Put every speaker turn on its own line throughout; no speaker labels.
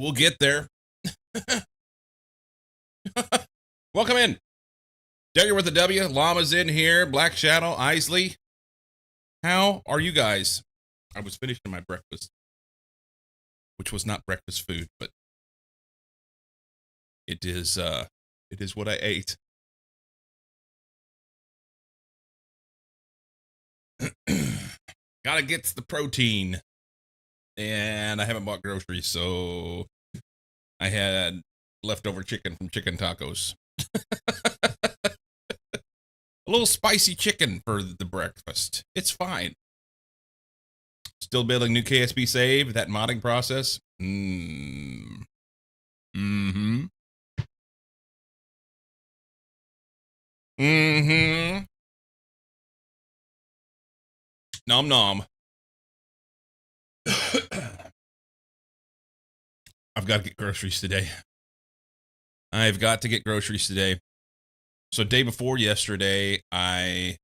We'll get there. Welcome in. Duggar with the W. Llama's in here. Black Shadow, Isley. How are you guys? I was finishing my breakfast, which was not breakfast food, but it is what I ate. Gotta get the protein. And I haven't bought groceries, so I had leftover chicken from chicken tacos. A little spicy chicken for the breakfast. It's fine. Still building new KSP save, that modding process. Mm-hmm. Mm-hmm. Nom nom. I've got to get groceries today. I've got to get groceries today. So day before yesterday, I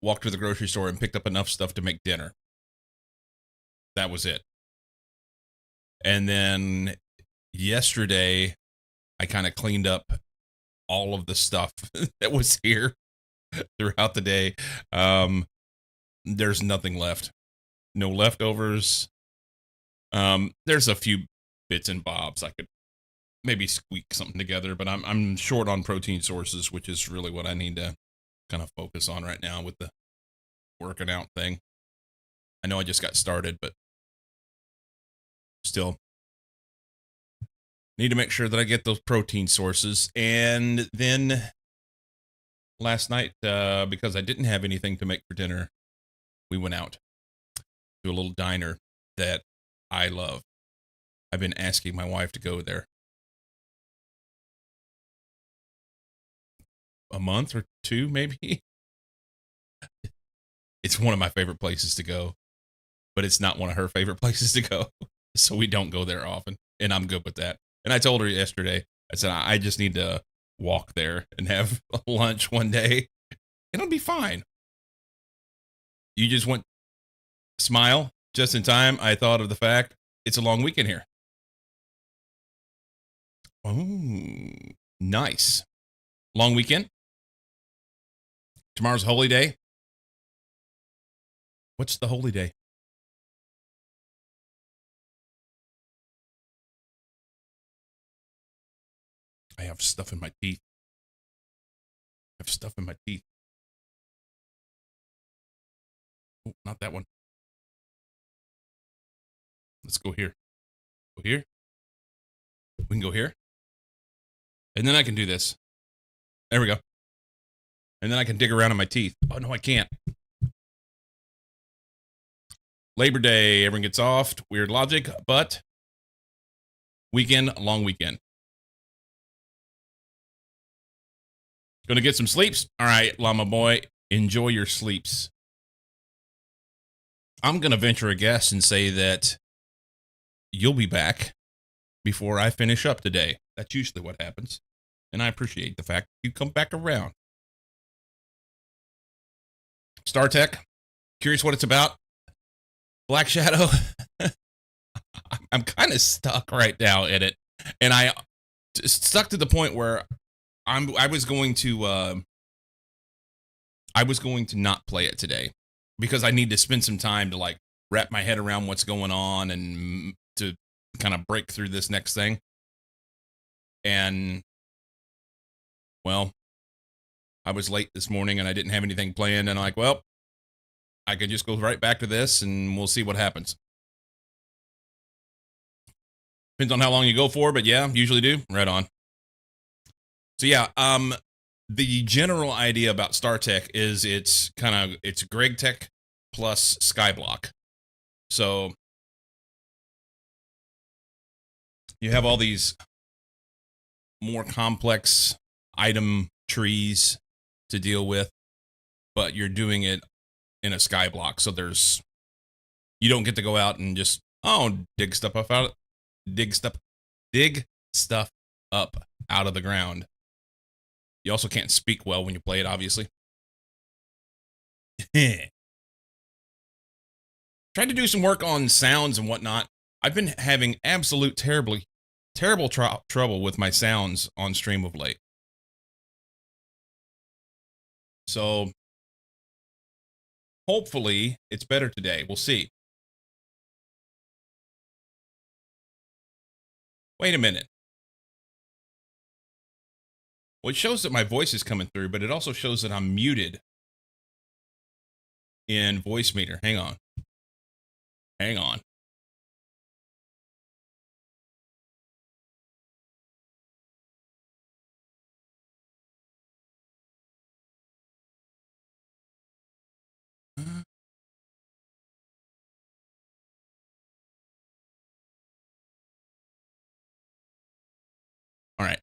walked to the grocery store and picked up enough stuff to make dinner. That was it. And then yesterday, I kind of cleaned up all of the stuff that was here throughout the day. There's nothing left. No leftovers. There's a few bits and bobs I could maybe squeak something together, but I'm short on protein sources, which is really what I need to kind of focus on right now with the working out thing. I know I just got started, but still need to make sure that I get those protein sources. And then last night, because I didn't have anything to make for dinner, we went out to a little diner that I love. I've been asking my wife to go there. A month or two, maybe. It's one of my favorite places to go, but it's not one of her favorite places to go. So we don't go there often, and I'm good with that. And I told her yesterday, I said, I just need to walk there and have lunch one day. It'll be fine. You just went smile just in time. I thought of the fact it's a long weekend here. Oh, nice. Long weekend. Tomorrow's holy day. What's the holy day? I have stuff in my teeth. I have stuff in my teeth. Oh, not that one. Let's go here. Go here. We can go here. And then I can do this. There we go. And then I can dig around in my teeth. Oh, no, I can't. Labor Day, everyone gets off. Weird logic, but weekend, long weekend. Gonna get some sleeps? All right, Llama Boy, enjoy your sleeps. I'm gonna venture a guess and say that you'll be back before I finish up today. That's usually what happens. And I appreciate the fact you come back around. StarTech, curious what it's about? Black Shadow, I'm kind of stuck right now in it. And I stuck to the point where I was going to not play it today because I need to spend some time to like wrap my head around what's going on and to kind of break through this next thing. And well, I was late this morning and I didn't have anything planned, and I'm like, well, I could just go right back to this and we'll see what happens. Depends on how long you go for, but yeah, usually do. Right on. So yeah, the general idea about StarTech is it's Greg Tech plus Skyblock. So you have all these more complex item trees to deal with, but you're doing it in a Skyblock. So you don't get to go out and just dig stuff up out of the ground. You also can't speak well when you play it, obviously. Tried to do some work on sounds and whatnot. I've been having absolute terrible trouble with my sounds on stream of late. So hopefully it's better today. We'll see. Wait a minute. Well, it shows that my voice is coming through, but it also shows that I'm muted in voice meter. Hang on. Hang on. All right.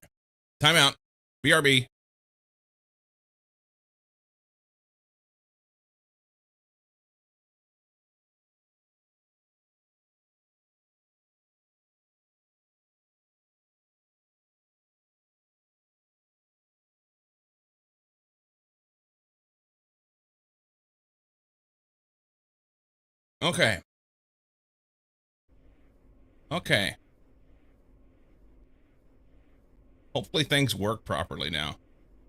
Timeout. BRB. Okay. Okay. Hopefully things work properly now.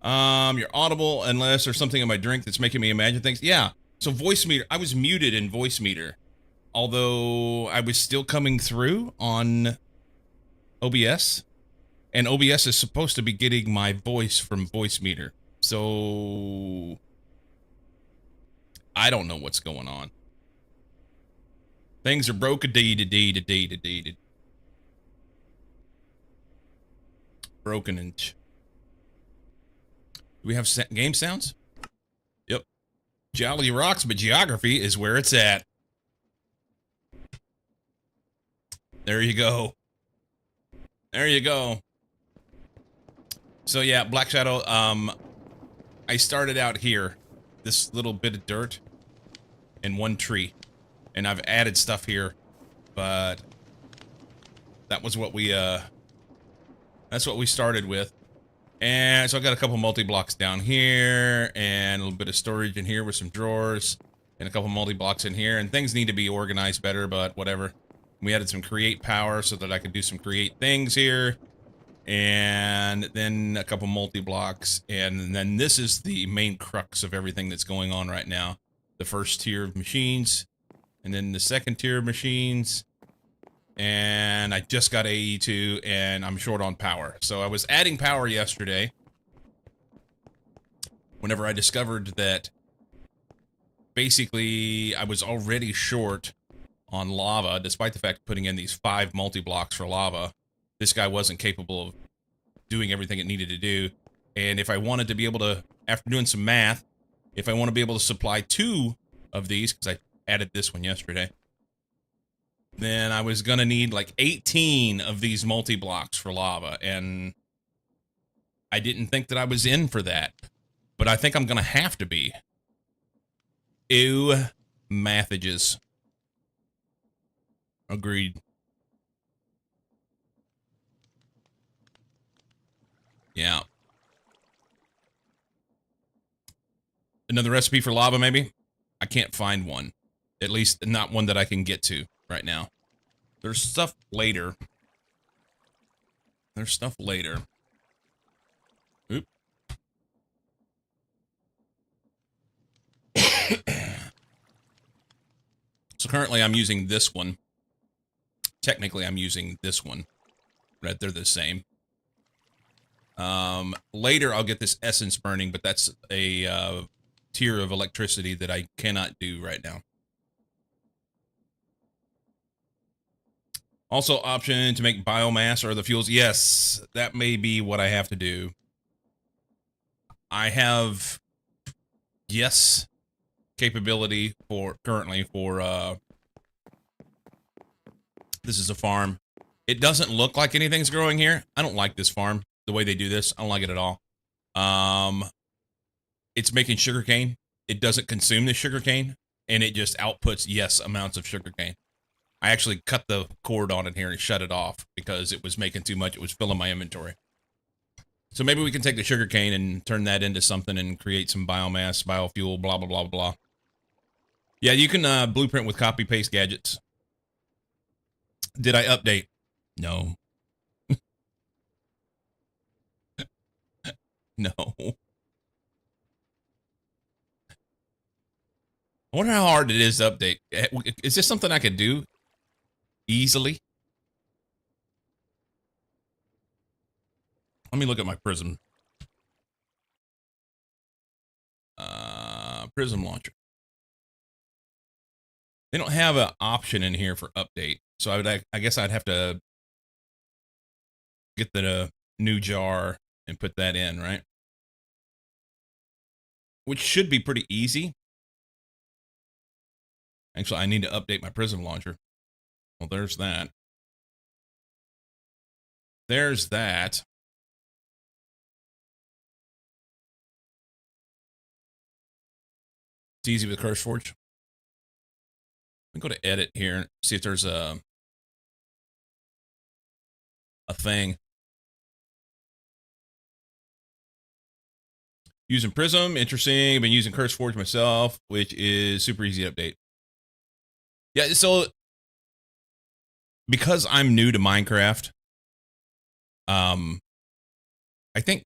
You're audible unless there's something in my drink that's making me imagine things. Yeah. So voice meter, I was muted in voice meter, although I was still coming through on OBS, and OBS is supposed to be getting my voice from voice meter. So I don't know what's going on. Things are broken. Broken and. Do we have game sounds? Yep. Jolly rocks, but geography is where it's at. There you go. There you go. So yeah, Black Shadow, I started out here, this little bit of dirt and one tree, and I've added stuff here, but that was what we, that's what we started with. And so I got a couple multi-blocks down here, and a little bit of storage in here with some drawers, and a couple multi-blocks in here, and things need to be organized better, but whatever. We added some create power so that I could do some create things here. And then a couple multi-blocks, and then this is the main crux of everything that's going on right now. The first tier of machines, and then the second tier of machines, and I just got AE2, and I'm short on power. So I was adding power yesterday, whenever I discovered that basically I was already short on lava, despite the fact of putting in these 5 multi-blocks for lava. This guy wasn't capable of doing everything it needed to do. And if I wanted to be able to, after doing some math, if I want to be able to supply 2 of these, because I added this one yesterday, then I was going to need like 18 of these multi-blocks for lava. And I didn't think that I was in for that. But I think I'm going to have to be. Ew, mathages. Agreed. Yeah. Another recipe for lava, maybe? I can't find one. At least not one that I can get to right now. There's stuff later. There's stuff later. Oop. So currently I'm using this one. Technically I'm using this one. Right, they're the same. Later I'll get this essence burning, but that's a tier of electricity that I cannot do right now. Also option to make biomass or the fuels. Yes, that may be what I have to do. I have, yes, capability for currently for, this is a farm. It doesn't look like anything's growing here. I don't like this farm, the way they do this. I don't like it at all. It's making sugarcane. It doesn't consume the sugarcane, and it just outputs, yes, amounts of sugarcane. I actually cut the cord on it here and shut it off because it was making too much. It was filling my inventory. So maybe we can take the sugarcane and turn that into something and create some biomass, biofuel, blah, blah, blah, blah. Yeah, you can blueprint with copy-paste gadgets. Did I update? No. No. I wonder how hard it is to update. Is this something I could do easily? Let me look at my Prism. Prism launcher. They don't have an option in here for update, so I guess I'd have to get the new jar and put that in, right? Which should be pretty easy. Actually, I need to update my Prism launcher. Well, there's that. There's that. It's easy with CurseForge. Let me go to edit here and see if there's a thing. Using Prism, interesting. I've been using CurseForge myself, which is super easy to update. Yeah, so because I'm new to Minecraft, I think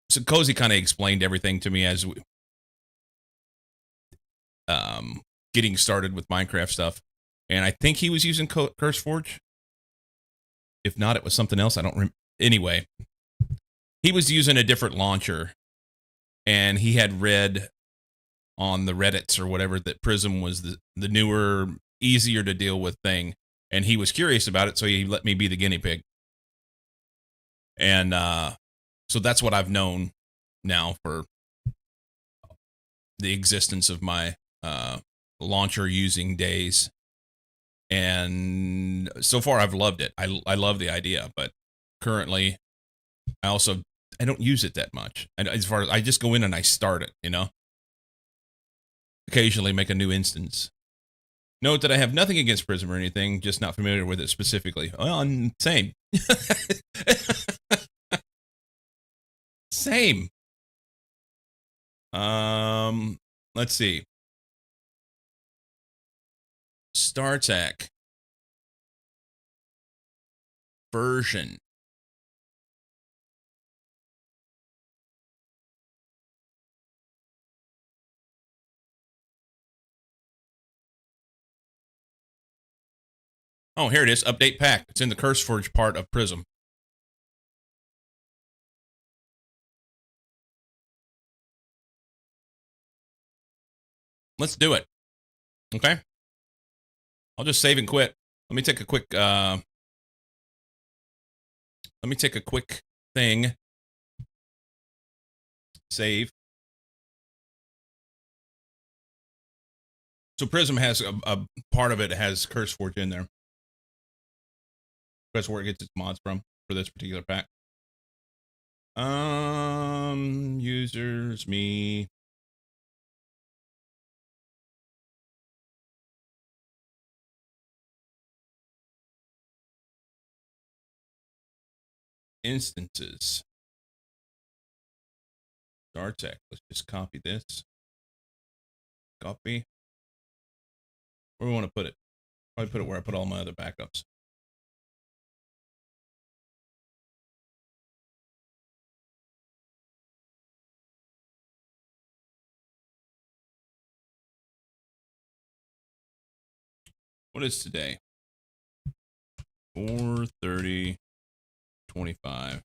so Cozy kind of explained everything to me as getting started with Minecraft stuff. And I think he was using CurseForge. If not, it was something else. I don't remember. Anyway, he was using a different launcher, and he had read on the Reddits or whatever that Prism was the newer, easier to deal with thing. And he was curious about it, so he let me be the guinea pig. And so that's what I've known now for the existence of my launcher using days. And so far I've loved it. I love the idea, but currently I don't use it that much. And as far as I just go in and I start it, occasionally make a new instance. Note that I have nothing against Prism or anything, just not familiar with it specifically. Well, same. Same. Let's see. StarTech version. Oh, here it is. Update pack. It's in the CurseForge part of Prism. Let's do it. Okay. I'll just save and quit. Let me take a quick thing. Save. So Prism has a part of it has CurseForge in there. That's where it gets its mods from for this particular pack. Users, me. Instances. StarTech. Let's just copy this. Copy. Where do we want to put it? Probably put it where I put all my other backups. What is today? 4/30/25.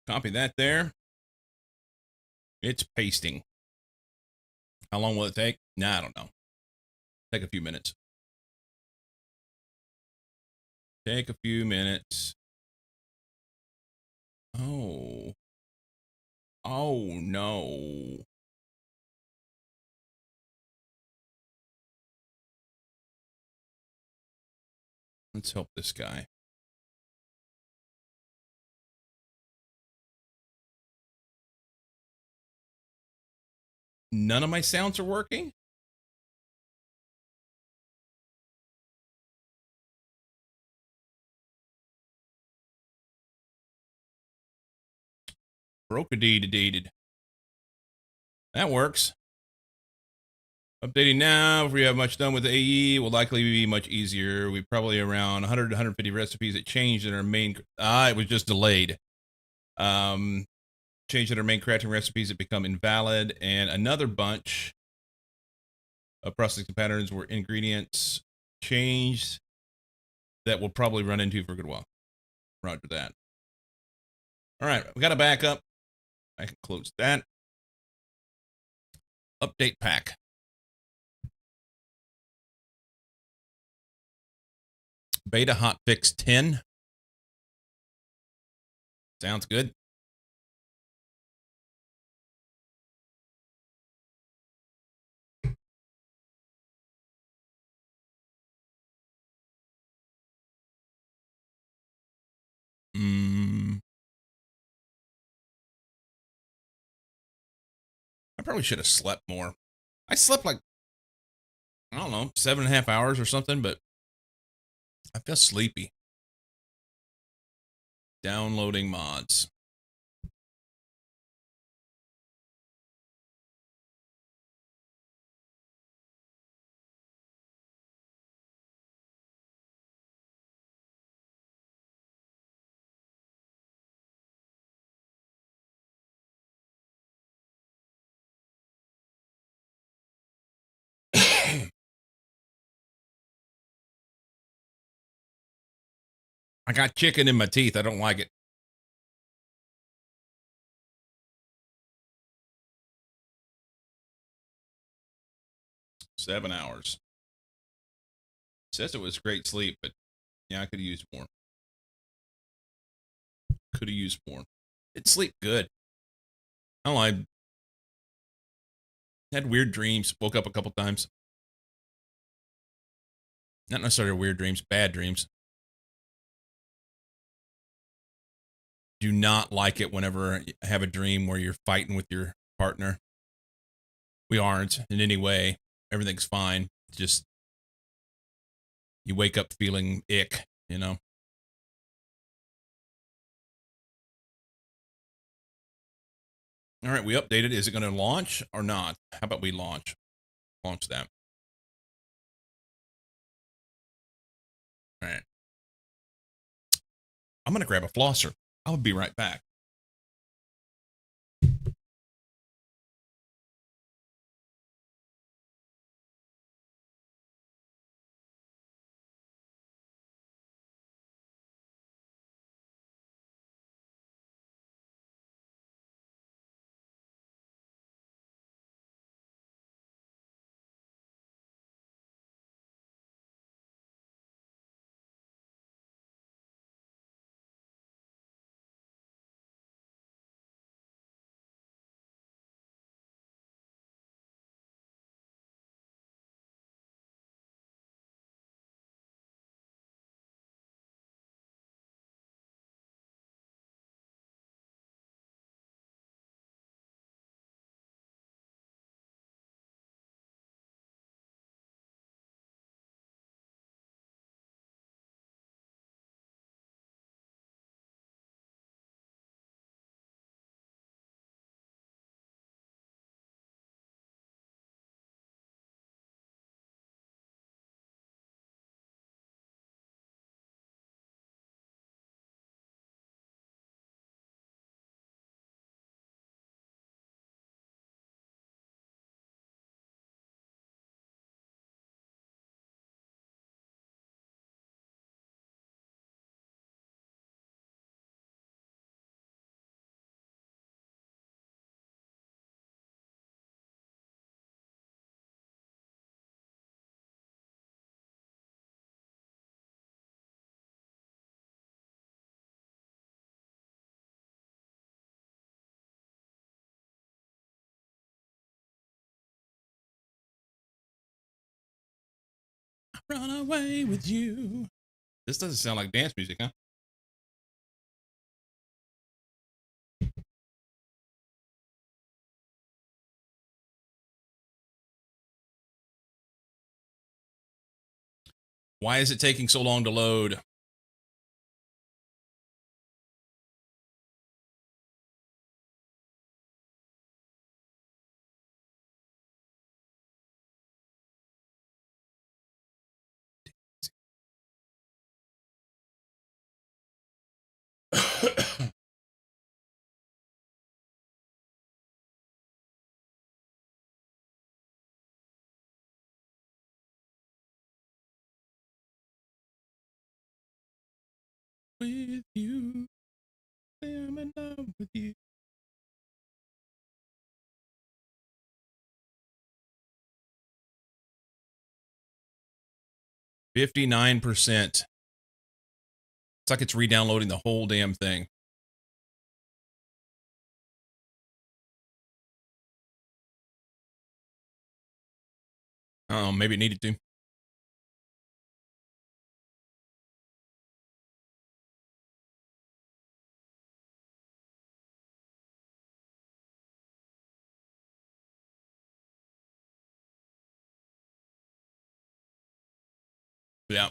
Copy that there. It's pasting. How long will it take? Nah, I don't know. Take a few minutes. Take a few minutes. Oh. Oh, no. Let's help this guy. None of my sounds are working? Broke-a-deed-a-deeded. That works. Updating now. If we have much done with AE, it will likely be much easier. We probably around 100 to 150 recipes that changed in our main. It was just delayed. Changed in our main crafting recipes that become invalid, and another bunch of processing patterns where ingredients changed that we'll probably run into for a good while. Roger that. All right, we got a backup. I can close that. Update pack. Beta hotfix 10. Sounds good. I probably should have slept more. I slept like, I don't know, 7.5 hours or something, but I feel sleepy. Downloading mods. I got chicken in my teeth. I don't like it. Seven hours. Says it was great sleep, but yeah, I could have used more. Could have used more. It sleep good. I don't know, I had weird dreams. Woke up a couple times. Not necessarily weird dreams, bad dreams. Do not like it whenever I have a dream where you're fighting with your partner. We aren't in any way. Everything's fine. Just you wake up feeling ick, you know? All right, we updated. Is it going to launch or not? How about we launch? Launch that. All right. I'm going to grab a flosser. I'll be right back. Run away with you. This doesn't sound like dance music, huh? Why is it taking so long to load? with you. I'm in love with you. $59%. It's like it's re-downloading the whole damn thing. Oh, maybe it needed to. Yeah.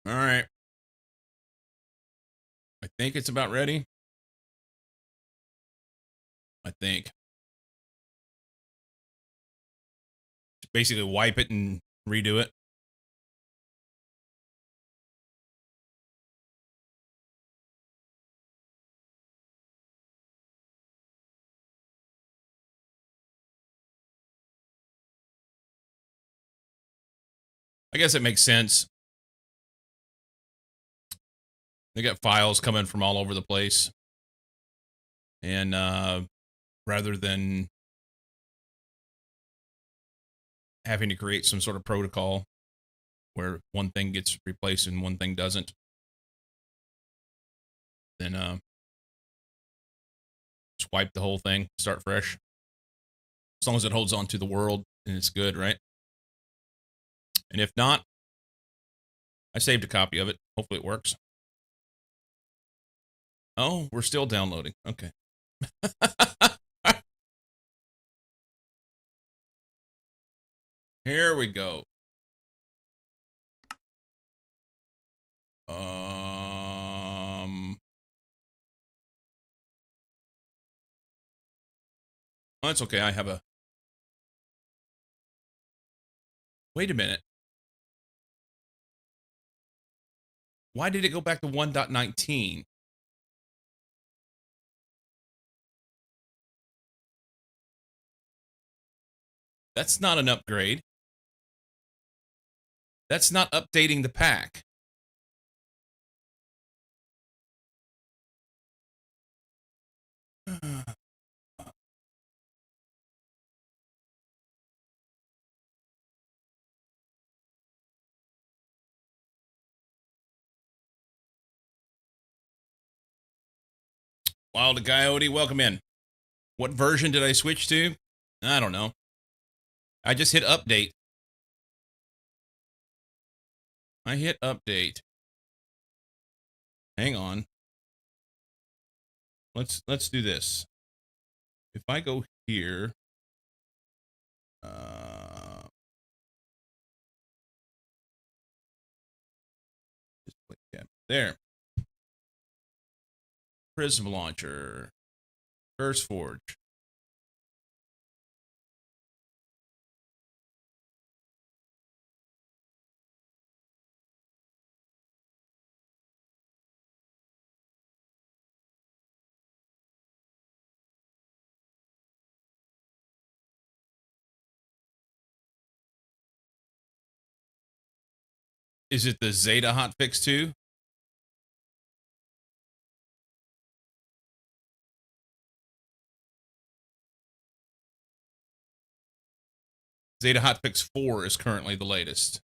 All right. I think it's about ready. I think. Basically wipe it and redo it. I guess it makes sense. They got files coming from all over the place. And rather than having to create some sort of protocol where one thing gets replaced and one thing doesn't, then just wipe the whole thing, start fresh. As long as it holds on to the world and it's good, right? And if not, I saved a copy of it. Hopefully it works. Oh, we're still downloading. Okay. Here we go. Oh, that's okay. I have a. Wait a minute. Why did it go back to 1.19? That's not an upgrade. That's not updating the pack. Wild Coyote, welcome in. What version did I switch to? I don't know. I just hit update. I hit update. Hang on. Let's do this. If I go here, just click that there. Prism launcher, CurseForge. Is it the Zeta hotfix too? Zeta hotfix 4 is currently the latest.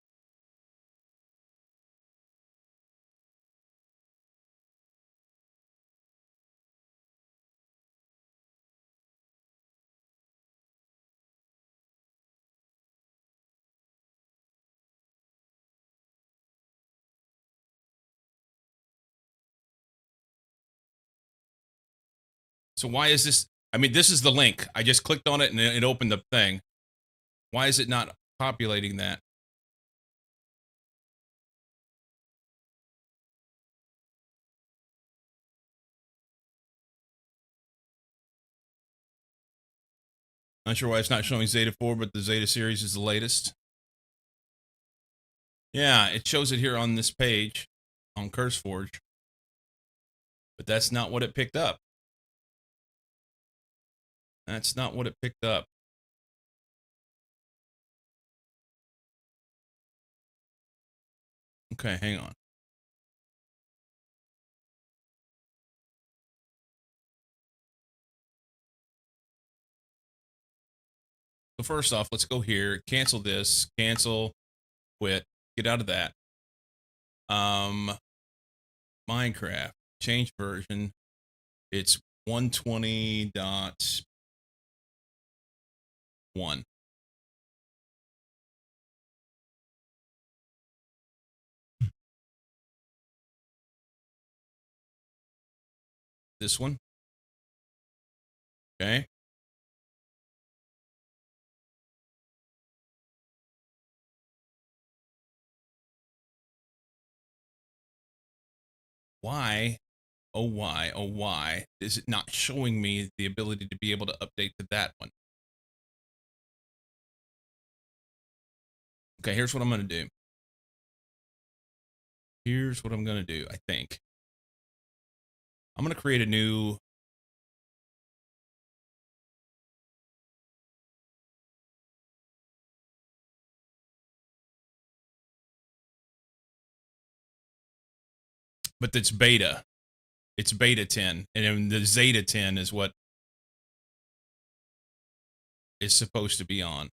So why is this? I mean, this is the link. I just clicked on it and it opened the thing. Why is it not populating that? Not sure why it's not showing Zeta 4, but the Zeta series is the latest. Yeah, it shows it here on this page on CurseForge, but that's not what it picked up. That's not what it picked up. Okay, hang on. So first off, let's go here, cancel this, cancel, quit, get out of that. Minecraft, change version. It's 120.1. This one. Okay. Why, oh why is it not showing me the ability to be able to update to that one? Okay, here's what I'm going to do. Here's what I'm going to do, I think. I'm going to create a new... But it's beta. It's beta 10. And then the Zeta 10 is what is supposed to be on.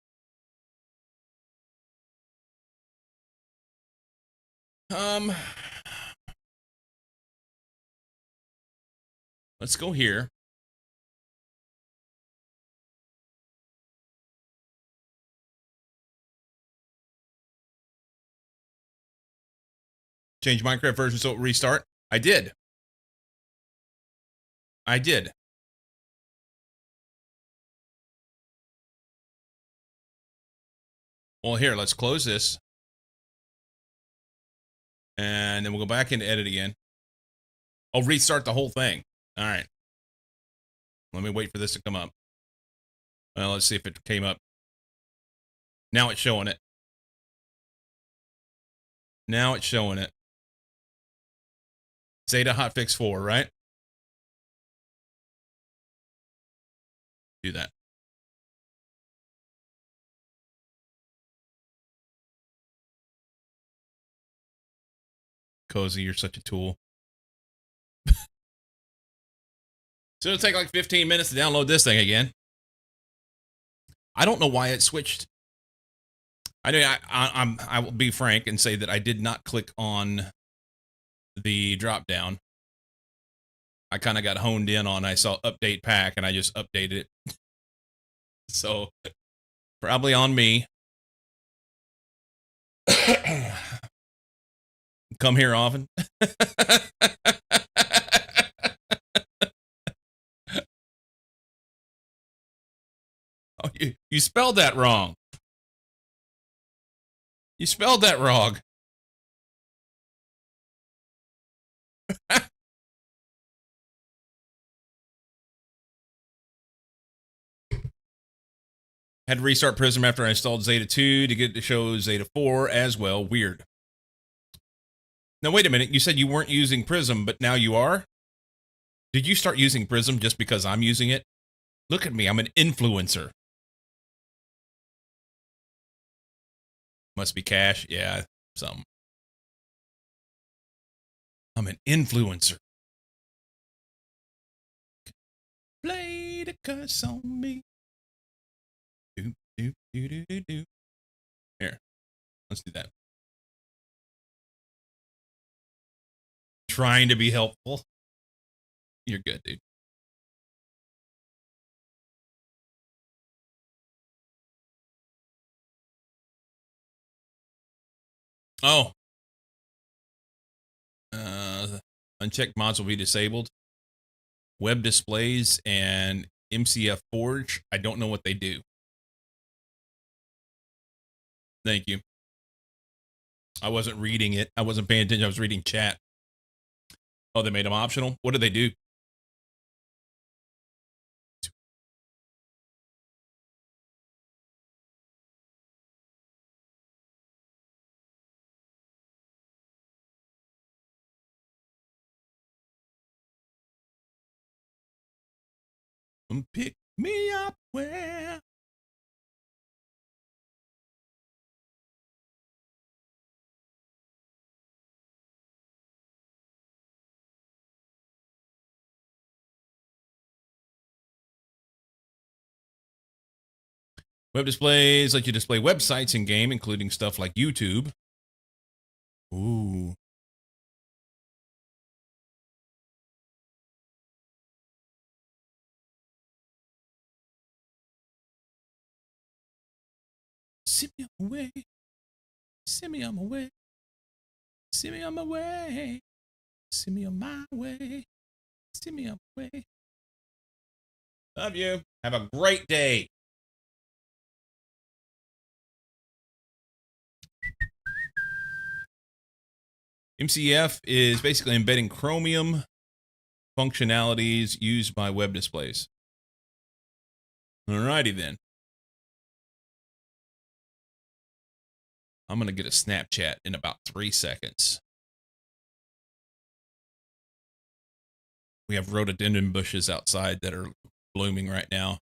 Let's go here. Change Minecraft version so it restart. I did. I did. Well, here, let's close this. And then we'll go back into edit again. I'll restart the whole thing. All right. Let me wait for this to come up. Well, let's see if it came up. Now it's showing it. Now it's showing it. Zeta hotfix 4, right? Do that. Cozy, you're such a tool. So it'll take like 15 minutes to download this thing again. I don't know why it switched. I will be frank and say that I did not click on the drop down. I kind of got honed in on, I saw update pack and I just updated it. So probably on me. Come here often. Oh, you spelled that wrong. You spelled that wrong. Had to restart Prism after I installed Zeta 2 to get to show Zeta 4 as well. Weird. Now, wait a minute. You said you weren't using Prism, but now you are? Did you start using Prism just because I'm using it? Look at me. I'm an influencer. Must be cash. Yeah, something. I'm an influencer. Play the cuss on me. Do, do, do, do, do, do. Here, let's do that. Trying to be helpful. You're good, dude. Oh. Unchecked mods will be disabled. Web displays and MCF Forge. I don't know what they do. Thank you. I wasn't reading it. I wasn't paying attention. I was reading chat. Oh, they made them optional? What do they do? Pick me up where? Web displays let you display websites in game, including stuff like YouTube. Ooh. Send me on my way. Send me on my way. Send me on my way. Send me on my way. Send me on my way. Love you. Have a great day. MCF is basically embedding Chromium functionalities used by web displays. Alrighty then. I'm going to get a Snapchat in about 3 seconds. We have rhododendron bushes outside that are blooming right now.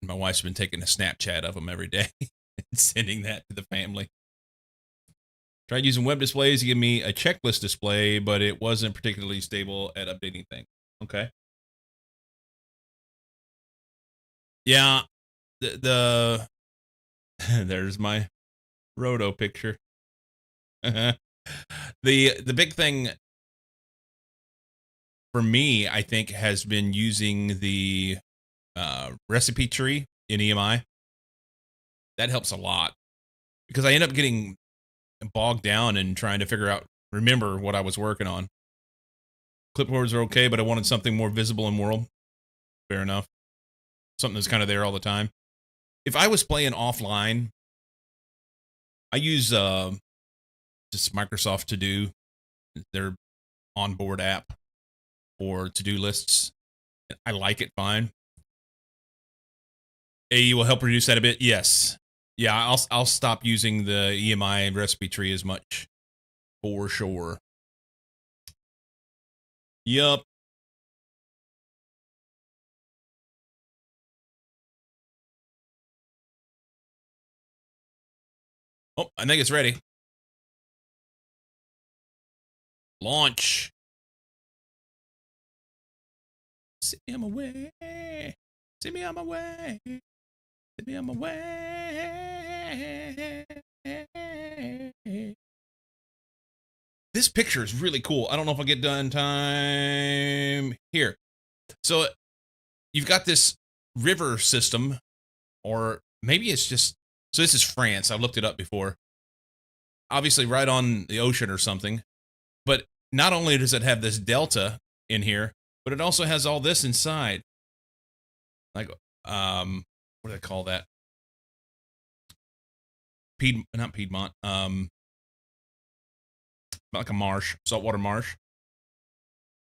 My wife's been taking a Snapchat of them every day and sending that to the family. Tried using web displays to give me a checklist display, but it wasn't particularly stable at updating things. Okay. Yeah, the there's my roto picture. the big thing for me, I think, has been using the recipe tree in EMI. That helps a lot because I end up getting bogged down and trying to remember what I was working on. Clipboards are okay, but I wanted something more visible in world. Fair enough. Something that's kind of there all the time. If I was playing offline, I use just Microsoft To Do, their onboard app for to-do lists. I like it fine. AE will help reduce that a bit. Yes. Yeah, I'll stop using the EMI recipe tree as much for sure. Yup. Oh, I think it's ready. Launch. Send me on my way. Send me on my way. Send me on my way. This picture is really cool. I don't know if I'll get done in time. Here. So you've got this river system, or maybe it's just. So this is France. I've looked it up before. Obviously, right on the ocean or something. But not only does it have this delta in here, but it also has all this inside. Like, what do they call that? Not Piedmont. Like a marsh, saltwater marsh.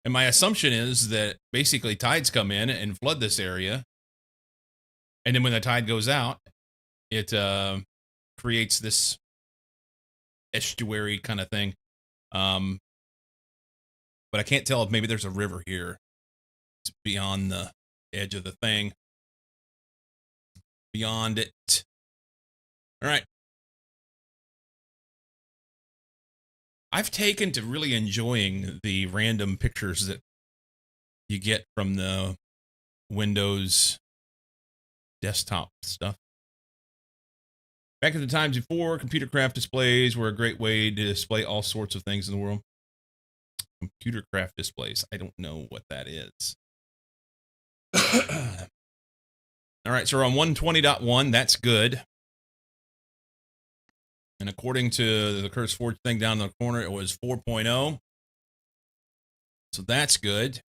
And my assumption is that basically tides come in and flood this area. And then when the tide goes out, it creates this estuary kind of thing. But I can't tell if maybe there's a river here. It's beyond the edge of the thing. Beyond it. All right. I've taken to really enjoying the random pictures that you get from the Windows desktop stuff. Back in the times before, computer craft displays were a great way to display all sorts of things in the world. Computer craft displays. I don't know what that is. All right, so we're on 120.1. That's good. And according to the Curse Forge thing down in the corner, it was 4.0. So that's good.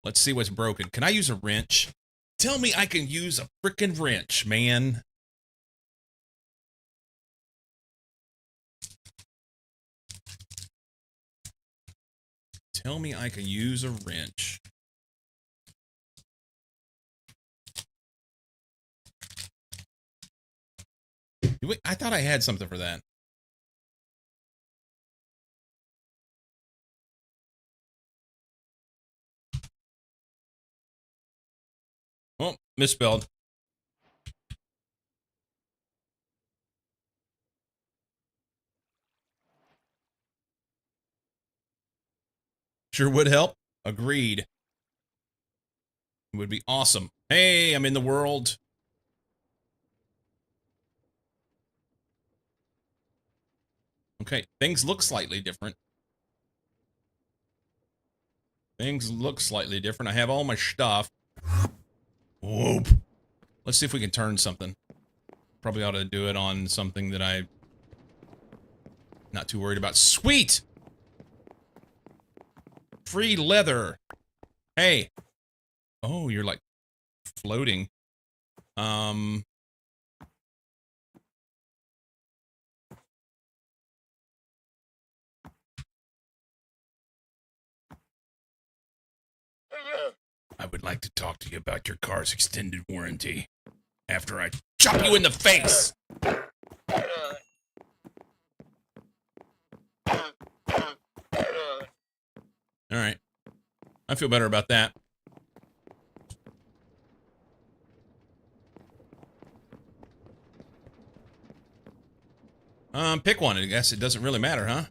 Let's see what's broken. Can I use a wrench? Tell me I can use a freaking wrench, man. Tell me I can use a wrench. I thought I had something for that. Oh, misspelled. Sure would help. Agreed. It would be awesome. Hey, I'm in the world. Okay, things look slightly different. Things look slightly different. I have all my stuff. Whoop. Let's see if we can turn something. Probably ought to do it on something that I'm not too worried about. Sweet! Free leather. Hey. Oh, you're like floating. I would like to talk to you about your car's extended warranty after I chop you in the face. All right. I feel better about that. Pick one. I guess it doesn't really matter, huh?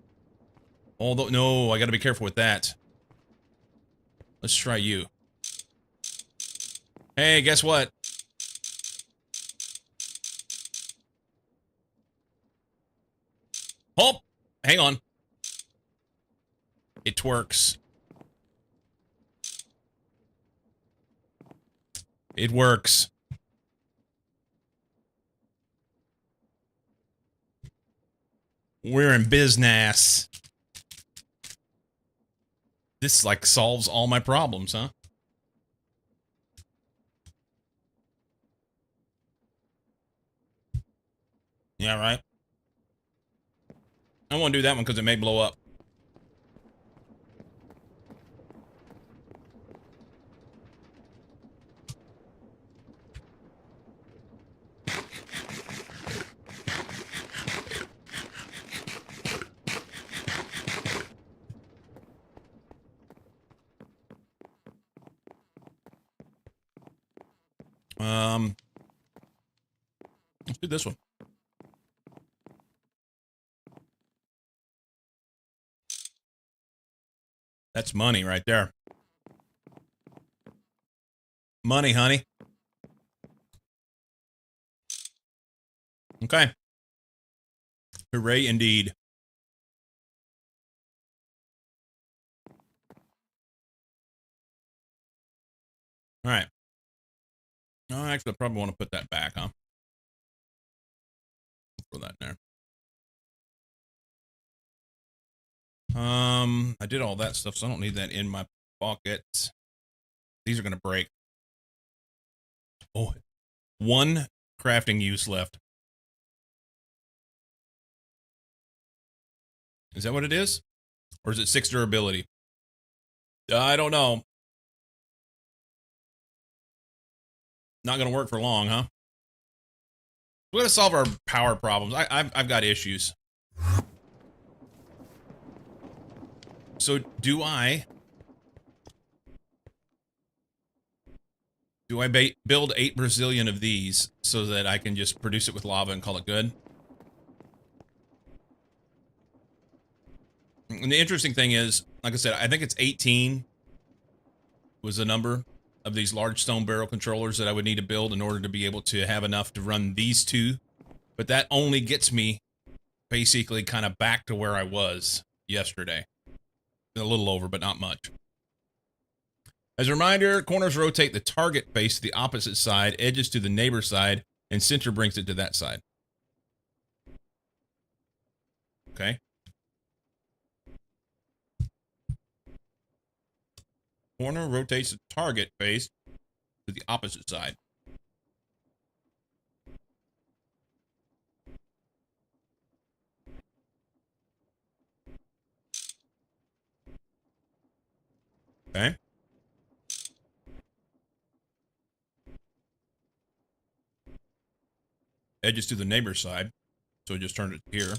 Although, no, I gotta be careful with that. Let's try you. Hey, guess what? Oh, hang on. It twerks. It works. We're in business. This, like, solves all my problems, huh? Yeah, right. I want to do that one because it may blow up. Let's do this one. That's money right there. Money, honey. Okay. Hooray indeed. All right. Oh, actually, I probably want to put that back, huh? Throw that in there. I did all that stuff, so I don't need that in my pocket. These are gonna break. Oh, one crafting use left. Is that what it is? Or is it 6 durability? I don't know. Not gonna work for long, huh? We gotta solve our power problems. I've got issues. So do I build 8 Brazilian of these so that I can just produce it with lava and call it good? And the interesting thing is, like I said, I think it's 18 was the number of these large stone barrel controllers that I would need to build in order to be able to have enough to run these two. But that only gets me basically kind of back to where I was yesterday. A little over, but not much. As a reminder, corners rotate the target face to the opposite side, edges to the neighbor side, and center brings it to that side. Okay. Corner rotates the target face to the opposite side. Okay. Edges to the neighbor side. So just turn it here.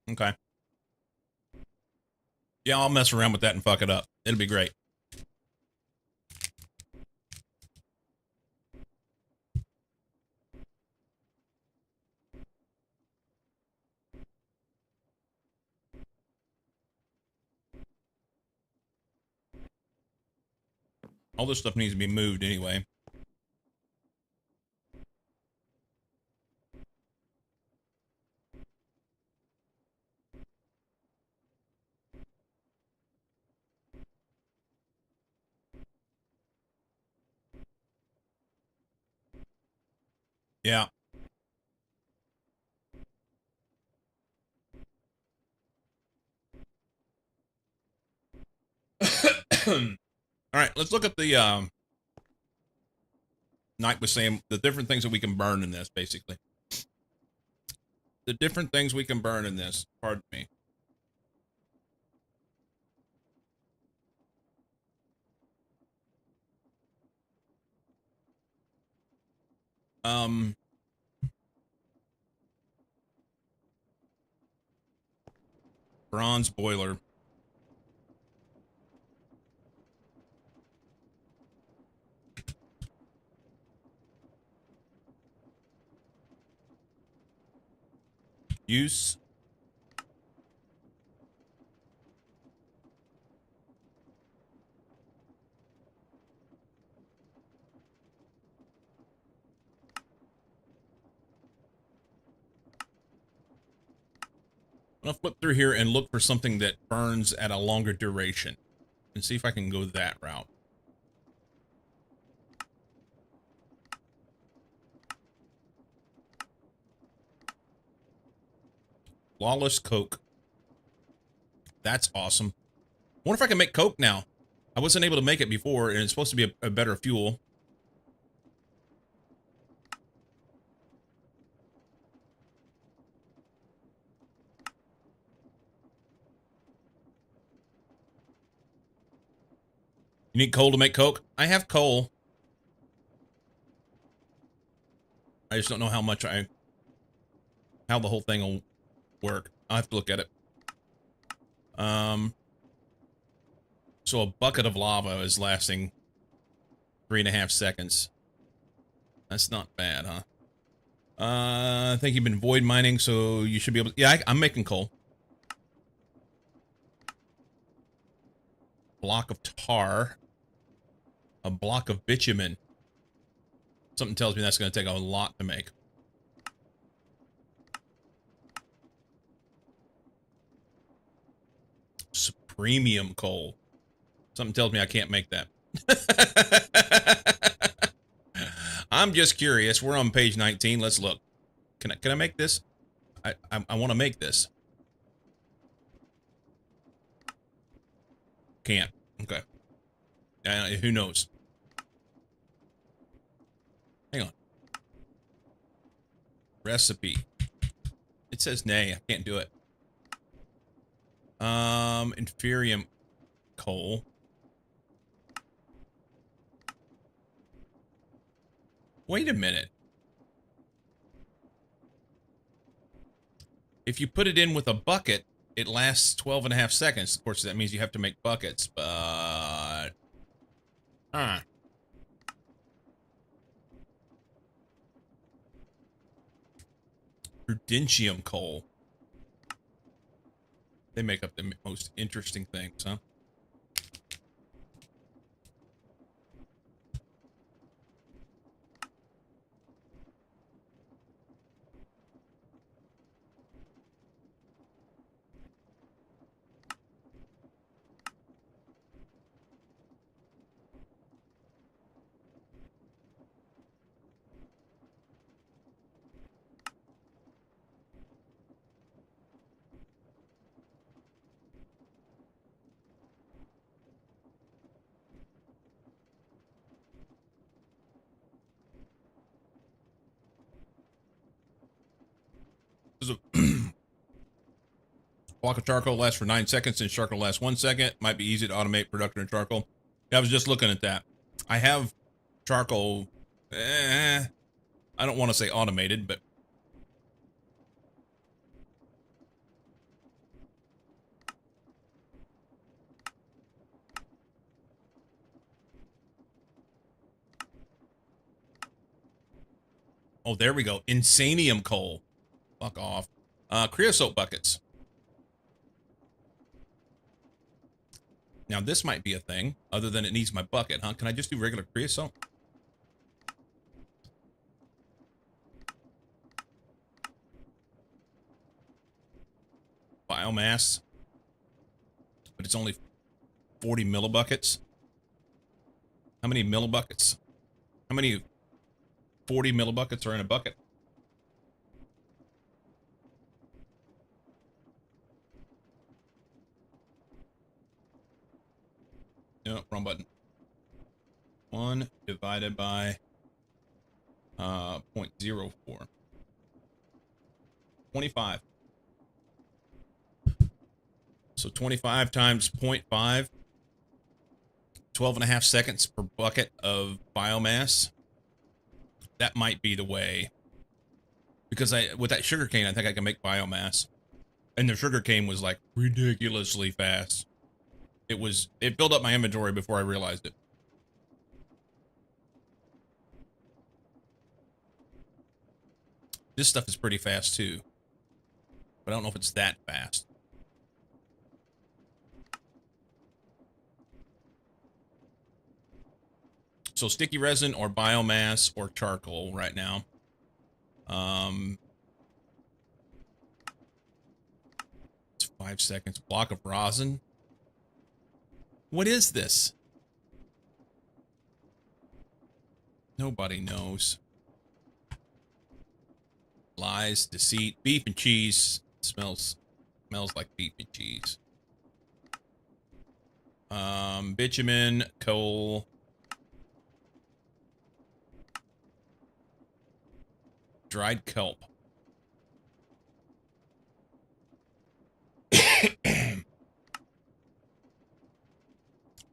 Okay. Yeah, I'll mess around with that and fuck it up. It'll be great. All this stuff needs to be moved anyway. Yeah. All right, let's look at the Knight was saying the different things that we can burn in this, basically. The different things we can burn in this. Pardon me. Um, bronze boiler. Use. I'm gonna flip through here and look for something that burns at a longer duration and see if I can go that route. Flawless Coke. That's awesome. Wonder if I can make Coke now. I wasn't able to make it before, and it's supposed to be a better fuel. You need coal to make Coke? I have coal. I just don't know how the whole thing will work. I'll have to look at it. So a bucket of lava is lasting 3.5 seconds. That's not bad, huh? I think you've been void mining, so you should be able to... Yeah, I'm making coal. Block of tar. A block of bitumen. Something tells me that's going to take a lot to make. Supremium coal. Something tells me I can't make that. I'm just curious. We're on page 19. Let's look. Can I make this? I want to make this. Can't. Okay. Who knows? Hang on. Recipe. It says nay. I can't do it. Inferium coal. Wait a minute. If you put it in with a bucket, it lasts 12.5 seconds. Of course, that means you have to make buckets, but... Prudentium coal. They make up the most interesting things, huh? So, block of charcoal lasts for 9 seconds and charcoal lasts 1 second. Might be easy to automate production of charcoal. Yeah, I was just looking at that. I have charcoal. I don't want to say automated, but... Oh, there we go. Insanium coal. Fuck off. Creosote buckets. Now, this might be a thing, other than it needs my bucket, huh? Can I just do regular creosote? Biomass. But it's only 40 millibuckets. How many millibuckets? How many 40 millibuckets are in a bucket? No, wrong button. 1 divided by 0.04. 25. So 25 times 0.5, 12 and a half seconds per bucket of biomass. That might be the way. Because with that sugarcane, I think I can make biomass. And the sugarcane was like ridiculously fast. It filled up my inventory before I realized it. This stuff is pretty fast too. But I don't know if it's that fast. So sticky resin or biomass or charcoal right now. It's 5 seconds. Block of rosin. What is this? Nobody knows. Lies, deceit, beef and cheese. Smells like beef and cheese. Bitumen, coal. Dried kelp.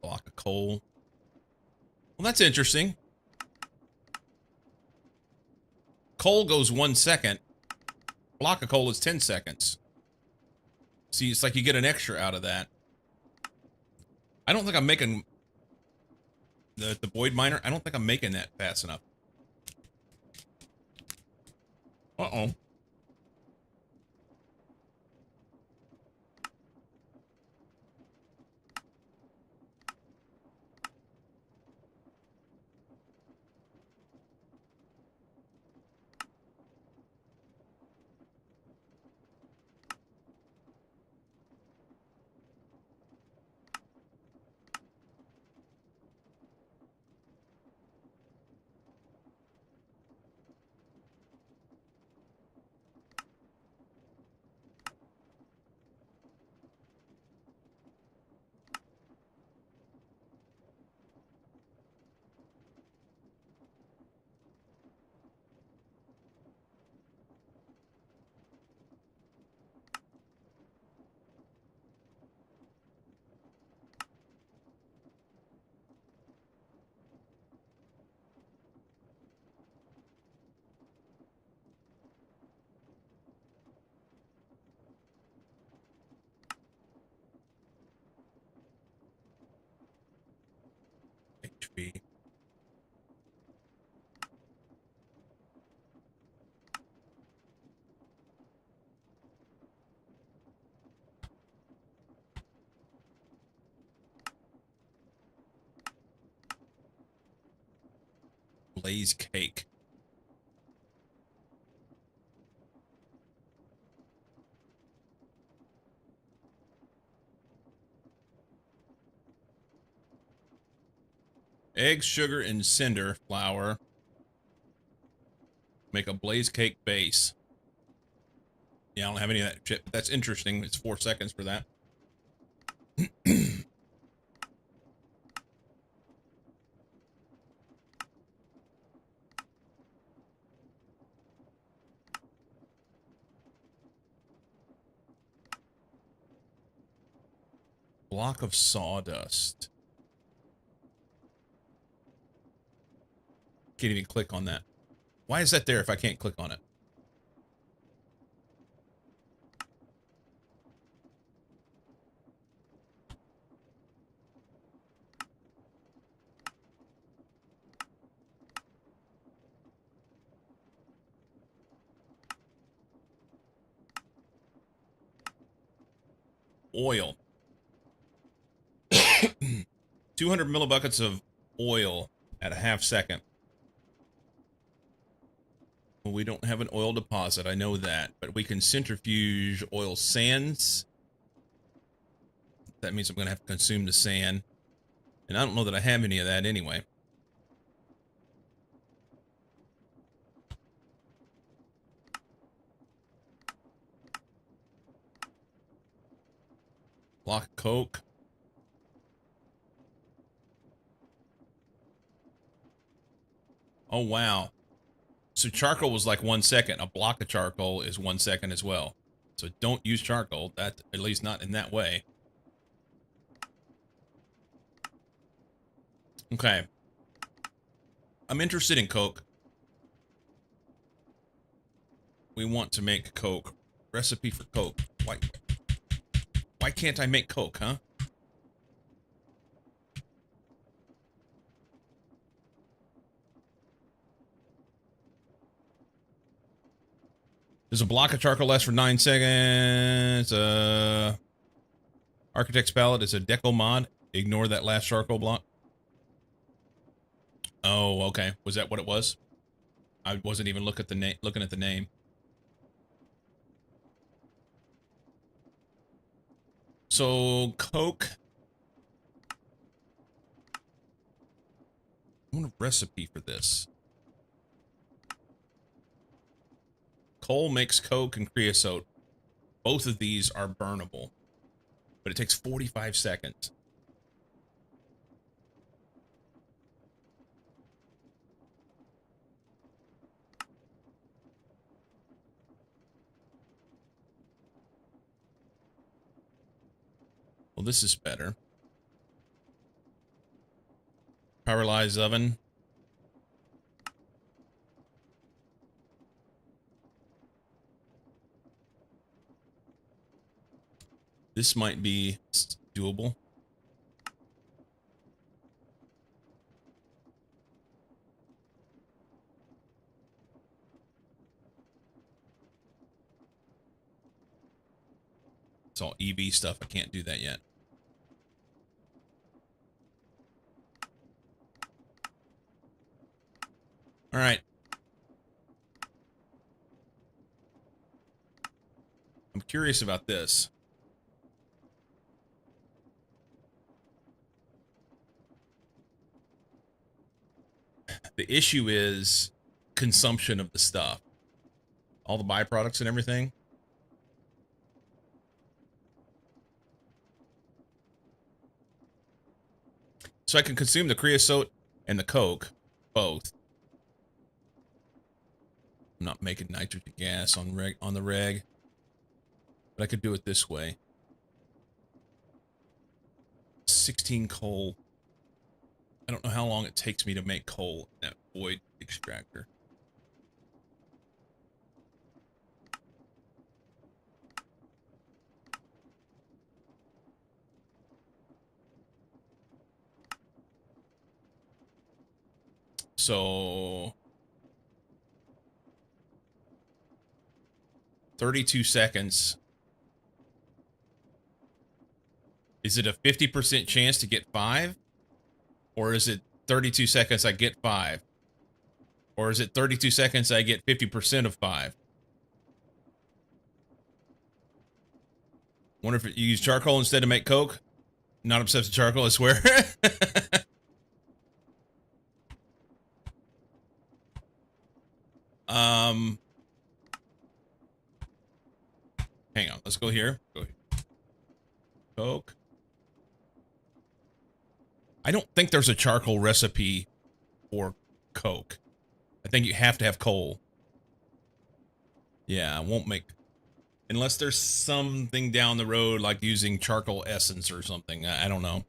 Block of coal. Well, that's interesting. Coal goes 1 second. Block of coal is 10 seconds. See, it's like you get an extra out of that. I don't think I'm making the void miner. I don't think I'm making that fast enough. Uh-oh. HP. Blaze cake. Eggs, sugar, and cinder flour make a blaze cake base. Yeah, I don't have any of that shit, but that's interesting. It's 4 seconds for that. Block of sawdust. Can't even click on that. Why is that there if I can't click on it? Oil. 200 millibuckets of oil at a half second. Well, we don't have an oil deposit, I know that, but we can centrifuge oil sands. That means I'm going to have to consume the sand. And I don't know that I have any of that anyway. Block of coke. Oh, wow. So charcoal was like 1 second. A block of charcoal is 1 second as well. So don't use charcoal. That, at least not in that way. Okay. I'm interested in coke. We want to make coke. Recipe for coke. Why can't I make coke, huh? Does a block of charcoal last for 9 seconds? Architect's palette is a deco mod. Ignore that last charcoal block. Oh, okay. Was that what it was? I wasn't even looking at the name. So, coke. I want a recipe for this. Coal makes coke and creosote. Both of these are burnable, but it takes 45 seconds. Well, this is better. Powerlized oven. This might be doable. It's all EV stuff. I can't do that yet. All right. I'm curious about this. The issue is consumption of the stuff. All the byproducts and everything. So I can consume the creosote and the coke, both. I'm not making nitrogen gas on the reg, but I could do it this way. 16 coal. I don't know how long it takes me to make coal in that void extractor. So 32 seconds. Is it a 50% chance to get 5? Or is it 32 seconds I get 5? Or is it 32 seconds I get 50% of 5? Wonder if you use charcoal instead to make coke? Not obsessed with charcoal, I swear. Hang on, let's go here. Go here. Coke. I don't think there's a charcoal recipe for coke. I think you have to have coal. Yeah, I won't make... Unless there's something down the road, like using charcoal essence or something. I don't know.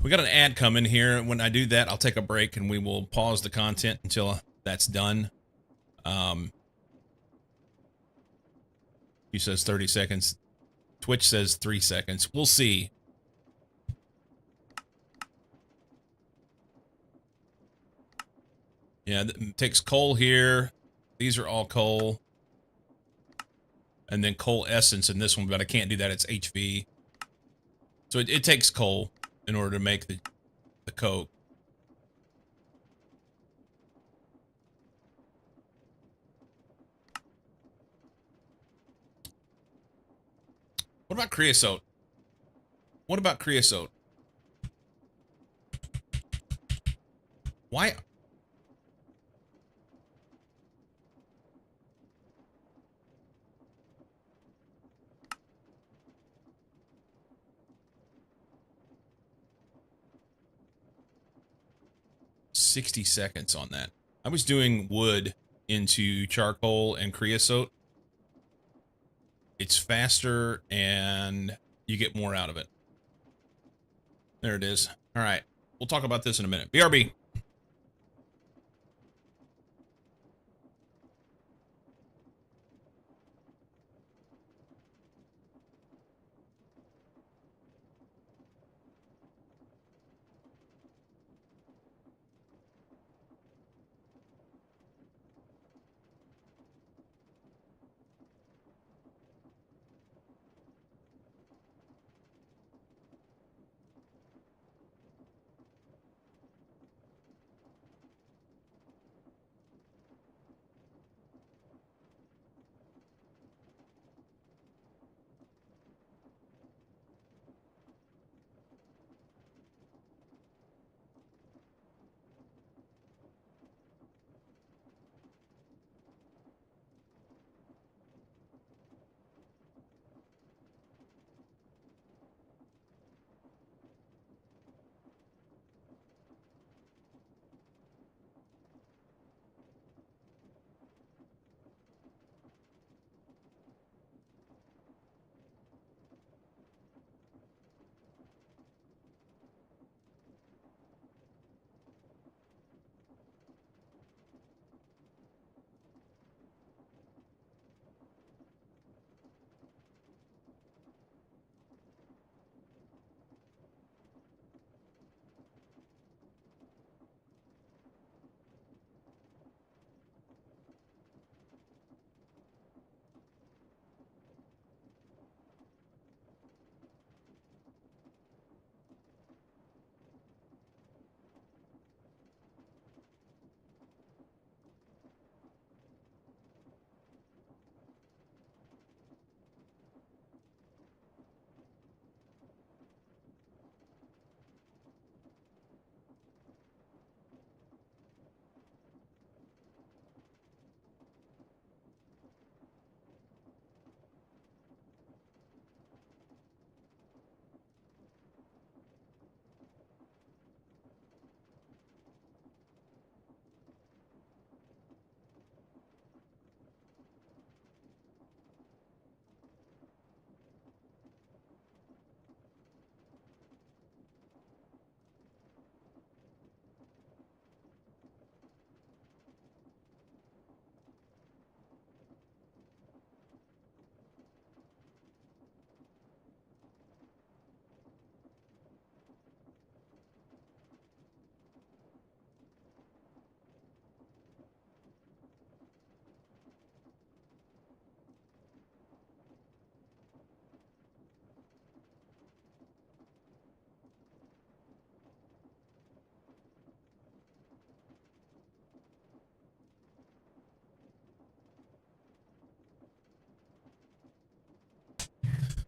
We got an ad coming here. When I do that, I'll take a break and we will pause the content until that's done. He says 30 seconds. Twitch says 3 seconds. We'll see. Yeah, it takes coal here. These are all coal. And then coal essence in this one, but I can't do that. It's HV. So it takes coal in order to make the coke. What about creosote? What about creosote? Why? 60 seconds on that. I was doing wood into charcoal and creosote. It's faster and you get more out of it. There it is. All right. We'll talk about this in a minute. BRB.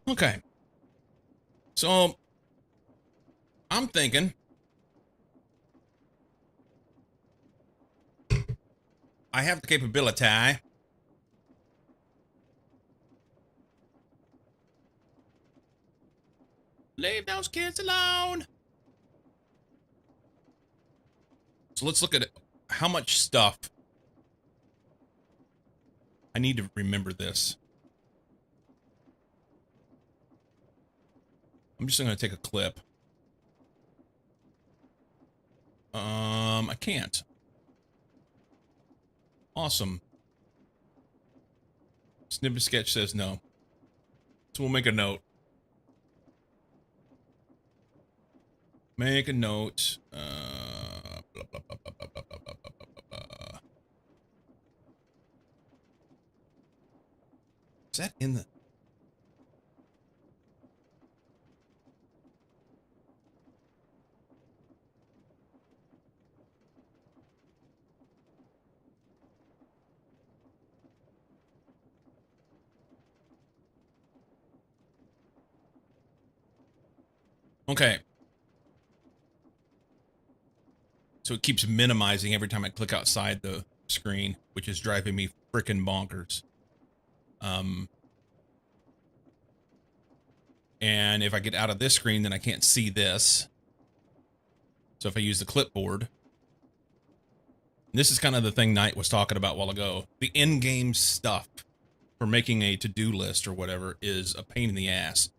Okay. So I'm thinking I have the capability. Leave those kids alone. So let's look at how much stuff. I need to remember this. I'm just going to take a clip. I can't. Awesome. Snippet sketch says no. So we'll make a note. Make a note. Blah, blah, blah, blah, blah, blah, blah, blah, blah, blah. Is that in the... Okay. So it keeps minimizing every time I click outside the screen, which is driving me freaking bonkers. And if I get out of this screen, then I can't see this. So if I use the clipboard, this is kind of the thing Knight was talking about a while ago. The in-game stuff for making a to-do list or whatever is a pain in the ass.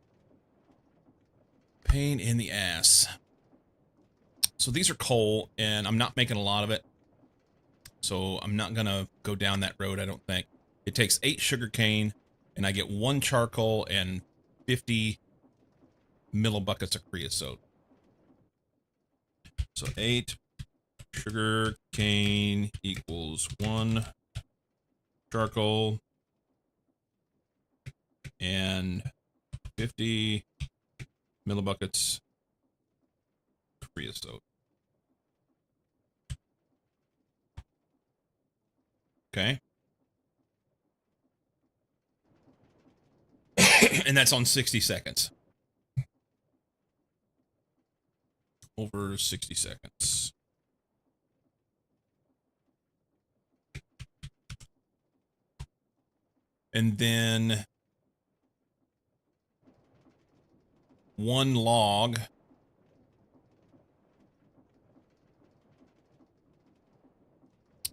Pain in the ass. So these are coal, and I'm not making a lot of it. So I'm not going to go down that road, I don't think. It takes 8 sugarcane, and I get 1 charcoal and 50 millibuckets of creosote. So 8 sugar cane equals 1 charcoal and 50 millibuckets creosote. Okay. And that's on 60 seconds. Over 60 seconds. And then 1 log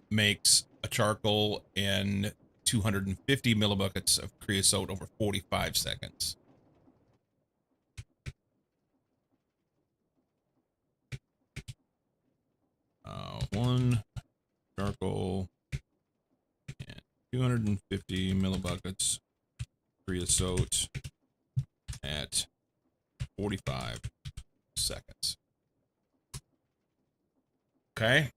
makes a charcoal and 250 millibuckets of creosote over 45 seconds. One charcoal and 250 millibuckets creosote at 45 seconds. Okay.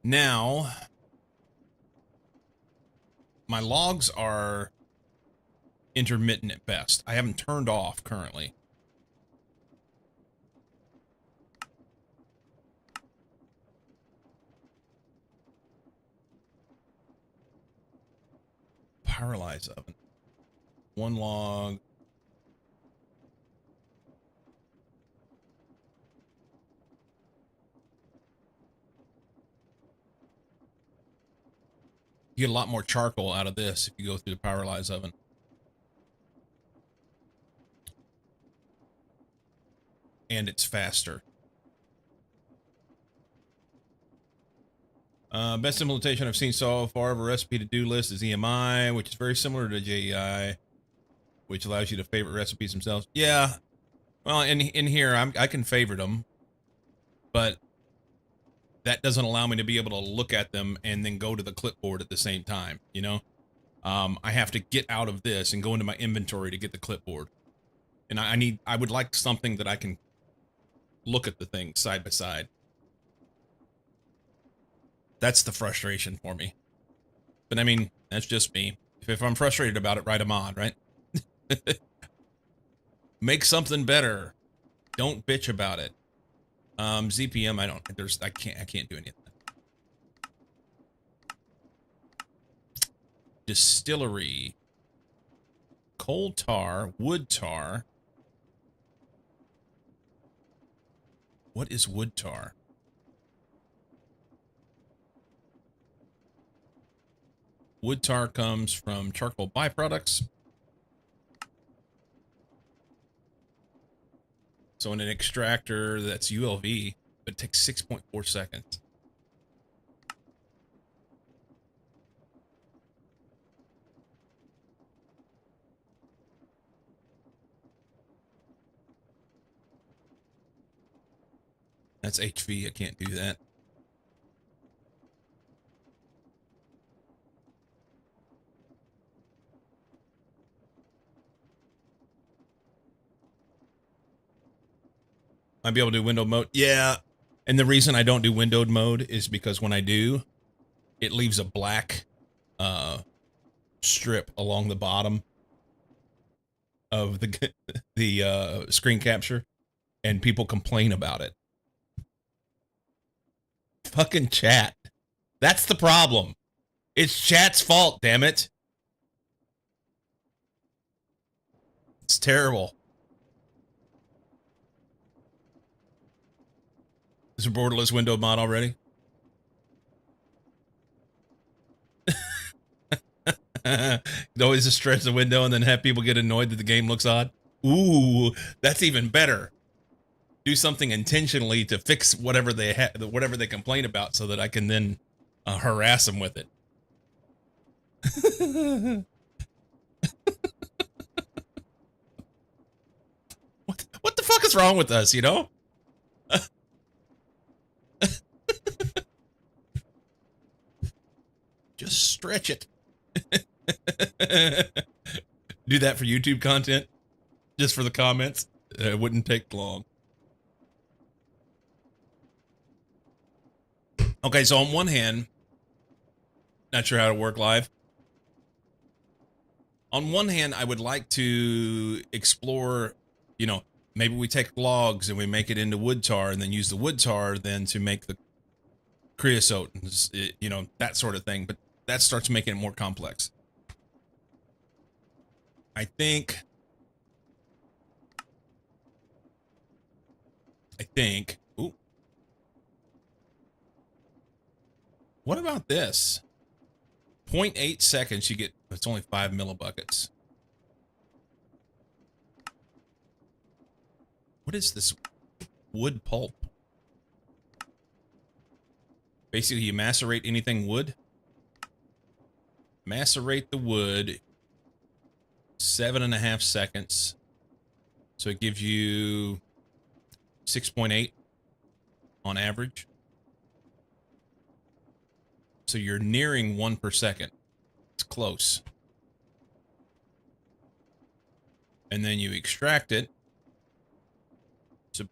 Now, my logs are intermittent at best. I haven't turned off currently. Pyrolyze oven. 1 log. You get a lot more charcoal out of this if you go through the pyrolyze oven. And it's faster. Best implementation I've seen so far of a recipe to-do list is EMI, which is very similar to JEI, which allows you to favorite recipes themselves. Yeah. Well, in here, I can favorite them, but that doesn't allow me to be able to look at them and then go to the clipboard at the same time, you know? I have to get out of this and go into my inventory to get the clipboard. And I would like something that I can look at the things side by side. That's the frustration for me. But I mean, that's just me. If I'm frustrated about it, write them on, right? Make something better. Don't bitch about it. ZPM, I can't do anything. Distillery. Coal tar, wood tar. What is wood tar? Wood tar comes from charcoal byproducts. So in an extractor that's ULV, it takes 6.4 seconds. That's HV, I can't do that. Might be able to do windowed mode. Yeah. And the reason I don't do windowed mode is because when I do, it leaves a black strip along the bottom of the screen capture, and people complain about it. Fucking chat. That's the problem. It's chat's fault, damn it. It's terrible. Is a borderless window mod already? Always just stretch the window and then have people get annoyed that the game looks odd. Ooh, that's even better. Do something intentionally to fix whatever they complain about, so that I can then harass them with it. What the fuck is wrong with us? You know? Just stretch it. Do that for YouTube content, just for the comments. It wouldn't take long. Okay, so on one hand, not sure how to work live. On one hand, I would like to explore, you know, maybe we take logs and we make it into wood tar and then use the wood tar then to make the creosote, and, you know, that sort of thing. But that starts making it more complex. I think, ooh, what about this? 0.8 seconds, you get, it's only 5 millibuckets. What is this wood pulp? Basically, you macerate anything wood. Macerate the wood 7.5 seconds. So it gives you 6.8 on average. So you're nearing 1 per second. It's close. And then you extract it. So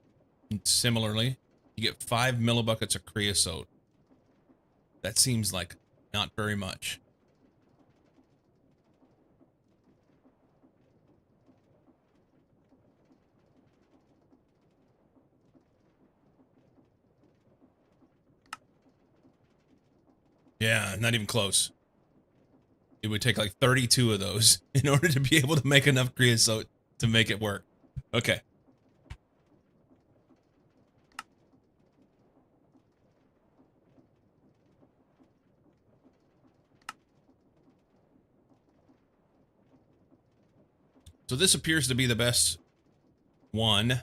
similarly, you get 5 millibuckets of creosote. That seems like not very much. Yeah, not even close. It would take like 32 of those in order to be able to make enough creosote to make it work. Okay. So this appears to be the best one.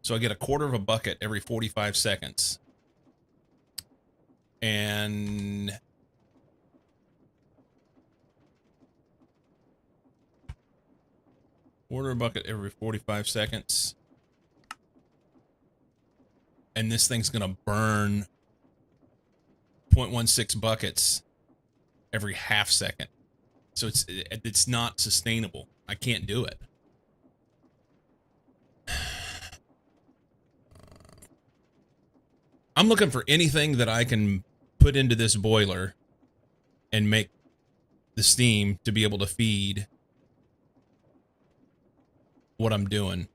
So I get a quarter of a bucket every 45 seconds. And quarter a bucket every 45 seconds. And this thing's gonna burn 0.16 buckets every half second. So it's not sustainable. I can't do it. I'm looking for anything that I can put into this boiler and make the steam to be able to feed what I'm doing.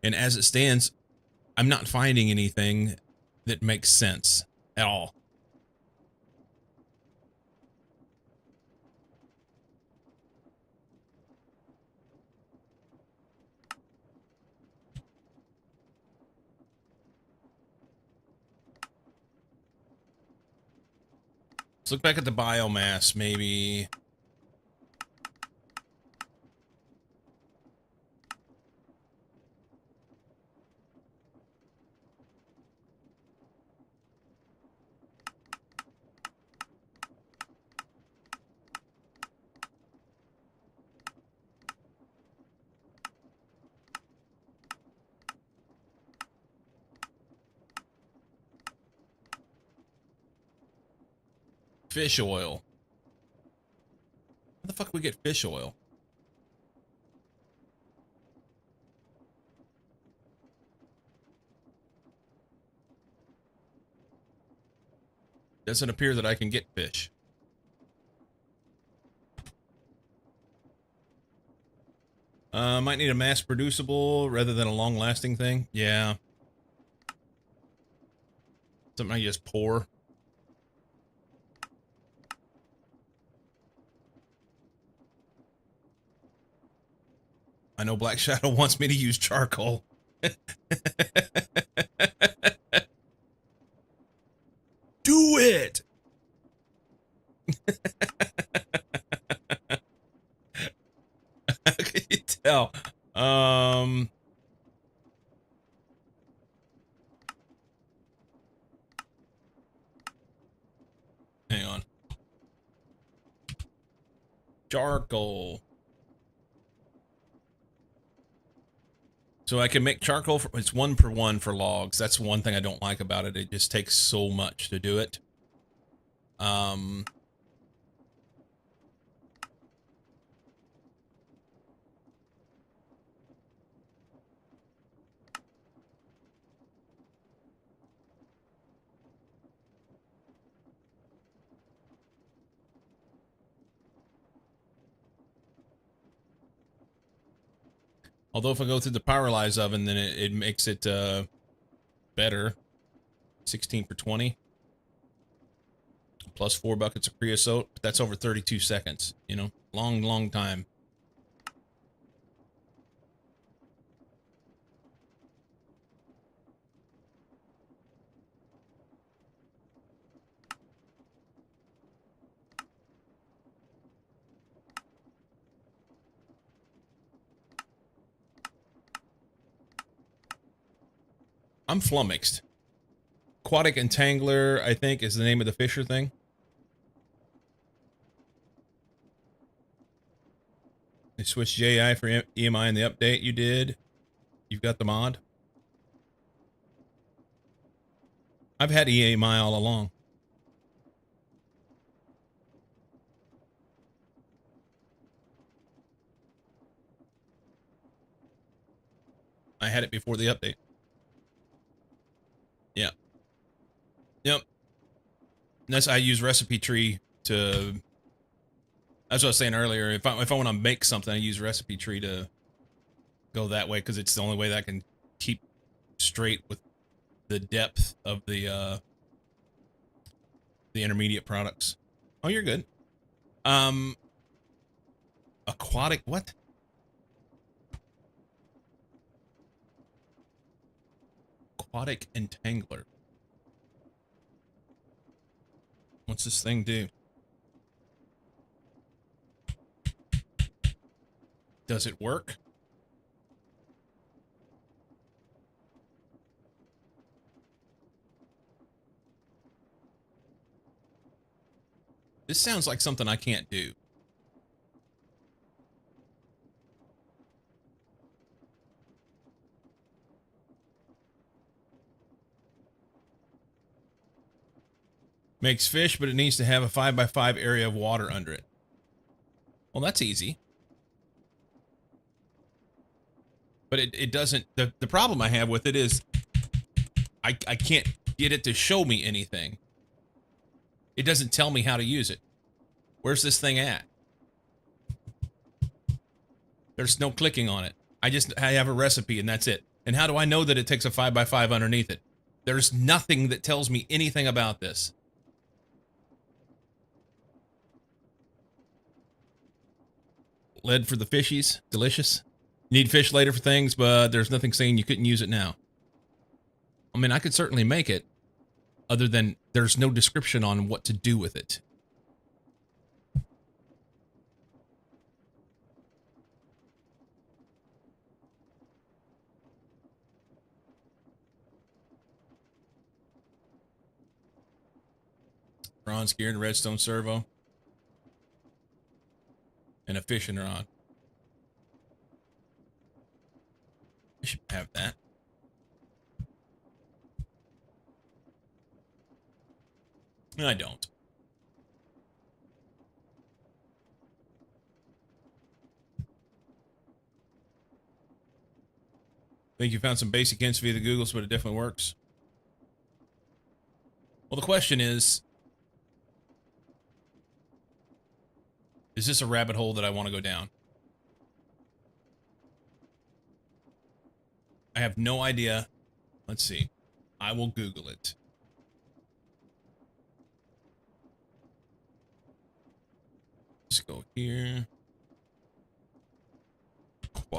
And as it stands, I'm not finding anything that makes sense at all. Let's look back at the biomass, maybe. Fish oil. How the fuck we get fish oil? Doesn't appear that I can get fish. Might need a mass producible rather than a long lasting thing. Yeah. Something I just pour. I know Black Shadow wants me to use charcoal. Do it! How can you tell? Hang on. Charcoal. So I can make charcoal. It's 1 per 1 for logs. That's one thing I don't like about it. It just takes so much to do it. Although if I go through the Pyrolyze oven, then it makes it better. 16 for 20. Plus 4 buckets of creosote. But that's over 32 seconds. You know, long, long time. I'm flummoxed. Aquatic Entangler, I think, is the name of the fisher thing. They switched JI for EMI in the update you did. You've got the mod. I've had EMI all along. I had it before the update. Yeah. Yep. That's I use recipe tree to. That's what I was saying earlier. If I want to make something, I use recipe tree to go that way because it's the only way that I can keep straight with the depth of the intermediate products. Oh, you're good. Aquatic what? Aquatic Entangler. What's this thing do? Does it work? This sounds like something I can't do. Makes fish, but it needs to have a 5x5 area of water under it. Well, that's easy. But it doesn't... The problem I have with it is I can't get it to show me anything. It doesn't tell me how to use it. Where's this thing at? There's no clicking on it. I have a recipe and that's it. And how do I know that it takes a 5x5 underneath it? There's nothing that tells me anything about this. Lead for the fishies. Delicious. Need fish later for things, but there's nothing saying you couldn't use it now. I mean, I could certainly make it, other than there's no description on what to do with it. Bronze gear and redstone servo. And a fishing rod. I should have that. I don't. Think you found some basic hints via the Googles, but it definitely works. Well, the question is this a rabbit hole that I want to go down? I have no idea. Let's see. I will Google it. Let's go here.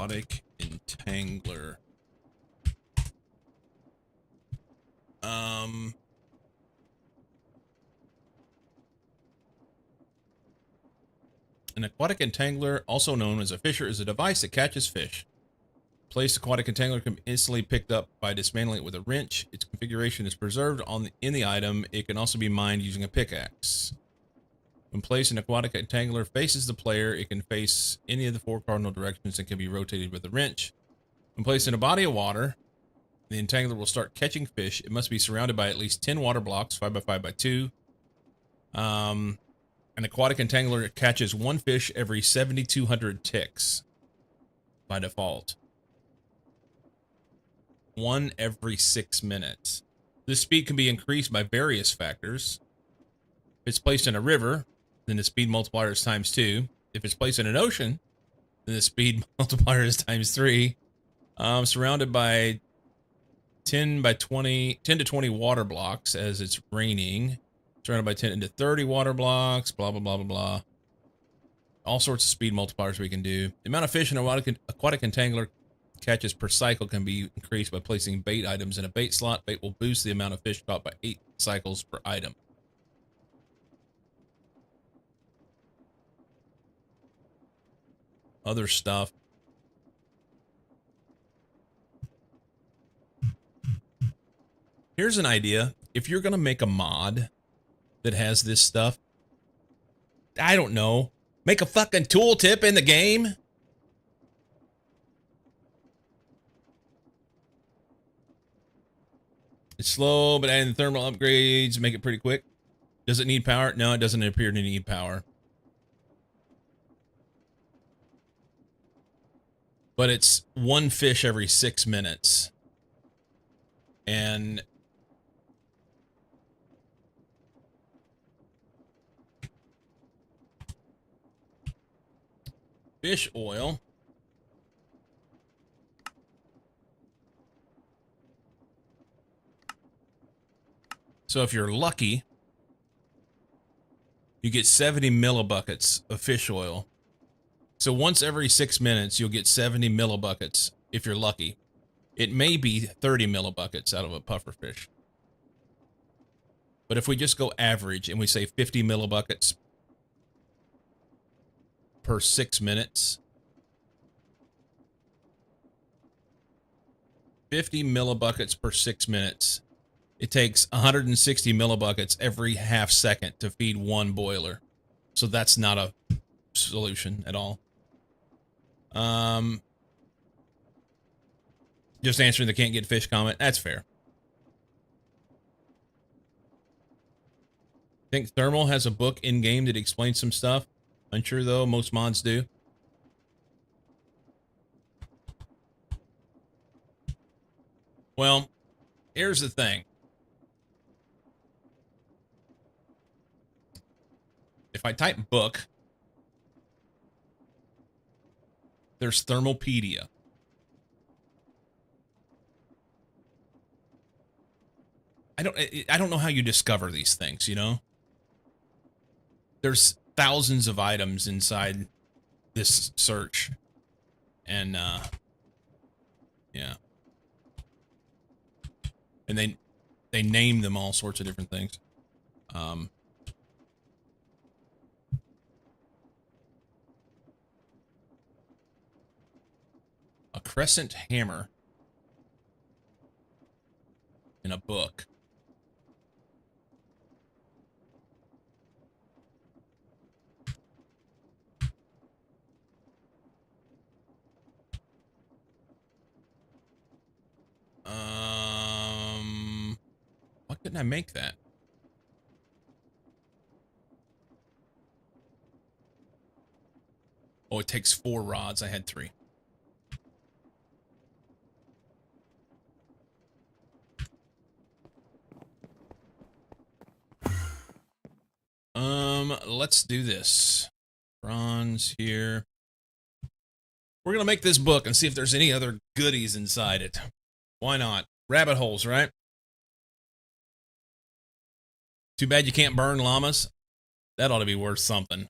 aquatic entangler. An aquatic entangler, also known as a fisher, is a device that catches fish. Placed aquatic entangler can be instantly picked up by dismantling it with a wrench. Its configuration is preserved in the item. It can also be mined using a pickaxe. When placed, an aquatic entangler faces the player. It can face any of the 4 cardinal directions and can be rotated with a wrench. When placed in a body of water, the entangler will start catching fish. It must be surrounded by at least 10 water blocks, 5x5 by 2. An aquatic entangler catches 1 fish every 7,200 ticks by default. 1 every 6 minutes. This speed can be increased by various factors. If it's placed in a river, then the speed multiplier is times 2. If it's placed in an ocean, then the speed multiplier is times 3. Surrounded by 10 to 20 water blocks as it's raining. Surrounded by 10 into 30 water blocks, blah, blah, blah, blah, blah. All sorts of speed multipliers we can do. The amount of fish an aquatic entangler catches per cycle can be increased by placing bait items in a bait slot. Bait will boost the amount of fish caught by 8 cycles per item. Other stuff. Here's an idea. If you're going to make a mod that has this stuff, I don't know, make a fucking tooltip in the game. It's slow, but adding the thermal upgrades make it pretty quick. Does it need power? No, it doesn't appear to need power. But it's 1 fish every 6 minutes. And fish oil. So if you're lucky, you get 70 millibuckets of fish oil. So once every 6 minutes, you'll get 70 millibuckets if you're lucky. It may be 30 millibuckets out of a puffer fish. But if we just go average and we say 50 millibuckets per 6 minutes, 50 millibuckets per 6 minutes. It takes 160 millibuckets every half second to feed 1 boiler. So that's not a solution at all. Just answering the can't get fish comment. That's fair. I think Thermal has a book in-game that explains some stuff. Unsure though, most mods do. Well, here's the thing. If I type book, there's Thermalpedia. I don't know how you discover these things, you know? There's thousands of items inside this search. And yeah. And they name them all sorts of different things. A crescent hammer in a book. Why couldn't I make that? Oh, it takes 4 rods. I had 3. Let's do this. Bronze here. We're gonna make this book and see if there's any other goodies inside it. Why not? Rabbit holes, right? Too bad you can't burn llamas. That ought to be worth something.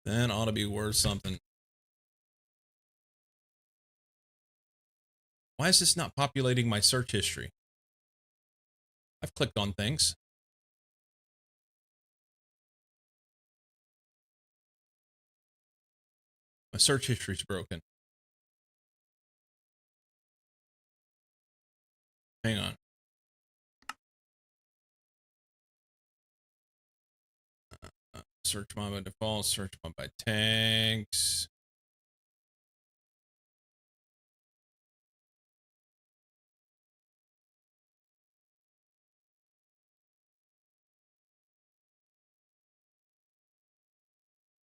That ought to be worth something. Why is this not populating my search history? I've clicked on things. My search history's broken. Hang on. Search mod by default, search mod by tags.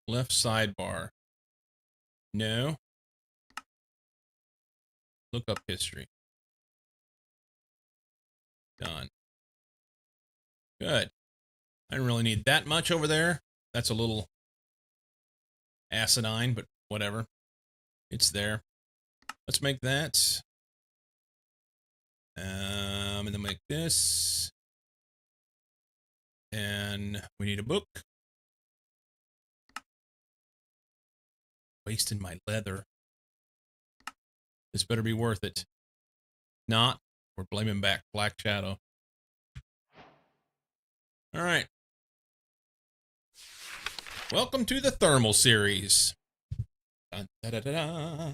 Left sidebar. No. Look up history. Done. Good. I didn't really need that much over there. That's a little asinine, but whatever. It's there. Let's make that. And then make this. And we need a book. Wasting my leather. This better be worth it. Not, we're blaming back Black Shadow. All right. Welcome to the Thermal series. Dun, da, da, da, da.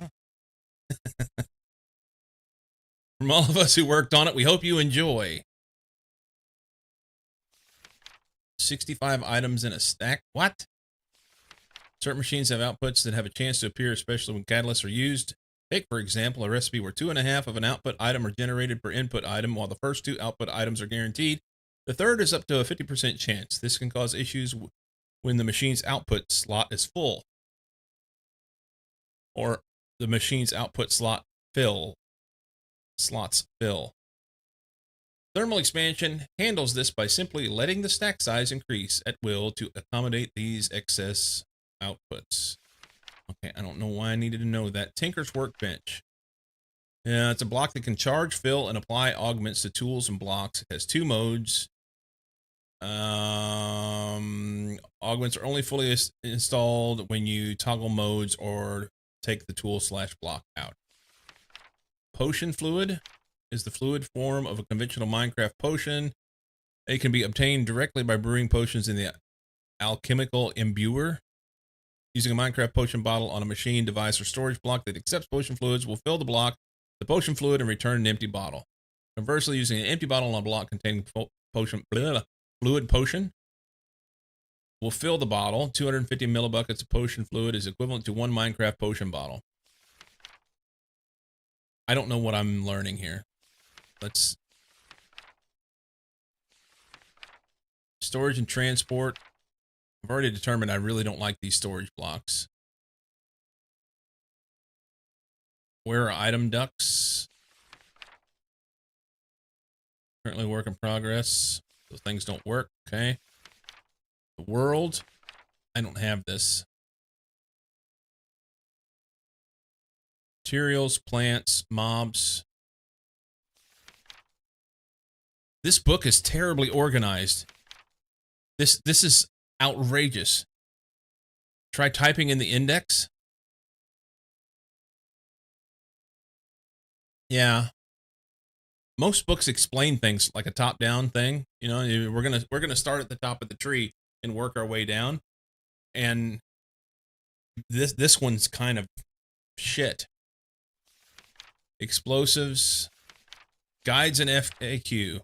From all of us who worked on it, we hope you enjoy. 65 items in a stack. What? Certain machines have outputs that have a chance to appear, especially when catalysts are used. Take, for example, a recipe where 2.5 of an output item are generated per input item, while the first 2 output items are guaranteed. The third is up to a 50% chance. This can cause issues when the machine's output slot is full, or the machine's output slots fill. Thermal expansion handles this by simply letting the stack size increase at will to accommodate these excess outputs. Okay, I don't know why I needed to know that. Tinker's Workbench. Yeah, it's a block that can charge, fill, and apply augments to tools and blocks. It has 2 modes. Augments are only fully installed when you toggle modes or take the tool/block out. Potion fluid is the fluid form of a conventional Minecraft potion. It can be obtained directly by brewing potions in the alchemical imbuer. Using a Minecraft potion bottle on a machine, device, or storage block that accepts potion fluids will fill the block, the potion fluid, and return an empty bottle. Conversely, using an empty bottle on a block containing fluid potion will fill the bottle. 250 millibuckets of potion fluid is equivalent to 1 Minecraft potion bottle. I don't know what I'm learning here. Let's... Storage and transport. I've already determined I really don't like these storage blocks. Where are item ducts? Currently work in progress. Those things don't work. Okay. The world. I don't have this. Materials, plants, mobs. This book is terribly organized. This is outrageous. Try typing in the index. Yeah. Most books explain things like a top-down thing. You know, we're gonna start at the top of the tree and work our way down. And this one's kind of shit. Explosives, guides and FAQ.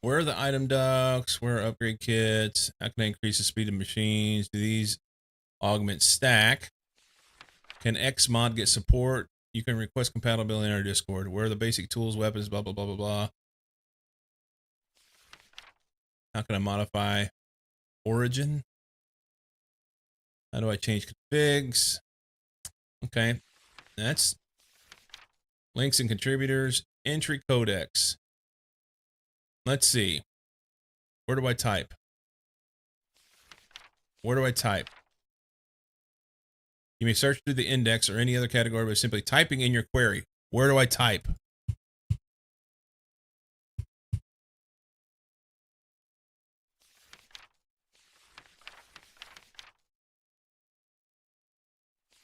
Where are the item ducts? Where are upgrade kits? How can I increase the speed of machines? Do these augment stack? Can X mod get support? You can request compatibility in our Discord. Where are the basic tools, weapons, blah, blah, blah, blah, blah. How can I modify origin? How do I change configs? Okay. That's links and contributors. Entry codex. Let's see. Where do I type? Where do I type? You may search through the index or any other category by simply typing in your query. Where do I type?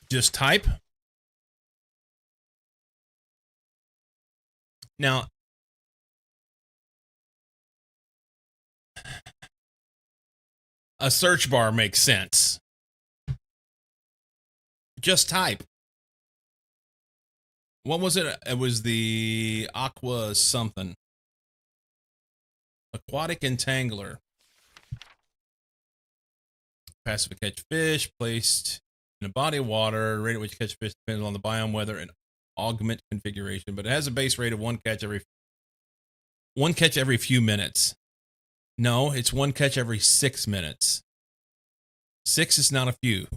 Just type? Now, a search bar makes sense. Just type. What was it? It was the aqua something. Aquatic entangler. Passive to catch fish, placed in a body of water. Rate at which catch fish depends on the biome, weather, and augment configuration. But it has a base rate of one catch every few minutes. No, it's one catch every 6 minutes. 6 is not a few.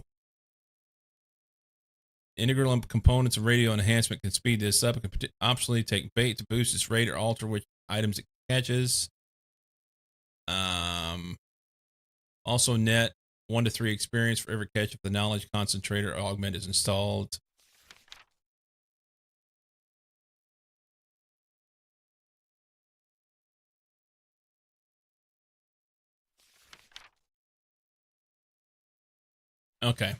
Integral components of radio enhancement can speed this up. It can optionally take bait to boost its rate or alter which items it catches. Also net 1 to 3 experience for every catch if the knowledge concentrator augment is installed. Okay.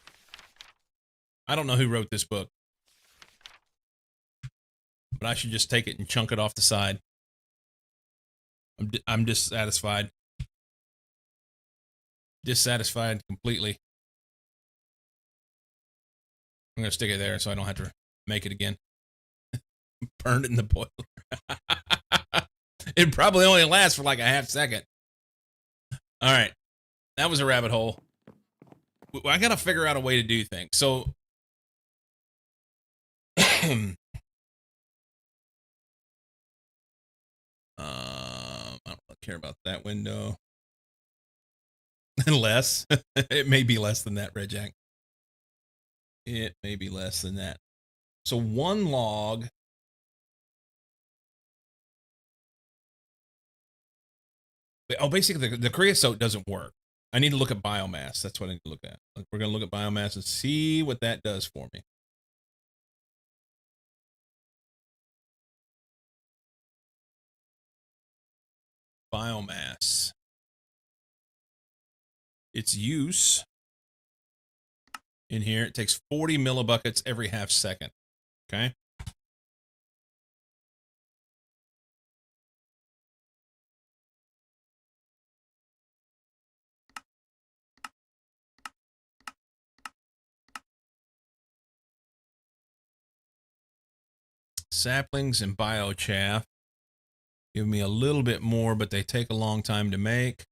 I don't know who wrote this book, but I should just take it and chunk it off the side. I'm dissatisfied. Dissatisfied completely. I'm going to stick it there so I don't have to make it again. Burn it in the boiler. It probably only lasts for like a half second. All right. That was a rabbit hole. I got to figure out a way to do things. So, I don't really care about that window. Less. It may be less than that, Red Jack. It may be less than that. So one log. Oh, basically the creosote doesn't work. I need to look at biomass. That's what I need to look at. We're going to look at biomass and see what that does for me. Biomass. Its use in here, it takes 40 millibuckets every half second. Okay. Saplings and biochaff give me a little bit more, but they take a long time to make.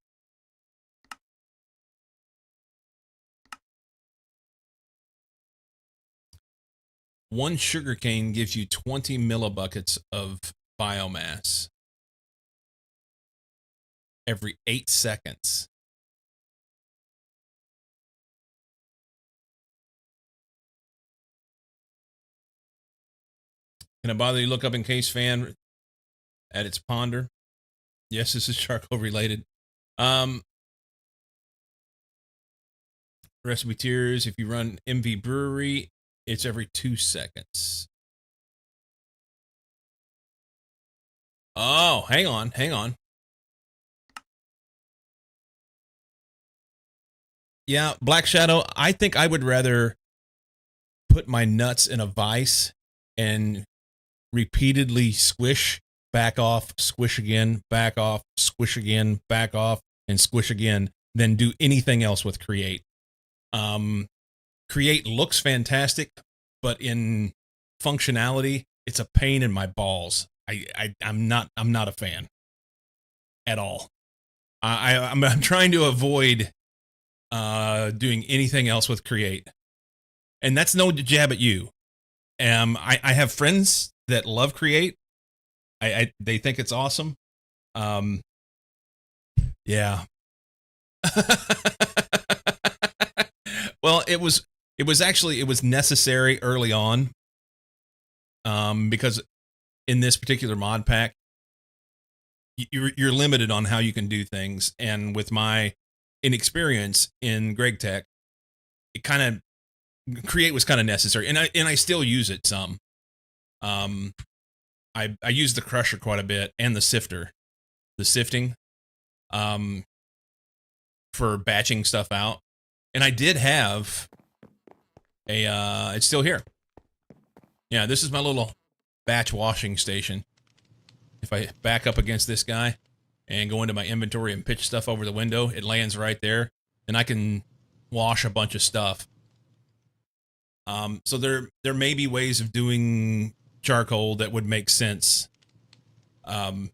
One sugarcane gives you 20 millibuckets of biomass every 8 seconds. Can I bother you look up Encased Fan at its ponder? Yes, this is charcoal related. Recipe tiers, if you run MV Brewery, it's every 2 seconds. Oh, hang on. Yeah, Black Shadow, I think I would rather put my nuts in a vise and repeatedly squish, back off, squish again, back off, squish again, back off, and squish again than do anything else with Create. Create looks fantastic, but in functionality, it's a pain in my balls. I'm not a fan at all. I'm trying to avoid doing anything else with Create, and that's no jab at you. I have friends that love Create. They think it's awesome. Yeah. Well, it was necessary early on, because in this particular mod pack, you're limited on how you can do things, and with my inexperience in Greg Tech, it kind of Create was kind of necessary, and I still use it some. I use the crusher quite a bit and the sifting, for batching stuff out. And I did have it's still here. Yeah, this is my little batch washing station. If I back up against this guy and go into my inventory and pitch stuff over the window, it lands right there. And I can wash a bunch of stuff. So there may be ways of doing charcoal that would make sense. I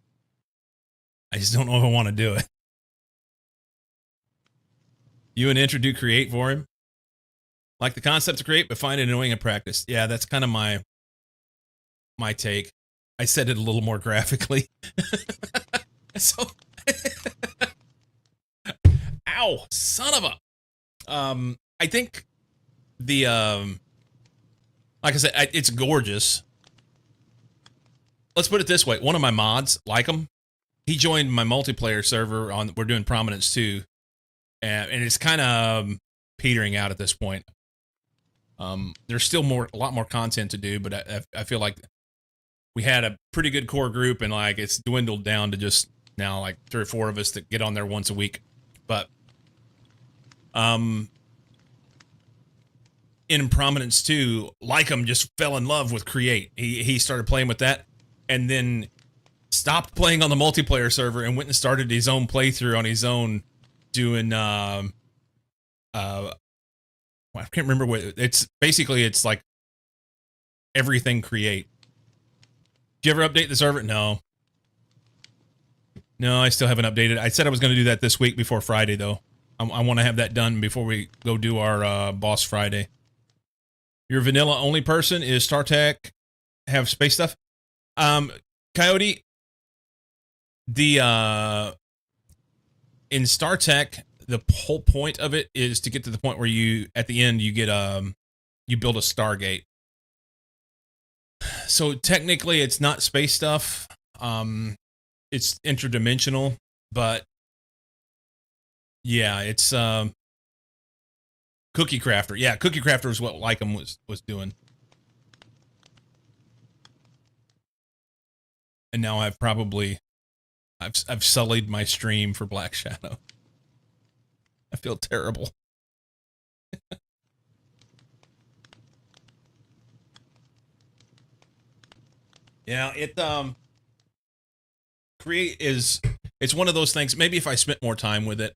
just don't know if I want to do it. You and Intro do create for him. Like the concept to create, but find it annoying in practice. Yeah, that's kind of my take. I said it a little more graphically. So, ow, son of a. I think the like I said, it's gorgeous. Let's put it this way: one of my mods, like him, he joined my multiplayer server on. We're doing Prominence 2, and it's kind of petering out at this point. There's still a lot more content to do, but I feel like we had a pretty good core group, and like it's dwindled down to just now like 3 or 4 of us that get on there once a week. But in Prominence 2, Lycum just fell in love with Create. He started playing with that, and then stopped playing on the multiplayer server and went and started his own playthrough on his own, doing I can't remember what it's basically. It's like everything Create. Did you ever update the server? No, I still haven't updated. I said I was going to do that this week before Friday, though. I want to have that done before we go do our boss Friday. Your vanilla only person is StarTech. Have space stuff. Coyote. The in StarTech, the whole point of it is to get to the point where you, at the end, you get you build a Stargate. So technically, it's not space stuff. It's interdimensional, but yeah, it's Cookie Crafter. Yeah, Cookie Crafter is what Lycum was doing. And now I've sullied my stream for Black Shadow. I feel terrible. Yeah, Create it's one of those things. Maybe if I spent more time with it,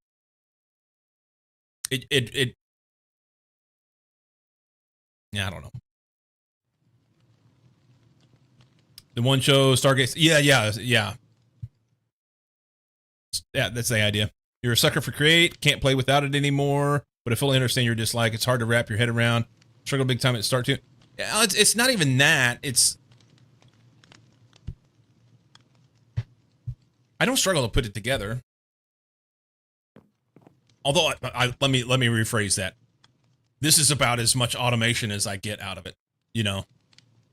yeah, I don't know. The one show Stargate. Yeah. Yeah, that's the idea. You're a sucker for Create. Can't play without it anymore. But I fully understand your dislike. It's hard to wrap your head around. Struggle big time at start too. Yeah, it's not even that. It's I don't struggle to put it together. Although let me rephrase that. This is about as much automation as I get out of it. You know,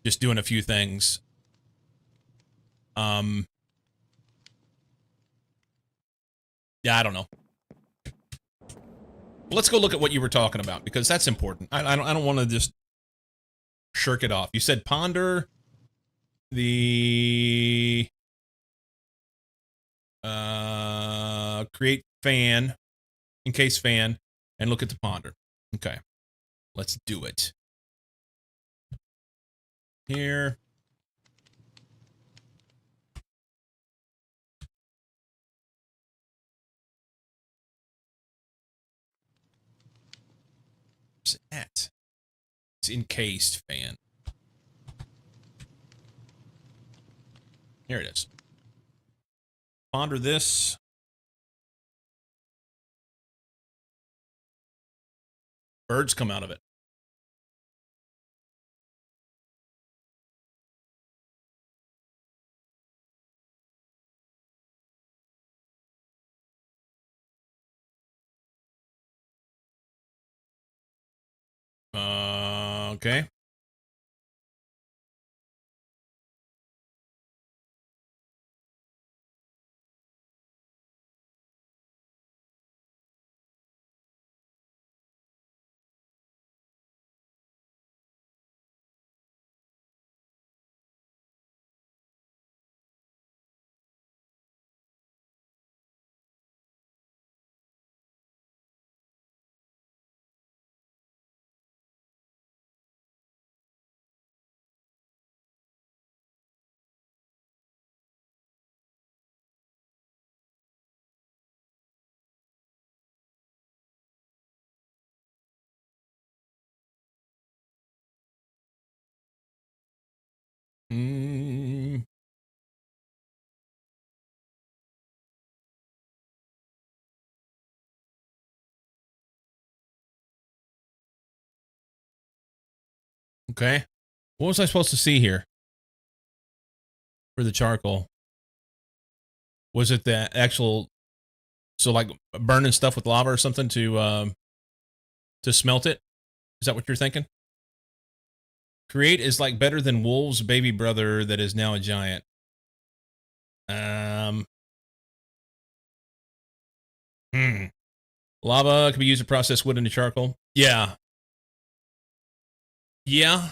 just doing a few things. Yeah, I don't know. Let's go look at what you were talking about, because that's important. I don't want to just shirk it off. You said ponder the create fan, encase fan, and look at the ponder. Okay, let's do it. Here. Where's it at? It's encased fan. Here it is. Ponder this. Birds come out of it. Okay. Okay. What was I supposed to see here for the charcoal? Was it the actual, so like burning stuff with lava or something to smelt it? Is that what you're thinking? Create is like better than Wolf's baby brother that is now a giant. Um. Hmm. Lava can be used to process wood into charcoal. Yeah. Yeah.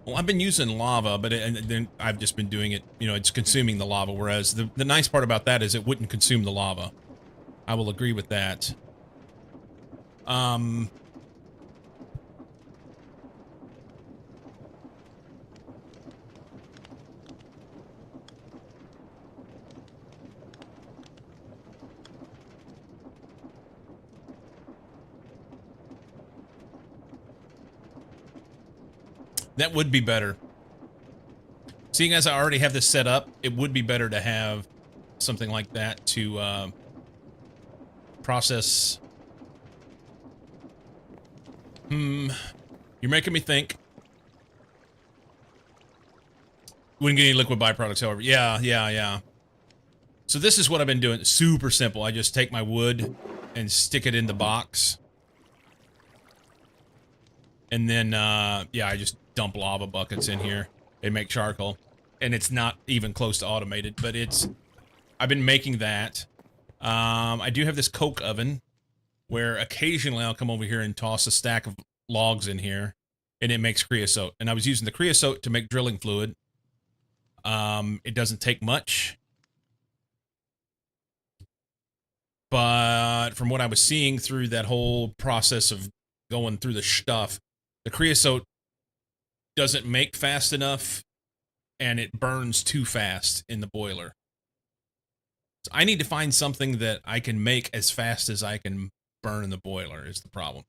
Well, I've been using lava, but and then I've just been doing it. You know, it's consuming the lava. Whereas the nice part about that is it wouldn't consume the lava. I will agree with that. Um. That would be better. Seeing as I already have this set up, it would be better to have something like that to process. You're making me think. Wouldn't get any liquid byproducts, however. Yeah. So this is what I've been doing. Super simple. I just take my wood and stick it in the box. And then, yeah, I just dump lava buckets in here. They make charcoal. And it's not even close to automated, but I've been making that. I do have this coke oven where occasionally I'll come over here and toss a stack of logs in here and it makes creosote. And I was using the creosote to make drilling fluid. It doesn't take much. But from what I was seeing through that whole process of going through the stuff, the creosote doesn't make fast enough and it burns too fast in the boiler. So I need to find something that I can make as fast as I can burn in the boiler is the problem.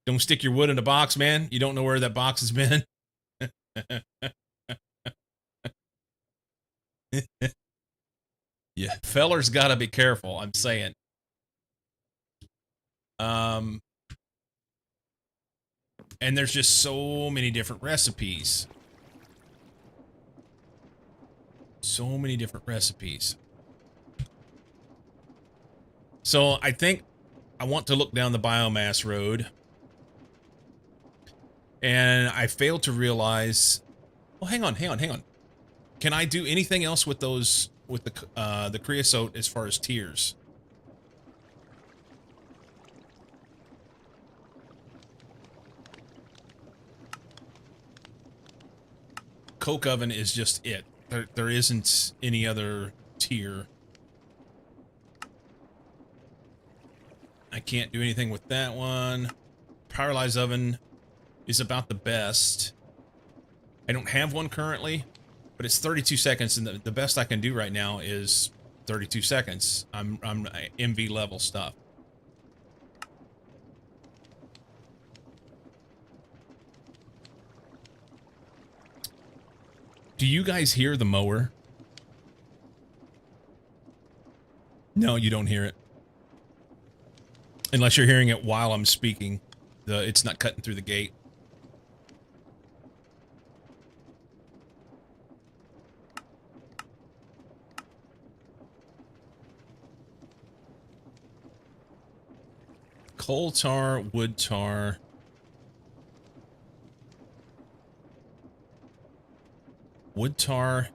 Don't stick your wood in a box, man. You don't know where that box has been. Yeah, fellers gotta be careful, I'm saying. Um, and there's just so many different recipes. So many different recipes. So I think I want to look down the biomass road. And I failed to realize, oh, hang on. Can I do anything else with those, with the creosote as far as tiers? Coke oven is just it. There isn't any other tier. I can't do anything with that one. Paralyzed oven is about the best. I don't have one currently, but it's 32 seconds, and the best I can do right now is 32 seconds. I'm MV level stuff. Do you guys hear the mower? No, you don't hear it. Unless you're hearing it while I'm speaking. It's not cutting through the gate. Coal tar, wood tar. Wood tar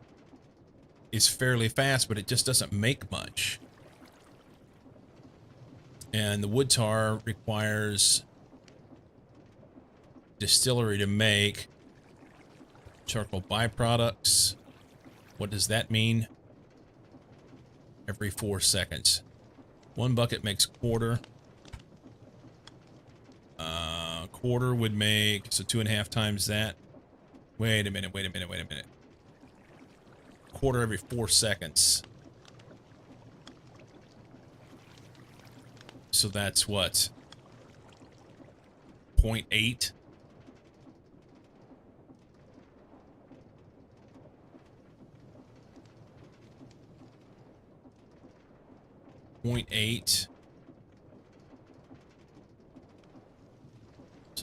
is fairly fast, but it just doesn't make much. And the wood tar requires distillery to make charcoal byproducts. What does that mean? Every 4 seconds. One bucket makes quarter. Quarter would make, so 2.5 times that. Wait a minute. Quarter every 4 seconds. So that's what? 0.8? .8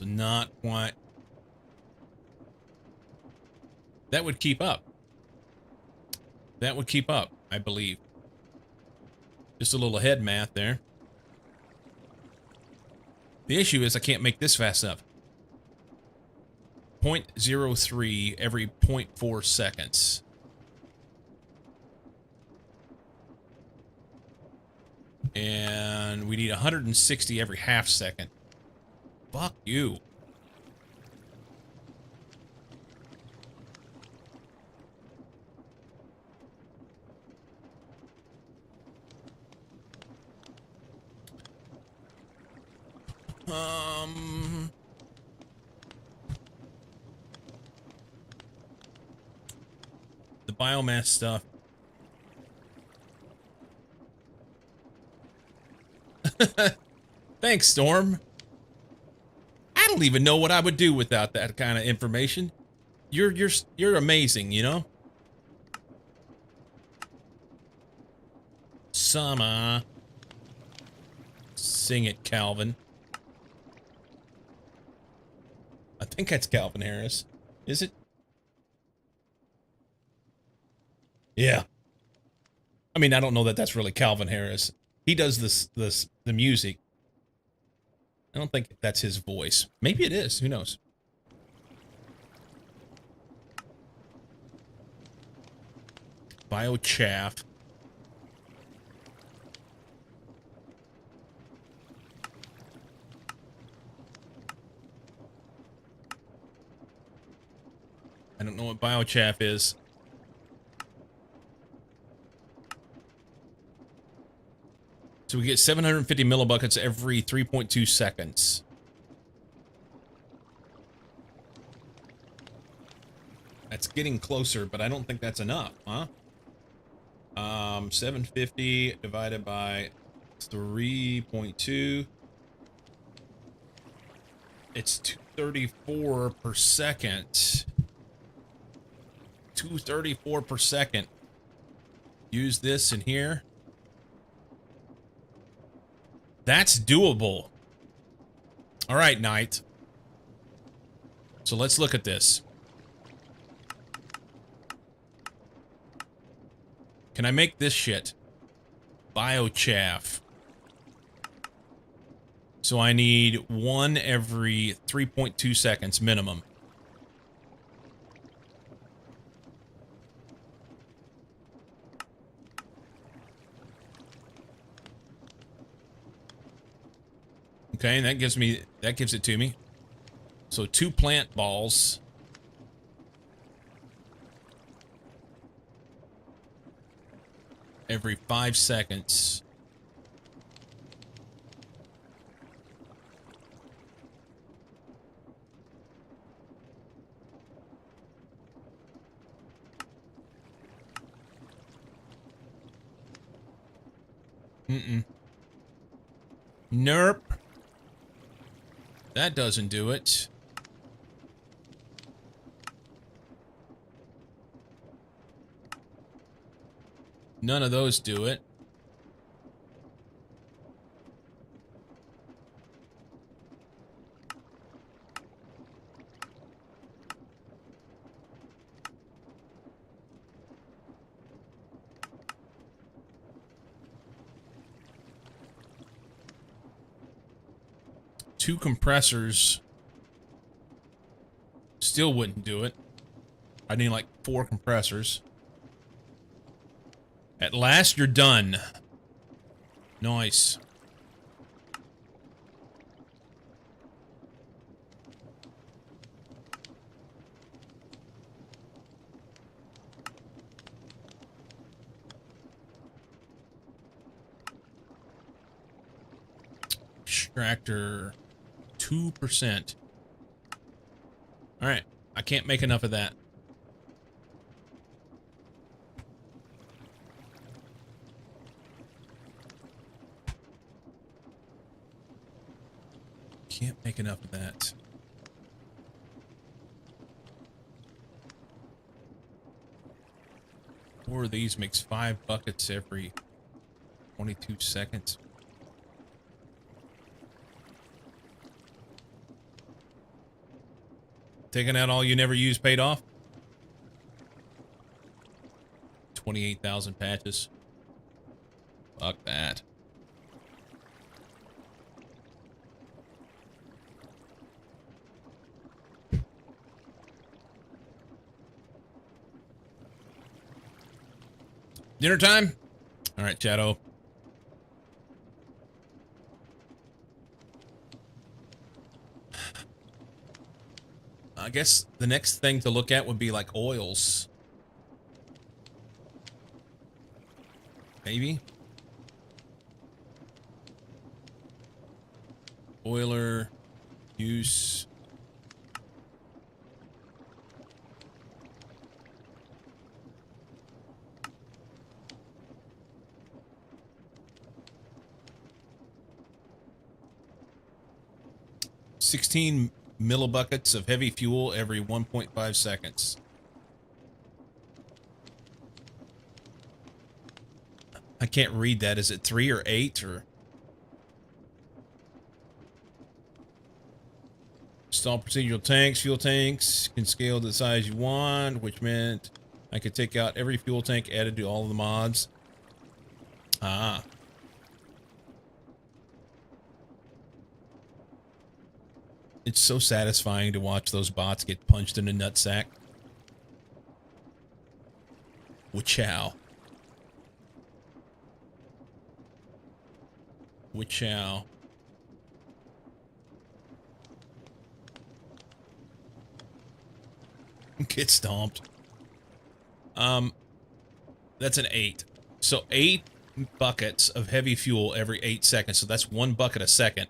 not quite. That would keep up. That would keep up, I believe. Just a little head math there. The issue is I can't make this fast enough. 0.03 every 0.4 seconds. And we need 160 every half second. Fuck you. The biomass stuff. Thanks, Storm. I don't even know what I would do without that kind of information. You're amazing, you know? Summer. Sing it, Calvin. I think that's Calvin Harris. Is it? Yeah. I mean, I don't know that that's really Calvin Harris. He does the music. I don't think that's his voice. Maybe it is. Who knows? Biochaff. I don't know what biochaff is. So we get 750 millibuckets every 3.2 seconds. That's getting closer, but I don't think that's enough, huh? 750 divided by 3.2. It's 234 per second. 234 per second. Use this in here. That's doable. All right, Knight. So let's look at this. Can I make this shit? Biochaff. So I need one every 3.2 seconds minimum. Okay, and that gives it to me. So 2 plant balls. Every 5 seconds. Nerp. That doesn't do it. None of those do it. Two compressors still wouldn't do it. I need like 4 compressors. At last, you're done. Nice. Extractor 2%. All right, I can't make enough of that. Can't make enough of that. Four of these makes 5 buckets every 22 seconds. Taking out all you never used paid off? 28,000 patches. Fuck that. Dinner time? All right, Chatto. I guess the next thing to look at would be like oils. Maybe. Boiler use. $16 millibuckets of heavy fuel every 1.5 seconds. I can't read that. Is it 3 or 8 or? Install procedural tanks, fuel tanks. Can scale to the size you want, which meant I could take out every fuel tank added to all of the mods. Ah. It's so satisfying to watch those bots get punched in the nutsack. Wachow. Wachow. Get stomped. That's an 8. So 8 buckets of heavy fuel every 8 seconds. So that's 1 bucket a second.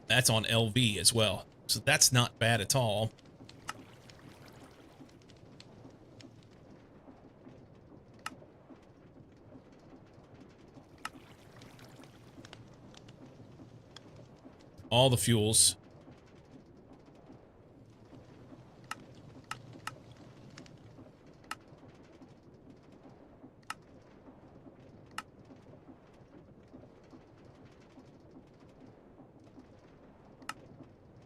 That's on LV as well. So that's not bad at all. All the fuels.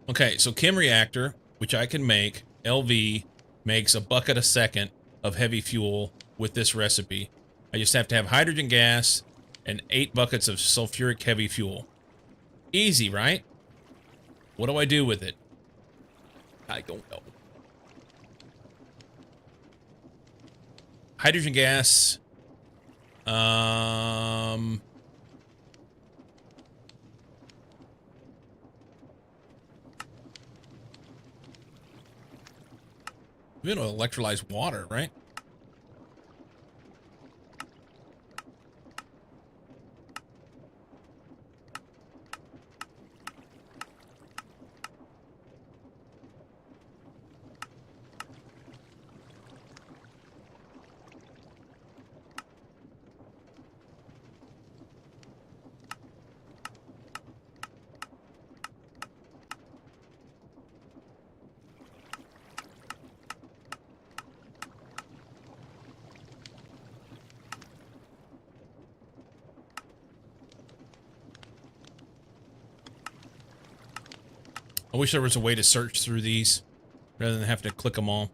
Okay, so chem reactor, which I can make, LV makes a bucket a second of heavy fuel with this recipe. I just have to have hydrogen gas and 8 buckets of sulfuric heavy fuel. Easy, right? What do I do with it? I don't know. Hydrogen gas. We're gonna electrolyze water, right? I wish there was a way to search through these rather than have to click them all.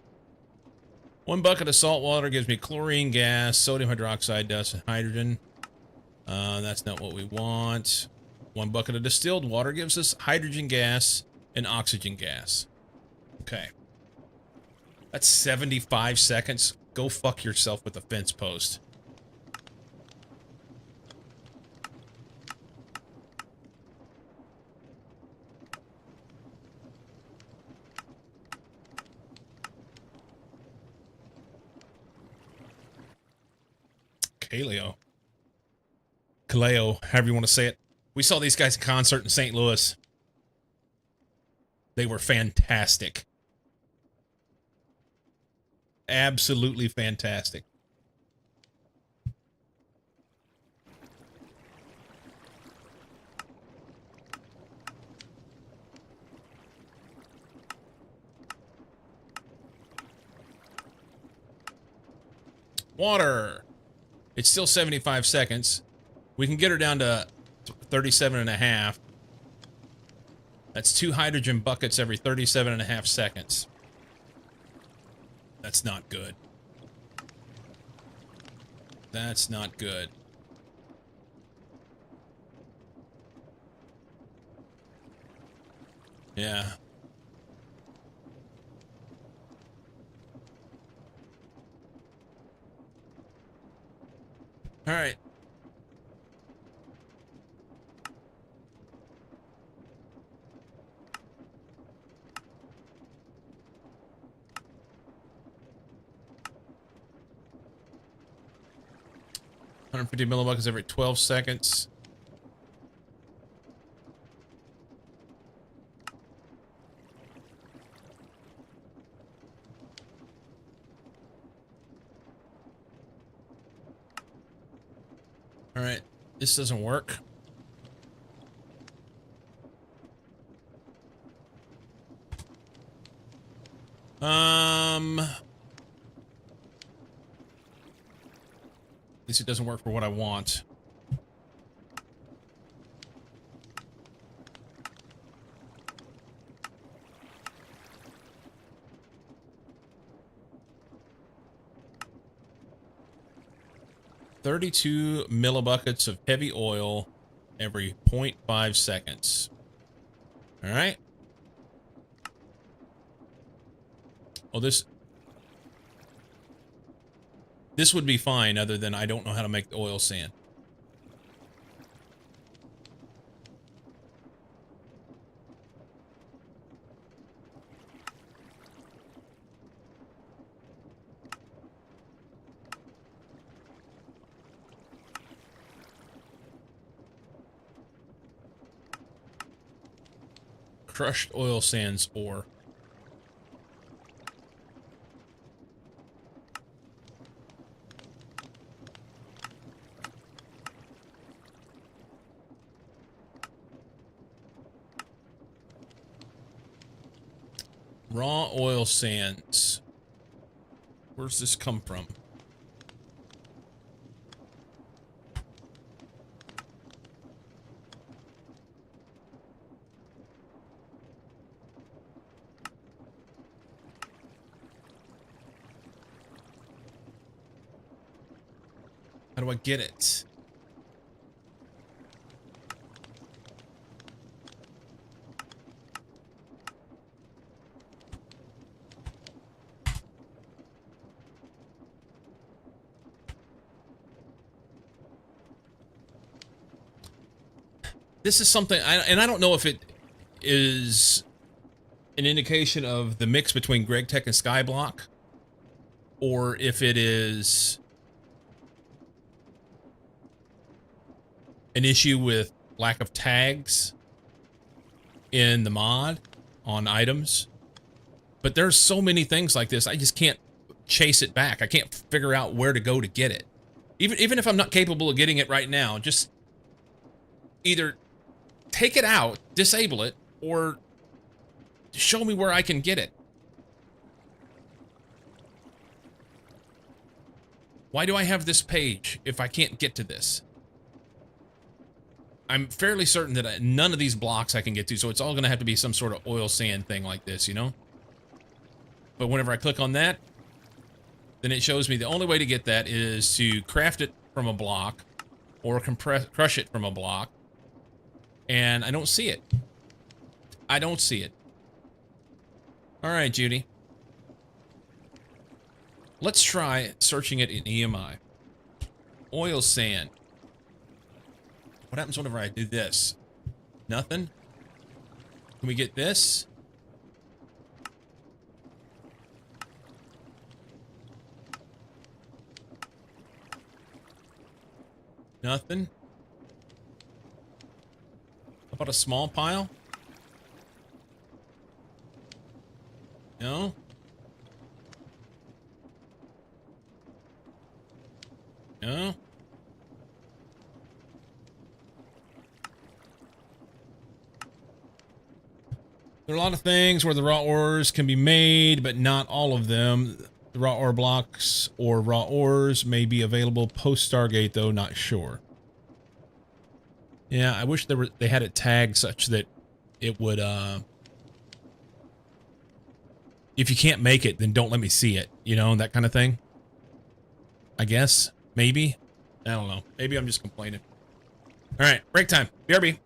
1 bucket of salt water gives me chlorine gas, sodium hydroxide dust, and hydrogen. That's not what we want. 1 bucket of distilled water gives us hydrogen gas and oxygen gas. Okay. That's 75 seconds. Go fuck yourself with a fence post. Kaleo, however you want to say it. We saw these guys in concert in St. Louis. They were fantastic. Absolutely fantastic. Water. It's still 75 seconds. We can get her down to 37 and a half. That's 2 hydrogen buckets every 37.5 seconds. That's not good. That's not good. Yeah. All right. $150 millibuckets every 12 seconds. All right. This doesn't work. At least it doesn't work for what I want. $32 millibuckets of heavy oil every 0.5 seconds. All right. Well, this would be fine, other than I don't know how to make the oil sand. Crushed oil sands ore. Raw oil sands. Where's this come from? How do I get it? This is something, and I don't know if it is an indication of the mix between GregTech and Skyblock, or if it is an issue with lack of tags in the mod on items. But there's so many things like this, I just can't chase it back. I can't figure out where to go to get it. Even if I'm not capable of getting it right now, just either take it out, disable it, or show me where I can get it. Why do I have this page if I can't get to this? I'm fairly certain that none of these blocks I can get to, so it's all going to have to be some sort of oil sand thing like this, you know? But whenever I click on that, then it shows me the only way to get that is to craft it from a block or crush it from a block. And I don't see it. I don't see it. All right, Judy. Let's try searching it in EMI. Oil sand. What happens whenever I do this? Nothing? Can we get this? Nothing? How about a small pile? No? No? There are a lot of things where the raw ores can be made, but not all of them. The raw ore blocks or raw ores may be available post Stargate, though not sure. Yeah, I wish they had it tagged such that
it would, if you can't make it, then don't let me see it, you know, that kind of thing. I guess, maybe. I don't know. Maybe I'm just complaining. All right, break time. BRB.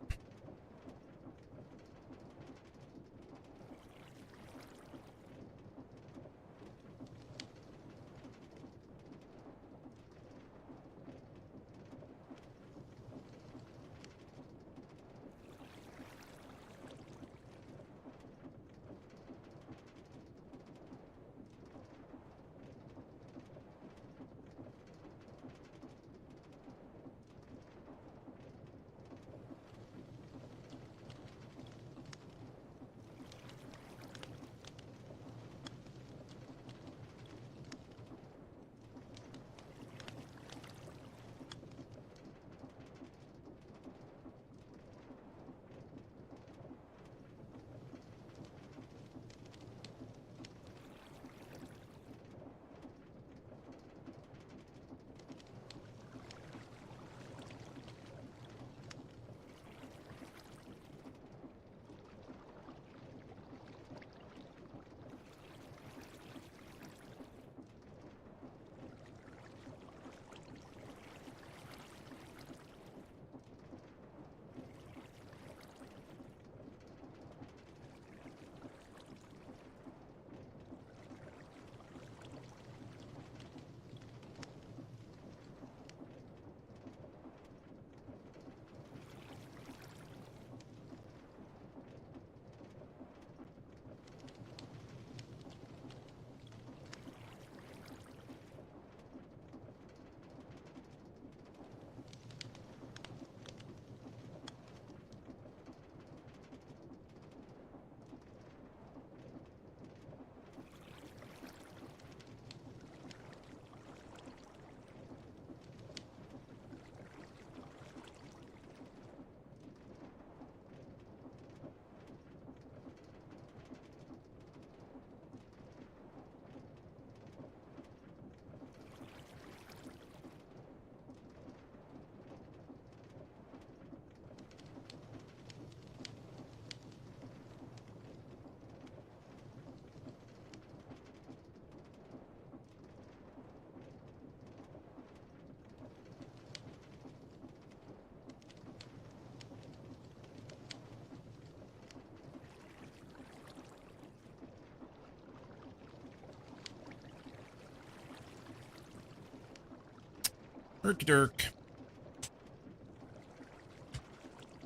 Dirk.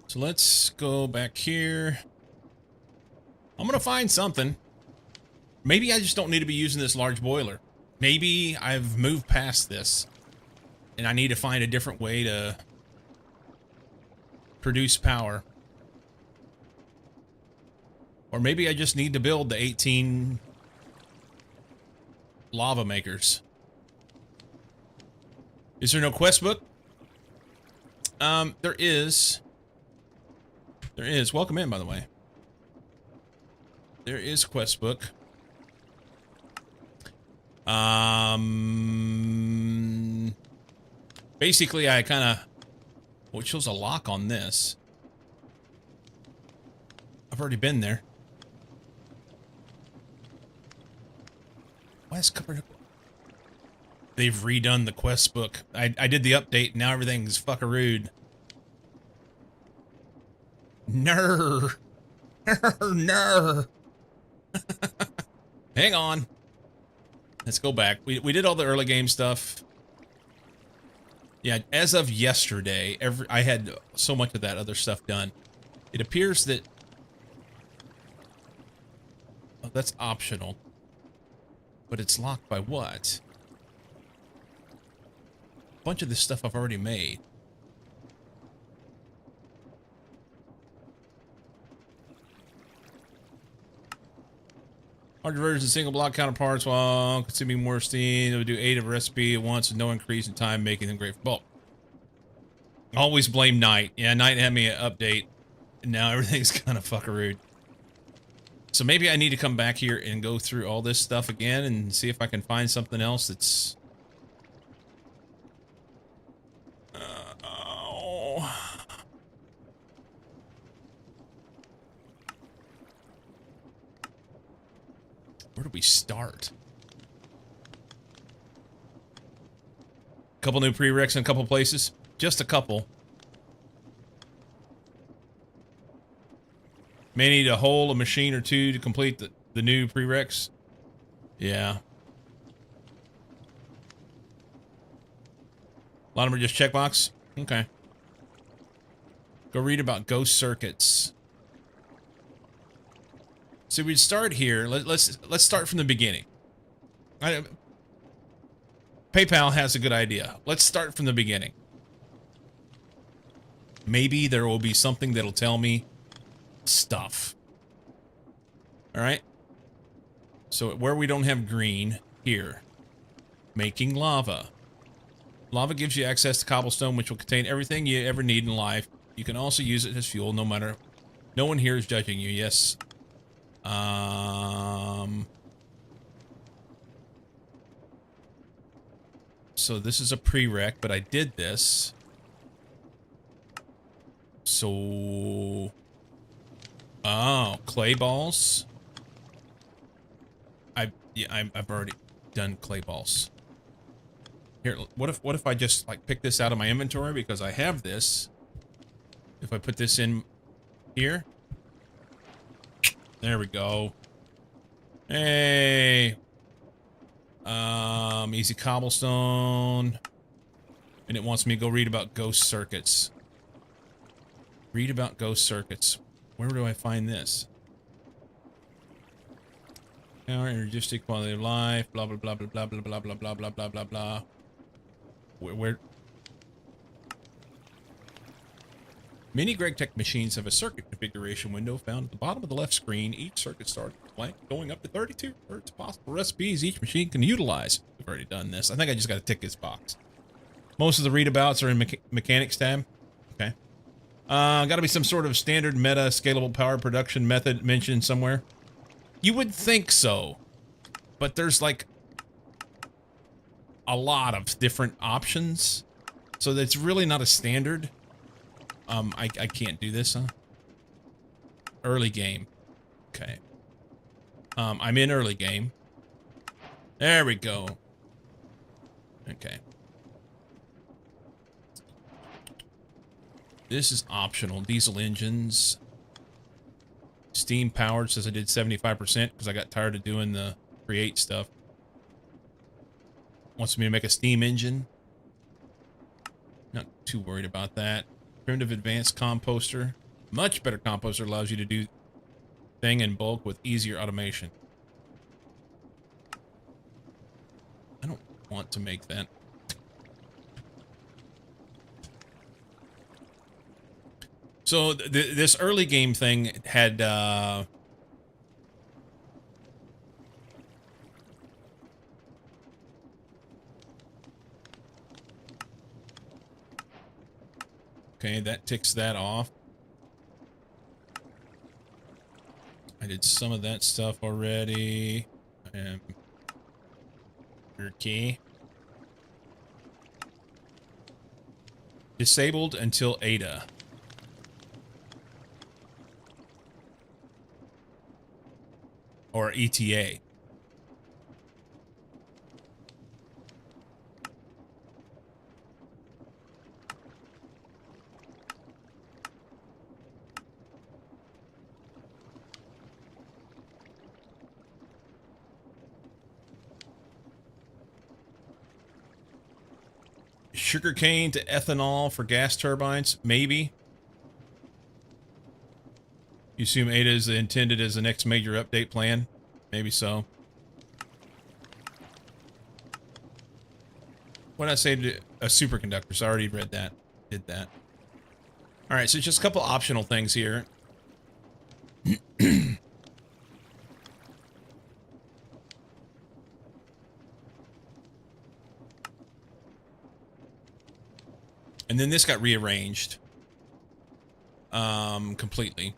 So let's go back here. I'm gonna find something. Maybe I just don't need to be using this large boiler. Maybe I've moved past this and I need to find a different way to produce power. Or maybe I just need to build the 18 lava makers. Is there no quest book? There is. There is. Welcome in, by the way. There is quest book. Basically, I kind of... Well, it shows a lock on this. I've already been there. Why is covered? They've redone the quest book. I did the update, and now everything's fuckarooed. Ner. Ner. Hang on. Let's go back. We did all the early game stuff. Yeah, as of yesterday, I had so much of that other stuff done. It appears that... Oh, that's optional. But it's locked by what? A bunch of this stuff I've already made. Larger versions, single block counterparts while consuming more steam. It would do 8 of a recipe at once with no increase in time, making them great for bulk. Always blame Night. Yeah, Night had me an update. And now everything's kind of fuckarooed. So maybe I need to come back here and go through all this stuff again and see if I can find something else that's... oh. Where do we start? Couple new prereqs in a couple places. Just a couple. May need a hole, a machine or two to complete the new prereqs. Yeah. A lot of them are just checkbox. Okay. Go read about ghost circuits. So we'd start here. Let's start from the beginning. PayPal has a good idea. Let's start from the beginning. Maybe there will be something that'll tell me stuff. All right. So where we don't have green, here. Making lava. Lava gives you access to cobblestone, which will contain everything you ever need in life. You can also use it as fuel, no matter. No one here is judging you. Yes. So this is a prereq, but I did this. So, oh, clay balls. I've already done clay balls. Here, what if I just like pick this out of my inventory because I have this? If I put this in here, there we go. Hey, easy cobblestone, and it wants me to go read about ghost circuits. Read about ghost circuits. Where do I find this? Power, energistic, quality of life, blah blah blah blah blah blah blah blah blah blah blah blah blah. Where? Many GregTech machines have a circuit configuration window found at the bottom of the left screen. Each circuit starts blank, going up to 32 possible recipes each machine can utilize. We've already done this. I think I just got to tick this box. Most of the readabouts are in mechanics tab. Okay. Got to be some sort of standard meta scalable power production method mentioned somewhere. You would think so, but there's like a lot of different options, so that's really not a standard. I can't do this, huh? Early game. Okay. I'm in early game. There we go. Okay. This is optional. Diesel engines. Steam powered, says I did 75% because I got tired of doing the create stuff. Wants me to make a steam engine. Not too worried about that. Primitive advanced composter. Much better composter, allows you to do thing in bulk with easier automation. I don't want to make that. So this early game thing had okay, that ticks that off. I did some of that stuff already. Your key. Disabled until Ada. Or ETA. Sugarcane to ethanol for gas turbines? Maybe. You assume Ada is intended as the next major update plan? Maybe so. What did I say to a superconductor? So I already read that. Did that. Alright, so just a couple optional things here. And then this got rearranged. Completely.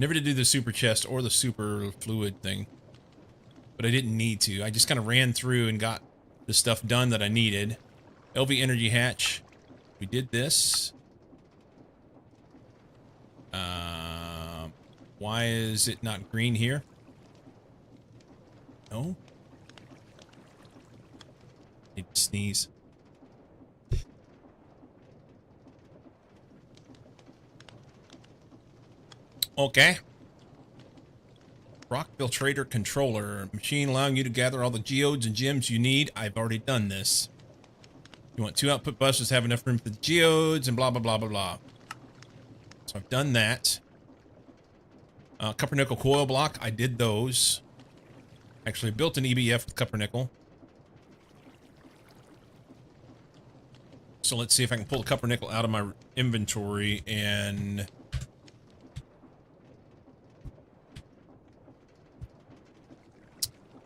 Never to do the super chest or the super fluid thing. But I didn't need to. I just kind of ran through and got the stuff done that I needed. LV energy hatch. We did this. Why is it not green here? No. Need to sneeze. Okay. Rock filtrator controller. Machine allowing you to gather all the geodes and gems you need. I've already done this. You want 2 output buses, have enough room for the geodes, and blah, blah, blah, blah, blah. So I've done that. Copper nickel coil block. I did those. Actually built an EBF with copper nickel. So let's see if I can pull the copper nickel out of my inventory and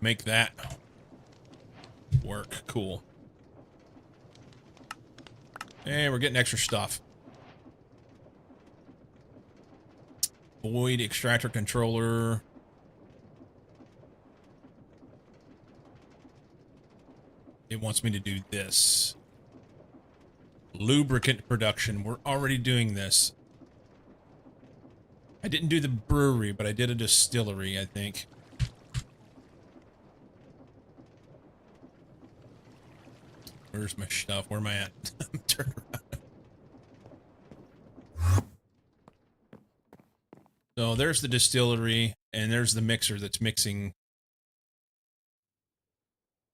make that work. Cool. And we're getting extra stuff. Void extractor controller. It wants me to do this. Lubricant production. We're already doing this. I didn't do the brewery, but I did a distillery, I think. Where's my stuff? Where am I at? Turn around. So there's the distillery, and there's the mixer that's mixing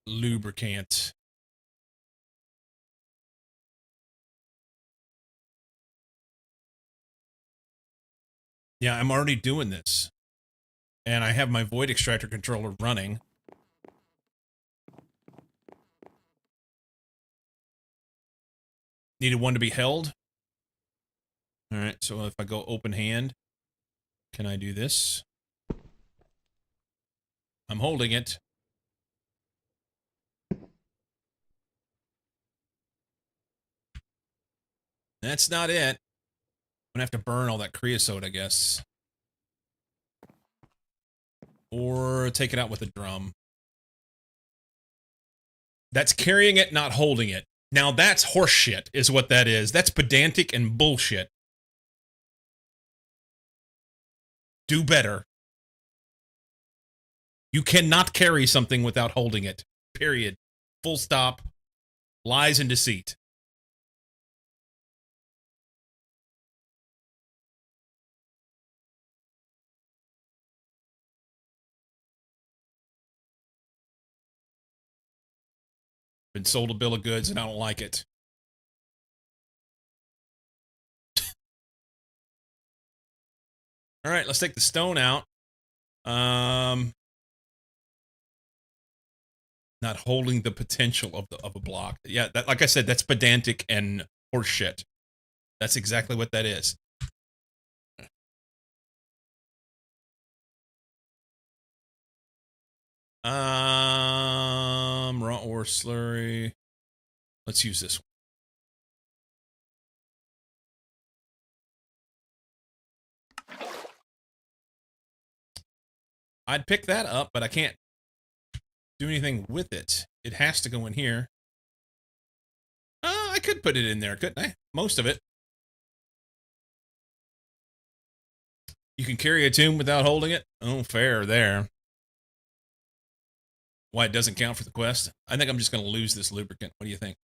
lubricant. Yeah, I'm already doing this. And I have my void extractor controller running. Needed one to be held. All right, so if I go open hand, can I do this? I'm holding it. That's not it. I'm gonna have to burn all that creosote, I guess. Or take it out with a drum. That's carrying it, not holding it. Now that's horseshit, is what that is. That's pedantic and bullshit. Do better. You cannot carry something without holding it. Period. Full stop. Lies and deceit. Been sold a bill of goods and I don't like it. All right, let's take the stone out. Not holding the potential of a block. Yeah, that, like I said, that's pedantic and horseshit. That's exactly what that is. Raw ore slurry. Let's use this one. I'd pick that up, but I can't do anything with it. It has to go in here. I could put it in there, couldn't I? Most of it. You can carry a tomb without holding it? Oh, fair there. Why it doesn't count for the quest? I think I'm just going to lose this lubricant. What do you think?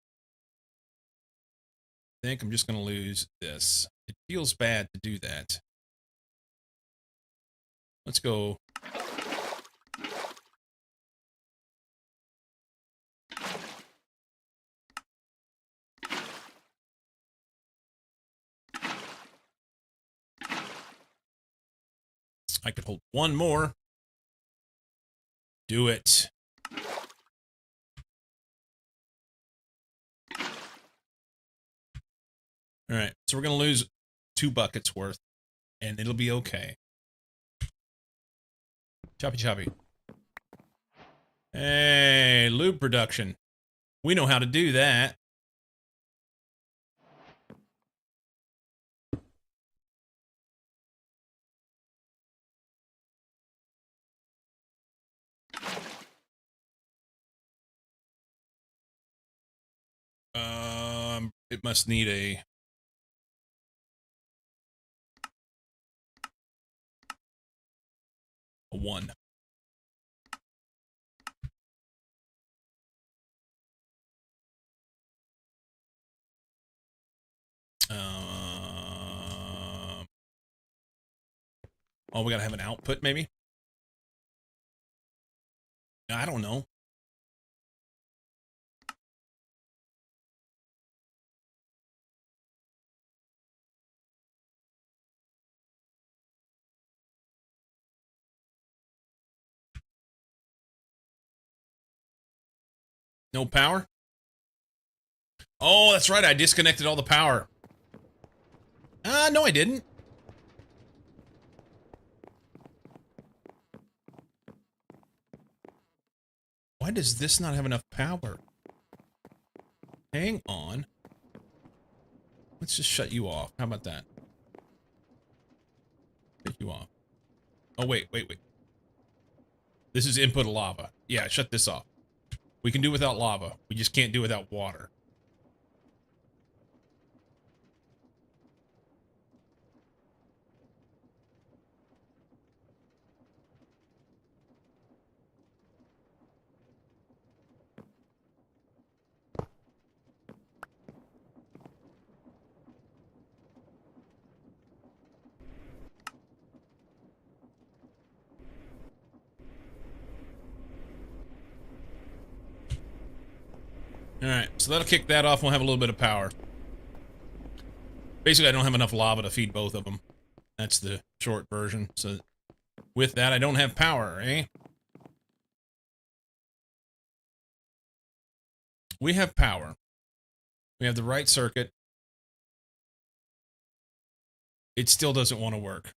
I think I'm just going to lose this. It feels bad to do that. Let's go. I could hold one more. Do it. All right, so we're going to lose 2 buckets worth, and it'll be okay. Choppy choppy. Hey, lube production. We know how to do that. It must need a... A 1. Oh, we gotta have an output, maybe? I don't know. No power? Oh, that's right. I disconnected all the power. No, I didn't. Why does this not have enough power? Hang on. Let's just shut you off. How about that? Take you off. Oh, wait. This is input of lava. Yeah, shut this off. We can do without lava. We just can't do without water. Alright, so that'll kick that off. We'll have a little bit of power. Basically, I don't have enough lava to feed both of them. That's the short version. So with that, I don't have power, eh? We have power. We have the right circuit. It still doesn't want to work.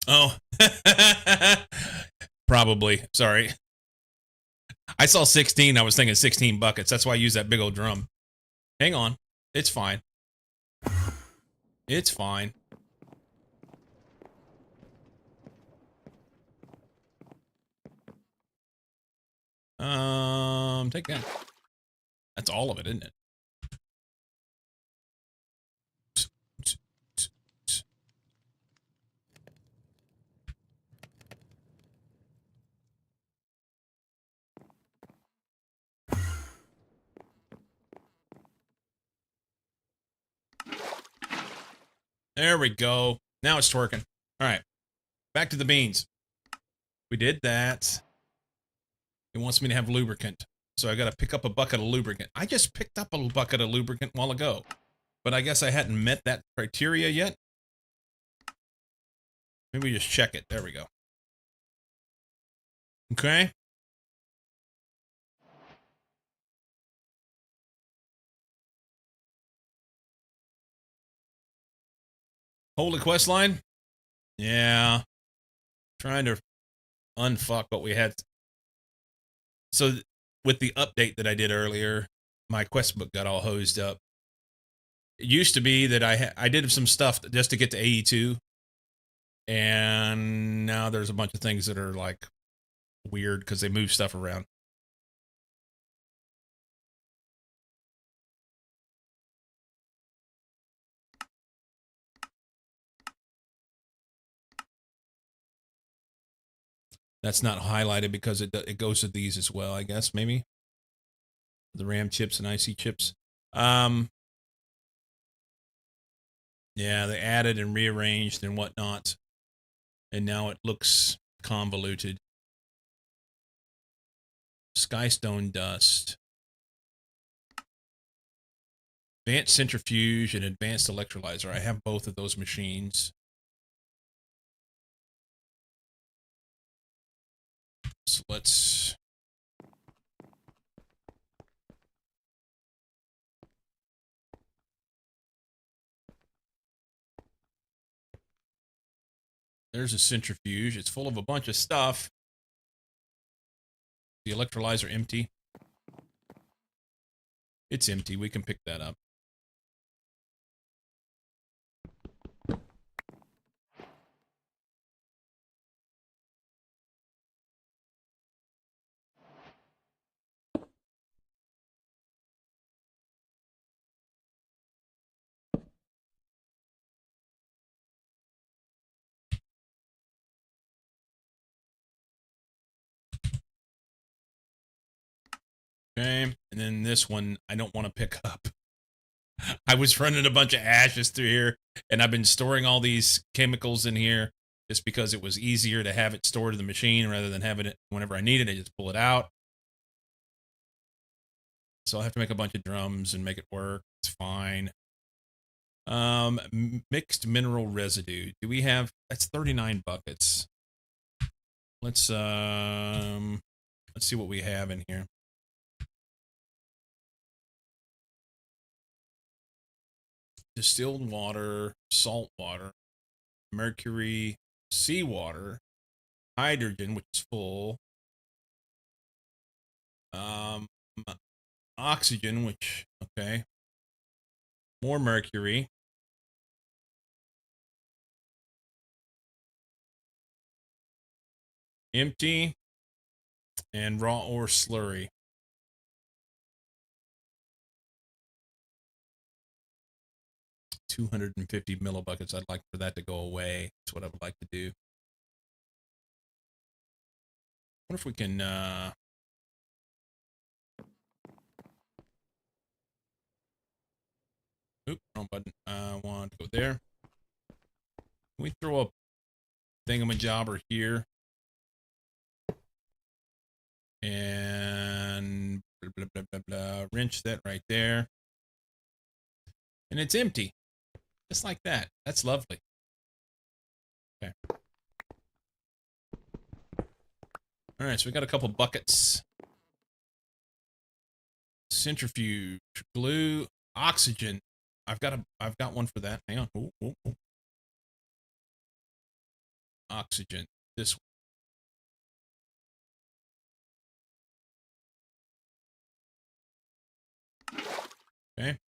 Oh. Probably. Sorry. I saw 16. I was thinking 16 buckets. That's why I use that big old drum. Hang on. It's fine. It's fine. Take that. That's all of it, isn't it? There we go. Now it's twerking. All right. Back to the beans. We did that. It wants me to have lubricant. So I got to pick up a bucket of lubricant. I just picked up a bucket of lubricant a while ago. But I guess I hadn't met that criteria yet. Maybe we just check it. There we go. Okay. Holy quest line? Yeah. Trying to unfuck what we had. So with the update that I did earlier, my quest book got all hosed up. It used to be that I did some stuff just to get to 82. And now there's a bunch of things that are like weird because they move stuff around. That's not highlighted because it goes to these as well, I guess, maybe. The RAM chips and IC chips. Yeah, they added and rearranged and whatnot. And now it looks convoluted. Skystone dust. Advanced centrifuge and advanced electrolyzer. I have both of those machines. So let's... There's a centrifuge. It's full of a bunch of stuff. The electrolyzer empty. It's empty. We can pick that up. Okay. And then this one, I don't want to pick up. I was running a bunch of ashes through here, and I've been storing all these chemicals in here just because it was easier to have it stored in the machine rather than having it whenever I need it. I just pull it out. So I'll have to make a bunch of drums and make it work. It's fine. Mixed mineral residue. Do we have? That's 39 buckets. Let's see what we have in here. Distilled water, salt water, mercury, seawater, hydrogen, which is full, um, oxygen, which, okay, more mercury, empty, and raw ore slurry. 250 millibuckets. I'd like for that to go away. That's what I would like to do. What if we can, oops, wrong button. I want to go there. Can we throw a thingamajobber here? And blah, blah, blah, blah, blah. Wrench that right there. And it's empty. Just like that. That's lovely. Okay. All right, so we got a couple buckets. Centrifuge, glue, oxygen. I've got one for that. Hang on. Ooh, ooh, ooh. Oxygen. This one. Okay.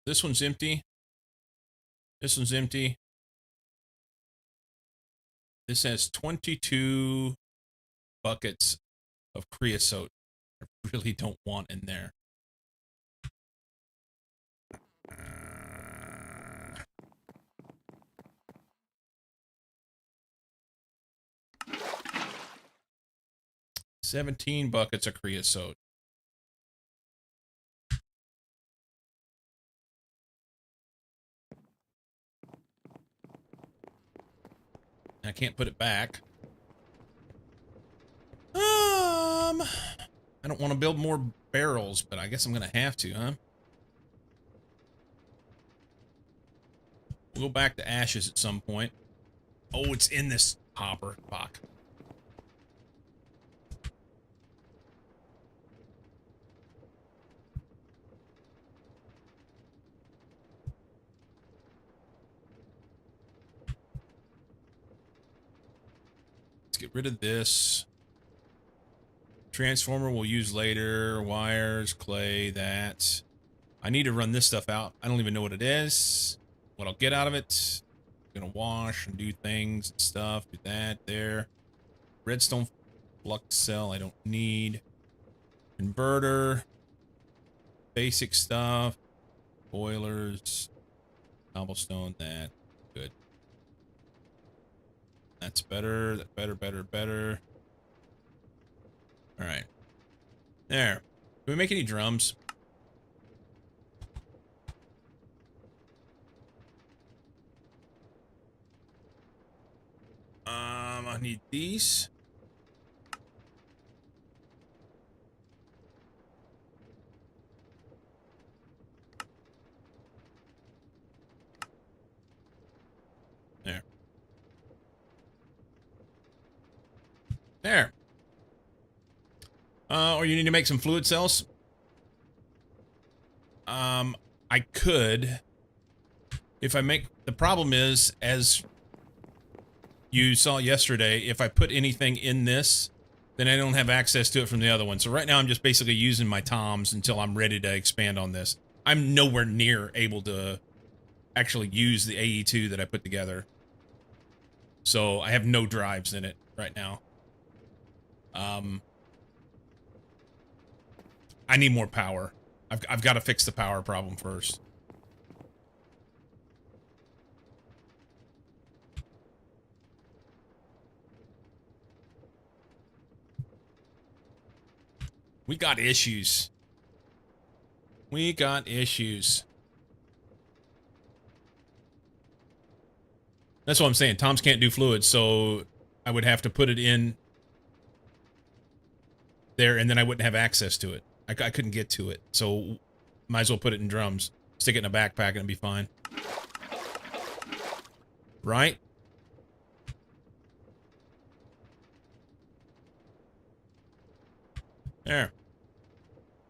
This one's empty. This one's empty. This has 22 buckets of creosote. I really don't want in there. 17 buckets of creosote. I can't put it back. I don't want to build more barrels, but I guess I'm going to have to, huh? We'll go back to ashes at some point. Oh, it's in this hopper. Fuck. Let's get rid of this. Transformer we'll use later. Wires, clay, that. I need to run this stuff out. I don't even know what it is. What I'll get out of it. I'm gonna wash and do things and stuff. Do that there. Redstone flux cell I don't need. Converter. Basic stuff. Boilers. Cobblestone, that. Good. That's better. Better, better, better. Alright. There. Can we make any drums? I need these. There. There. Or you need to make some fluid cells. I could, if I make, the problem is, as you saw yesterday, if I put anything in this, then I don't have access to it from the other one. So right now I'm just basically using my toms until I'm ready to expand on this. I'm nowhere near able to actually use the AE2 that I put together. So I have no drives in it right now. I need more power. I've got to fix the power problem first. We got issues. We got issues. That's what I'm saying. Toms can't do fluids, so I would have to put it in there, and then I wouldn't have access to it. I couldn't get to it, so might as well put it in drums. Stick it in a backpack and it'll be fine. Right? There.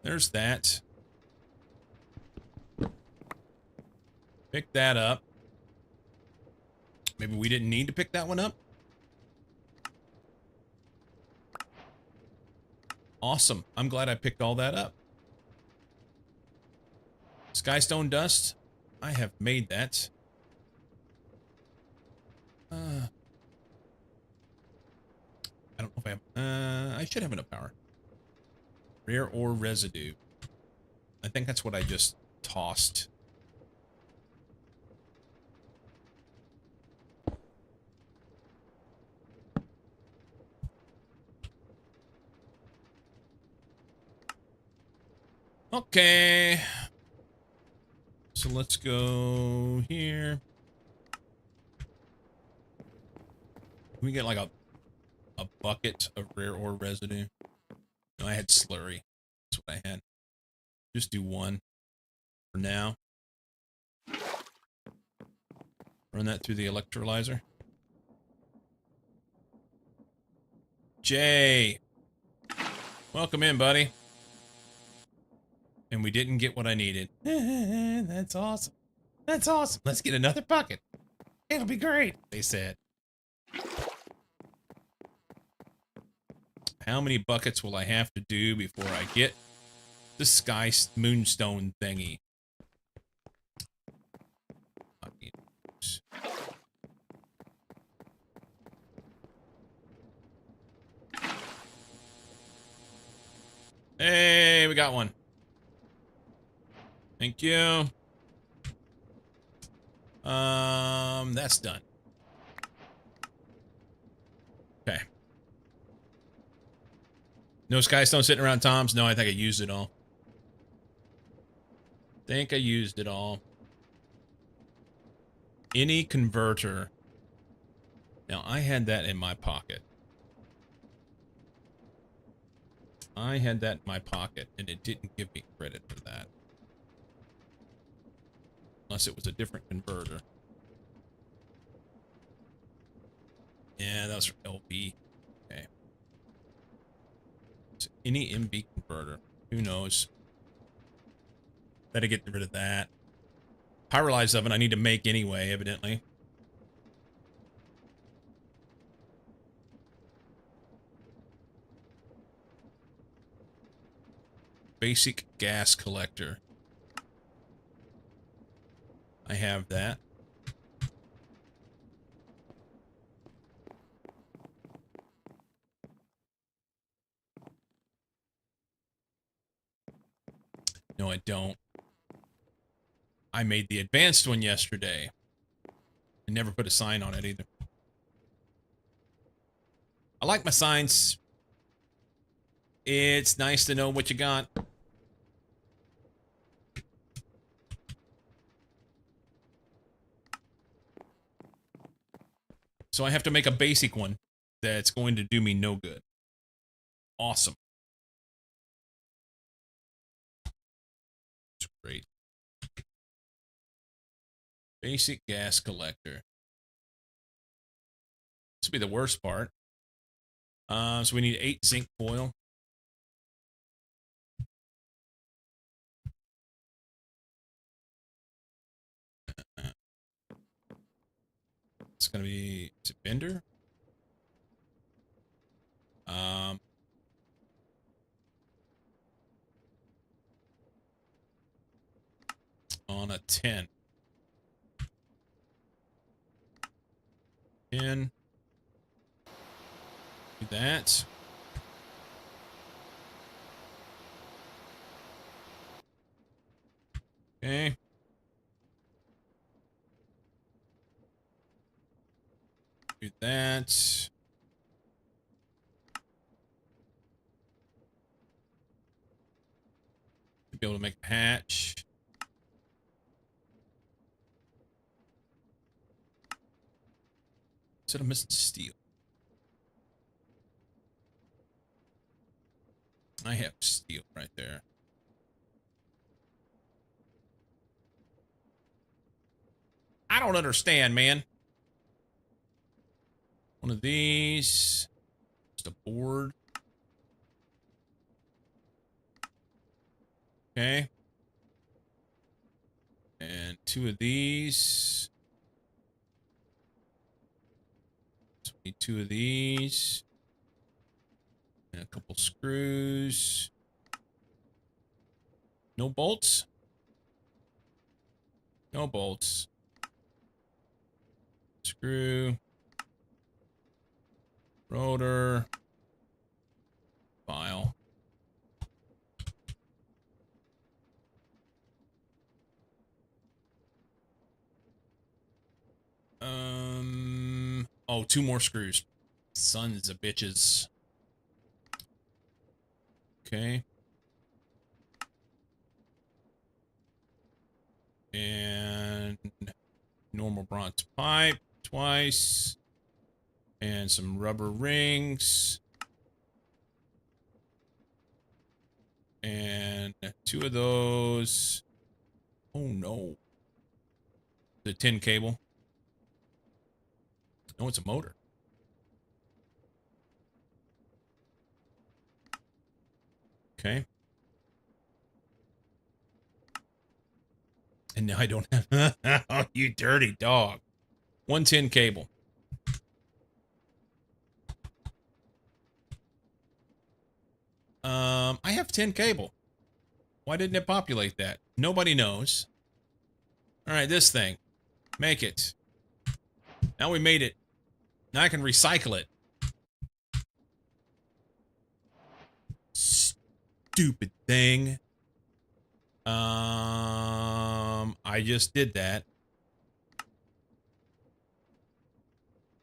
There's that. Pick that up. Maybe we didn't need to pick that one up. Awesome. I'm glad I picked all that up. Skystone dust. I have made that. I don't know if I have... I should have enough power. Rare ore residue. I think that's what I just tossed. Okay. So let's go here. Can we get like a bucket of rare ore residue? No, I had slurry. That's what I had. Just do one for now. Run that through the electrolyzer. Jay. Welcome in, buddy. And we didn't get what I needed. That's awesome. That's awesome. Let's get another bucket. It'll be great, they said. How many buckets will I have to do before I get the sky moonstone thingy? Hey, we got one. Thank you. That's done. Okay. No skystone sitting around Tom's? No, I think I used it all. Think I used it all. Any converter. Now, I had that in my pocket. I had that in my pocket, and it didn't give me credit for that. Unless it was a different converter. Yeah, that was for LB. Okay. So any MB converter. Who knows? Better get rid of that. Pyrolyzed oven I need to make anyway, evidently. Basic gas collector. I have that. No, I don't. I made the advanced one yesterday. I never put a sign on it either. I like my signs. It's nice to know what you got. So I have to make a basic one that's going to do me no good. Awesome. It's great. Basic gas collector. This will be the worst part. So we need 8 zinc foil. It's gonna be, is it Bender? On a 10. 10. Do that. Okay. Do that. To be able to make a hatch. Instead of missing steel. I have steel right there. I don't understand, man. One of these. Just a board. Okay. And 2 of these. So we need 2 of these. And a couple screws. No bolts? No bolts. Screw. Rotor. File. Oh, 2 more screws. Sons of bitches. Okay. And normal bronze pipe twice. And some rubber rings. And 2 of those. Oh no. The tin cable. No, it's a motor. Okay. And now I don't have... Oh, you dirty dog. 1 tin cable. I have 10 cable. Why didn't it populate that? Nobody knows. All right, this thing. Make it. Now we made it. Now I can recycle it. Stupid thing. I just did that.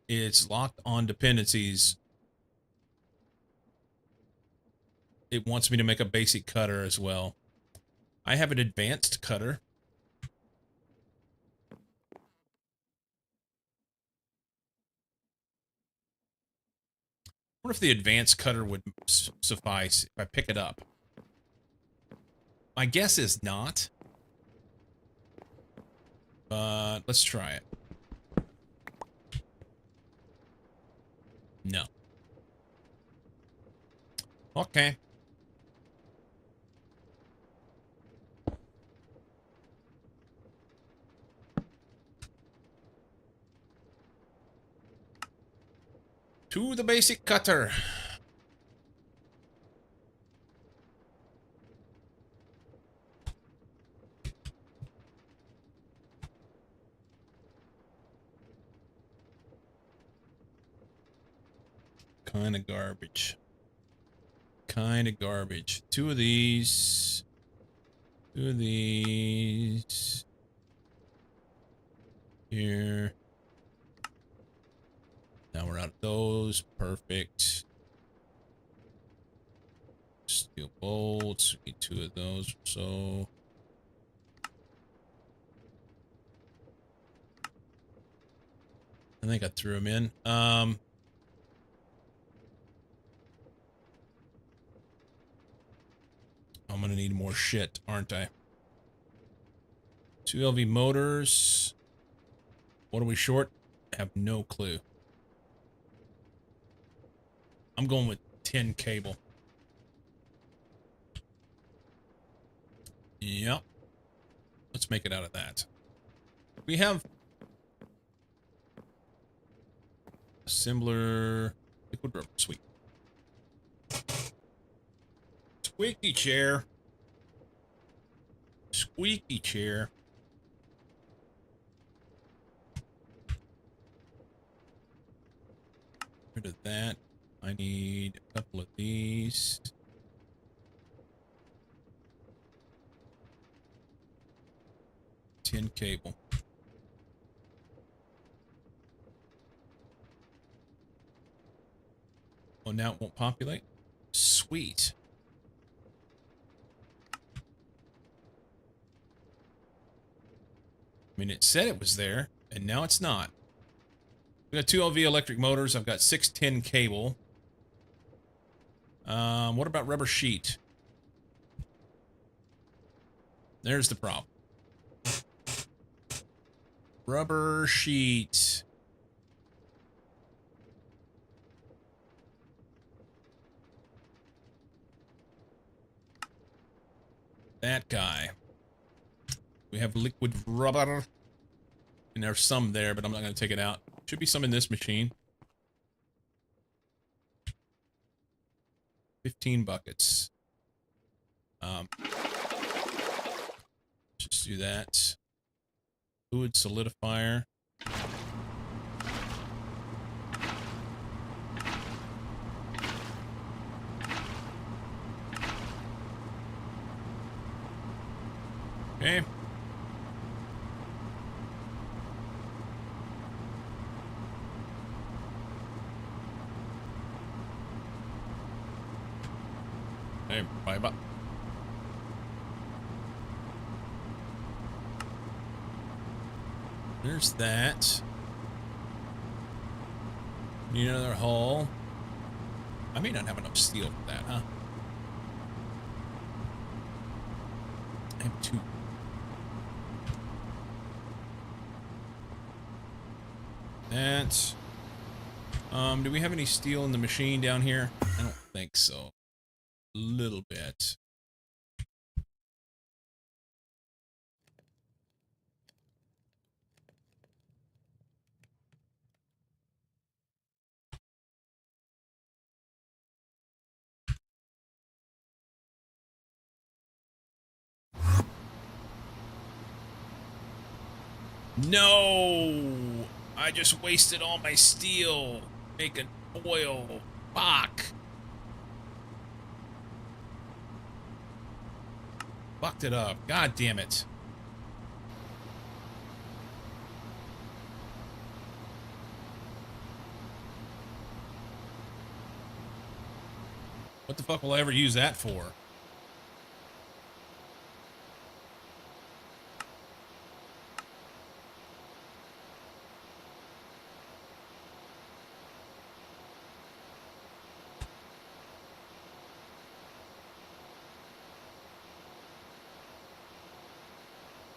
It's locked on dependencies. It wants me to make a basic cutter as well. I have an advanced cutter. I wonder if the advanced cutter would suffice if I pick it up. My guess is not. But let's try it. No. Okay. To the basic cutter. Kind of garbage. Kind of garbage. 2 of these. 2 of these. Here. Now we're out of those. Perfect. Steel bolts. We need 2 of those. So. I think I threw them in. I'm gonna need more shit, aren't I? 2 LV motors. What are we short? Have no clue. I'm going with 10 cable. Yep. Let's make it out of that. We have Assembler. Liquid rubber. Sweet. Squeaky chair. Squeaky chair. Rid of that. I need a couple of these. Tin cable. Oh, now it won't populate? Sweet. I mean, it said it was there, and now it's not. We got 2 LV electric motors. I've got 6 tin cable. What about rubber sheet? There's the problem. Rubber sheet. That guy. We have liquid rubber. And there's some there, but I'm not going to take it out. Should be some in this machine. 15 buckets. Just do that. Fluid solidifier. Okay. Hey, bye-bye. There's that. Need another hull. I may not have enough steel for that, huh? I have 2. That. Do we have any steel in the machine down here? I don't think so. A little bit. No! I just wasted all my steel making oil. Fuck! Fucked it up. God damn it. What the fuck will I ever use that for?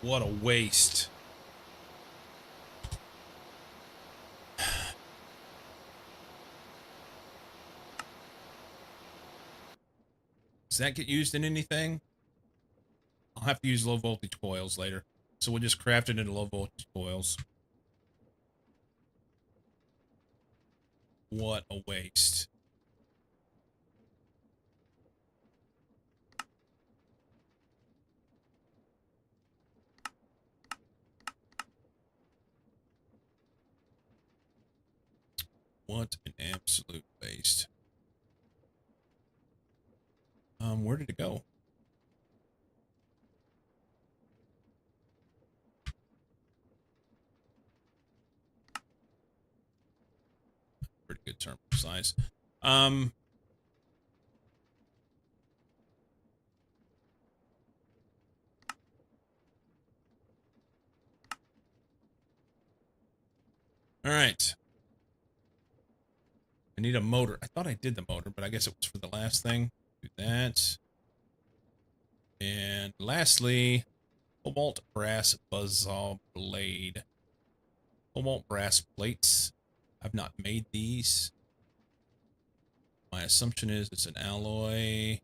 What a waste. Does that get used in anything? I'll have to use low voltage coils later. So we'll just craft it into low voltage coils. What a waste. What an absolute waste. Where did it go? Pretty good terminal size. All right. I need a motor. I thought I did the motor, but I guess it was for the last thing. Do that. And lastly, cobalt brass buzzsaw blade. Cobalt brass plates. I've not made these. My assumption is it's an alloy.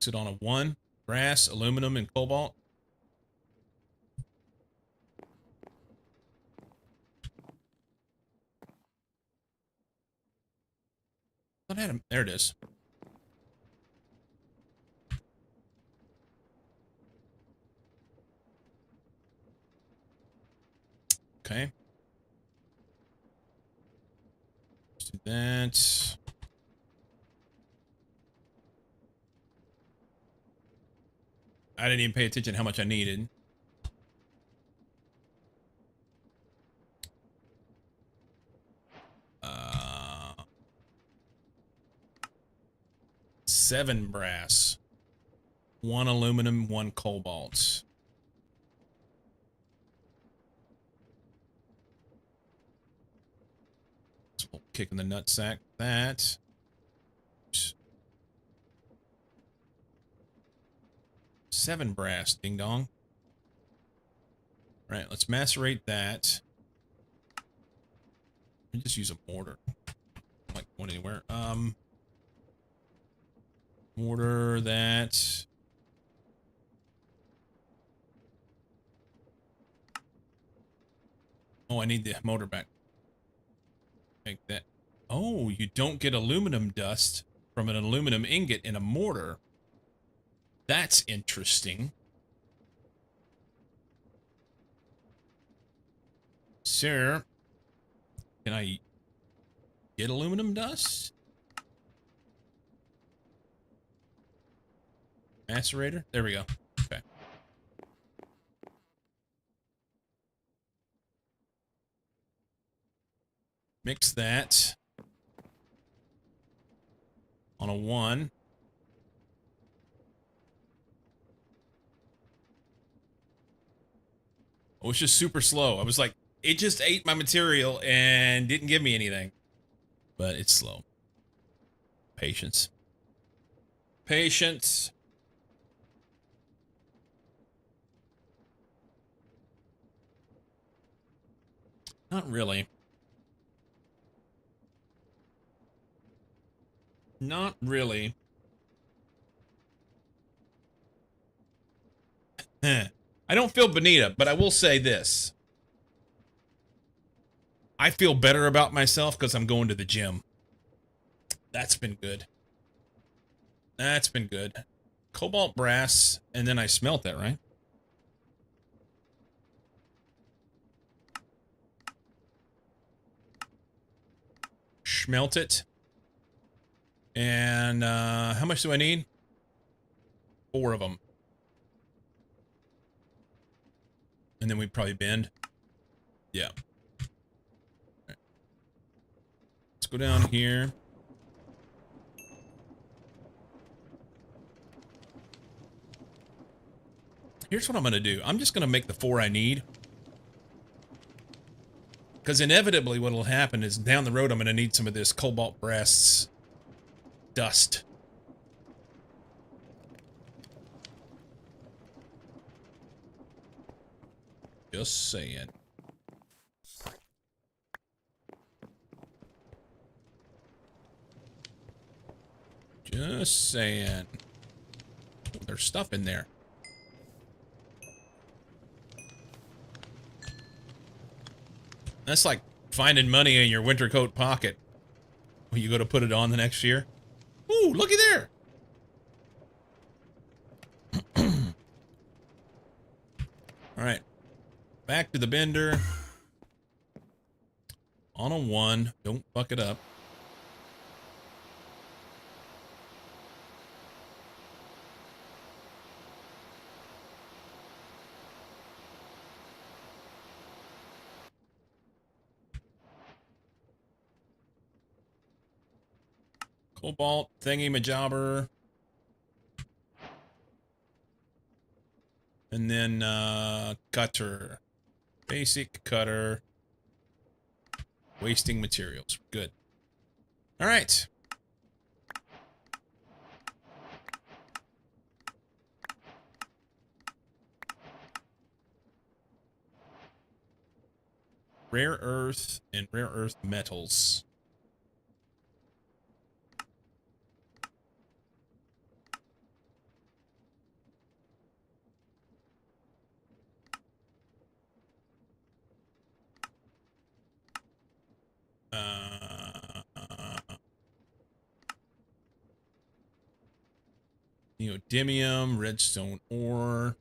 Mix it on a 1. Brass, aluminum, and cobalt. I had him. There it is. Okay. Let's do that. I didn't even pay attention how much I needed. Uh, 7 brass. 1 aluminum, 1 cobalt. Kick in the nutsack. That. 7 brass, ding dong. All right, let's macerate that. Let me just use a mortar. Like going anywhere. Mortar that. Oh, I need the motor back. Make that. Oh, you don't get aluminum dust from an aluminum ingot in a mortar. That's interesting. Sir, can I get aluminum dust? Macerator? There we go. Okay. Mix that on a 1. It was just super slow. I was like, it just ate my material and didn't give me anything. But it's slow. Patience. Patience. Not really. Not really. I don't feel bonita, but I will say this. I feel better about myself because I'm going to the gym. That's been good. That's been good. Cobalt brass, and then I smelt that, right? Smelt it. And how much do I need? 4 of them. And then we probably bend. Yeah. Right. Let's go down here. Here's what I'm going to do. I'm just going to make the 4 I need. Because inevitably what will happen is down the road I'm going to need some of this cobalt brass dust. Just saying. Just saying. Oh, there's stuff in there. That's like finding money in your winter coat pocket when you go to put it on the next year. Ooh, looky there. All right. Back to the bender. On a 1. Don't fuck it up. Cobalt thingy-majobber. And then cutter. Basic cutter. Wasting materials. Good. All right. Rare earth and rare earth metals. Neodymium, redstone ore,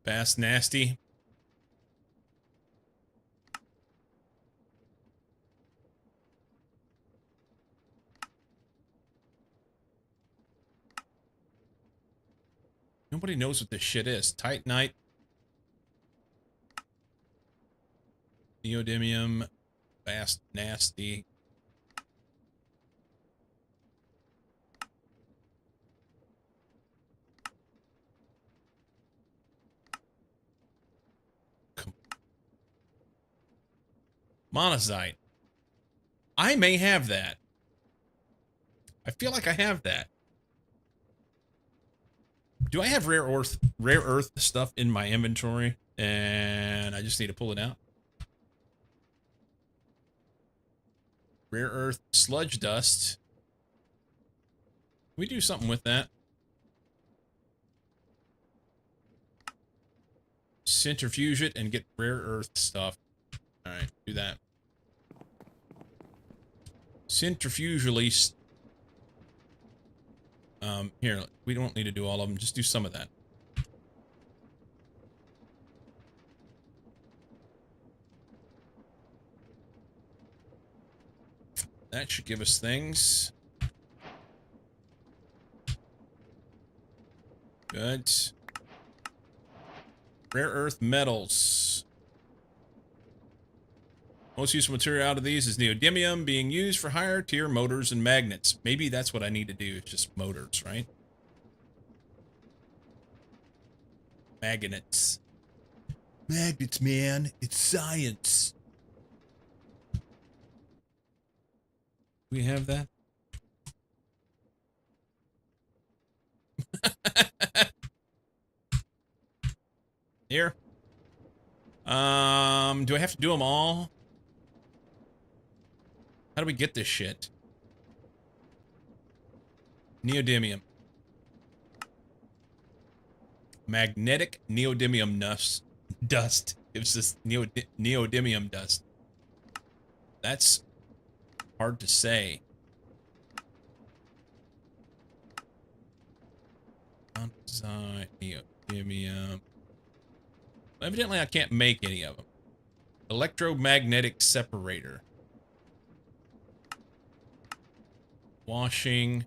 fast nasty. Nobody knows what this shit is. Titanite, neodymium, fast nasty. Monazite. I may have that. I feel like I have that. Do I have rare earth stuff in my inventory? And I just need to pull it out. Rare earth sludge dust. Can we do something with that? Centrifuge it and get rare earth stuff. Alright, do that. Centrifugally. Here, we don't need to do all of them. Just do some of that. That should give us things. Good. Rare earth metals. Most useful material out of these is neodymium, being used for higher tier motors and magnets. Maybe that's what I need to do, just motors, right? Magnets. Magnets, man. It's science. We have that? Here. Do I have to do them all? How do we get this shit? Neodymium. Magnetic neodymium dust gives us neodymium dust. That's hard to say. Neodymium. Evidently, I can't make any of them. Electromagnetic separator. Washing.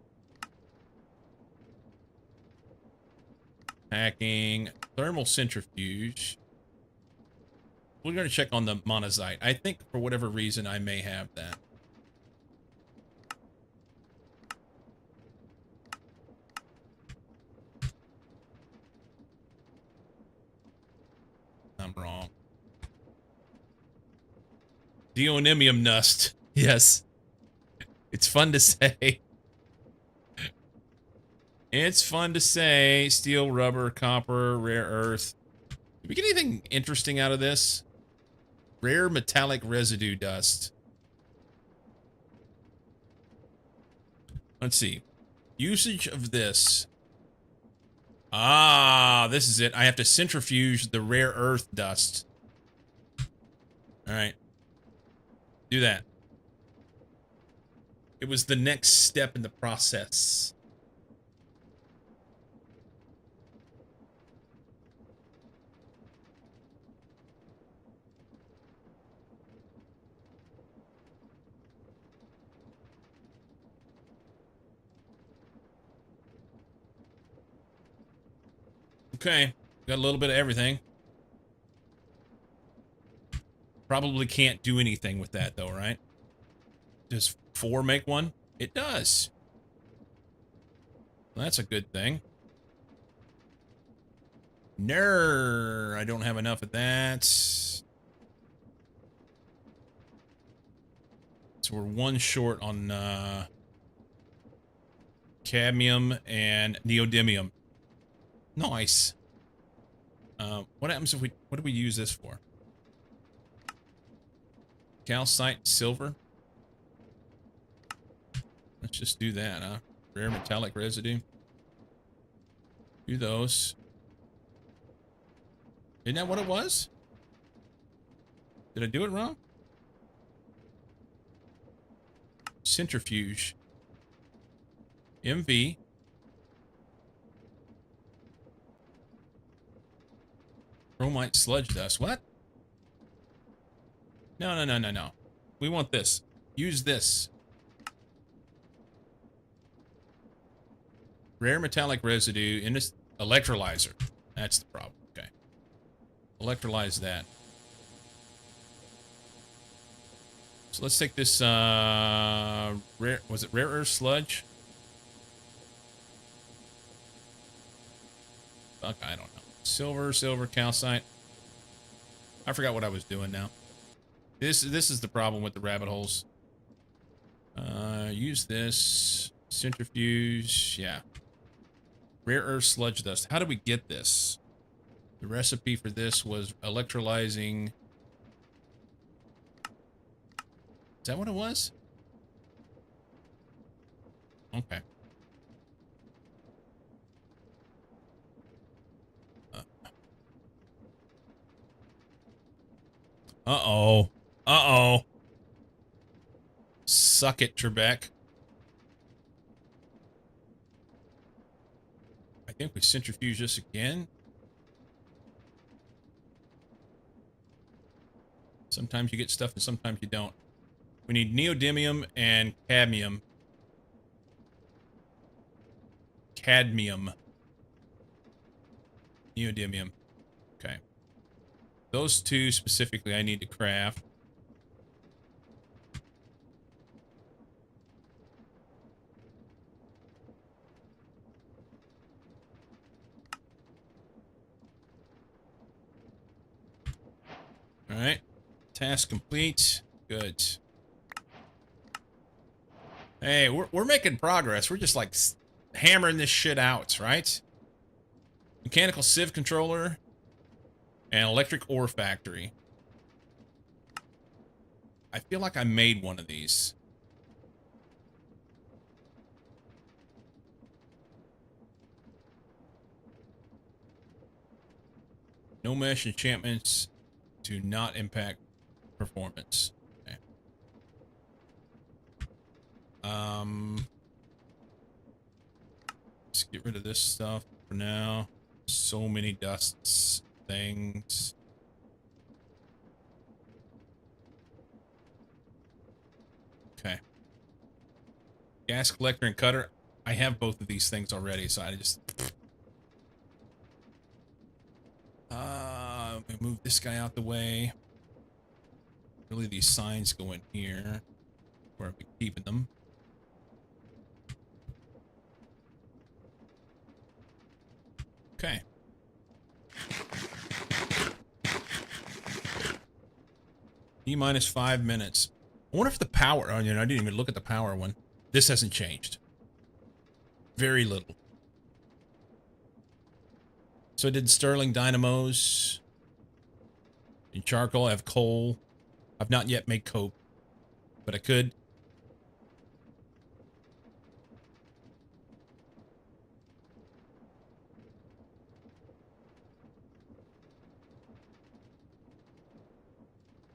Packing. Thermal centrifuge. We're going to check on the monazite. I think for whatever reason I may have that. I'm wrong. Deonymium dust. Yes. It's fun to say. It's fun to say. Steel, rubber, copper, rare earth. Did we get anything interesting out of this? Rare metallic residue dust. Let's see. Usage of this. Ah, this is it. I have to centrifuge the rare earth dust. All right. Do that. It was the next step in the process. Okay. Got a little bit of everything. Probably can't do anything with that, though, right? Does 4 make one? It does. Well, that's a good thing. No, I don't have enough of that. So we're 1 short on cadmium and neodymium. Nice. What happens if we... What do we use this for? Calcite, silver. Let's just do that, huh? Rare metallic residue. Do those. Isn't that what it was? Did I do it wrong? Centrifuge. MV. Chromite sludge dust. What? No, no, no, no, no. We want this. Use this. Rare metallic residue in this electrolyzer. That's the problem. Okay. Electrolyze that. So let's take this rare, was it rare earth sludge? Fuck, I don't know. Silver, calcite. I forgot what I was doing now. This is the problem with the rabbit holes. Use this. Centrifuge. Yeah. Rare earth sludge dust. How do we get this? The recipe for this was electrolyzing. Is that what it was? Okay. Uh-oh. Uh-oh. Suck it, Trebek. I think we centrifuge this again. Sometimes you get stuff and sometimes you don't. We need neodymium and cadmium. Cadmium. Neodymium. Okay. Those two specifically I need to craft. All right. Task complete. Good. Hey, we're making progress. We're just like hammering this shit out, right? Mechanical sieve controller and electric ore factory. I feel like I made one of these. No mesh enchantments do not impact performance. Okay. Let's get rid of this stuff for now. So many dusts things. Okay. Gas collector and cutter. I have both of these things already, so I just move this guy out the way. Really, these signs go in here where I've been keeping them. Okay. T-minus 5 minutes. I wonder if the power, oh, you know, I didn't even look at the power one. This hasn't changed. Very little. So I did Stirling dynamos. In charcoal, I have coal. I've not yet made coke, but I could.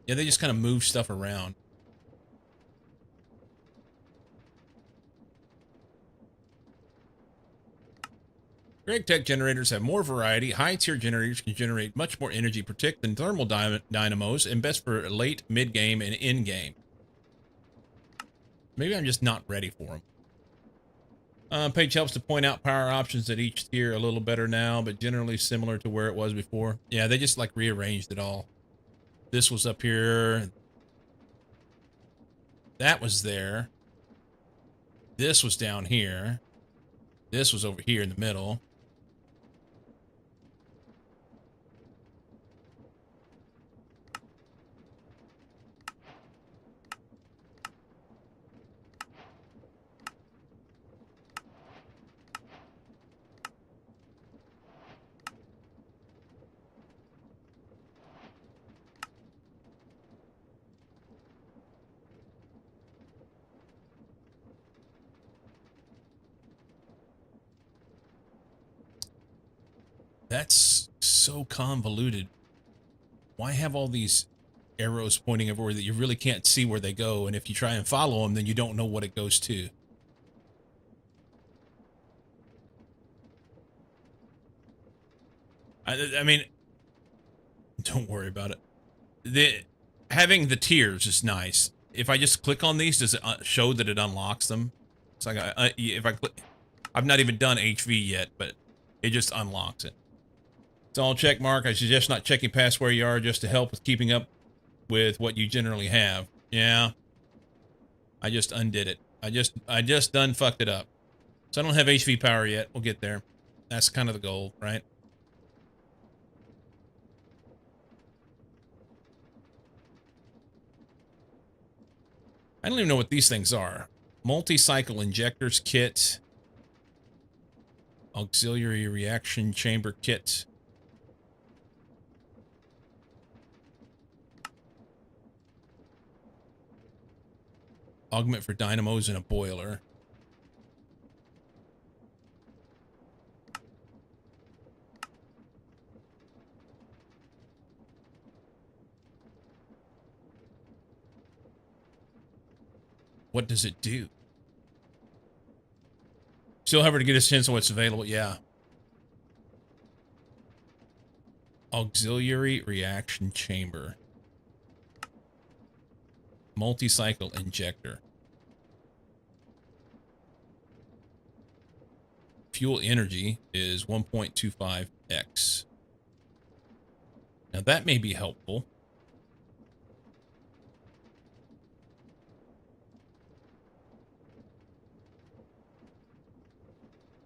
Yeah, they just kind of move stuff around. Greg Tech generators have more variety. High-tier generators can generate much more energy per tick than thermal dynamos, and best for late, mid-game, and in-game. Maybe I'm just not ready for them. Page helps to point out power options at each tier a little better now, but generally similar to where it was before. Yeah, they just like rearranged it all. This was up here. That was there. This was down here. This was over here in the middle. That's so convoluted. Why have all these arrows pointing everywhere that you really can't see where they go? And if you try and follow them, then you don't know what it goes to. I mean, Don't worry about it. The having the tiers is nice. If I just click on these, does it show that it unlocks them? It's like if I click, I've not even done HV yet, but it just unlocks it. It's all check mark. I suggest not checking past where you are just to help with keeping up with what you generally have. Yeah, I just undid it. I just done fucked it up. So I don't have HV power yet. We'll get there. That's kind of the goal, right? I don't even know what these things are. Multi-cycle injectors kit, auxiliary reaction chamber kit. Augment for dynamos and a boiler. What does it do? Still have to get a sense of what's available. Yeah. Auxiliary reaction chamber. Multi-cycle injector. Fuel energy is 1.25x. Now that may be helpful.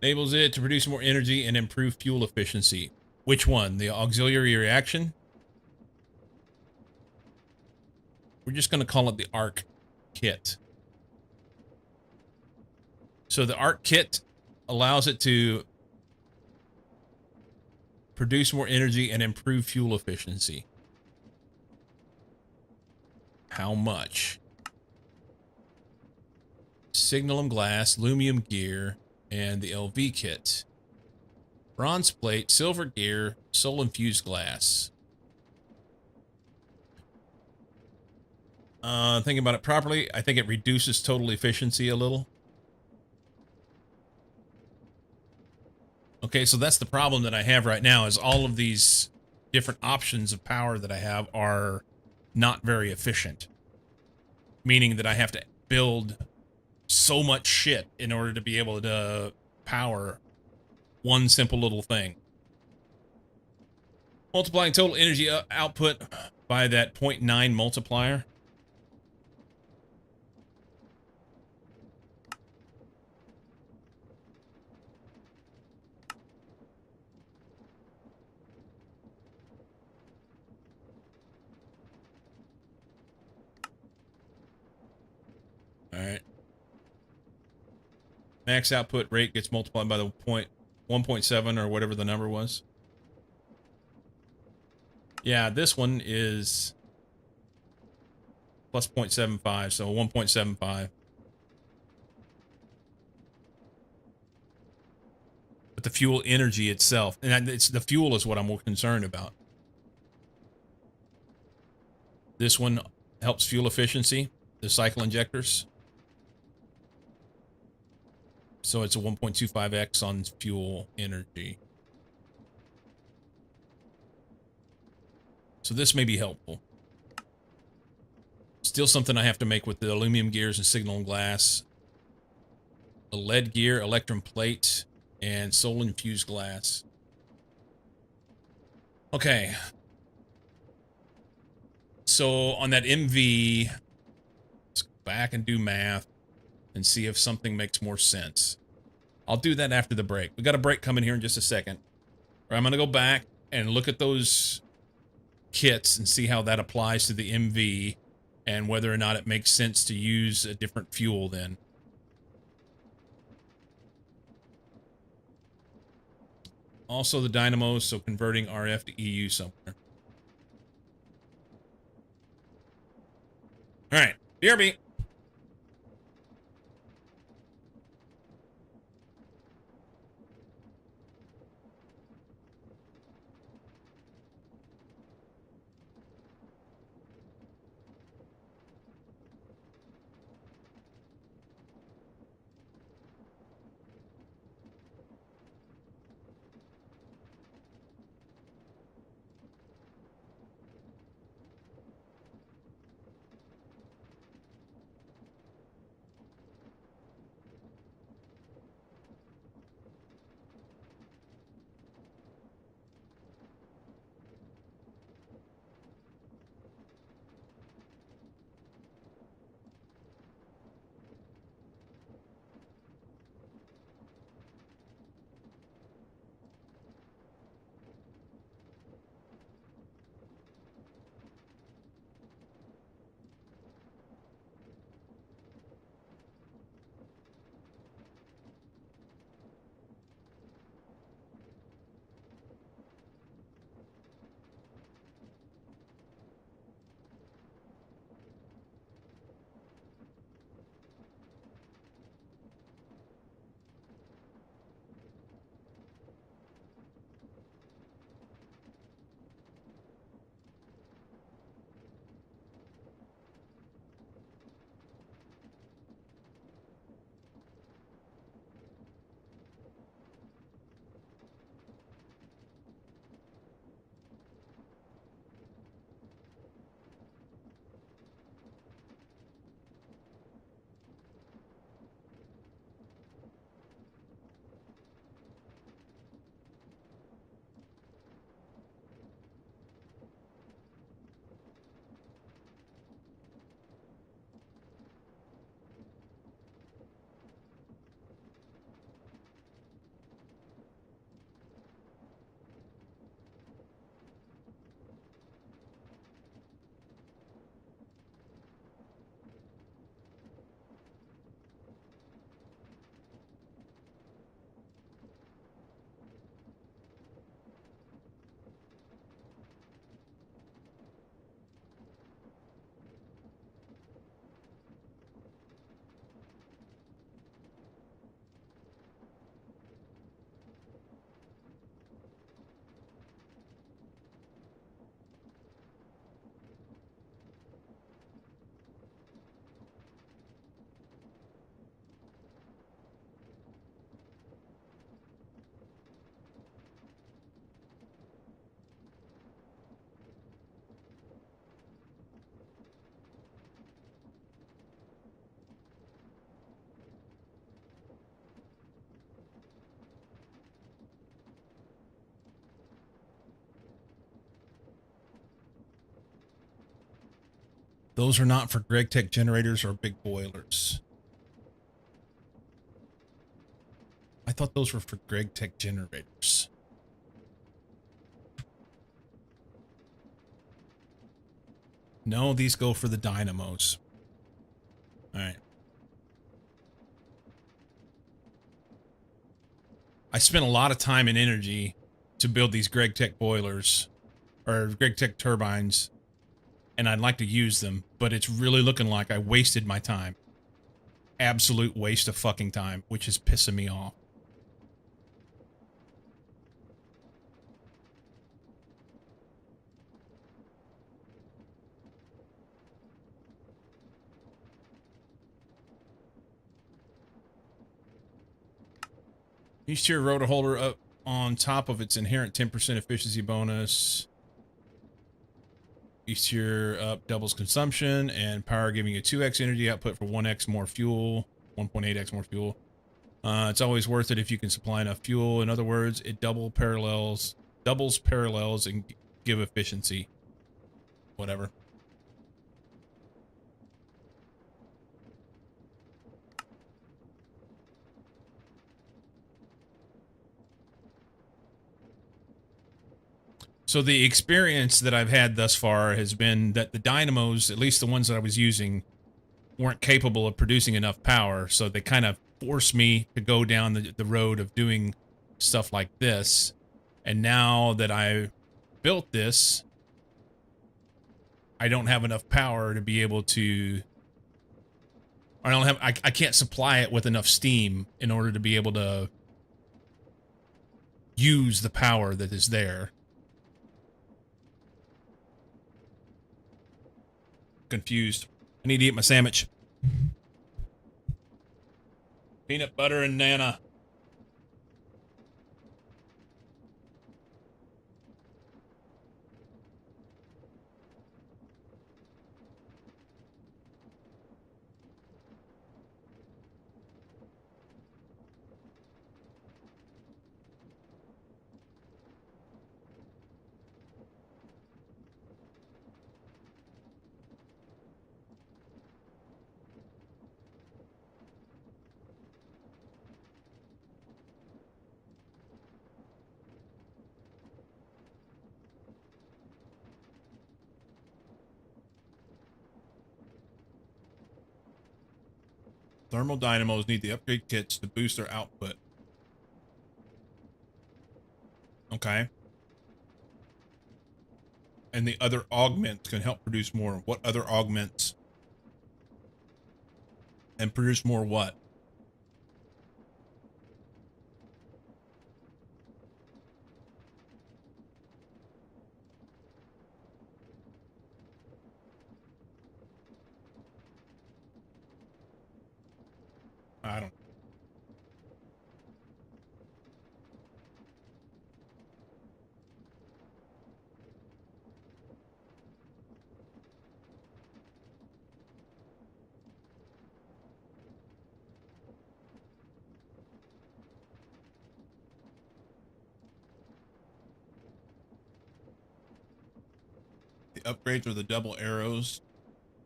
Enables it to produce more energy and improve fuel efficiency. Which one? The auxiliary reaction? We're just going to call it the ARC kit. So the ARC kit allows it to produce more energy and improve fuel efficiency. How much? Signalum glass, lumium gear, and the LV kit. Bronze plate, silver gear, soul infused glass. Thinking about it properly, I think it reduces total efficiency a little. Okay, so that's the problem that I have right now is all of these different options of power that I have are not very efficient. Meaning that I have to build so much shit in order to be able to power one simple little thing. Multiplying total energy output by that 0.9 multiplier. All right. Max output rate gets multiplied by the 1.7 or whatever the number was. Yeah, this one is plus 0.75, so 1.75. But the fuel energy itself, and it's the fuel is what I'm more concerned about. This one helps fuel efficiency, the cycle injectors. So it's a 1.25x on fuel energy. So this may be helpful. Still something I have to make with the aluminum gears and signal glass. The lead gear, electrum plate, and soul infused glass. Okay. So on that MV, let's go back and do math and see if something makes more sense. I'll do that after the break. We got a break coming here in just a second. Or I'm going to go back and look at those kits and see how that applies to the MV and whether or not it makes sense to use a different fuel then. Also the dynamos, so converting RF to EU somewhere. All right, BRB. Those are not for Greg Tech generators or big boilers. I thought those were for Greg Tech generators. No, these go for the dynamos. All right. I spent a lot of time and energy to build these Greg Tech boilers or Greg Tech turbines, and I'd like to use them, but it's really looking like I wasted my time. Absolute waste of fucking time, which is pissing me off. Each tier rotor holder up on top of its inherent 10% efficiency bonus. Each tier up doubles consumption and power, giving you 2x energy output for 1x more fuel, 1.8x more fuel. It's always worth it if you can supply enough fuel. In other words, it doubles parallels and give efficiency. Whatever. So the experience that I've had thus far has been that the dynamos, at least the ones that I was using, weren't capable of producing enough power. So they kind of forced me to go down the road of doing stuff like this. And now that I built this, I don't have enough power to be able to, I can't supply it with enough steam in order to be able to use the power that is there. Confused. I need to eat my sandwich. Peanut butter and Nana. Thermal dynamos need the upgrade kits to boost their output. Okay. And the other augments can help produce more. What other augments? And produce more what? I don't. The upgrades are the double arrows.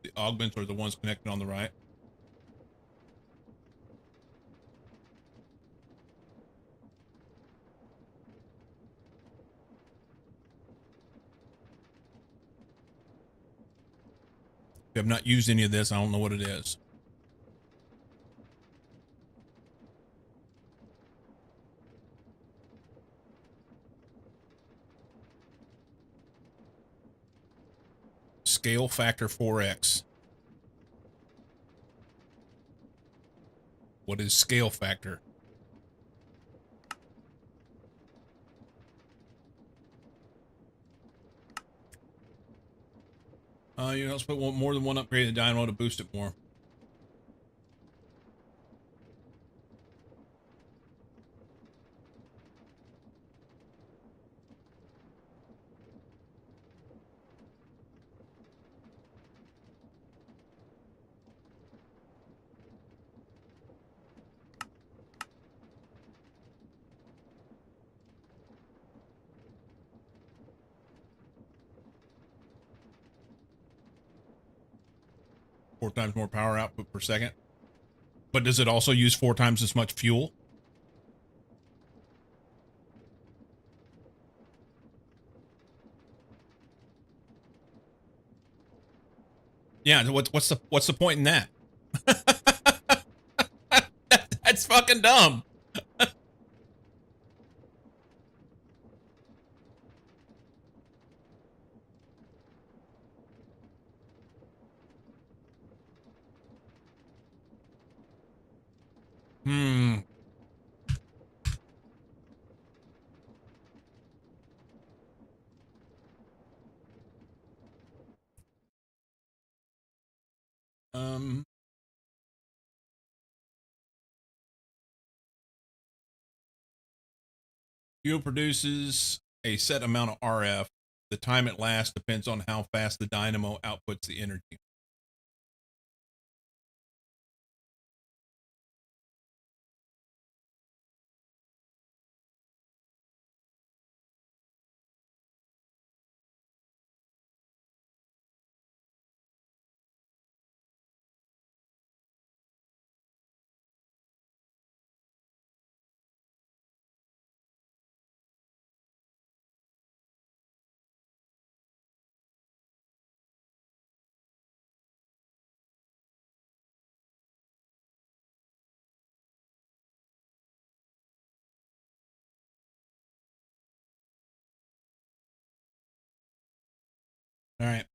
The augments are the ones connected on the right. If I've not used any of this, I don't know what it is. Scale factor 4x. What is scale factor? You're not supposed to want more than one upgrade in the dynamo to boost it more. 4 times more power output per second. But does it also use 4 times as much fuel? Yeah, what's the point in that? That's fucking dumb. Hmm. Um. Fuel produces a set amount of RF. The time it lasts depends on how fast the dynamo outputs the energy. All right.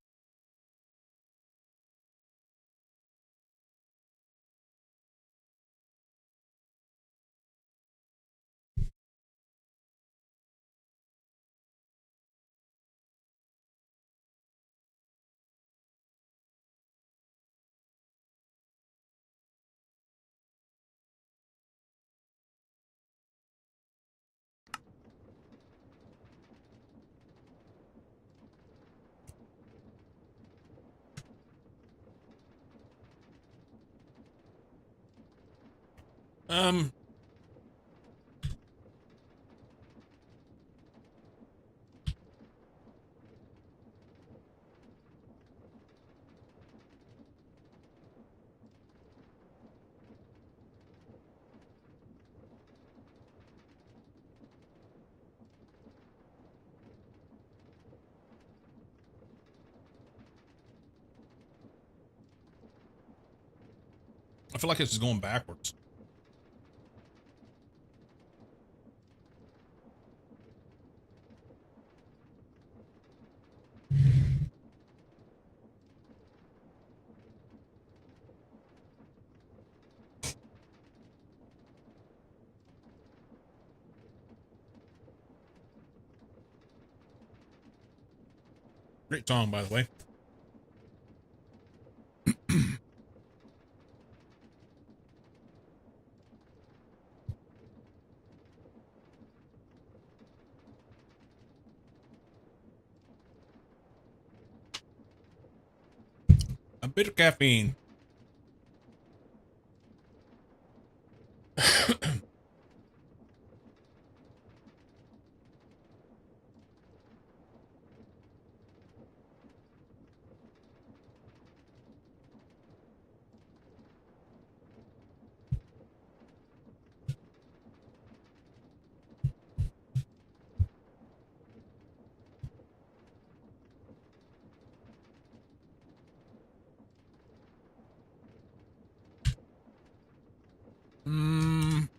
Um. I feel like this is going backwards. Great song, by the way. A bit of caffeine. Mm,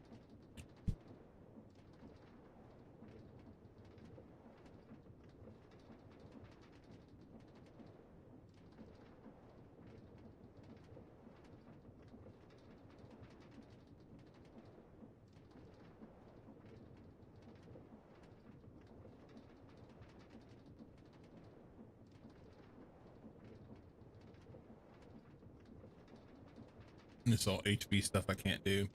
this all HV stuff I can't do.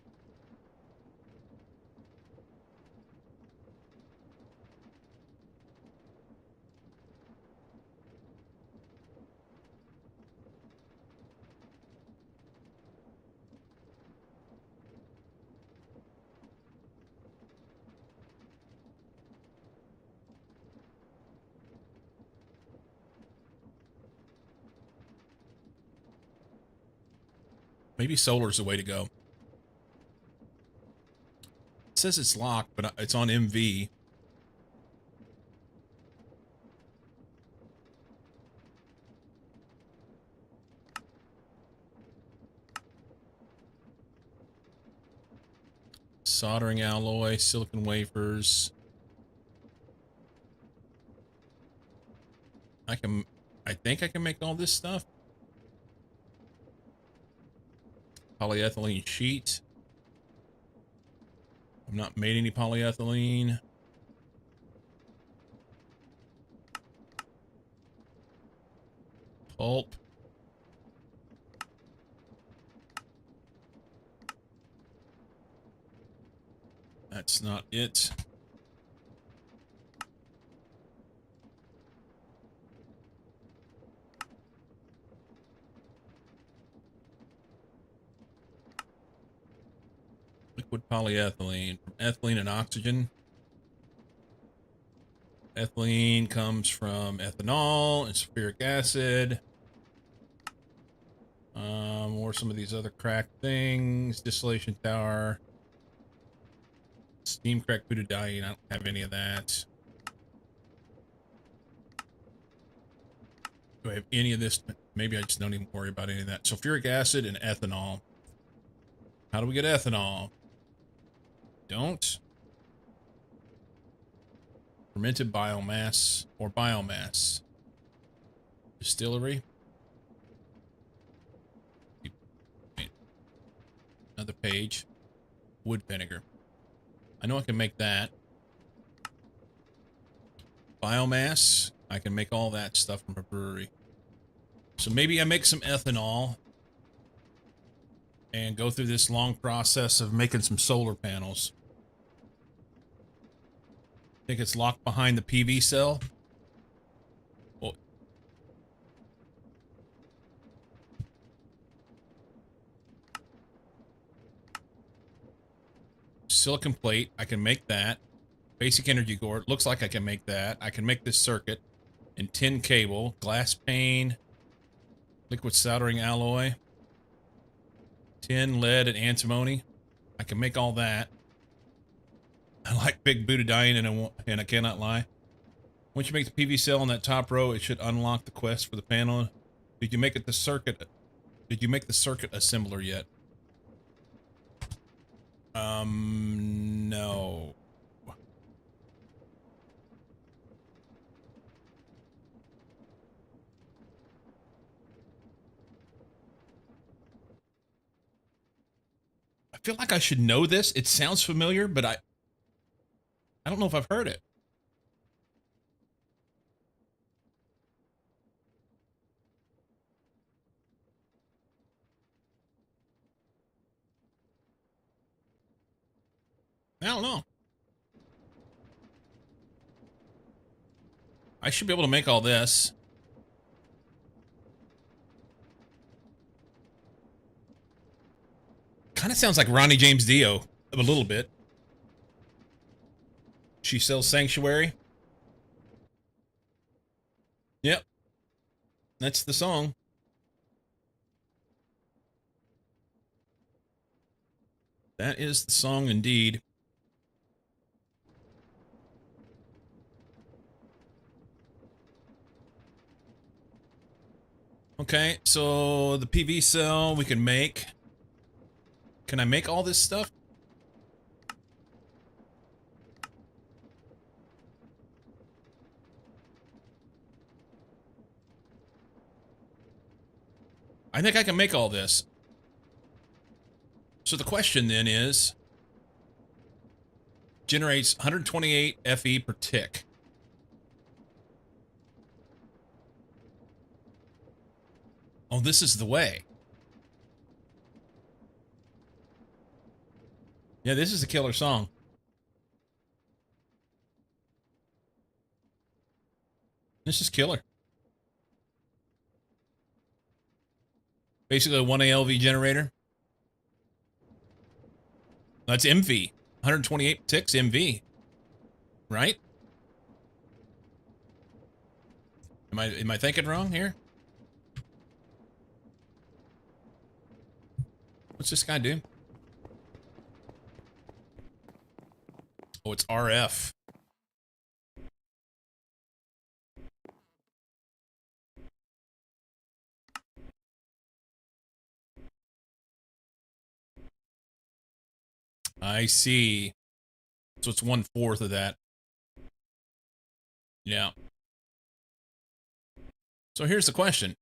Maybe solar's the way to go. It says it's locked, but it's on MV. Soldering alloy, silicon wafers. I think I can make all this stuff. Polyethylene sheet. I've not made any polyethylene. Pulp. That's not it. Liquid polyethylene from ethylene and oxygen. Ethylene comes from ethanol and sulfuric acid. Or some of these other crack things. Distillation tower. Steam crack butadiene. I don't have any of that. Do I have any of this? Maybe I just don't even worry about any of that. Sulfuric acid and ethanol. How do we get ethanol? Don't. Fermented biomass or biomass. Distillery. Another page. Wood vinegar. I know I can make that. Biomass. I can make all that stuff from a brewery. So maybe I make some ethanol and go through this long process of making some solar panels. I think it's locked behind the PV cell. Well, silicon plate, I can make that. Basic energy core, looks like I can make that. I can make this circuit. And tin cable, glass pane, liquid soldering alloy, tin, lead, and antimony. I can make all that. I like big butadiene and I cannot lie. Once you make the PV cell on that top row, it should unlock the quest for the panel. Did you make it the circuit? Did you make the circuit assembler yet? No. I feel like I should know this. It sounds familiar, but I don't know if I've heard it. I don't know. I should be able to make all this. Kind of sounds like Ronnie James Dio a little bit. She sells Sanctuary. Yep. That's the song. That is the song indeed. Okay, so the PV cell we can make. Can I make all this stuff? I think I can make all this. So the question then is, generates 128 FE per tick. Oh, this is the way. Yeah, this is a killer song. This is killer. Basically a 1 ALV generator. That's MV. 128 ticks MV. Right? Am I thinking wrong here? What's this guy do? Oh, it's RF. I see. So it's 1/4 of that. Yeah. So here's the question.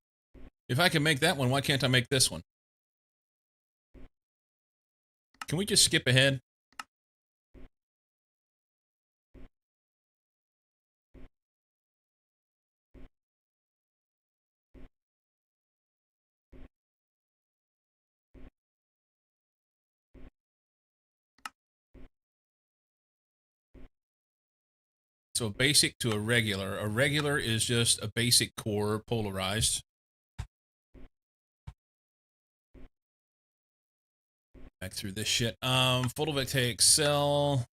If I can make that one, why can't I make this one? Can we just skip ahead? So a basic to a regular. A regular is just a basic core polarized. Back through this shit. Photovoltaic cell.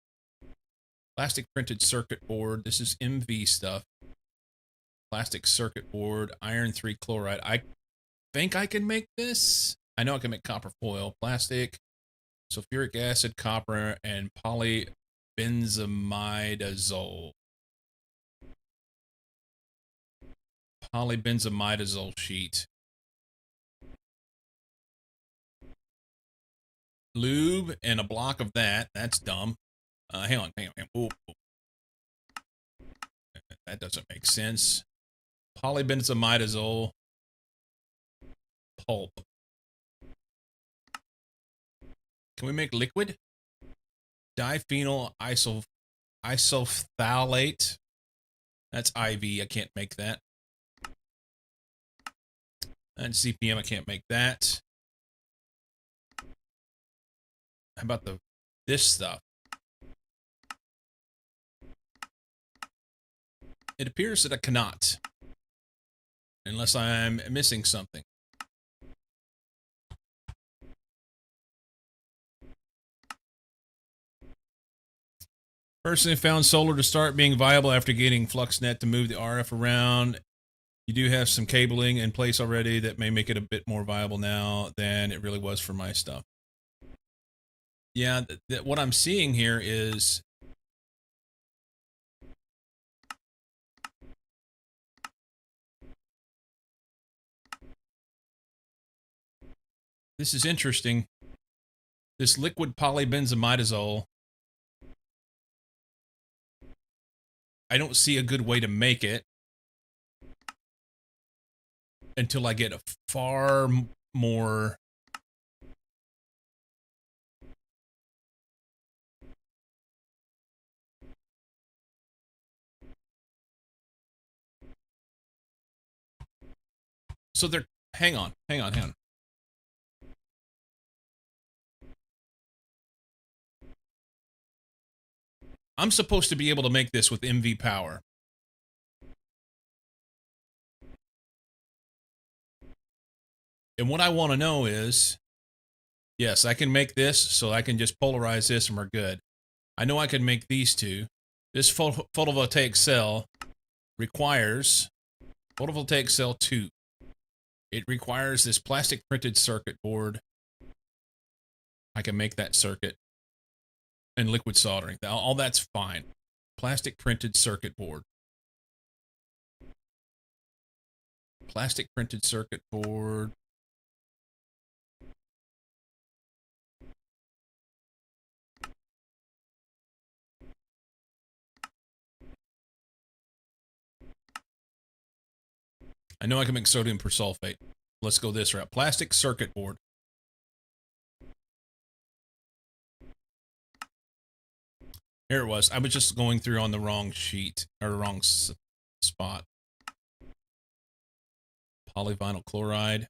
Plastic printed circuit board. This is MV stuff. Plastic circuit board. Iron 3 chloride. I think I can make this. I know I can make copper foil. Plastic. Sulfuric acid, copper, and polybenzimidazole. Polybenzimidazole sheet. Lube and a block of that. That's dumb. Hang on. Ooh. That doesn't make sense. Polybenzimidazole pulp. Can we make liquid? Diphenyl isophthalate. That's IV. I can't make that. And CPM. I can't make that. How about this stuff? It appears that I cannot. Unless I'm missing something. Person found solar to start being viable after getting FluxNet to move the RF around. You do have some cabling in place already that may make it a bit more viable now than it really was for my stuff. Yeah, what I'm seeing here is this is interesting. This liquid polybenzimidazole, I don't see a good way to make it until I get a far more so they're hang on. I'm supposed to be able to make this with MV power. And what I want to know is, yes, I can make this, so I can just polarize this and we're good. I know I can make these two. This photovoltaic cell requires photovoltaic cell 2. It requires this plastic printed circuit board. I can make that circuit. And liquid soldering. All that's fine. Plastic printed circuit board. Plastic printed circuit board. I know I can make sodium persulfate. Let's go this route. Plastic circuit board. Here it was. I was just going through on the wrong sheet or wrong spot. Polyvinyl chloride.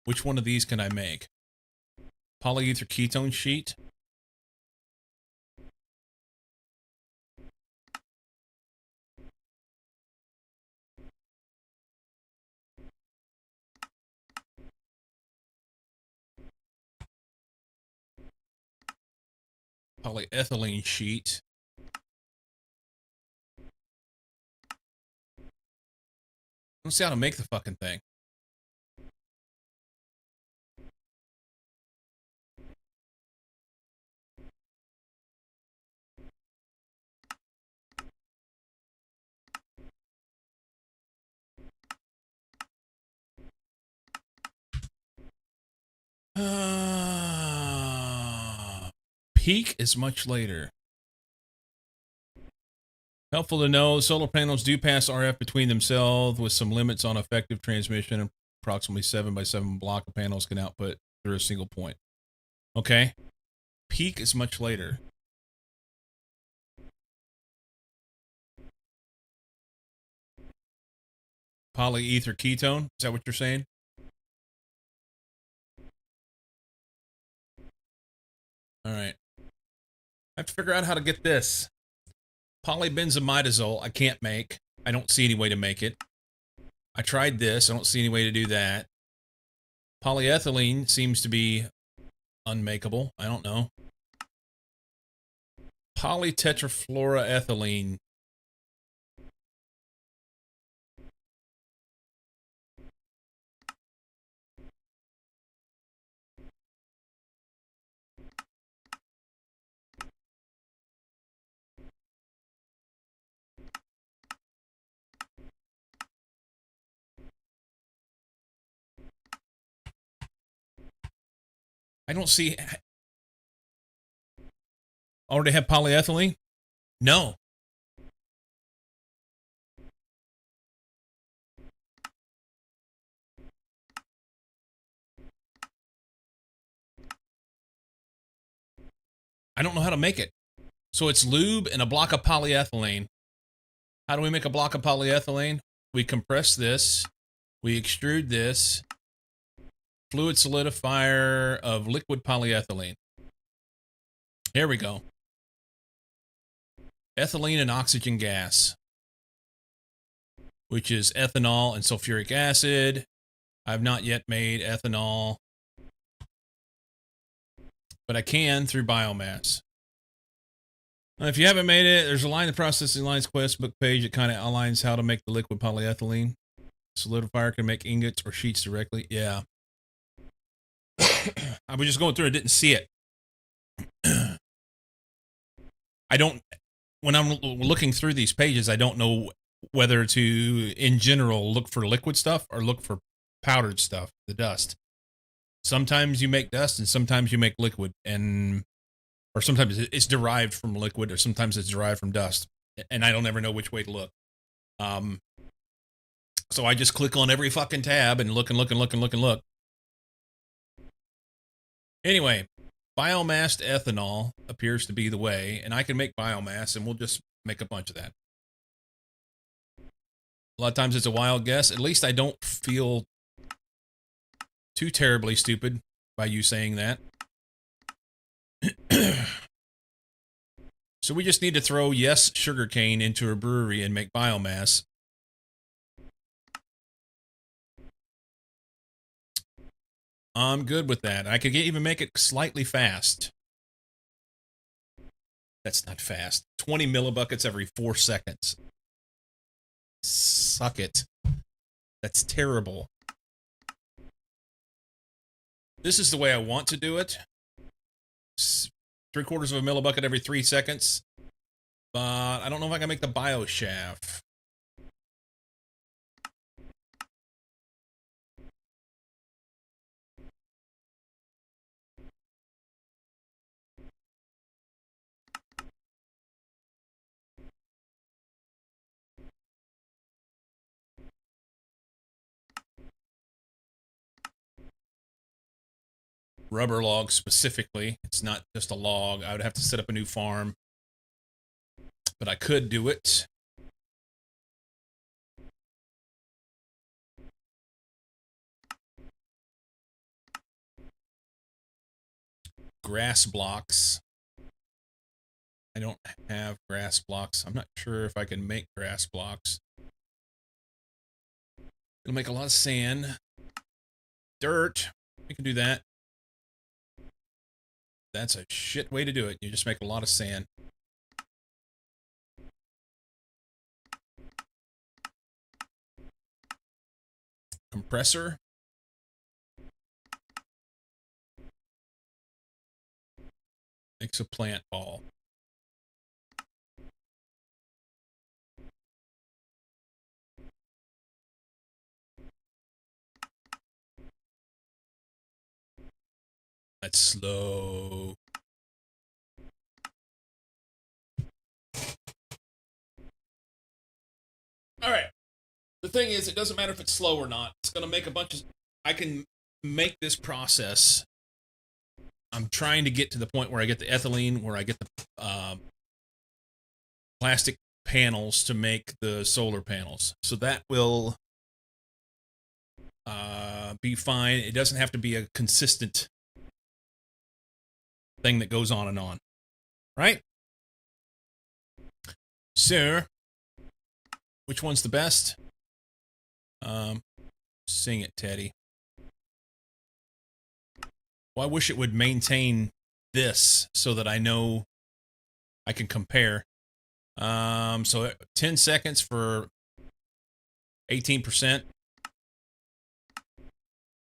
Which one of these can I make? Polyether ketone sheet. Polyethylene sheet. Let's see how to make the fucking thing. Peak is much later. Helpful to know, solar panels do pass RF between themselves with some limits on effective transmission. Approximately 7 by 7 block of panels can output through a single point. Okay. Peak is much later. Polyether ketone? Is that what you're saying? All right. I have to figure out how to get this. Polybenzimidazole, I can't make. I don't see any way to make it. I tried this. I don't see any way to do that. Polyethylene seems to be unmakeable. I don't know. Polytetrafluoroethylene. I don't see. Already have polyethylene? No. I don't know how to make it. So it's lube and a block of polyethylene. How do we make a block of polyethylene? We compress this. We extrude this. Fluid solidifier of liquid polyethylene. Here we go. Ethylene and oxygen gas, which is ethanol and sulfuric acid. I've not yet made ethanol, but I can through biomass. If you haven't made it, there's a line in the processing lines quest book page that kind of outlines how to make the liquid polyethylene. Solidifier can make ingots or sheets directly. Yeah. I was just going through it, didn't see it. I don't, when I'm looking through these pages, I don't know whether to, in general, look for liquid stuff or look for powdered stuff, the dust. Sometimes you make dust and sometimes you make liquid, and or sometimes it's derived from liquid or sometimes it's derived from dust, and I don't ever know which way to look. So I just click on every fucking tab and look and look and look and look and look. Anyway, biomassed ethanol appears to be the way, and I can make biomass, and we'll just make a bunch of that. A lot of times it's a wild guess. At least I don't feel too terribly stupid by you saying that. So we just need to throw yes sugarcane into a brewery and make biomass. I'm good with that. I could even make it slightly fast. That's not fast. 20 millibuckets every 4 seconds. Suck it. That's terrible. This is the way I want to do it. 3/4 of a millibucket every 3 seconds. But I don't know if I can make the bio shaft. Rubber log specifically. It's not just a log. I would have to set up a new farm. But I could do it. Grass blocks. I don't have grass blocks. I'm not sure if I can make grass blocks. It'll make a lot of sand. Dirt. We can do that. That's a shit way to do it. You just make a lot of sand. Compressor. Makes a plant ball. That's slow. thing is, it doesn't matter if it's slow or not. It's going to make a bunch of... I can make this process. I'm trying to get to the point where I get the ethylene, where I get the plastic panels to make the solar panels. So that will be fine. It doesn't have to be a consistent thing that goes on and on. Right? So, which one's the best? Sing it, Teddy. Well, I wish it would maintain this so that I know I can compare. So 10 seconds for 18%,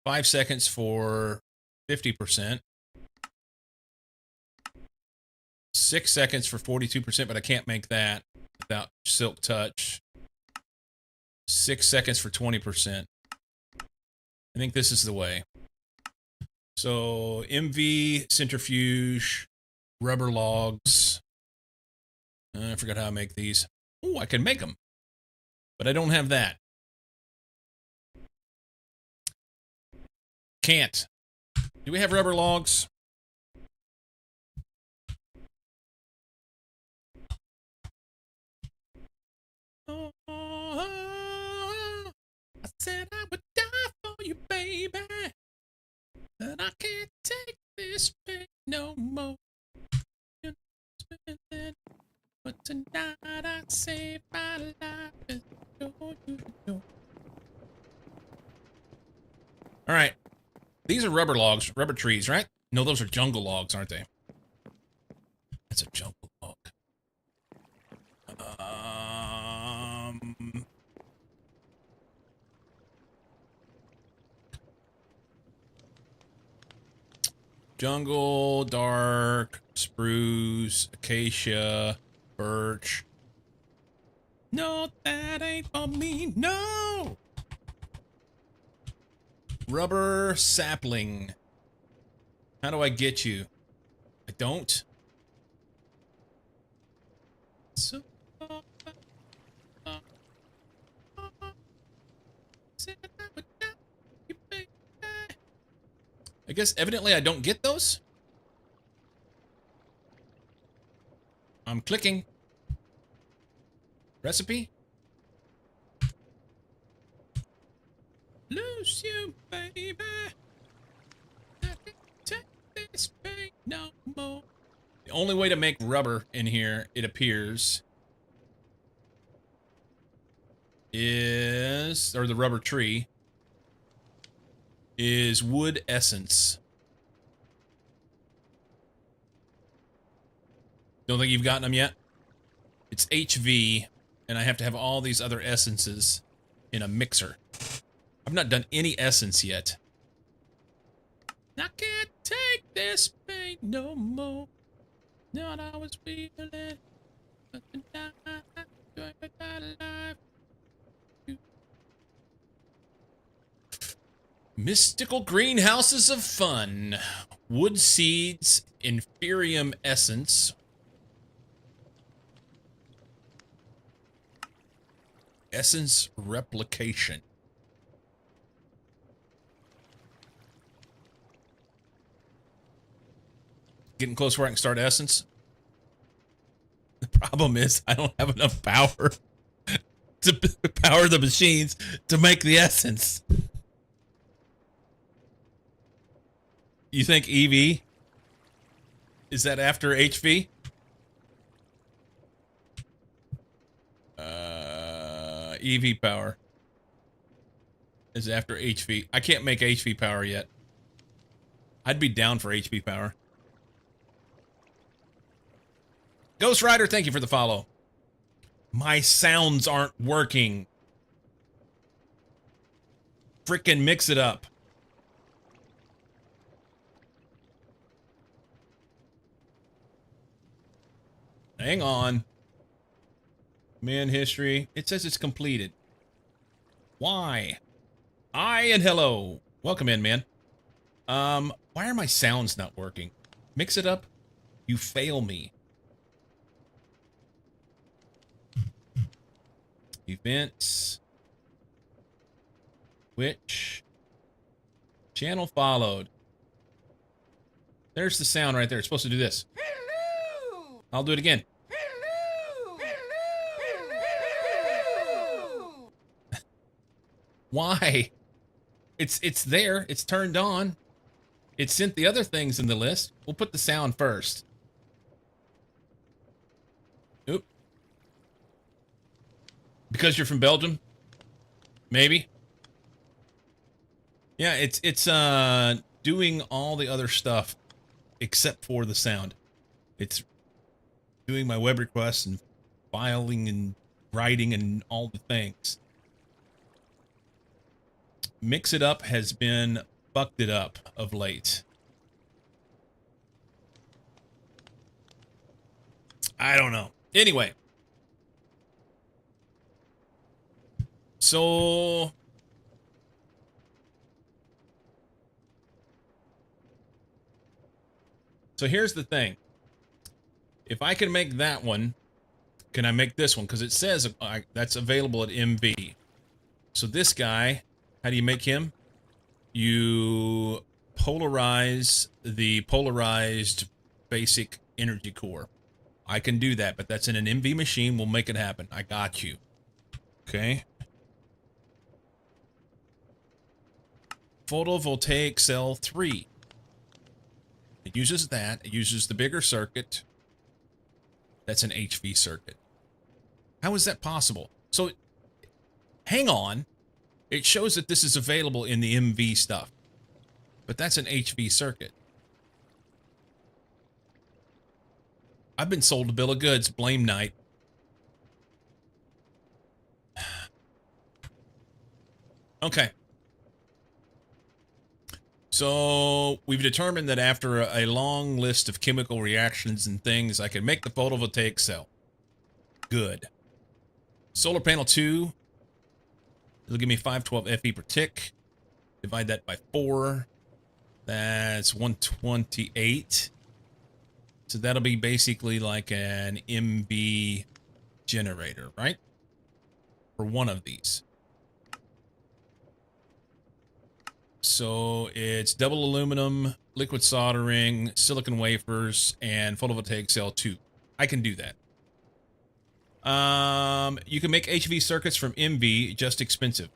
5 seconds for 50%, 6 seconds for 42%, but I can't make that without Silk Touch. 6 seconds for 20%. I think this is the way. So MV, centrifuge, rubber logs. I forgot how I make these. Oh, I can make them. But I don't have that. Can't. Do we have rubber logs? Oh, I said I would die for you, baby. But I can't take this pain no more. But tonight I save my life and show you know. All right. These are rubber logs, rubber trees, right? No, those are jungle logs, aren't they? That's a jungle log. Jungle, dark, spruce, acacia, birch. No, that ain't for me. No! Rubber sapling. How do I get you? I don't. So, I guess evidently I don't get those. I'm clicking. Recipe. Lose you, baby. I can't take this pain no more. The only way to make rubber in here, it appears, is, or the rubber tree, is wood essence. Don't think you've gotten them yet? It's HV, and I have to have all these other essences in a mixer. I've not done any essence yet. I can't take this pain no more. Not always feeling, but tonight I enjoy my life. Mystical greenhouses of fun. Wood seeds, inferium essence. Essence replication. Getting close where I can start essence. The problem is I don't have enough power to power the machines to make the essence. You think EV? Is that after HV? EV power is after HV. I can't make HV power yet. I'd be down for HV power. Ghost Rider, thank you for the follow. My sounds aren't working. Frickin' mix it up. Hang on. Man history. It says it's completed. Why? And hello. Welcome in, man. Why are my sounds not working? Mix it up. You fail me. Events. Which channel followed? There's the sound right there. It's supposed to do this.
Hello!
I'll do it again.
Hello! Hello!
Why? It's there. It's turned on. It sent the other things in the list. We'll put the sound first. Oop. Because you're from Belgium? Maybe. Yeah, it's doing all the other stuff except for the sound. It's doing my web requests and filing and writing and all the things. Mix It Up has been fucked it up of late. I don't know. Anyway. So here's the thing. If I can make that one, can I make this one? Because it says that's available at MV. So this guy, how do you make him? You polarize the polarized basic energy core. I can do that, but that's in an MV machine. We'll make it happen. I got you. Okay. Photovoltaic cell 3. It uses that. It uses the bigger circuit. That's an HV circuit. How is that possible? So, hang on. It shows that this is available in the MV stuff. But that's an HV circuit. I've been sold a bill of goods. Blame night. Okay. So we've determined that after a long list of chemical reactions and things, I can make the photovoltaic cell. Good. Solar panel 2. It'll give me 512 FE per tick. Divide that by 4. That's 128. So that'll be basically like an MV generator, right? For one of these. So it's double aluminum, liquid soldering, silicon wafers, and photovoltaic cell 2. I can do that. You can make HV circuits from MV, just expensive.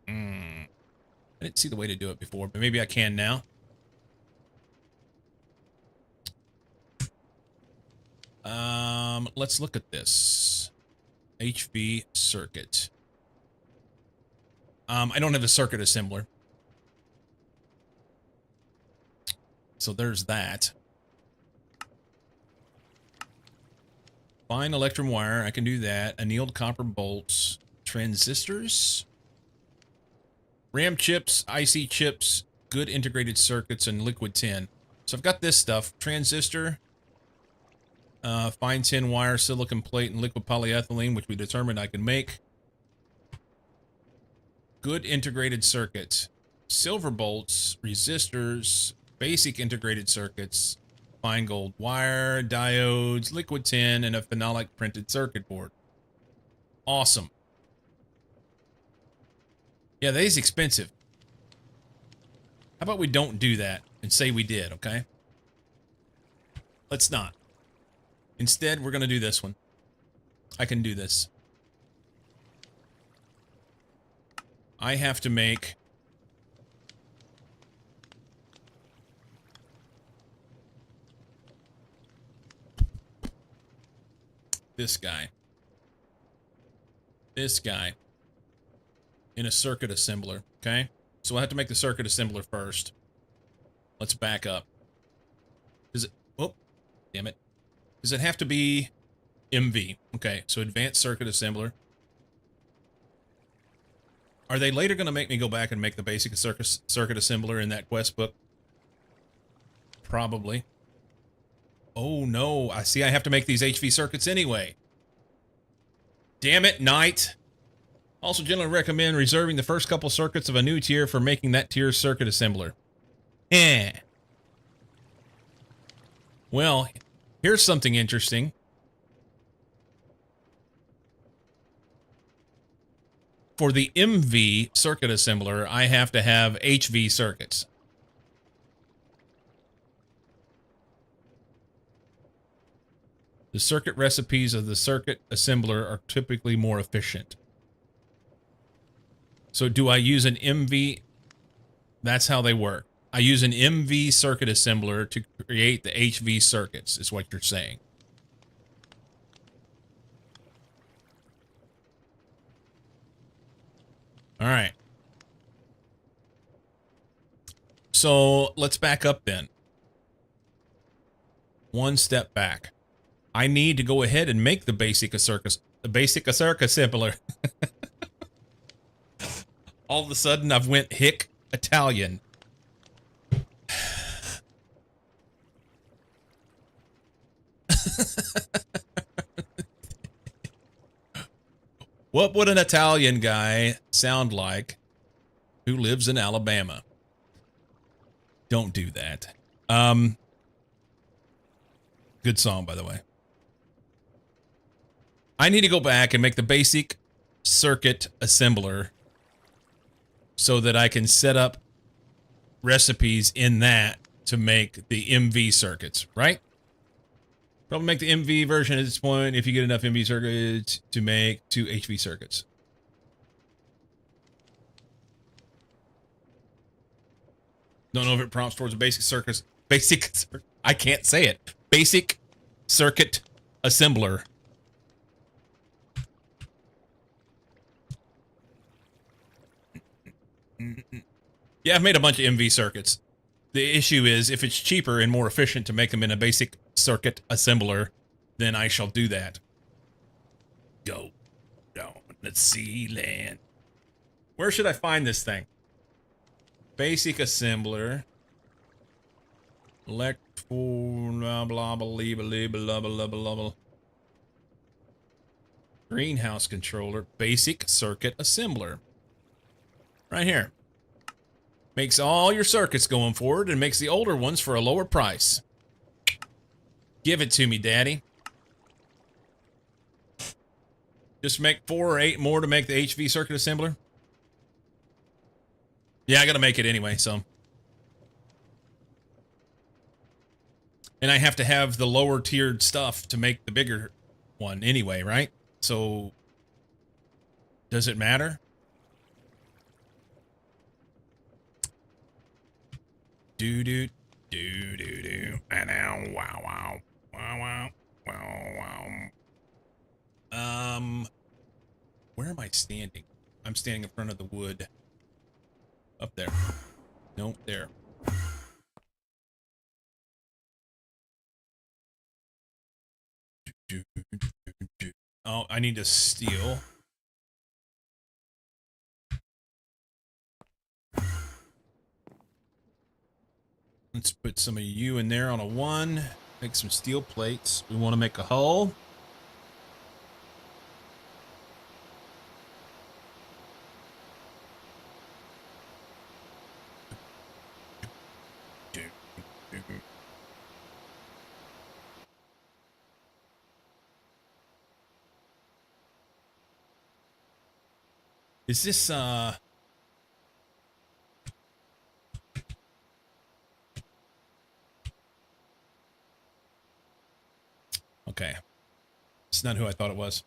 I didn't see the way to do it before, but maybe I can now. Let's look at this. HV circuit. I don't have a circuit assembler. So there's that. Fine electrum wire, I can do that. Annealed copper bolts. Transistors. RAM chips, IC chips, good integrated circuits, and liquid tin. So I've got this stuff. Transistor. Fine tin wire, silicon plate, and liquid polyethylene, which we determined I can make. Good integrated circuits. Silver bolts, resistors, basic integrated circuits, fine gold wire, diodes, liquid tin, and a phenolic printed circuit board. Awesome. Yeah, that is expensive. How about we don't do that and say we did, okay? Let's not. Instead, we're going to do this one. I can do this. I have to make this guy in a circuit assembler, okay? So I have to make the circuit assembler first. Let's back up. Does it, oh, damn it. Does it have to be MV? Okay, so advanced circuit assembler. Are they later going to make me go back and make the basic circuit assembler in that quest book? Probably. Oh no, I see I have to make these HV circuits anyway. Damn it, Knight. Also generally recommend reserving the first couple circuits of a new tier for making that tier's circuit assembler. Well, here's something interesting. for the MV circuit assembler, I have to have HV circuits. The circuit recipes of the circuit assembler are typically more efficient. So do I use an MV? That's how they work. I use an MV circuit assembler to create the HV circuits, is what you're saying. All right. So let's back up then. One step back. I need to go ahead and make the basic assembler. All of a sudden, I've went hick Italian. What would an Italian guy sound like who lives in Alabama? Don't do that. Good song, by the way. I need to go back and make the basic circuit assembler so that I can set up recipes in that to make the MV circuits, right? Probably make the MV version at this point if you get enough MV circuits to make 2 HV circuits. Don't know if it prompts towards a basic circuit. I can't say it. Basic circuit assembler. Yeah, I've made a bunch of MV circuits. The issue is, if it's cheaper and more efficient to make them in a basic circuit assembler, then I shall do that. Go down the sea land. Where should I find this thing? Basic assembler. Elect for blah blah blah blah blah blah blah blah. Greenhouse controller. Basic circuit assembler. Right here. Makes all your circuits going forward and makes the older ones for a lower price. Give it to me, Daddy. Just make 4 or 8 more to make the HV circuit assembler. Yeah, I gotta make it anyway, so. And I have to have the lower tiered stuff to make the bigger one anyway, right? So, does it matter? Do do do do do. And now, wow wow wow wow wow wow. Where am I standing? I'm standing in front of the wood. Up there. Nope, there. Oh, I need to steal. Let's put some of you in there on a 1. Make some steel plates. We want to make a hull. Is this, okay. It's not who I thought it was.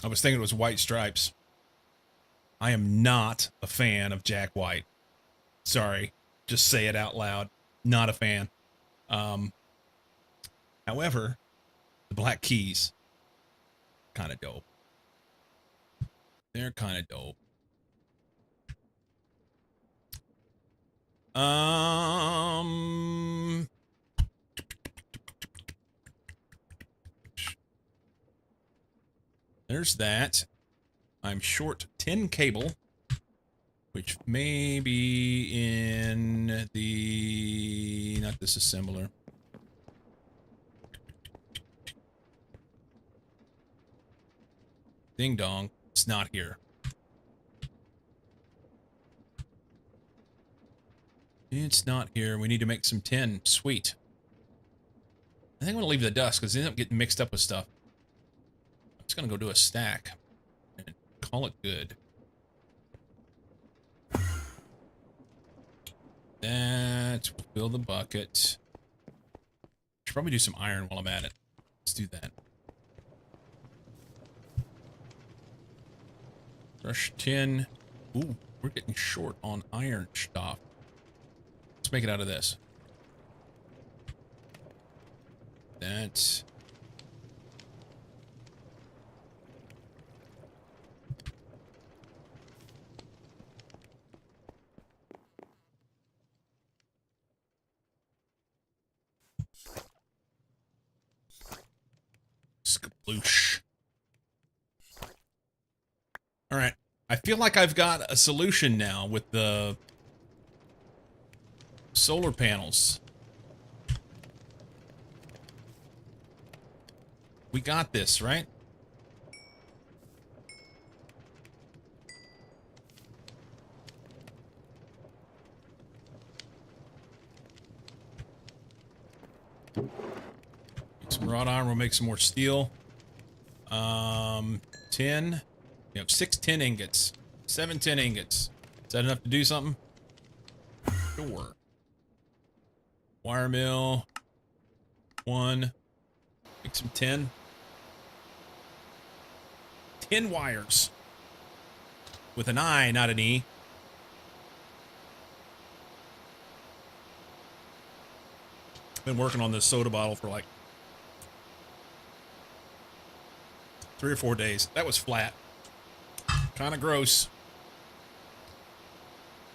I was thinking it was White Stripes. I am not a fan of Jack White. Sorry. Just say it out loud. Not a fan. However, the Black Keys, kind of dope. They're kind of dope. There's that. I'm short 10 cable, which may be in the, not disassembler. Ding dong, it's not here. It's not here. We need to make some tin. Sweet. I think I'm gonna leave the dust because they end up getting mixed up with stuff. I'm just gonna go do a stack and call it good. That will fill the bucket. Should probably do some iron while I'm at it. Let's do that. Brush tin. Ooh, we're getting short on iron stuff. Let's make it out of this. That's... Skabloosh. All right. I feel like I've got a solution now with the solar panels. We got this, right? Make some wrought iron, we'll make some more steel. 10. We have 6 tin ingots. 7 tin ingots. Is that enough to do something? Sure. Wire mill. 1. Make some tin. 10 wires. With an I, not an E. Been working on this soda bottle for like 3 or 4 days. That was flat. Kind of gross.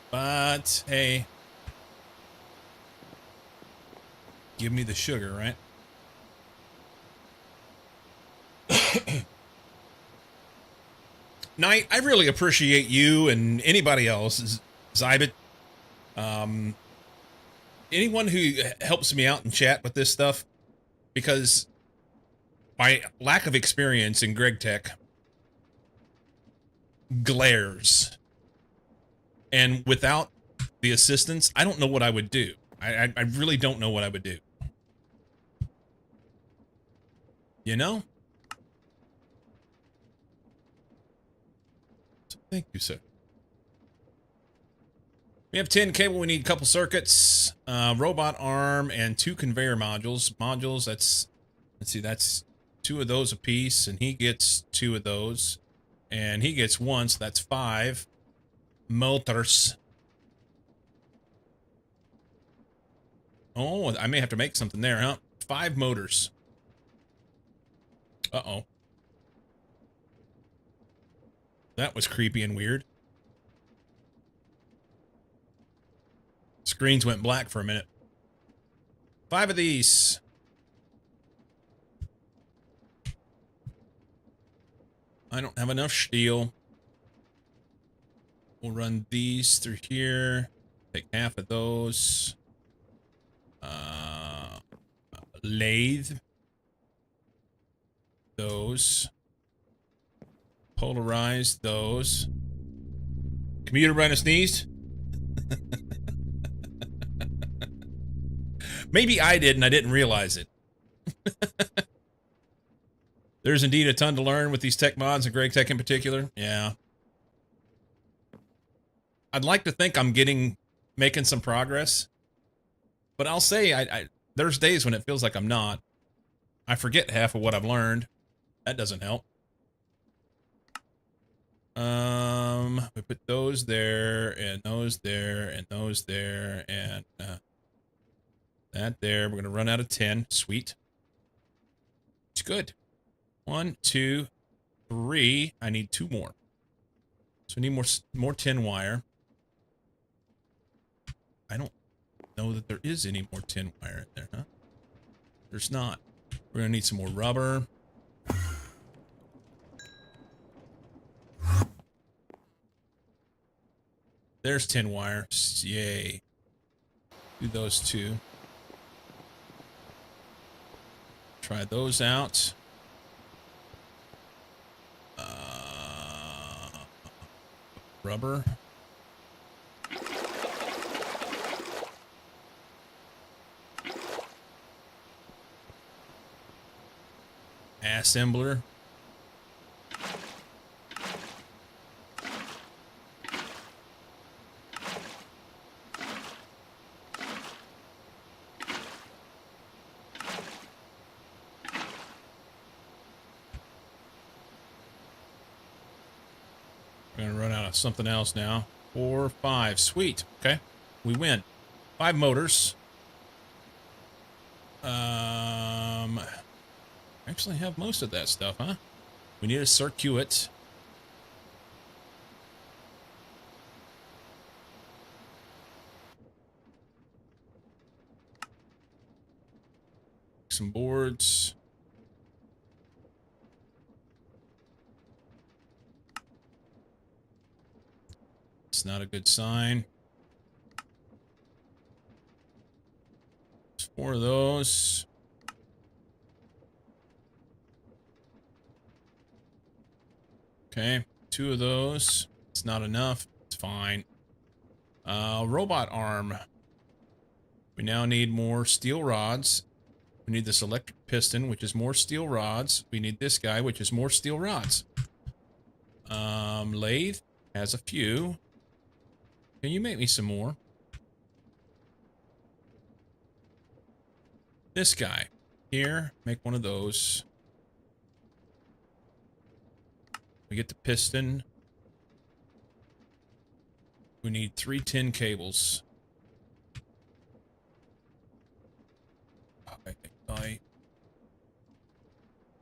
But, hey. Give me the sugar, right? Knight, I really appreciate you and anybody else, Zybit. Anyone who helps me out in chat with this stuff, because my lack of experience in Greg Tech glares. And without the assistance, I don't know what I would do. I really don't know what I would do. You know? So thank you, sir. We have 10 cable. We need a couple circuits, robot arm, and 2 conveyor modules. Modules, that's, let's see, that's 2 of those apiece, and he gets 2 of those. And he gets 1, so that's 5 motors. Oh, I may have to make something there, huh? 5 motors. Uh-oh. That was creepy and weird. Screens went black for a minute. 5 of these. I don't have enough steel. We'll run these through here. Take half of those. Lathe. Those. Polarize those. Computer run a sneeze. Maybe I did and I didn't realize it. There's indeed a ton to learn with these tech mods and Greg Tech in particular. Yeah. I'd like to think I'm making some progress. But I'll say there's days when it feels like I'm not. I forget half of what I've learned. That doesn't help. We put those there, and those there, and those there, and that there. We're gonna run out of 10. Sweet. It's good. 1, 2, 3. I need 2 more. So we need more tin wire. I don't know that there is any more tin wire in there, huh? There's not. We're gonna need some more rubber. There's 10 wire. Yay. Do those two. Try those out. Rubber. Assembler. We're gonna run out of something else now. 4, 5. Sweet. Okay. We win. 5 motors. Actually have most of that stuff, huh? We need a circuit. Some boards. It's not a good sign. There's 4 of those. Okay, 2 of those. It's not enough. It's fine. Robot arm. We now need more steel rods. We need this electric piston, which is more steel rods. We need this guy, which is more steel rods. Lathe has a few. Can you make me some more? This guy. Here, make one of those. We get the piston. We need 3 tin cables.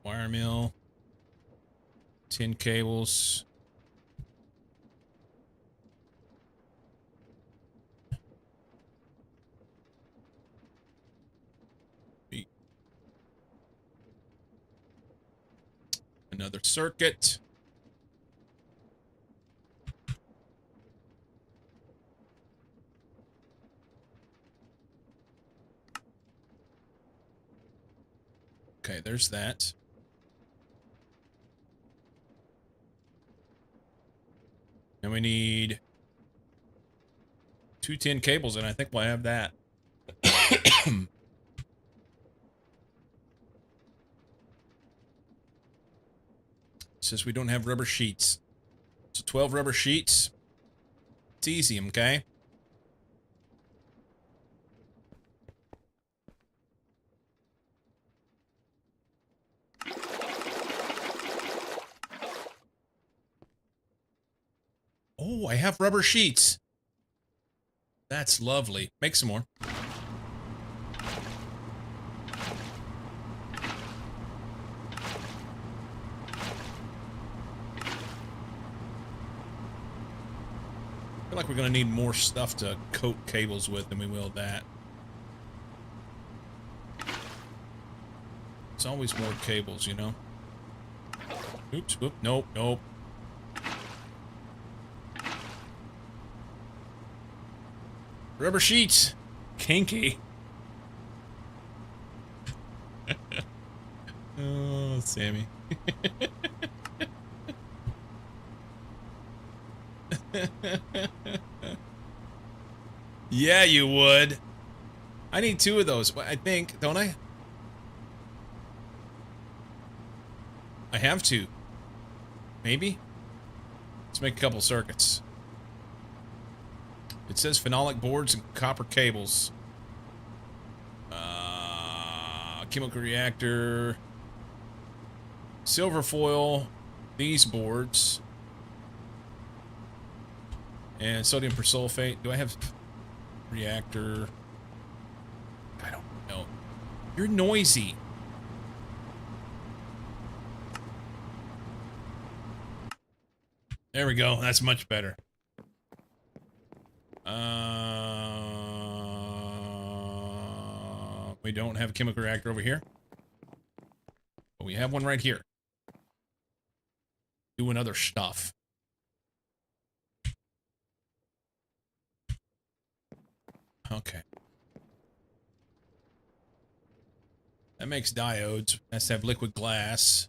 Wire mill. Tin cables. Another circuit. Okay, there's that. And we need 2 tin cables, and I think we'll have that. It says we don't have rubber sheets. So 12 rubber sheets. It's easy, okay? Oh, I have rubber sheets. That's lovely. Make some more. I feel like we're going to need more stuff to coat cables with than we will that. It's always more cables, you know? Oops, whoop, nope, nope. Rubber sheets. Kinky. Oh, Sammy. Yeah, you would. I need 2 of those, I think, don't I? I have 2. Maybe? Let's make a couple circuits. It says phenolic boards and copper cables. Chemical reactor. Silver foil. These boards. And sodium persulfate. Do I have reactor? I don't know. You're noisy. There we go. That's much better. We don't have a chemical reactor over here. But we have one right here. Doing other stuff. Okay. That makes diodes. Has to have liquid glass.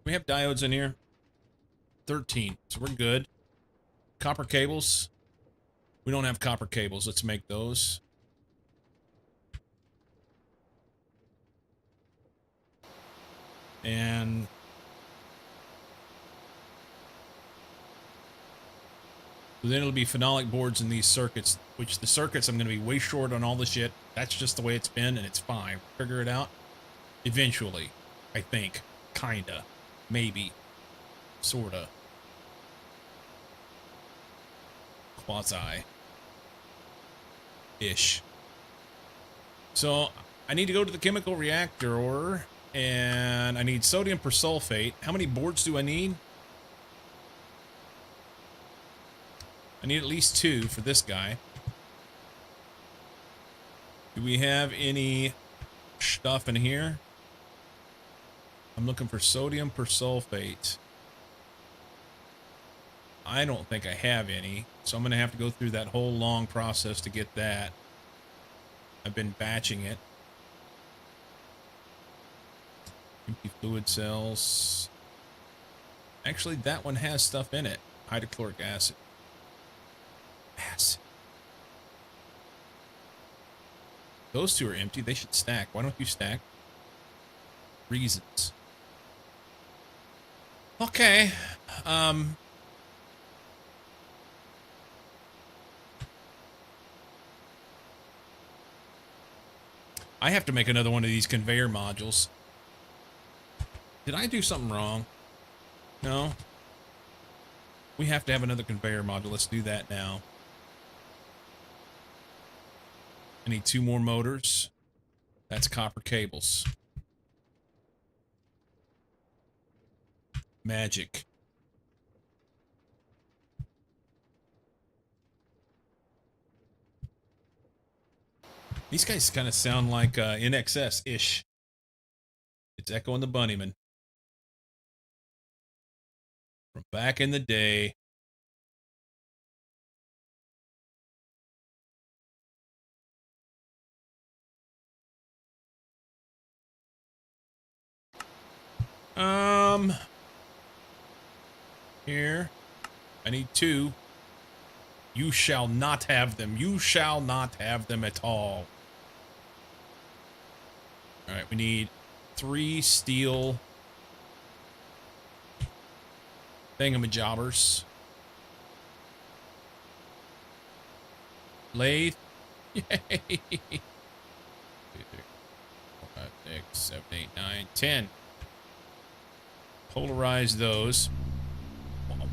We have diodes in here. 13. So we're good. Copper cables. We don't have copper cables. Let's make those. And then it'll be phenolic boards in these circuits, which the circuits I'm going to be way short on all the shit. That's just the way it's been, and it's fine. Figure it out eventually, I think. Kinda. Maybe. Sorta. Quasi-ish. So, I need to go to the chemical reactor, and I need sodium persulfate. How many boards do I need? I need at least 2 for this guy. Do we have any stuff in here? I'm looking for sodium persulfate. I don't think I have any, so I'm going to have to go through that whole long process to get that. I've been batching it. Empty fluid cells. Actually, that one has stuff in it. Hydrochloric acid. Those 2 are empty. They should stack. Why don't you stack? Reasons. Okay. I have to make another one of these conveyor modules. Did I do something wrong? No. We have to have another conveyor module. Let's do that now. I need 2 more motors. That's copper cables. Magic. These guys kind of sound like NXS-ish. It's Echo and the Bunnymen. From back in the day. Here. I need 2. You shall not have them. You shall not have them at all. Alright, we need 3 steel thingamajobbers. Lathe. Yay! 2, 3, 4, 5, 6, 7, 8, 9, 10. Polarize those. I'll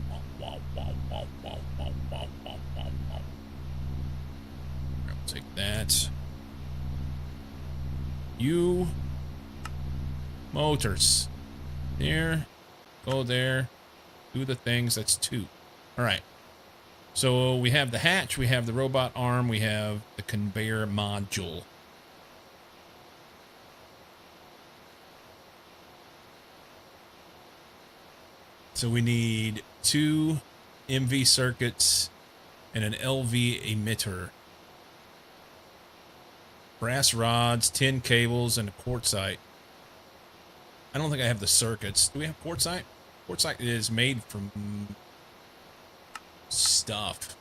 take that. You motors. There. Go there. Do the things. That's 2. Alright. So we have the hatch, we have the robot arm, we have the conveyor module. So we need 2 MV circuits and an LV emitter. Brass rods, tin cables, and a quartzite. I don't think I have the circuits. Do we have quartzite? Quartzite is made from stuff.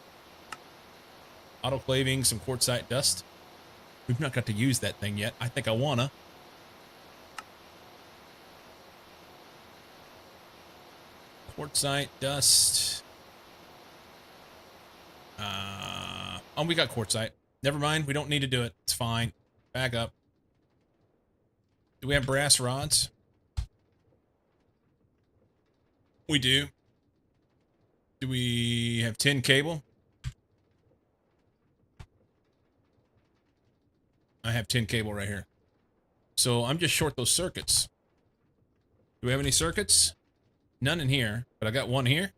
Autoclaving, some quartzite dust. We've not got to use that thing yet. I think I wanna. Quartzite dust. Oh, we got quartzite. Never mind. We don't need to do it. It's fine. Back up. Do we have brass rods? We do. Do we have tin cable? I have tin cable right here. So I'm just short those circuits. Do we have any circuits? None in here, but I got 1 here.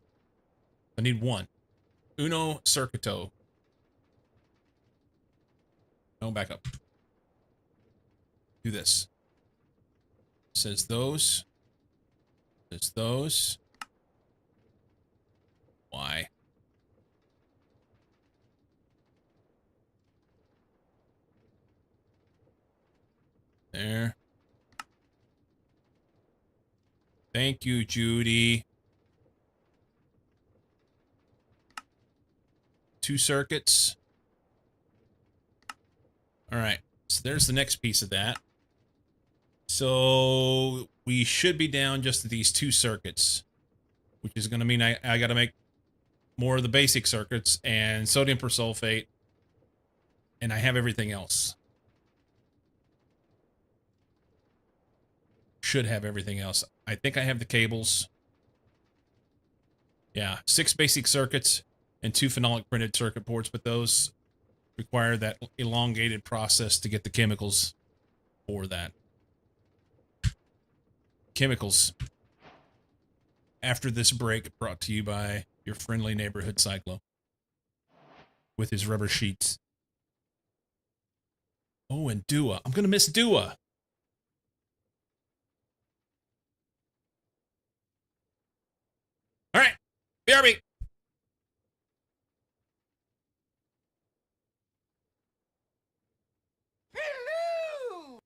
I need 1. Uno circuito. No, back up. do this. Says those. Says those. Why? There. Thank you, Judy. 2 circuits. All right. So there's the next piece of that. So we should be down just to these 2 circuits, which is going to mean I got to make more of the basic circuits and sodium persulfate, and I have everything else. Should have everything else. I think I have the cables. Yeah, 6 basic circuits and 2 phenolic printed circuit boards, but those require that elongated process to get the chemicals for that. Chemicals. After this break, brought to you by your friendly neighborhood Cyclo with his rubber sheets. Oh, and Dua. I'm going to miss Dua. All right. BRB.
Hello!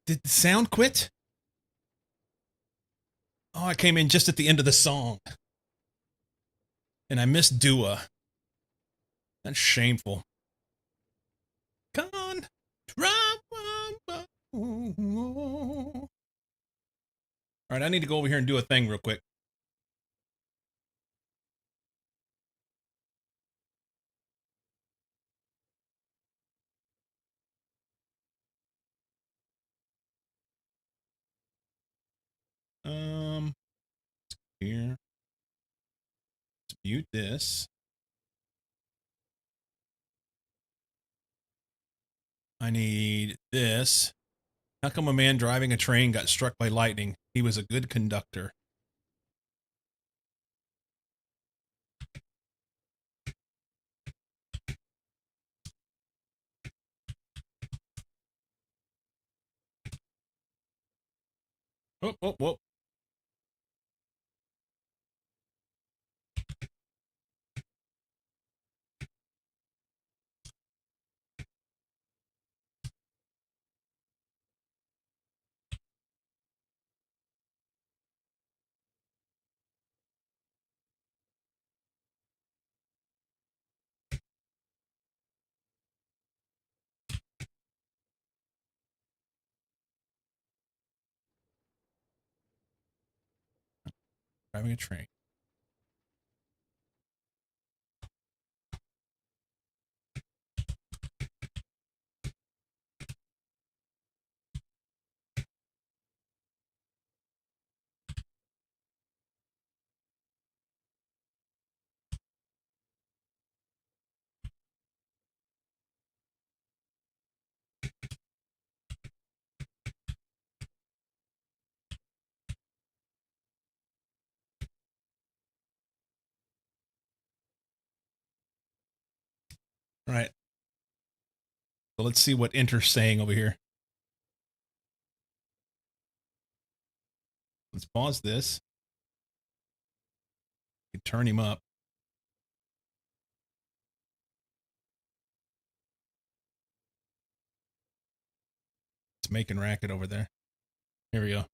Did the sound quit? Oh, I came in just at the end of the song. And I missed Dua. That's shameful. Come on. Drop. All right, I need to go over here and do a thing real quick. Here. Let's mute this. I need this. How come a man driving a train got struck by lightning? He was a good conductor. Whoop, whoop, whoop. Driving a train. All right. So let's see what Enter's saying over here. Let's pause this. Turn him up. It's making racket over there. Here we go.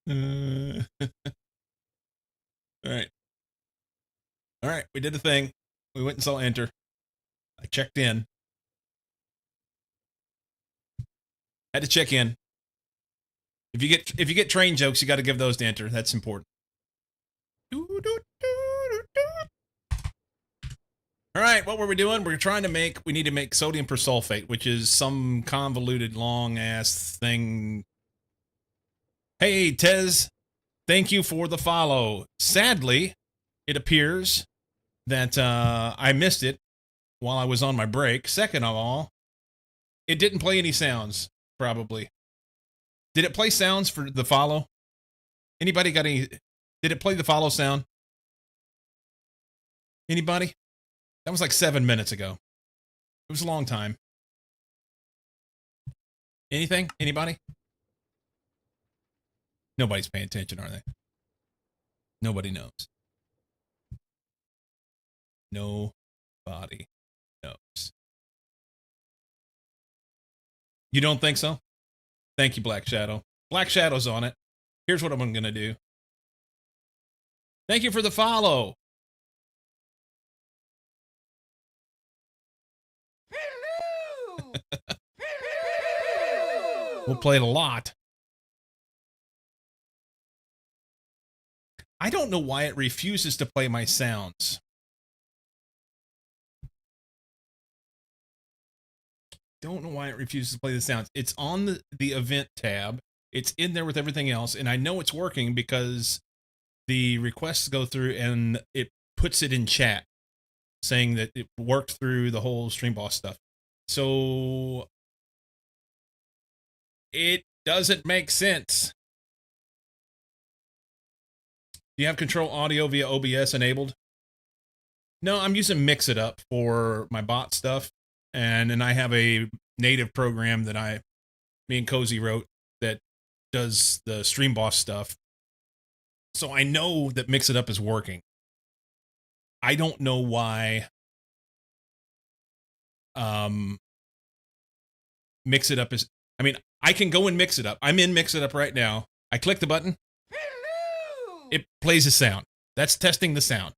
All right. All right. We did the thing. We went and saw Enter. I checked in. Had to check in. If you get train jokes, you got to give those to Enter. That's important. All right, what were we doing? We need to make sodium persulfate, which is some convoluted long ass thing. Hey, Tez, thank you for the follow. Sadly, it appears that I missed it while I was on my break. Second of all, it didn't play any sounds, probably. Did it play sounds for the follow? Anybody got any? Did it play the follow sound? Anybody? That was like 7 minutes ago. It was a long time. Anything? Anybody? Nobody's paying attention, are they? Nobody knows. Nobody knows. You don't think so? Thank you, Black Shadow. Black Shadow's on it. Here's what I'm going to do. Thank you for the follow.
Hello.
We'll play it a lot. I don't know why it refuses to play my sounds. Don't know why it refuses to play the sounds. It's on the event tab. It's in there with everything else, and I know it's working because the requests go through and it puts it in chat saying that it worked through the whole Stream Boss stuff. So it doesn't make sense. Do you have control audio via OBS enabled? No, I'm using Mix It Up for my bot stuff. And then I have a native program that me and Cozy wrote that does the Stream Boss stuff. So I know that Mix It Up is working. I don't know why Mix It Up is, I mean, I can go and Mix It Up. I'm in Mix It Up right now. I click the button. It plays a sound. That's testing the sound.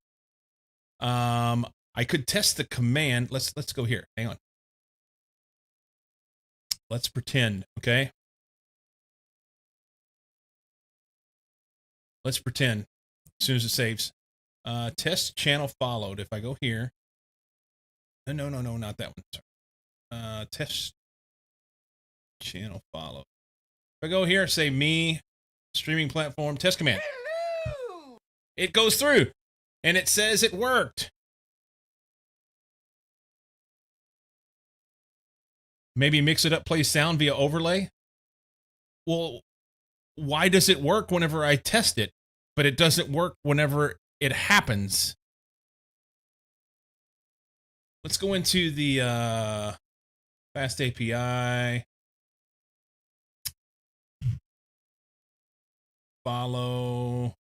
I could test the command. Let's go here. Hang on. Let's pretend, okay? Let's pretend as soon as it saves. Test channel followed. If I go here. No, not that one. Sorry. Test channel followed. If I go here, say me, streaming platform, test command.
Hello.
It goes through and it says it worked. Maybe mix it up, play sound via overlay. Well, why does it work whenever I test it, but it doesn't work whenever it happens? Let's go into the Fast API. Follow.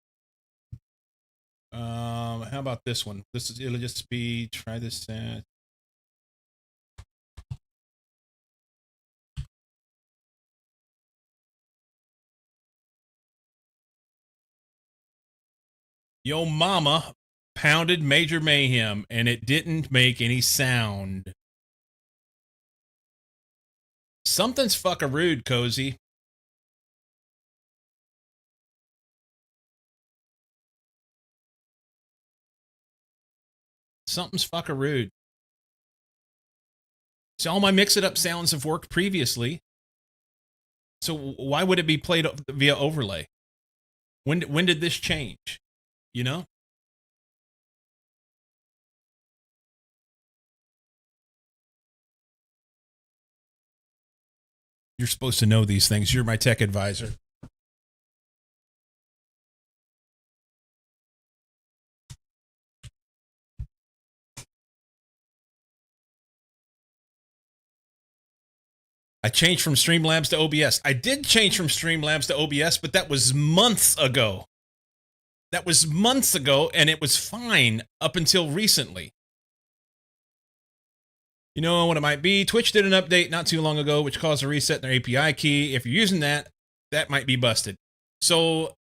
How about this one? It'll just be try this at Yo mama pounded Major Mayhem and it didn't make any sound. Something's fucking rude, Cozy. Something's fucking rude. So all my mix it up sounds have worked previously. So why would it be played via overlay? When did this change? You know? You're supposed to know these things. You're my tech advisor. I changed from Streamlabs to OBS. I did change from Streamlabs to OBS, but that was months ago. That was months ago, and it was fine up until recently. You know what it might be? Twitch did an update not too long ago, which caused a reset in their API key. If you're using that, that might be busted. So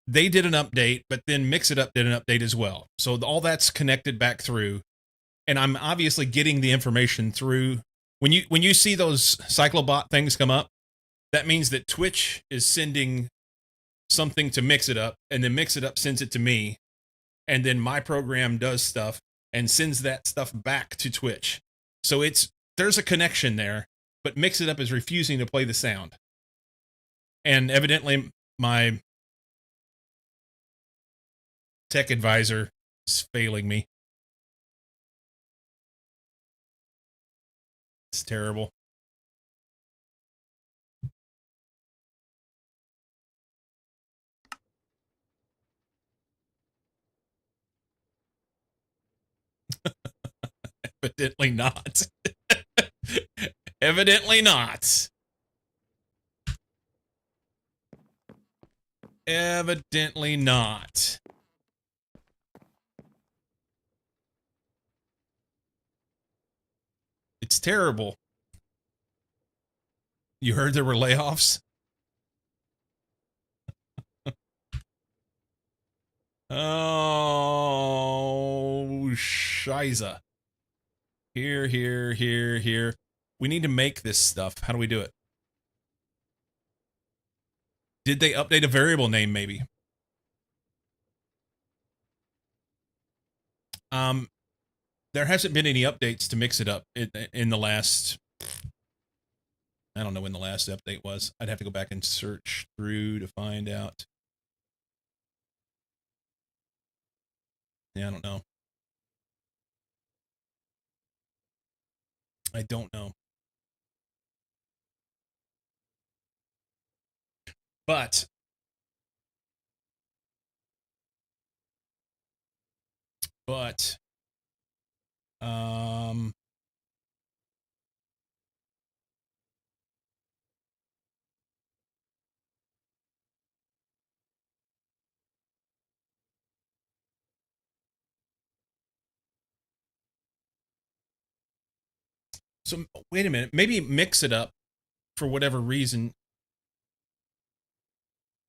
they did an update, but then Mix It Up did an update as well. So all that's connected back through, and I'm obviously getting the information through. When you see those Cyclobot things come up, that means that Twitch is sending something to Mix It Up, and then Mix It Up sends it to me, and then my program does stuff and sends that stuff back to Twitch. So there's a connection there, but Mix It Up is refusing to play the sound. And evidently my tech advisor is failing me. It's terrible. Evidently not. Evidently not. Evidently not. It's terrible. You heard there were layoffs? Oh, shiza. Here. We need to make this stuff. How do we do it? Did they update a variable name, maybe? There hasn't been any updates to Mix It Up in the last... I don't know when the last update was. I'd have to go back and search through to find out. Yeah, I don't know. I don't know. But so wait a minute. Maybe Mix It Up, for whatever reason,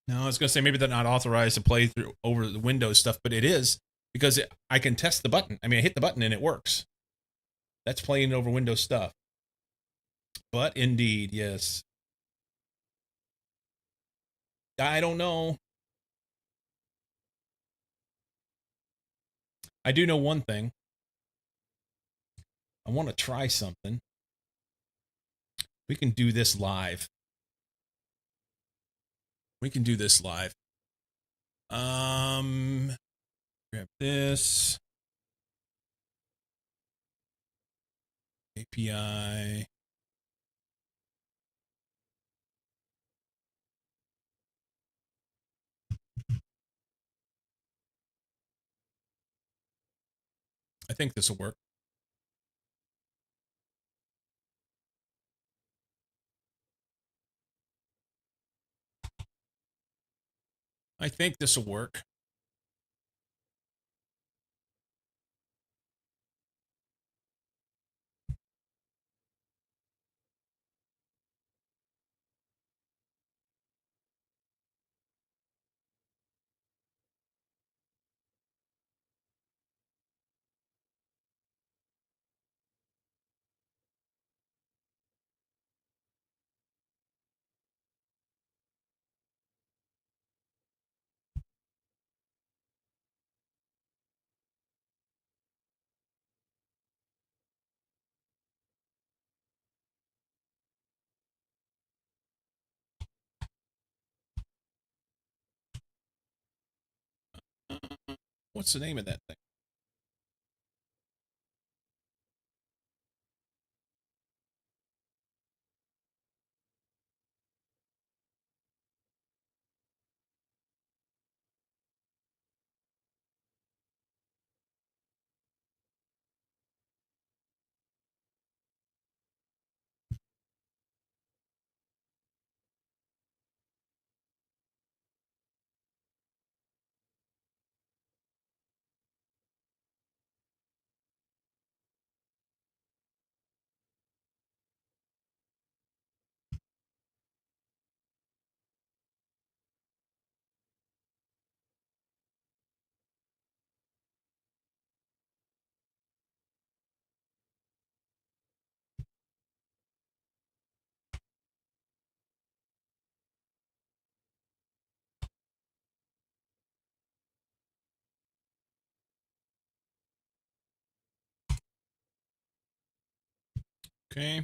No, I was gonna say maybe they're not authorized to play through over the Windows stuff, but it is because I can test the button. I mean, I hit the button and it works. That's playing over Windows stuff. But indeed, yes. I don't know. I do know one thing. I want to try something. We can do this live. We can do this live. Grab this API. I think this will work. I think this will work. What's the name of that thing? Okay.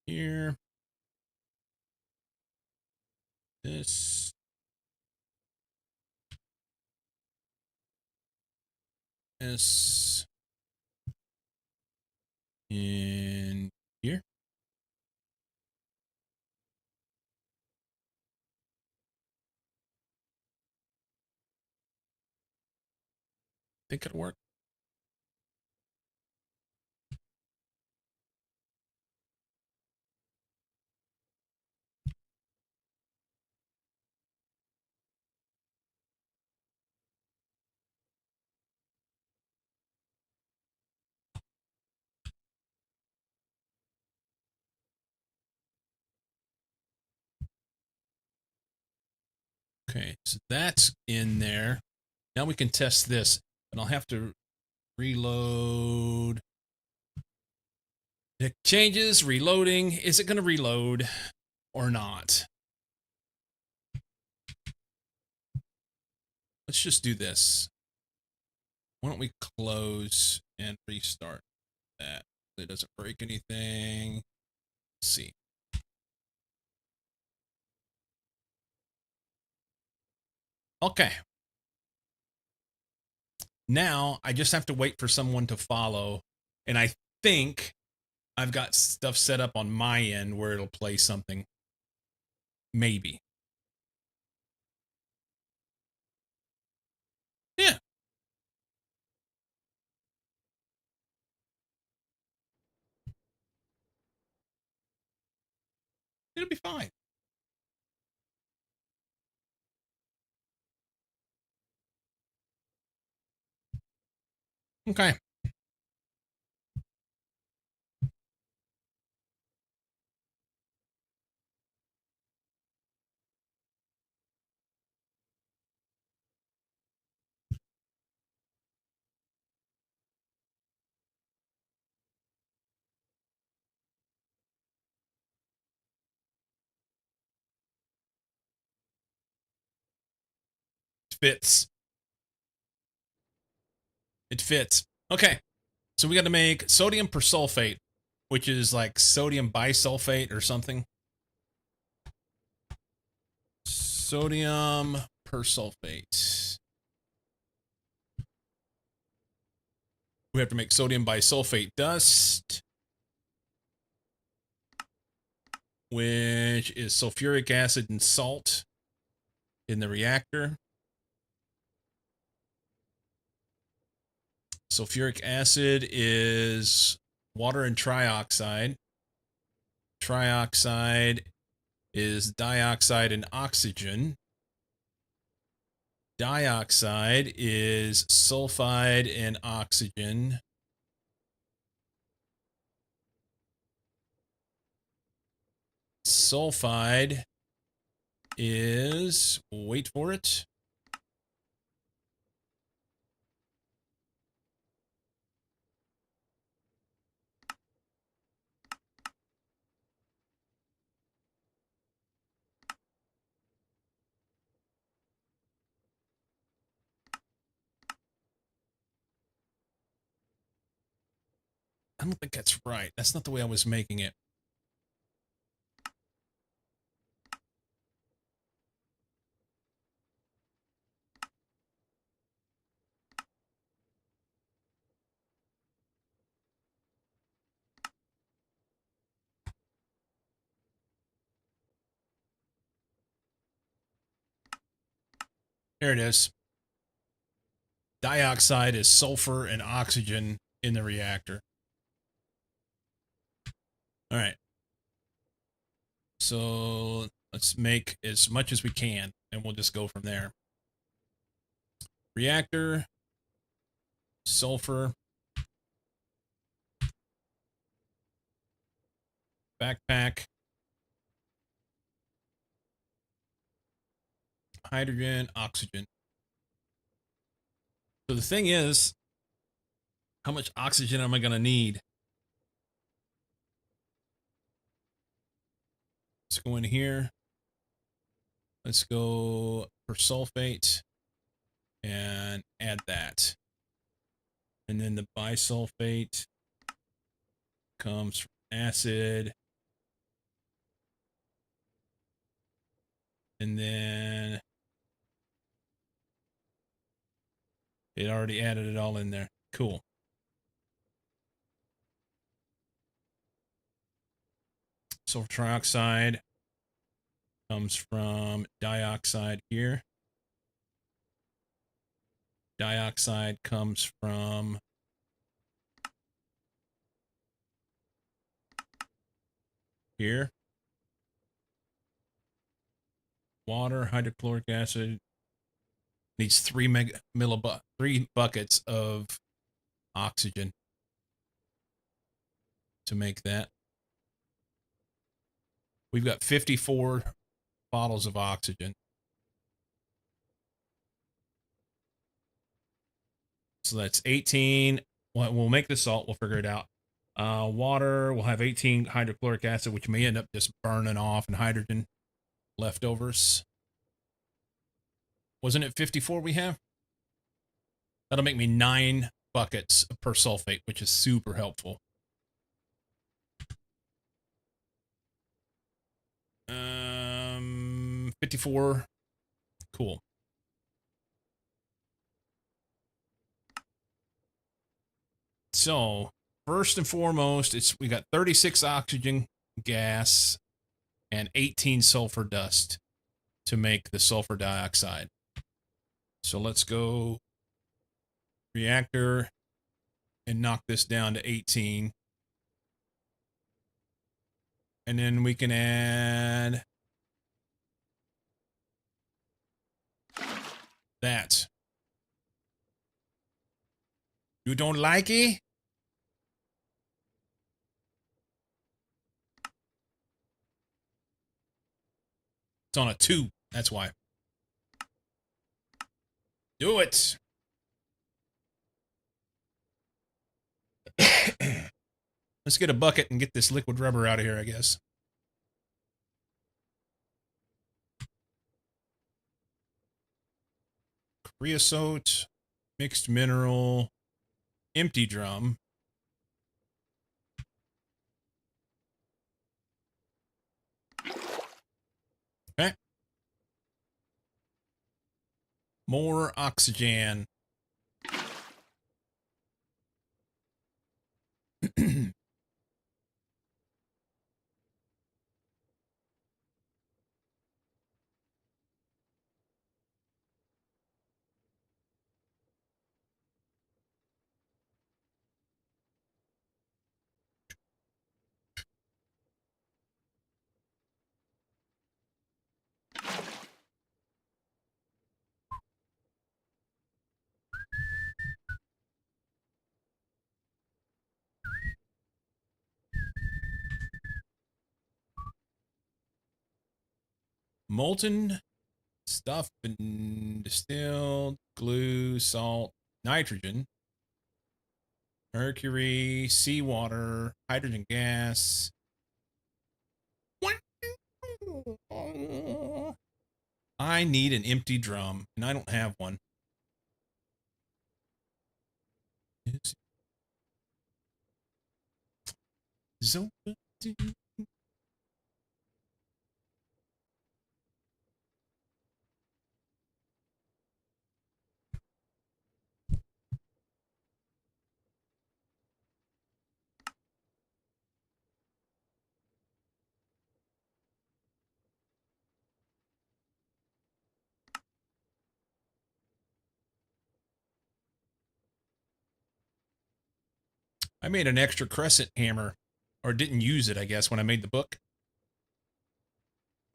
Here. This. This. In here. Think it'll work. Okay, so that's in there. Now we can test this, and I'll have to reload. It changes, reloading. Is it going to reload or not? Let's just do this. Why don't we close and restart that? It doesn't break anything. Let's see. Okay. Now I just have to wait for someone to follow. And I think I've got stuff set up on my end where it'll play something. Maybe. Yeah. It'll be fine. Okay. It fits. It fits. Okay. So we got to make sodium persulfate, which is like sodium bisulfate or something. Sodium persulfate. We have to make sodium bisulfate dust, which is sulfuric acid and salt in the reactor. Sulfuric acid is water and trioxide. Trioxide is dioxide and oxygen. Dioxide is sulfide and oxygen. Sulfide is, wait for it, I don't think that's right. That's not the way I was making it. There it is. Dioxide is sulfur and oxygen in the reactor. All right. So let's make as much as we can, and we'll just go from there. Reactor, sulfur, backpack, hydrogen, oxygen. So the thing is, how much oxygen am I going to need? Let's go in here. Let's go persulfate and add that. And then the bisulfate comes from acid. And then it already added it all in there. Cool. Sulfur trioxide comes from dioxide here. Dioxide comes from here. Water, hydrochloric acid needs 3 buckets of oxygen to make that. We've got 54 bottles of oxygen. So that's 18. We'll make the salt. We'll figure it out. Water, we'll have 18 hydrochloric acid, which may end up just burning off, and hydrogen leftovers. Wasn't it 54 we have? That'll make me 9 buckets of persulfate, which is super helpful. 54. Cool. So first and foremost, we got 36 oxygen gas and 18 sulfur dust to make the sulfur dioxide. So let's go reactor and knock this down to 18. And then we can add that. You don't like it? It's on a 2. That's why. Do it. Let's get a bucket and get this liquid rubber out of here, I guess. Creosote, mixed mineral, empty drum. Okay. More oxygen. Molten stuff and distilled glue, salt, nitrogen, mercury, seawater, hydrogen gas. I need an empty drum, and I don't have one. So I made an extra crescent hammer, or didn't use it, I guess, when I made the book.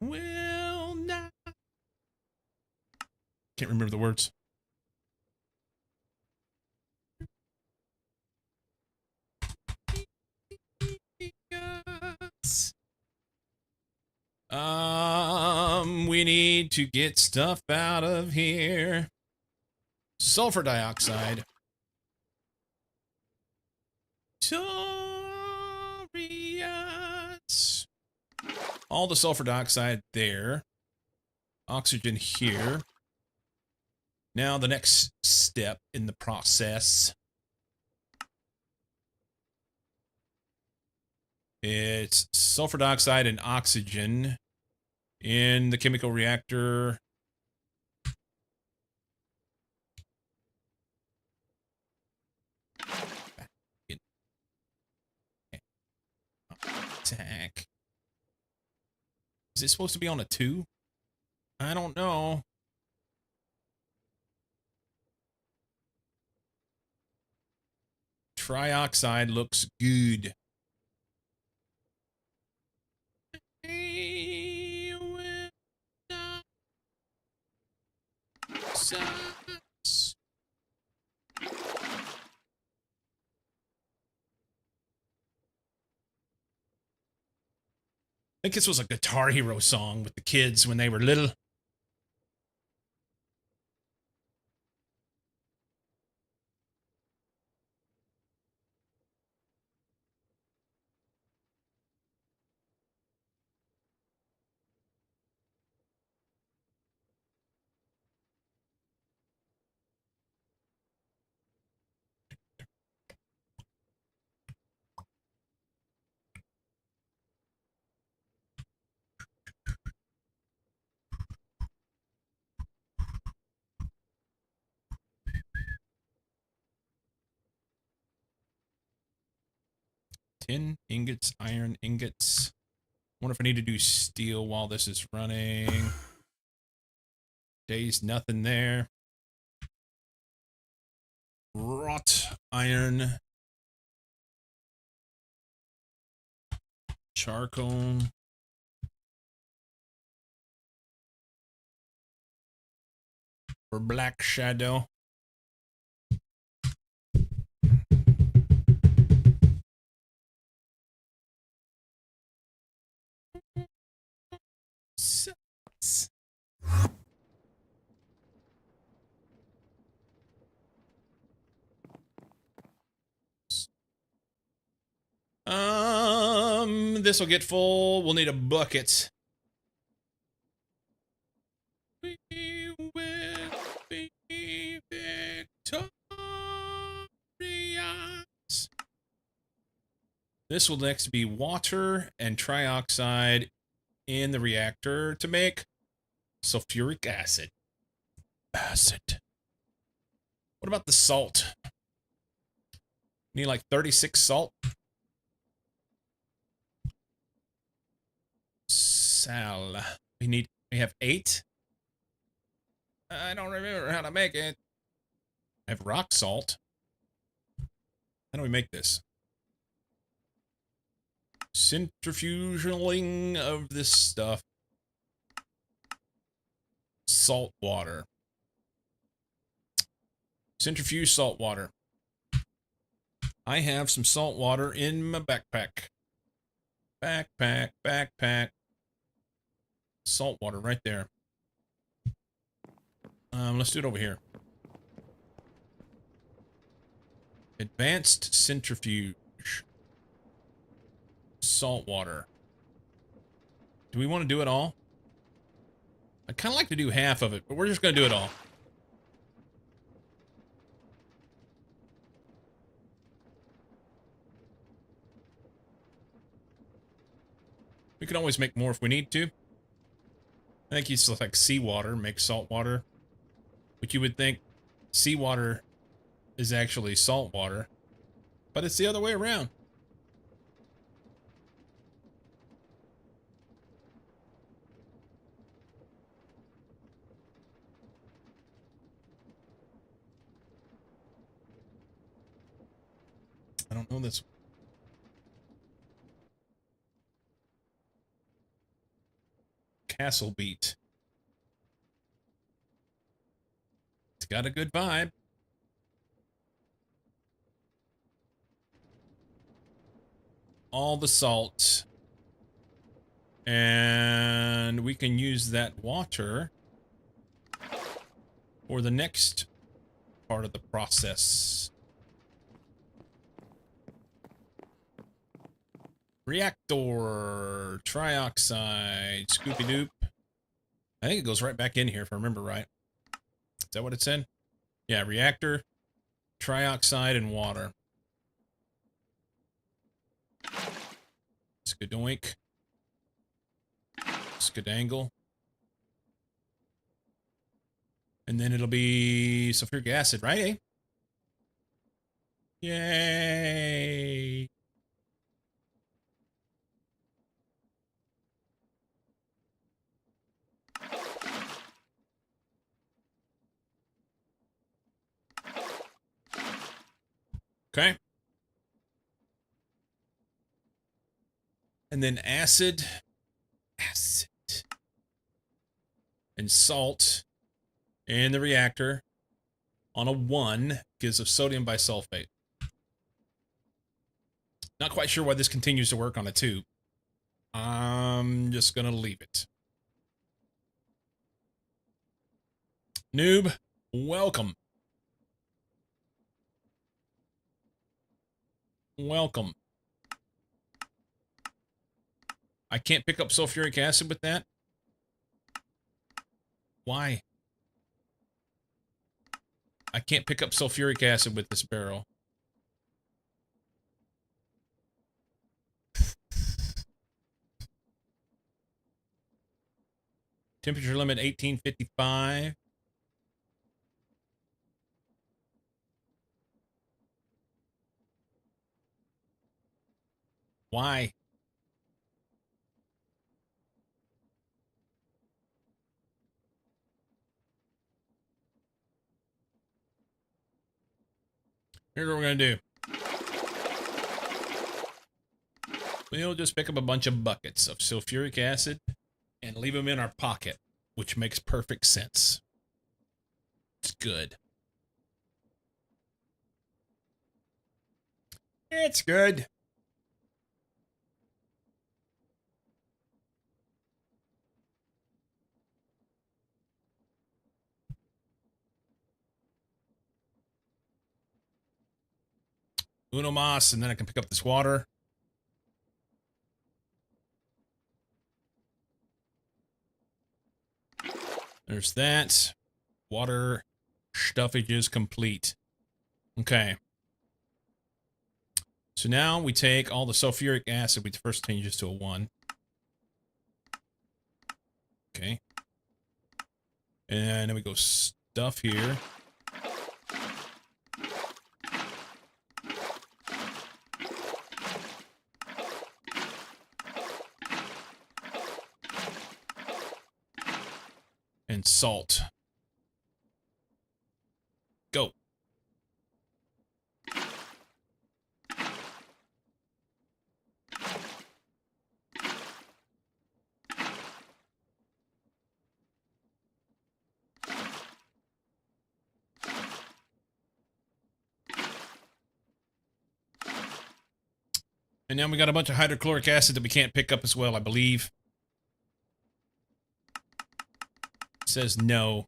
Well, not. Can't remember the words. We need to get stuff out of here. Sulfur dioxide. Torians. All the sulfur dioxide there. Oxygen here. Now the next step in the process. It's sulfur dioxide and oxygen in the chemical reactor. Attack. Is it supposed to be on a 2? I don't know. Trioxide looks good. I think this was a Guitar Hero song with the kids when they were little. Tin ingots, iron ingots. Wonder if I need to do steel while this is running. Days, nothing there. Wrought iron. Charcoal. For black shadow. this will get full, we'll need a bucket. We will be victorious. This will next be water and trioxide in the reactor to make sulfuric acid. What about the salt? Need like 36 salt. We have 8. I don't remember how to make it. I have rock salt. How do we make this? Centrifugaling of this stuff. Salt water. Centrifuge salt water. I have some salt water in my backpack. Backpack. Salt water right there. Let's do it over here. Advanced centrifuge. Salt water. Do we want to do it all? I'd kind of like to do half of it, but we're just going to do it all. We can always make more if we need to. I think it's like seawater makes salt water. But you would think seawater is actually salt water. But it's the other way around. I don't know this. Castle Beat. It's got a good vibe. All the salt. And we can use that water for the next part of the process. Reactor, trioxide, Scoopy-Doop. I think it goes right back in here if I remember right. Is that what it said? Yeah, reactor, trioxide, and water. Skadoink. Skadangle. And then it'll be sulfuric acid, right, eh? Yay! Okay. And then acid, and salt in the reactor on a 1 gives us sodium bisulfate. Not quite sure why this continues to work on a 2. I'm just gonna leave it. Noob, welcome. Welcome. I can't pick up sulfuric acid with that? Why? I can't pick up sulfuric acid with this barrel. Temperature limit 1855. Why? Here's what we're going to do. We'll just pick up a bunch of buckets of sulfuric acid and leave them in our pocket, which makes perfect sense. It's good. It's good. Uno mas, and then I can pick up this water. There's that. Water stuffage is complete. Okay. So now we take all the sulfuric acid. We first change this to a 1. Okay. And then we go stuff here. And salt. Go. And now we got a bunch of hydrochloric acid that we can't pick up as well, I believe. It says no.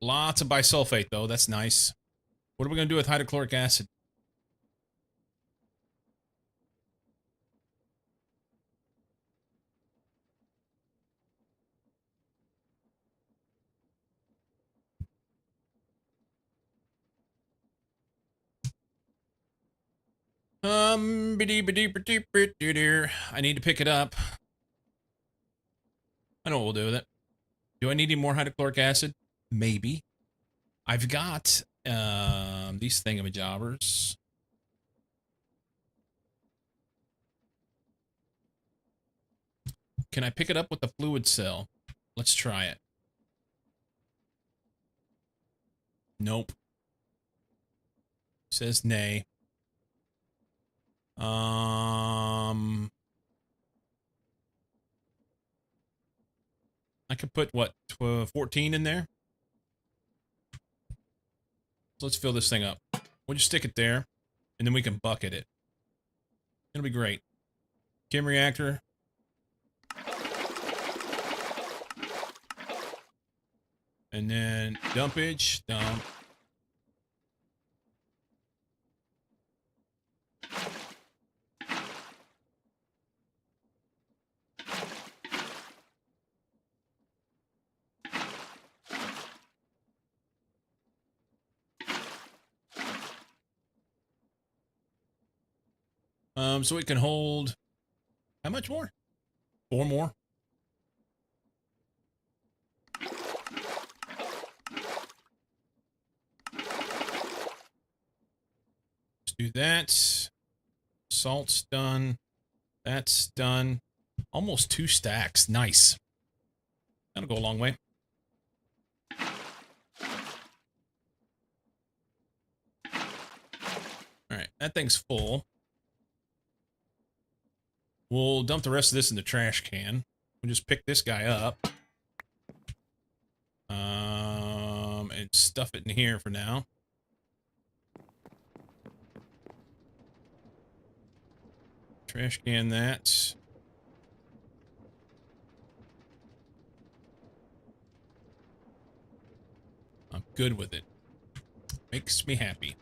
Lots of bisulfate though. That's nice. What are we gonna do with hydrochloric acid? I need to pick it up. I know what we'll do with it. Do I need any more hydrochloric acid? Maybe. I've got these thingamajobbers. Can I pick it up with the fluid cell? Let's try it. Nope. Says nay. I could put what, 14 in there? So let's fill this thing up. We'll just stick it there, and then we can bucket it. It'll be great. Chem reactor. And then dumpage, dump. So it can hold how much more? 4 more. Let's do that. Salt's done. That's done. Almost 2 stacks. Nice. That'll go a long way. All right, that thing's full. We'll dump the rest of this in the trash can. We'll just pick this guy up. And stuff it in here for now. Trash can that. I'm good with it. Makes me happy.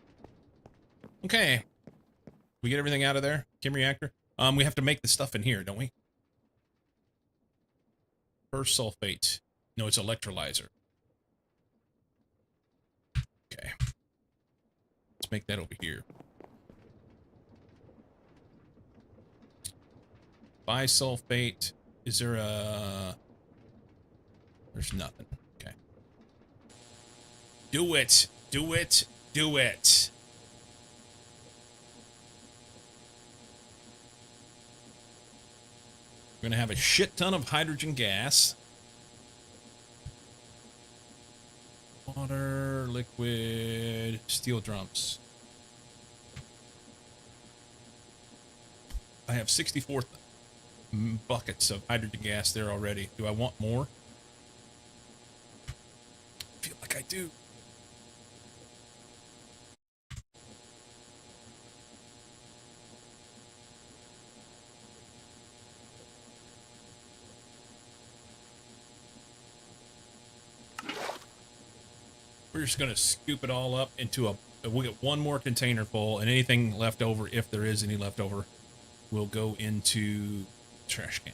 Okay. We get everything out of there? Chem reactor? We have to make the stuff in here, don't we? Persulfate. No, it's electrolyzer. Okay. Let's make that over here. Bisulfate. Is there a... There's nothing. Okay. Do it. Do it. Do it. We're going to have a shit ton of hydrogen gas. Water, liquid, steel drums. I have 64 buckets of hydrogen gas there already. Do I want more? I feel like I do. We're just going to scoop it all up into a... We'll get one more container full, and anything left over, if there is any left over, will go into trash can.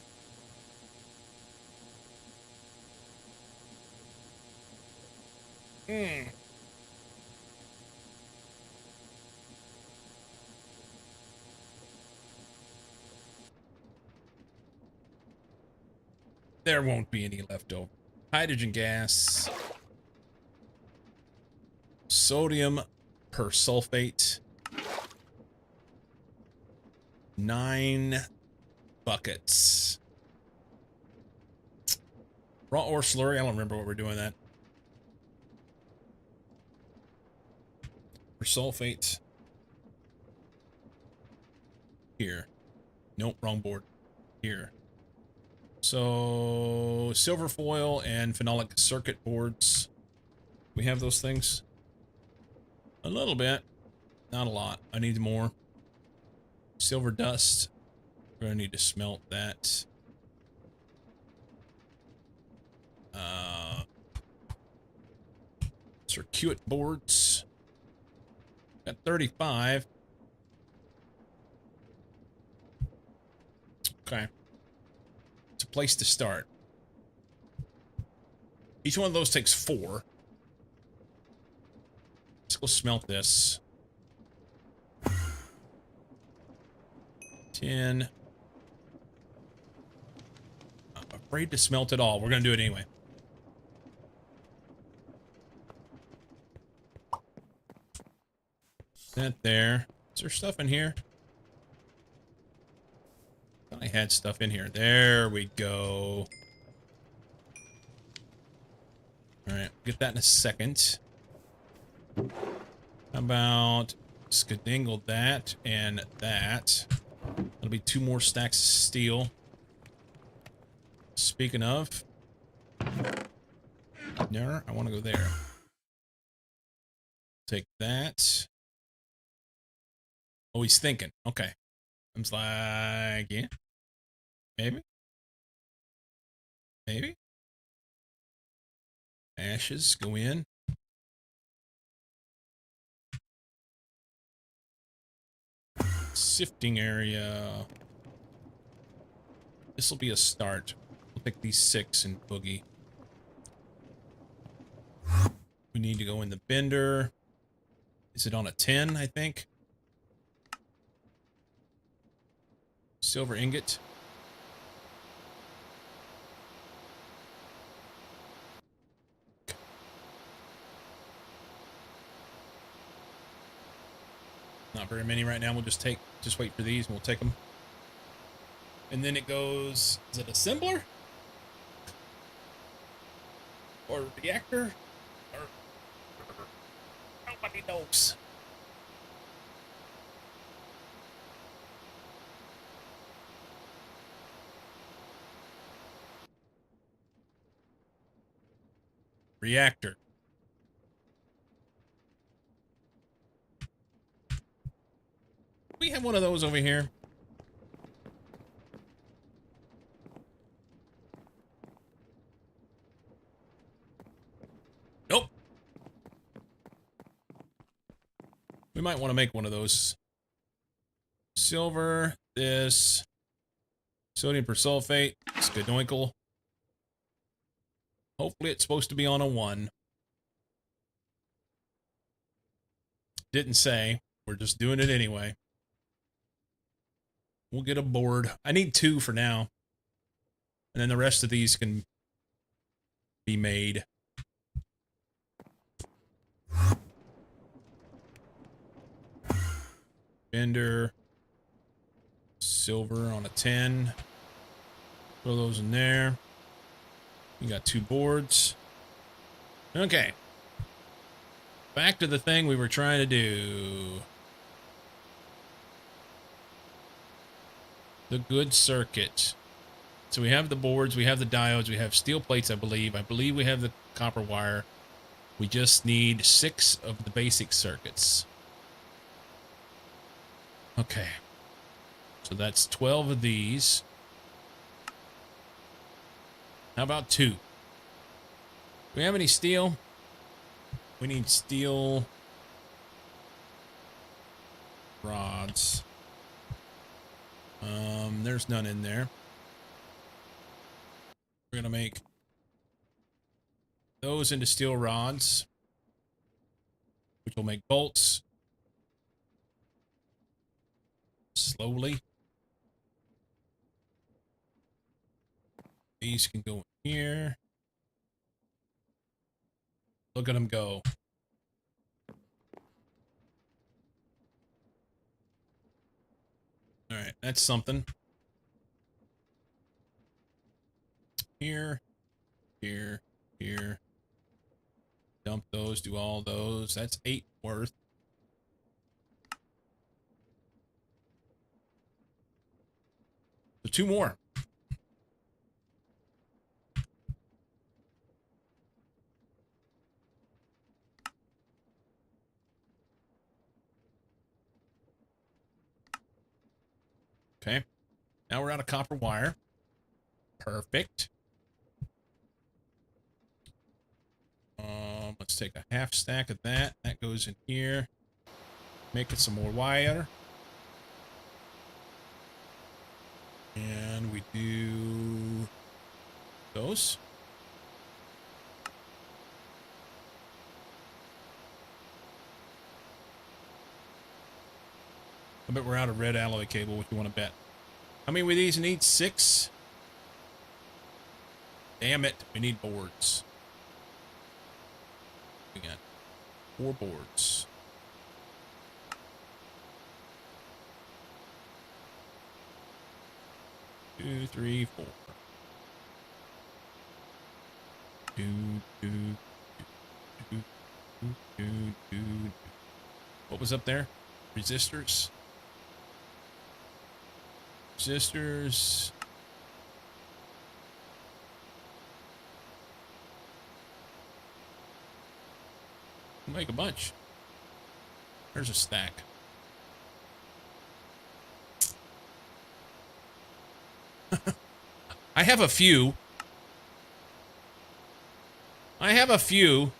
There won't be any left over. Hydrogen gas. Sodium persulfate. 9 buckets. Raw ore slurry. I don't remember what we're doing that. Persulfate. Here. Nope, wrong board. Here. So, silver foil and phenolic circuit boards. We have those things? A little bit. Not a lot. I need more. Silver dust. We're going to need to smelt that. Circuit boards. Got 35. Okay. It's a place to start. Each one of those takes 4. Let's go smelt this. 10. I'm afraid to smelt it all. We're going to do it anyway. That there. Is there stuff in here? I had stuff in here. There we go. Alright, get that in a second. How about skedangle that and that? That'll be 2 more stacks of steel. Speaking of... No, I want to go there. Take that. Oh, he's thinking. Okay. I'm just like, yeah. Maybe. Maybe. Ashes go in. Sifting area. This will be a start. We'll take these 6 and boogie. We need to go in the bender. Is it on a 10, I think? Silver ingot. Not very many right now. We'll just wait for these and we'll take them. And then it goes, is it assembler? Or reactor? Or nobody knows. Reactor. We have one of those over here. Nope. We might want to make one of those. Silver, this. Sodium persulfate, skadoinkle. Hopefully it's supposed to be on a 1. Didn't say. We're just doing it anyway. We'll get a board. I need 2 for now. And then the rest of these can be made. Bender. Silver on a 10. Throw those in there. We got 2 boards. Okay. Back to the thing we were trying to do. The good circuit. So we have the boards, we have the diodes, we have steel plates, I believe. I believe we have the copper wire. We just need 6 of the basic circuits. Okay. So that's 12 of these. How about 2? Do we have any steel? We need steel rods. There's none in there. We're gonna make those into steel rods, which will make bolts. Slowly. These can go in here. Look at them go. All right, that's something. Here, here, here. Dump those, do all those. That's 8 worth. So 2 more. Okay. Now we're out of copper wire. Perfect. Let's take a half stack of that. That goes in here. Make it some more wire. And we do those. I bet we're out of red alloy cable. What you want to bet? How many of these need? 6? Damn it. We need boards. We got 4 boards. Two, three, 4. Do, do, do, do, do, do. What was up there? Resistors. Resistors. We'll make a bunch. There's a stack. I have a few. I have a few.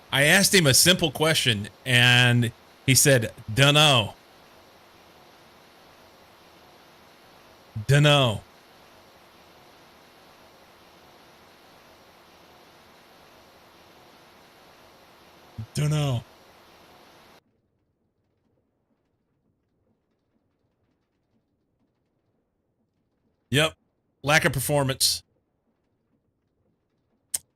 I asked him a simple question, and he said, "Dunno. Dunno." Dunno. Yep. Lack of performance.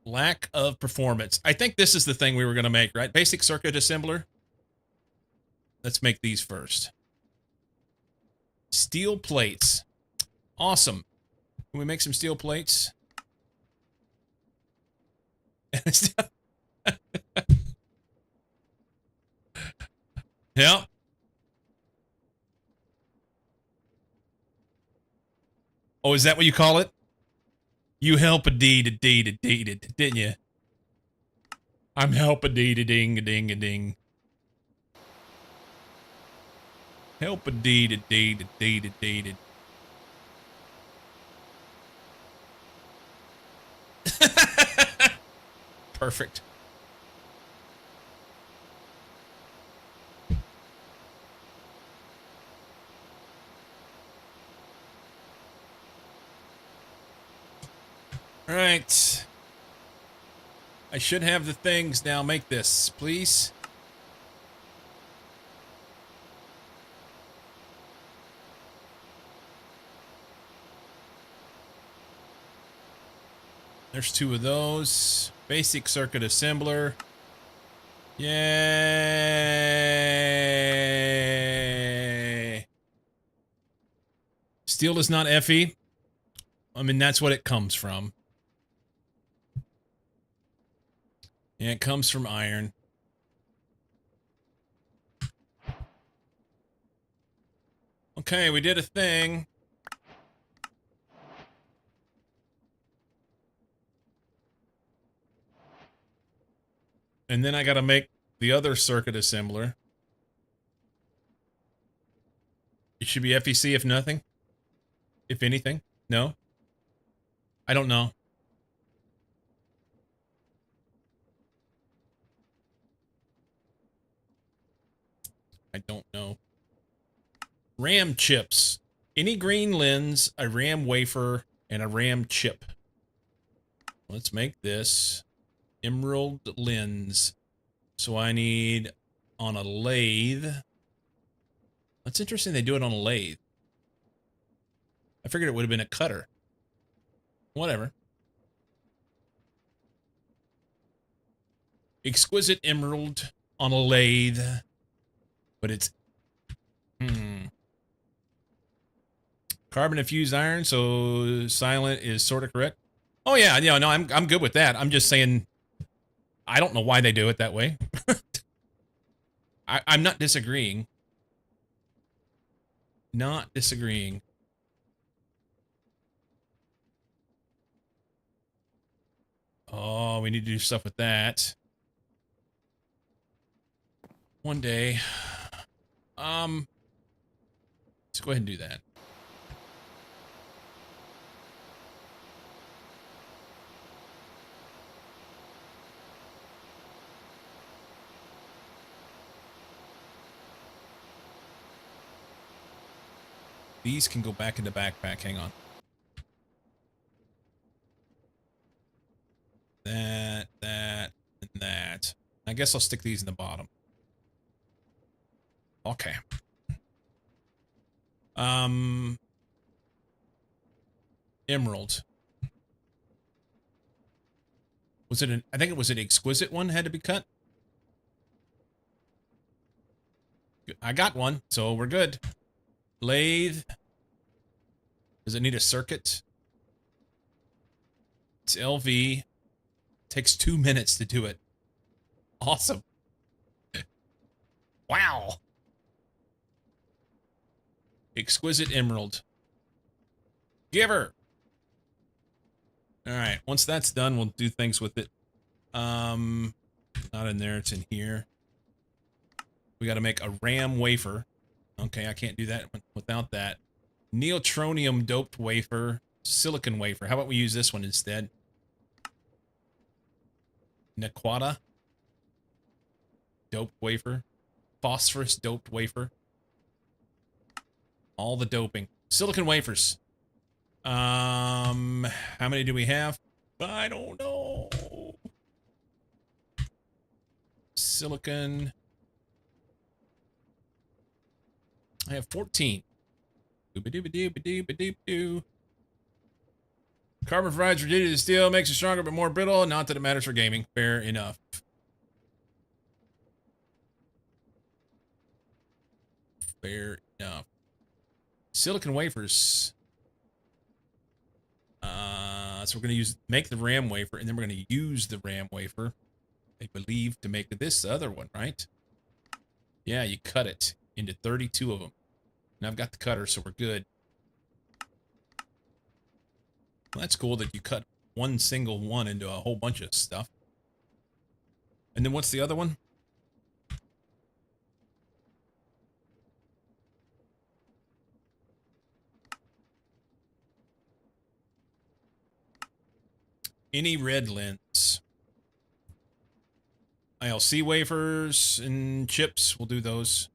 Lack of performance. I think this is the thing we were going to make, right? Basic circuit assembler. Let's make these first. Steel plates. Awesome. Can we make some steel plates? Yeah. Oh, is that what you call it? You help a dee to dee to dee to, didn't you? I'm help a dee to ding a ding a ding. Help a dee to dee to dee to dee to. Perfect. All right. I should have the things now. Make this, please. There's 2 of those. Basic circuit assembler. Yay! Steel is not Fe. I mean, that's what it comes from. Yeah, it comes from iron. Okay, we did a thing. And then I gotta make the other circuit assembler. It should be FEC if nothing. If anything. No? I don't know. don't know. RAM chips. Any green lens, a RAM wafer, and a RAM chip. Let's make this emerald lens. So I need on a lathe. That's interesting they do it on a lathe. I figured it would have been a cutter. Whatever. Exquisite emerald on a lathe. But it's... Carbon infused iron, so silent is sort of correct. Oh yeah, no, I'm good with that. I'm just saying I don't know why they do it that way. I'm not disagreeing. Not disagreeing. Oh, we need to do stuff with that. One day. Let's go ahead and do that. These can go back in the backpack. Hang on. That, and that. I guess I'll stick these in the bottom. Okay. Emerald. Was it I think it was an exquisite one had to be cut? I got one, so we're good. Lathe. Does it need a circuit? It's LV. Takes 2 minutes to do it. Awesome. Wow. Exquisite emerald. Giver. All right. Once that's done, we'll do things with it. Not in there. It's in here. We got to make a RAM wafer. Okay, I can't do that without that. Neotronium doped wafer. Silicon wafer. How about we use this one instead? Nequata. Doped wafer. Phosphorus doped wafer. All the doping. Silicon wafers. How many do we have? I don't know. Silicon. I have 14. Doo-ba-doo-ba-doo-ba-doo-ba-doo. Carbon provides rigidity to steel, makes it stronger but more brittle. Not that it matters for gaming. Fair enough. Fair enough. Silicon wafers. So we're going to make the RAM wafer, and then we're going to use the RAM wafer, I believe, to make this other one, right? Yeah, you cut it into 32 of them. And I've got the cutter, so we're good. Well, that's cool that you cut one single one into a whole bunch of stuff. And then what's the other one? Any red lens. ILC wafers and chips. We'll do those.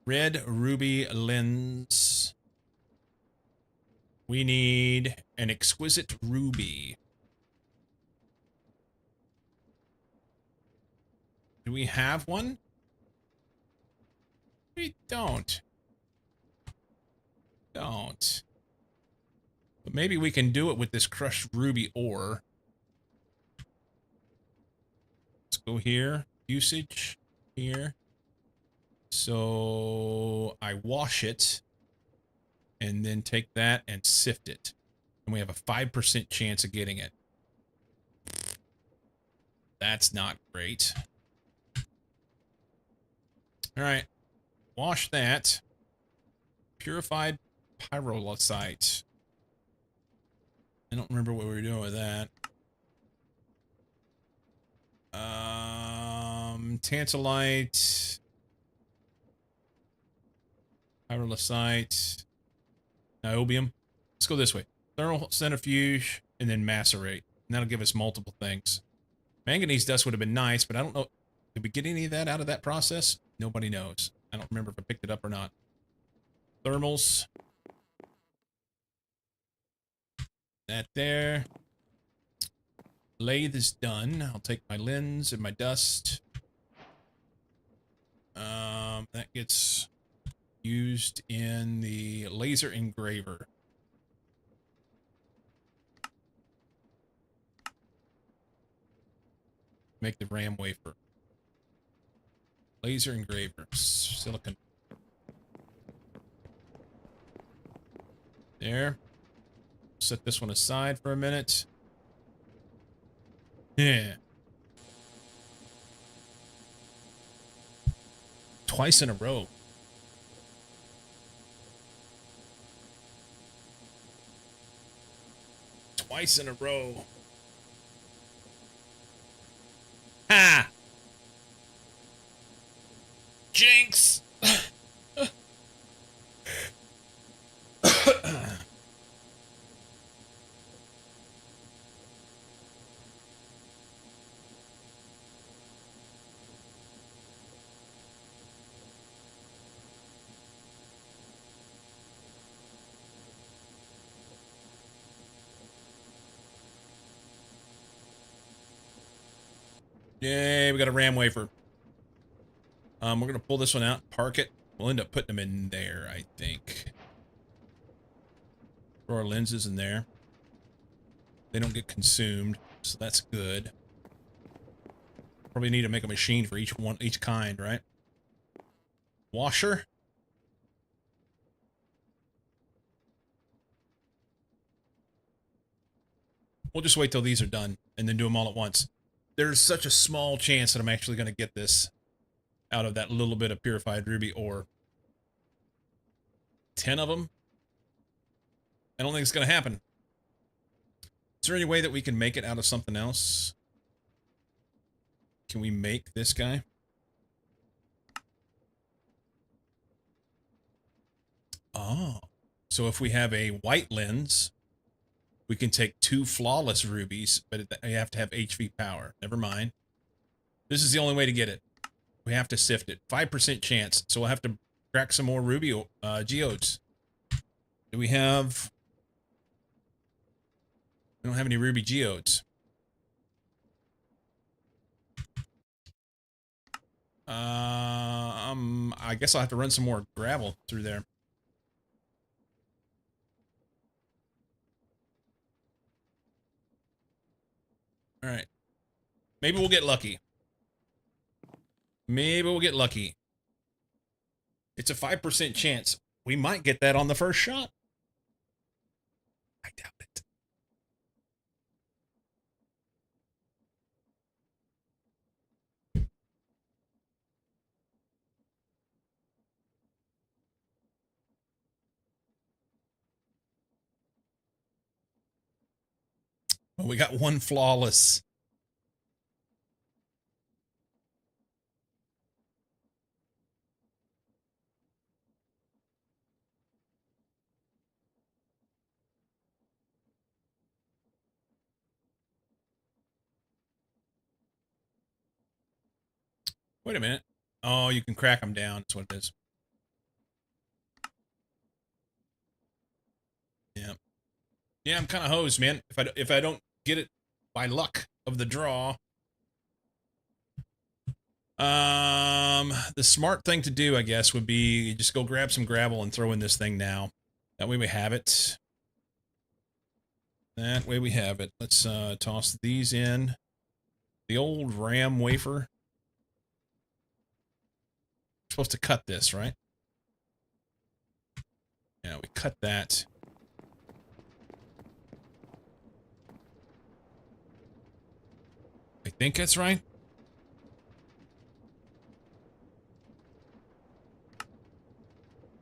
Red ruby lens. We need an exquisite ruby. Do we have one? We don't. Don't. But maybe we can do it with this crushed ruby ore. Let's go here. Usage. Here. So I wash it. And then take that and sift it. And we have a 5% chance of getting it. That's not great. All right. Wash that. Purified pyrolusite. I don't remember what we were doing with that. Tantalite. Pyrolusite. Niobium. Let's go this way. Thermal centrifuge and then macerate. And that'll give us multiple things. Manganese dust would have been nice, but I don't know. Did we get any of that out of that process? Nobody knows. I don't remember if I picked it up or not. Thermals. That there. Lathe is done. I'll take my lens and my dust. That gets used in the laser engraver. Make the RAM wafer. Laser engraver. Silicon. There. Set this one aside for a minute. Yeah. Twice in a row. Twice in a row. Ha! Jinx! Yay, we got a RAM wafer. We're gonna pull this one out, park it. We'll end up putting them in there, I think. Throw our lenses in there. They don't get consumed, so that's good. Probably need to make a machine for each kind, right? Washer. We'll just wait till these are done and then do them all at once. There's such a small chance that I'm actually going to get this out of that little bit of purified ruby ore. 10 of them? I don't think it's going to happen. Is there any way that we can make it out of something else? Can we make this guy? Oh. So if we have a white lens, we can take 2 flawless rubies, but you have to have HV power. Never mind. This is the only way to get it. We have to sift it. 5% chance. So we'll have to crack some more ruby geodes. Do we have... We don't have any ruby geodes. I guess I'll have to run some more gravel through there. All right. Maybe we'll get lucky. Maybe we'll get lucky. It's a 5% chance. We might get that on the first shot. I doubt it. Well, we got 1 flawless. Wait a minute. Oh, you can crack them down. That's what it is. Yeah. Yeah, I'm kind of hosed, man. If I don't get it by luck of the draw. The smart thing to do, I guess, would be just go grab some gravel and throw in this thing now. That way we have it. That way we have it. Let's toss these in. The old RAM wafer. We're supposed to cut this, right? Yeah, we cut that. I think that's right.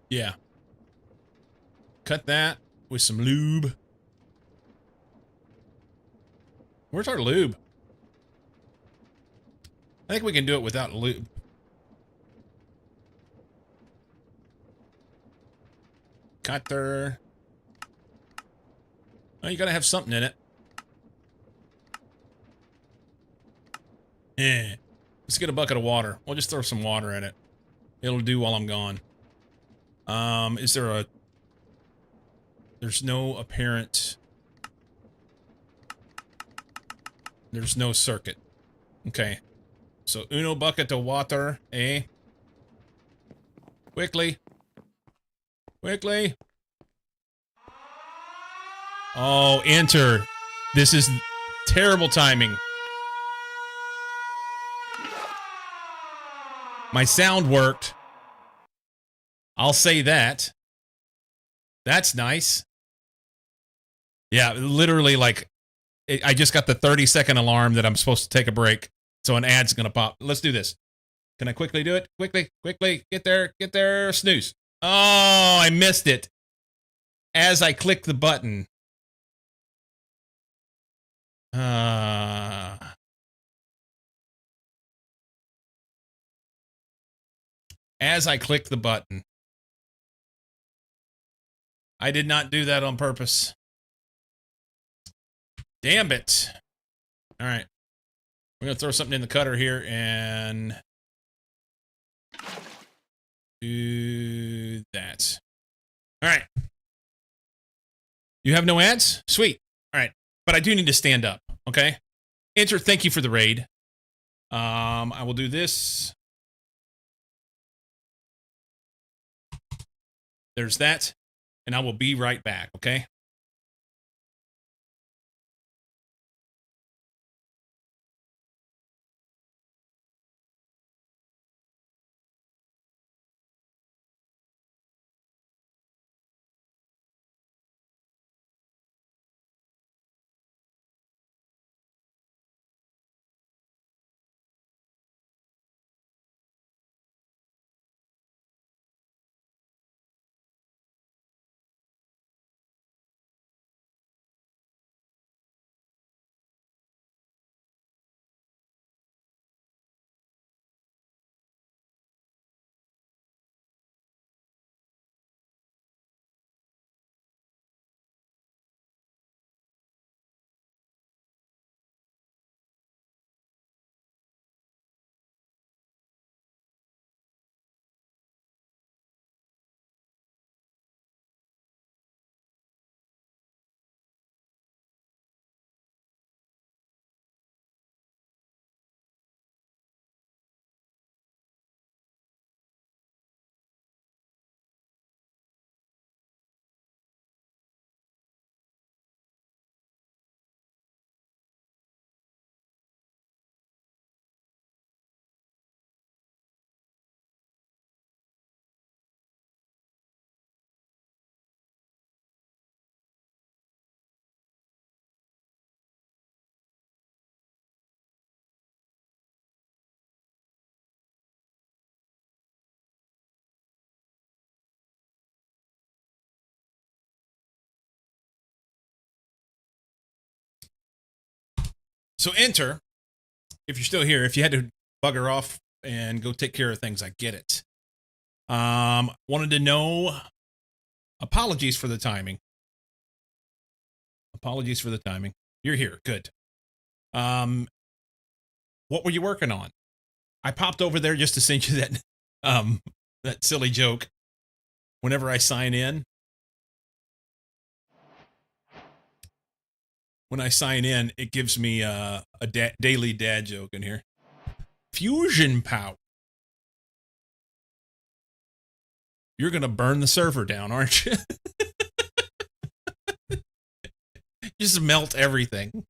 Yeah. Cut that with some lube. Where's our lube? I think we can do it without lube. Cutter. Oh, you gotta have something in it. Yeah. Let's get a bucket of water. We'll just throw some water in it. It'll do while I'm gone. Is there a... There's no apparent... There's no circuit. Okay. So, uno bucket of water, eh? Quickly. Quickly. Oh, enter. This is terrible timing. My sound worked. I'll say that. That's nice. Yeah, literally, like, I just got the 30-second alarm that I'm supposed to take a break. So an ad's going to pop. Let's do this. Can I quickly do it? Quickly, quickly. Get there. Snooze. Oh, I missed it. As I click the button. As I click the button. I did not do that on purpose. Damn it. All right. We're going to throw something in the cutter here and do that. All right. You have no ads? Sweet. All right. But I do need to stand up, okay? Enter, thank you for the raid. I will do this. There's that. And I will be right back, okay? So enter, if you're still here, if you had to bugger off and go take care of things, I get it. Wanted to know, apologies for the timing. Apologies for the timing. You're here, good. What were you working on? I popped over there just to send you that, that silly joke. Whenever I sign in, when I sign in, it gives me a daily dad joke in here. Fusion power. You're going to burn the server down, aren't you? Just melt everything.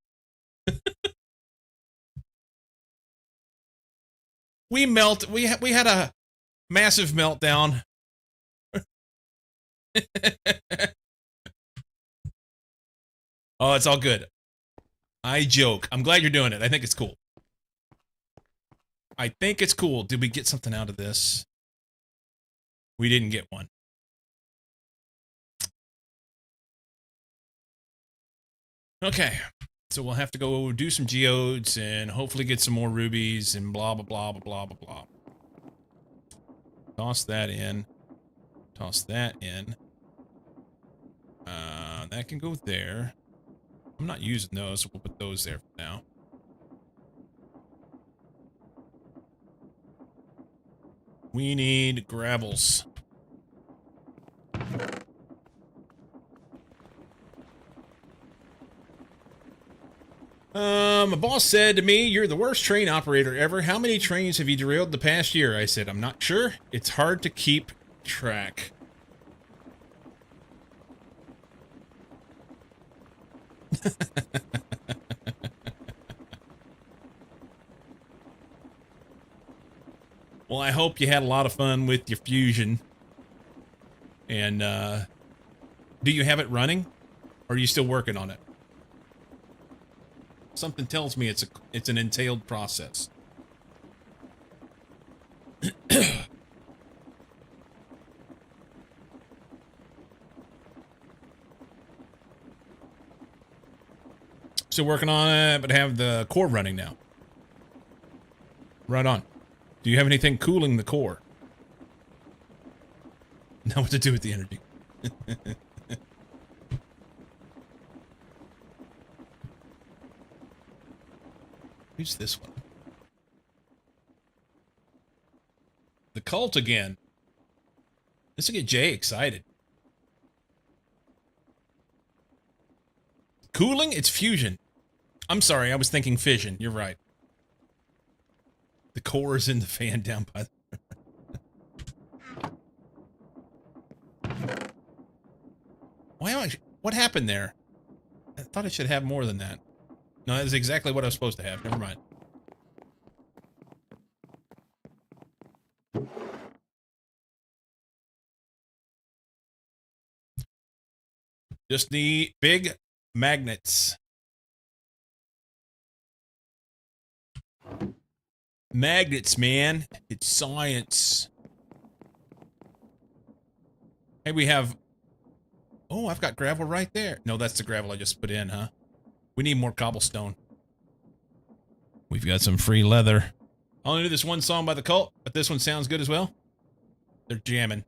We had a massive meltdown. Oh, it's all good. I joke. I'm glad you're doing it. I think it's cool. I think it's cool. Did we get something out of this? We didn't get one. Okay. So we'll have to go do some geodes and hopefully get some more rubies and blah, blah, blah, blah, blah, blah. Toss that in. Toss that in. That can go there. I'm not using those, so we'll put those there for now. We need gravels. My boss said to me, "You're the worst train operator ever. How many trains have you derailed the past year?" I said, "I'm not sure. It's hard to keep track." Well, I hope you had a lot of fun with your fusion. And, do you have it running? Or are you still working on it? Something tells me it's an entailed process. Still working on it, but have the core running now. Right on. Do you have anything cooling the core? Know what to do with the energy. Who's this one? The cult again. This will get Jay excited. Cooling? It's fusion. I'm sorry, I was thinking fission. You're right. The core is in the fan down by the... Why am I... What happened there? I thought I should have more than that. No, that is exactly what I was supposed to have. Never mind. Just the big magnets. Magnets, man. It's science. Hey, we have... Oh, I've got gravel right there. No, that's the gravel I just put in, huh? We need more cobblestone. We've got some free leather. I only knew this one song by the Cult, but this one sounds good as well. They're jamming.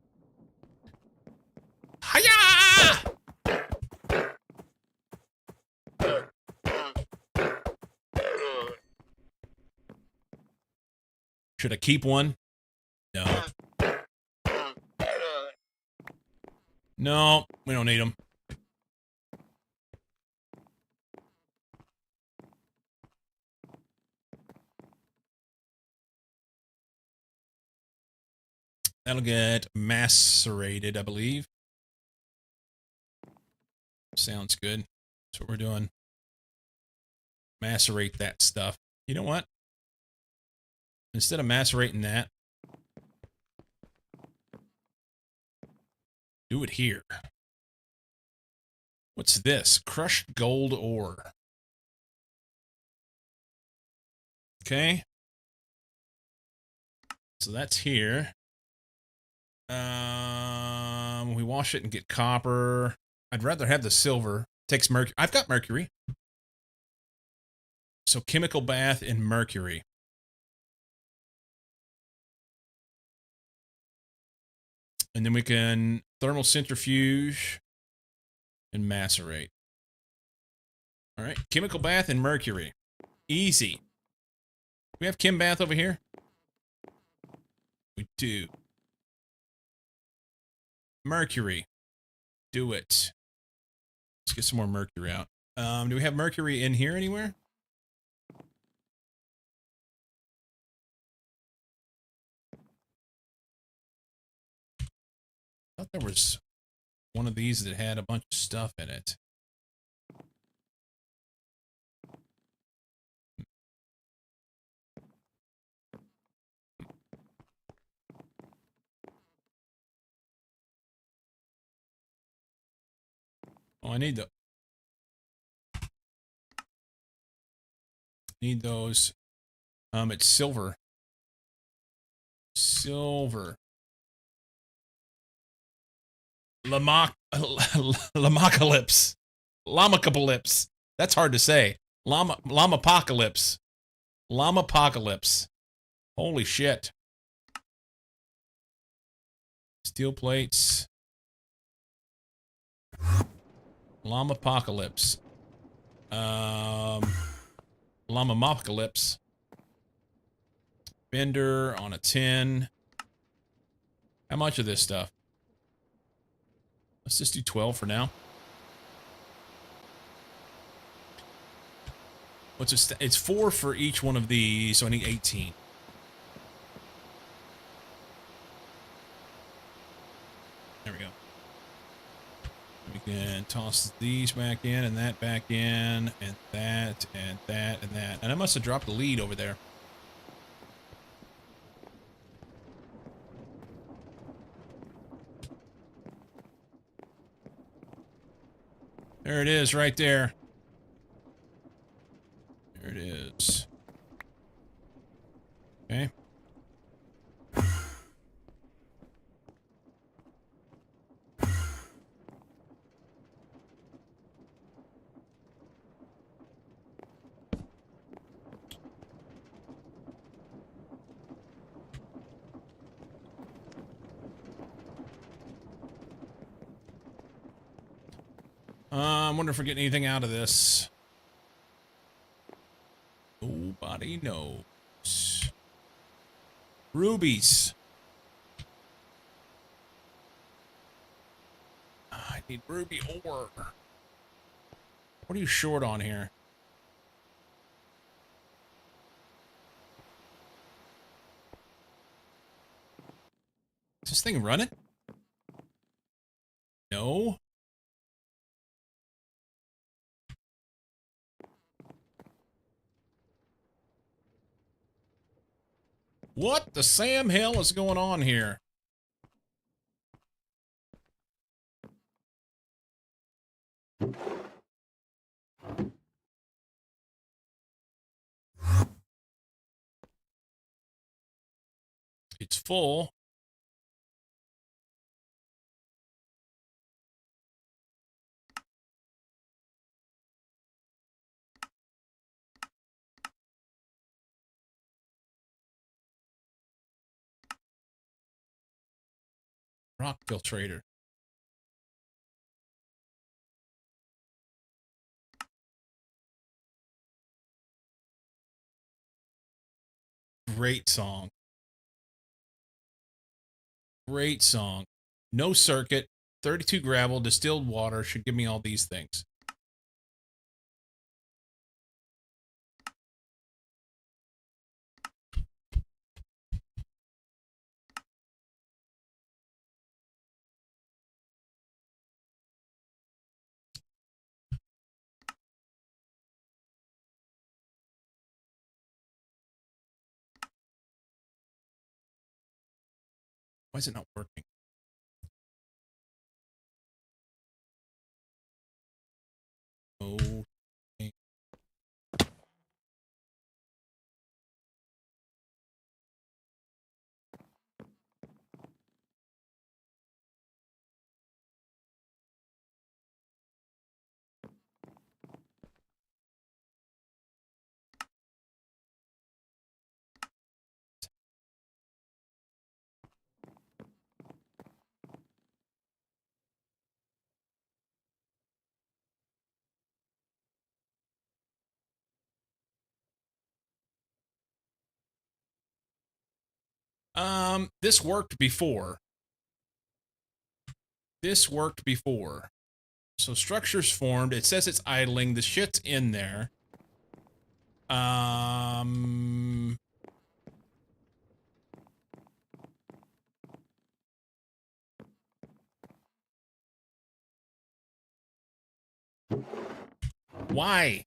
Hiya! Should I keep one? No. No, we don't need them. That'll get macerated, I believe. Sounds good. That's what we're doing. Macerate that stuff. You know what? Instead of macerating that, do it here. What's this? Crushed gold ore. Okay. So that's here. We wash it and get copper. I'd rather have the silver. Takes mercury. I've got mercury. So chemical bath in mercury. And then we can thermal centrifuge and macerate. All right, chemical bath in mercury. Easy. We have chem bath over here? We do. Mercury. Do it. Let's get some more mercury out. Do we have mercury in here anywhere? I thought there was one of these that had a bunch of stuff in it. Oh, I need those. It's silver. Silver. Lamacalypse. Lamacalypse. That's hard to say. Lamapocalypse. Lamapocalypse. Holy shit. Steel plates. Lamapocalypse. Lamamocalypse. Bender on a 10. How much of this stuff? Let's just do 12 for now. It's 4 for each one of these, so I need 18. There we go. We can toss these back in and that back in and that and that and that. And I must have dropped the lead over there. There it is right there. There it is. Okay. I wonder if we're getting anything out of this. Nobody knows. Rubies. I need ruby ore. What are you short on here? Is this thing running? No. What the Sam hell is going on here? It's full. Rock filtrator. Great song. Great song. No circuit. 32 gravel. Distilled water should give me all these things. Why is it not working? Oh. This worked before. This worked before. So structure's formed. It says it's idling. The shit's in there. Why?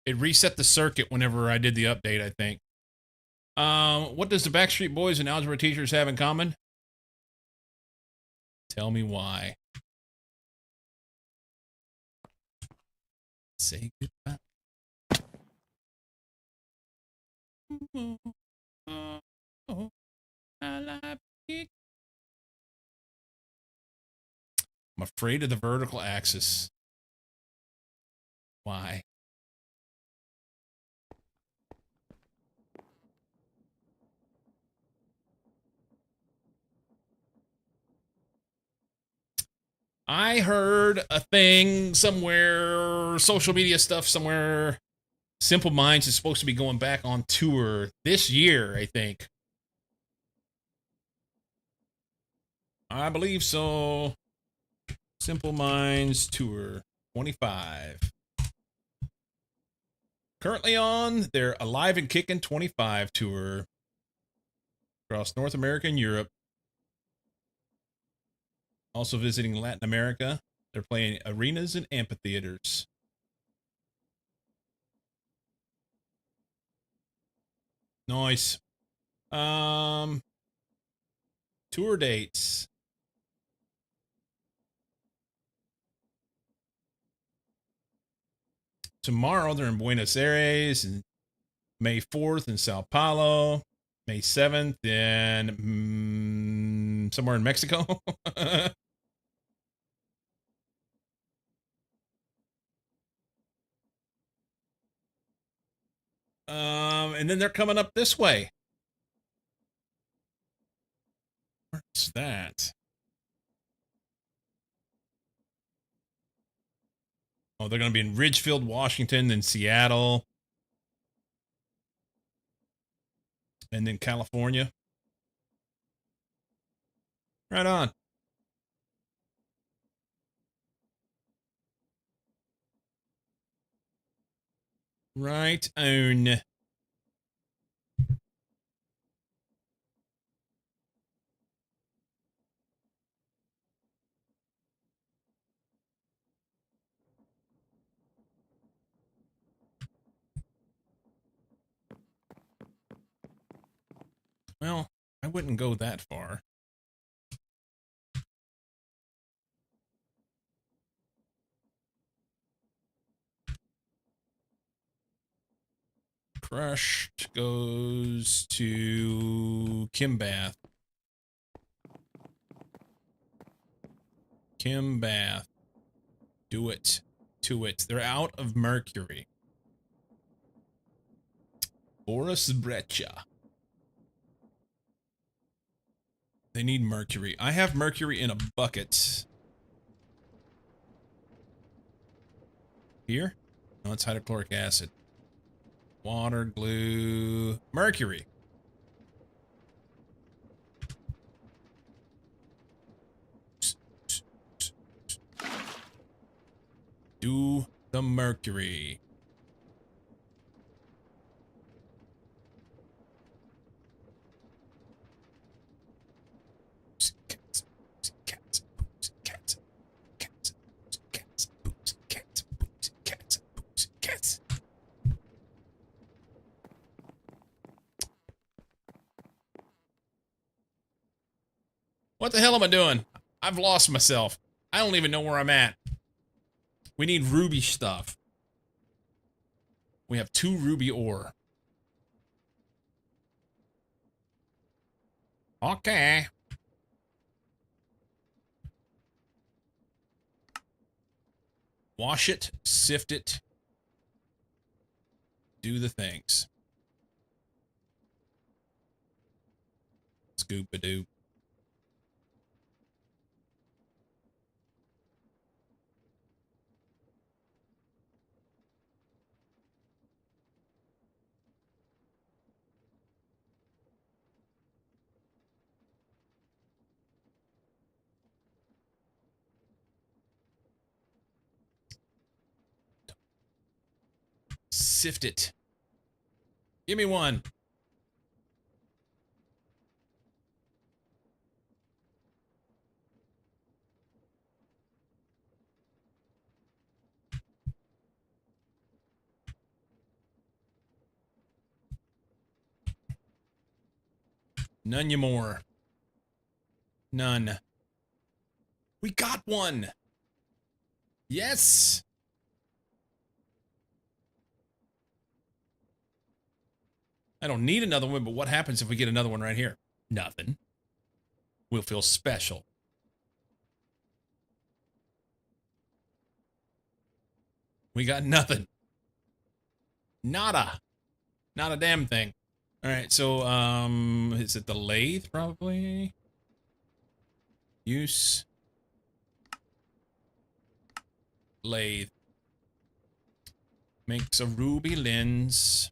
It reset the circuit whenever I did the update, I think. What does the Backstreet Boys and algebra teachers have in common? Tell me why. Say goodbye. I'm afraid of the vertical axis. Why? I heard a thing somewhere, social media stuff somewhere. Simple Minds is supposed to be going back on tour this year, I think. I believe so. Simple Minds Tour 25. Currently on their Alive and Kickin' 25 tour across North America and Europe. Also visiting Latin America. They're playing arenas and amphitheaters. Nice. Tour dates. Tomorrow they're in Buenos Aires, and May 4th in Sao Paulo, May 7th in somewhere in Mexico. And then they're coming up this way. What's that? Oh, they're going to be in Ridgefield, Washington, then Seattle, and then California. Right on. Right on. Well, I wouldn't go that far. Crushed goes to Kimbath. Kimbath. Do it. To it. They're out of Mercury. Boris Brecha. They need mercury. I have mercury in a bucket. Here? No, it's hydrochloric acid. Water, glue, mercury. Do the mercury. What the hell am I doing? I've lost myself. I don't even know where I'm at. We need ruby stuff. We have 2 ruby ore. Okay. Wash it, sift it, do the things. Scoop-a-doo. Sift it. Give me one. None you more. None. We got one. Yes. I don't need another one, but what happens if we get another one right here? Nothing. We'll feel special. We got nothing. Nada. Not a damn thing. All right, so is it the lathe probably? Use lathe. Makes a ruby lens.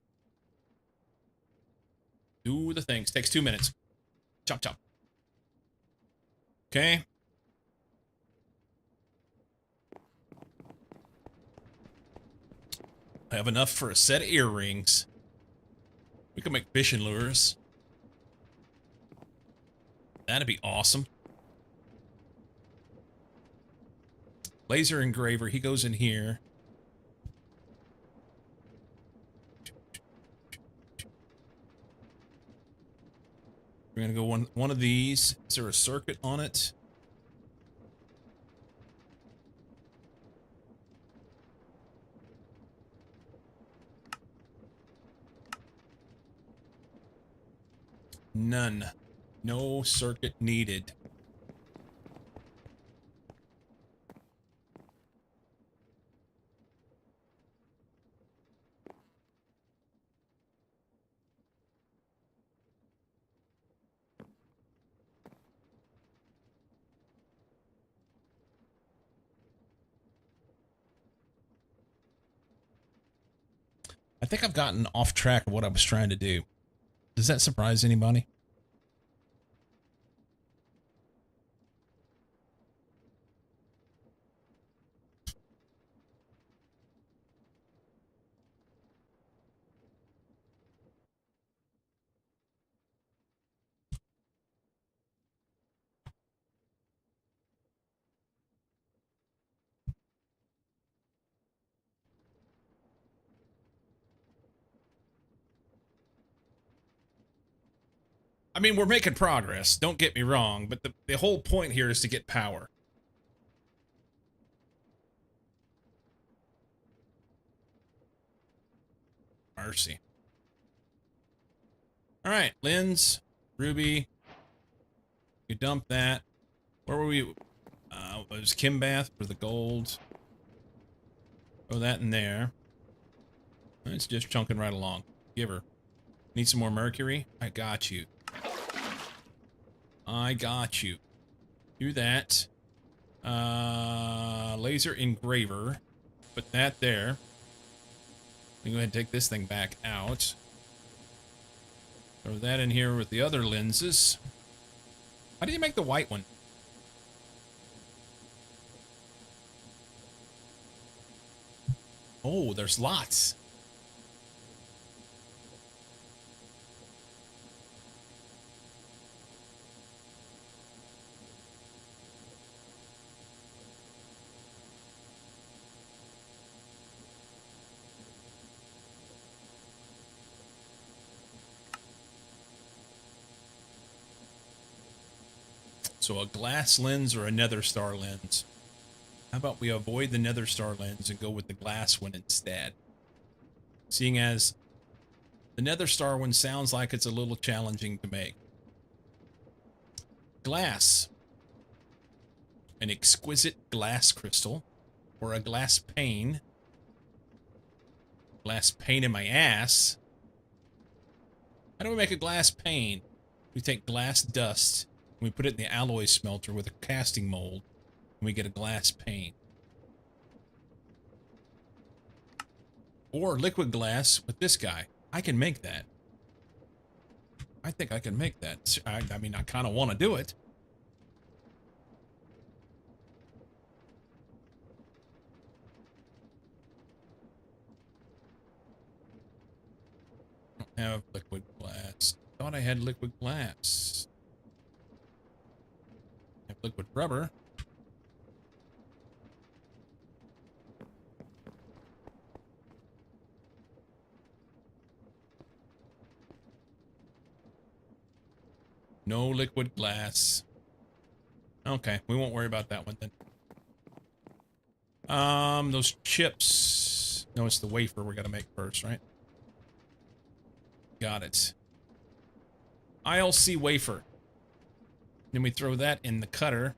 Do the things. Takes 2 minutes. Chop chop. Okay. I have enough for a set of earrings. We can make fishing lures. That'd be awesome. Laser engraver, he goes in here. We're gonna go one of these. Is there a circuit on it? None. No circuit needed. I think I've gotten off track of what I was trying to do. Does that surprise anybody? I mean, we're making progress, don't get me wrong, but the whole point here is to get power. Mercy. All right, lens, ruby. You dump that. Where were we? It was Kimbath for the gold. Throw that in there. It's just chunking right along. Give her. Need some more mercury? I got you. I got you. Do that. Laser engraver. Put that there. We can go ahead and take this thing back out. Throw that in here with the other lenses. How do you make the white one? Oh, there's lots. So a glass lens or a nether star lens? How about we avoid the nether star lens and go with the glass one instead? Seeing as the nether star one sounds like it's a little challenging to make. Glass. An exquisite glass crystal. Or a glass pane. Glass pane in my ass. How do we make a glass pane? We take glass dust. We put it in the alloy smelter with a casting mold, and we get a glass pane. Or liquid glass with this guy. I can make that. I think I can make that. I mean, I kind of want to do it. I don't have liquid glass. Thought I had liquid glass. I have liquid rubber. No liquid glass. Okay, we won't worry about that one then. Those chips. No, it's the wafer we gotta make first, right? Got it. ILC wafer. Then we throw that in the cutter.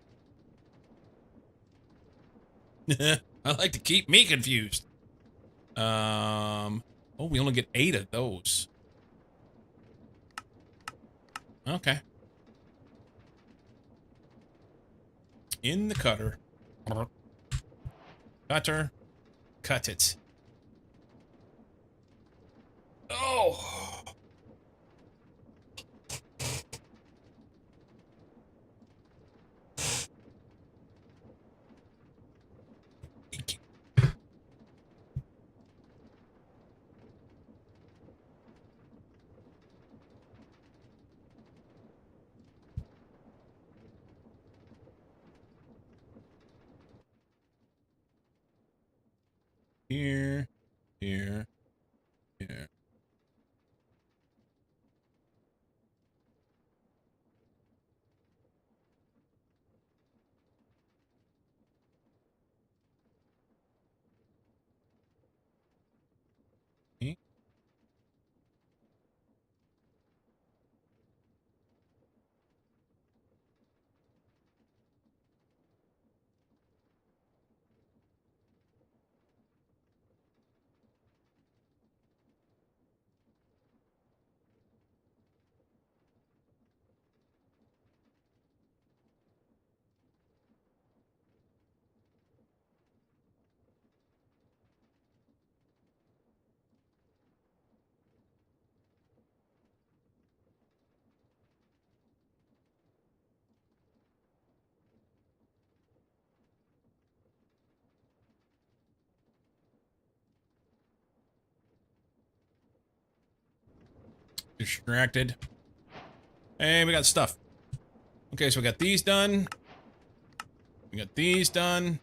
I like to keep me confused. Oh, we only get 8 of those. Okay. In the cutter. Cutter. Cut it. Oh! Here, here, here. Okay. Distracted. Hey, we got stuff. Okay, so we got these done. We got these done.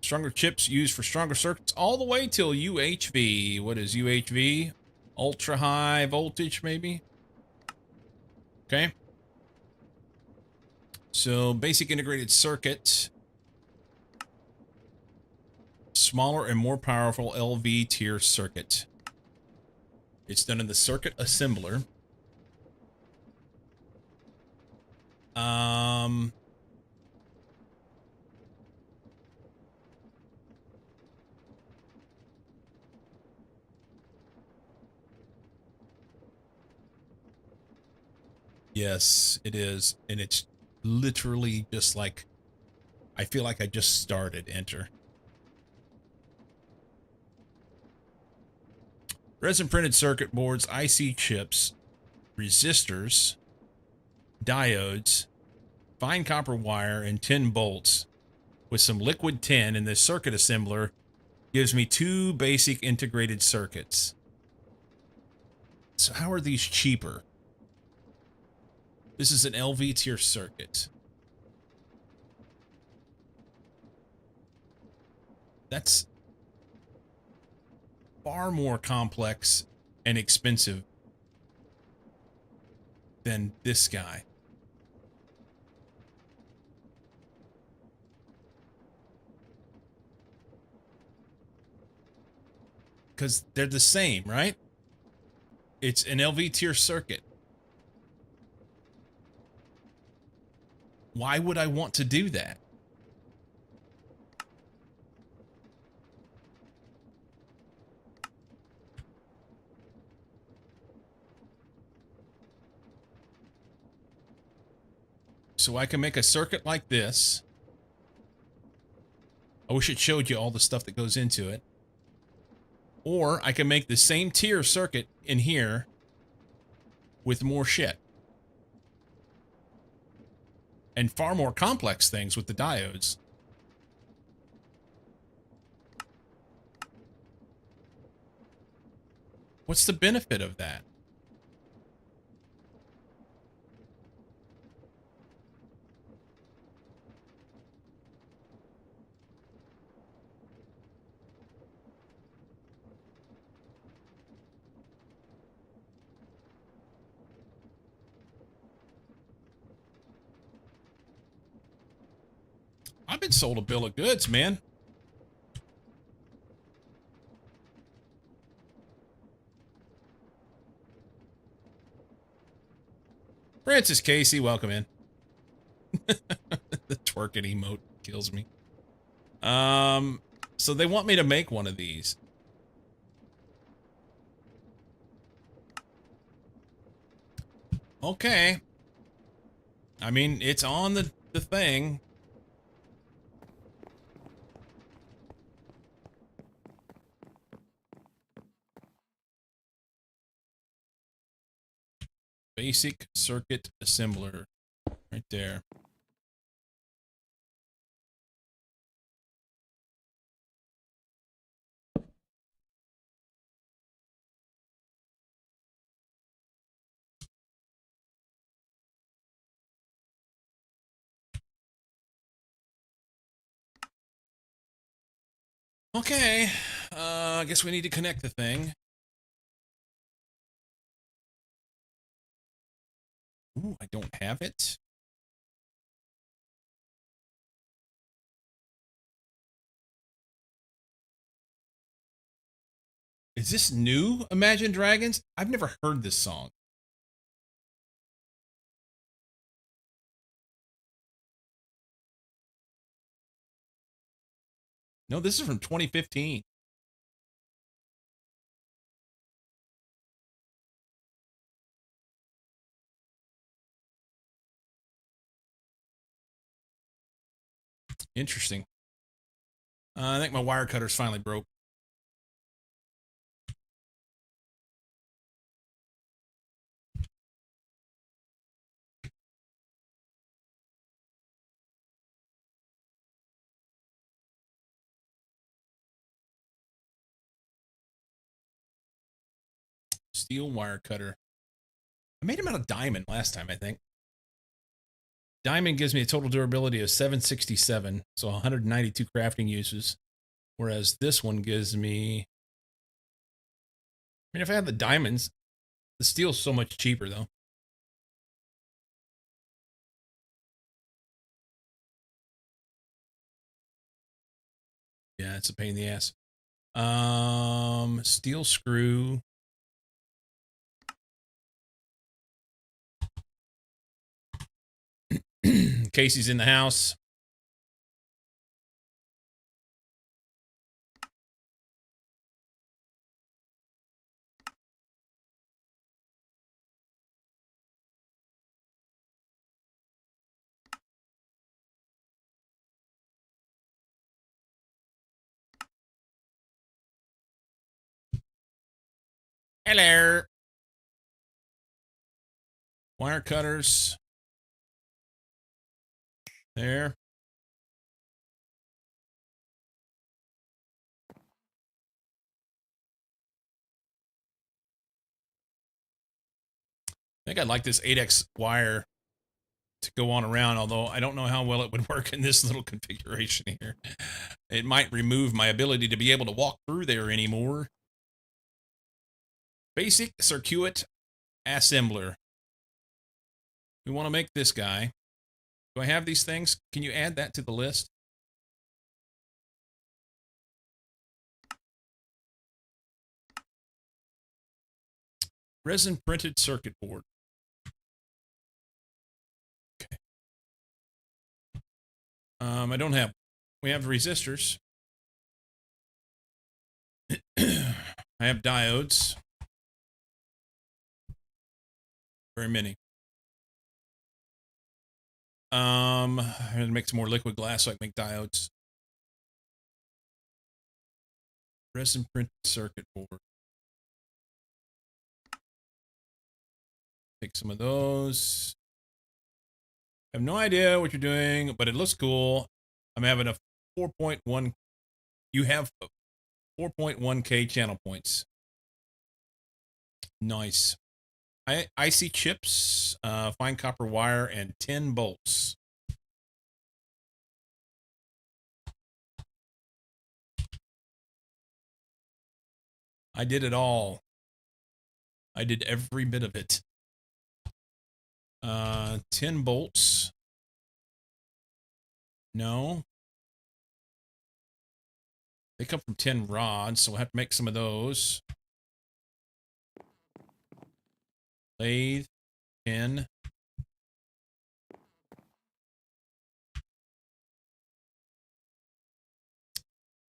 Stronger chips used for stronger circuits all the way till UHV. What is UHV? Ultra high voltage, maybe? Okay. So, basic integrated circuit. Smaller and more powerful LV tier circuit. It's done in the circuit assembler. Yes, it is. And it's literally just like, I feel like I just started enter. Resin printed circuit boards, IC chips, resistors, diodes, fine copper wire, and 10 bolts with some liquid tin in this circuit assembler gives me 2 basic integrated circuits. So how are these cheaper? This is an LV tier circuit. That's far more complex and expensive than this guy. Because they're the same, right? It's an LV tier circuit. Why would I want to do that? So I can make a circuit like this. I wish it showed you all the stuff that goes into it. Or I can make the same tier circuit in here with more shit. And far more complex things with the diodes. What's the benefit of that? I've been sold a bill of goods, man. Francis Casey, welcome in. The twerking emote kills me. So they want me to make one of these. Okay. I mean, it's on the thing. Basic circuit assembler. Right there. Okay. I guess we need to connect the thing. Ooh, I don't have it. Is this new, Imagine Dragons? I've never heard this song. No, this is from 2015. Interesting. I think my wire cutter's finally broke. Steel wire cutter. I made him out of diamond last time, I think. Diamond gives me a total durability of 767, so 192 crafting uses. Whereas this one gives me... I mean, if I had the diamonds, the steel's so much cheaper, though. Yeah, it's a pain in the ass. Steel screw. Casey's in the house. Hello. Wire cutters. There. I think I'd like this 8x wire to go on around, although I don't know how well it would work in this little configuration here. It might remove my ability to be able to walk through there anymore. Basic circuit assembler. We want to make this guy. Do I have these things? Can you add that to the list? Resin printed circuit board. Okay. I don't have. We have resistors. I have diodes. Very many. I'm gonna make some more liquid glass so I can make diodes. Resin printed circuit board. Take some of those. I have no idea what you're doing, but it looks cool. I'm having a 4.1. You have 4.1K channel points. Nice. IC chips, fine copper wire, and 10 bolts. I did it all. I did every bit of it. 10 bolts. No. They come from 10 rods, so we'll have to make some of those. Lathe, 10.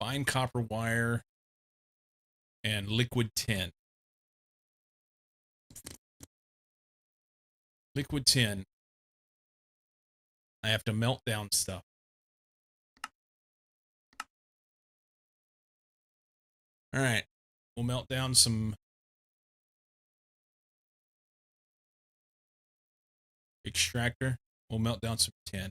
fine copper wire, and liquid tin. Liquid tin. I have to melt down stuff. All right. We'll melt down some extractor. We'll melt down some tin.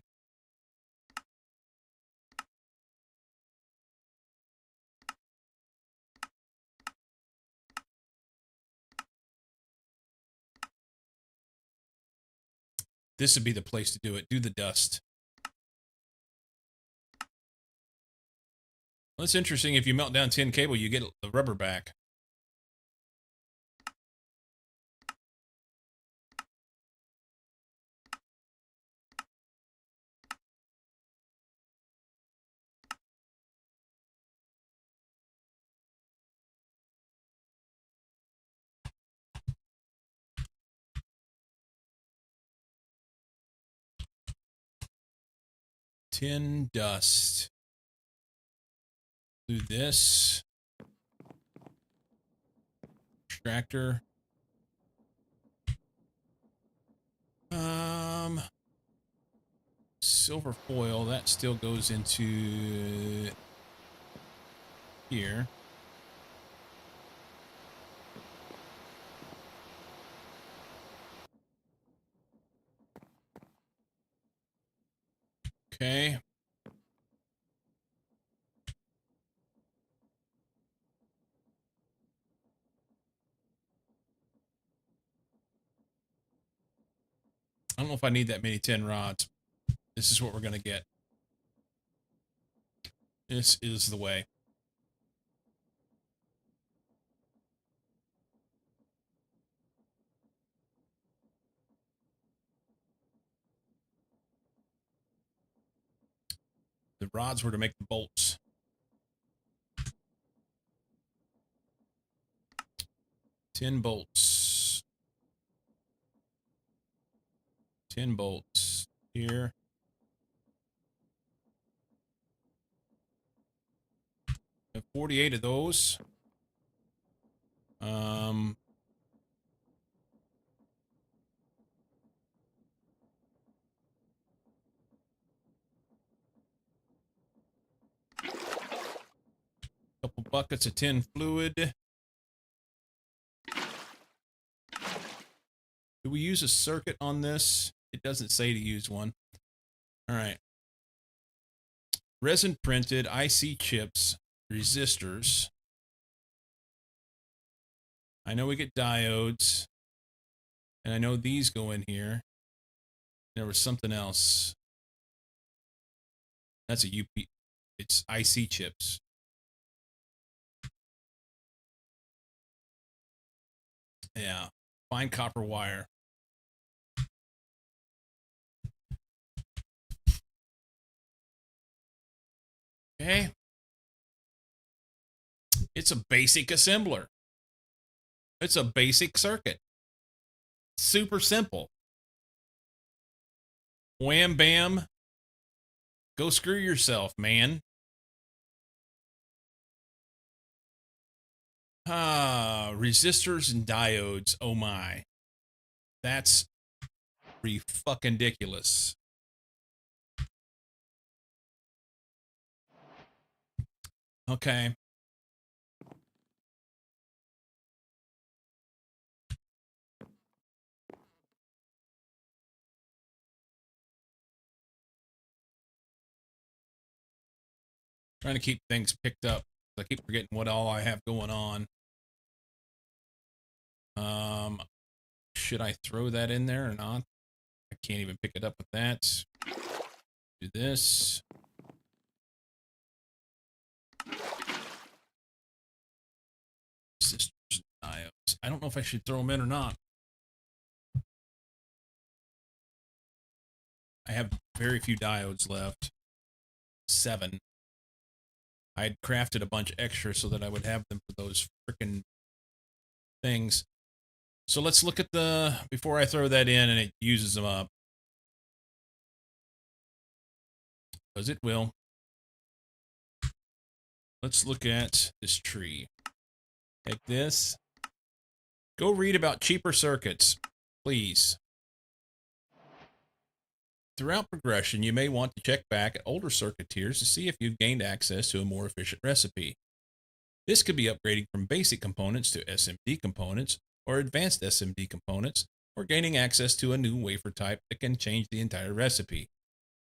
This would be the place to do it. Do the dust. Well, it's interesting. If you melt down tin cable, you get the rubber back. Tin dust. Do this. Extractor. Silver foil, that still goes into here. Okay. I don't know if I need that many tin rods. This is what we're going to get. This is the way. The rods were to make the bolts. Tin bolts. 10 bolts here. I have 48 of those. Couple buckets of tin fluid. Do we use a circuit on this? It doesn't say to use one. All right. Resin printed IC chips, resistors. I know we get diodes. And I know these go in here. There was something else. That's a UP. It's IC chips. Yeah. Fine copper wire. Okay. It's a basic assembler. It's a basic circuit. Super simple. Wham bam. Go screw yourself, man. Resistors and diodes. Oh my. That's fucking ridiculous. Okay. Trying to keep things picked up. I keep forgetting what all I have going on. Should I throw that in there or not? I can't even pick it up with that. Do this. Resistors and diodes. I don't know if I should throw them in or not. I have very few diodes left. 7. I had crafted a bunch extra so that I would have them for those freaking things. So let's look at the, before I throw that in and it uses them up. Because it will. let's look at this tree. Take this. Go read about cheaper circuits, please. Throughout progression, you may want to check back at older circuit tiers to see if you've gained access to a more efficient recipe. This could be upgrading from basic components to SMD components or advanced SMD components, or gaining access to a new wafer type that can change the entire recipe.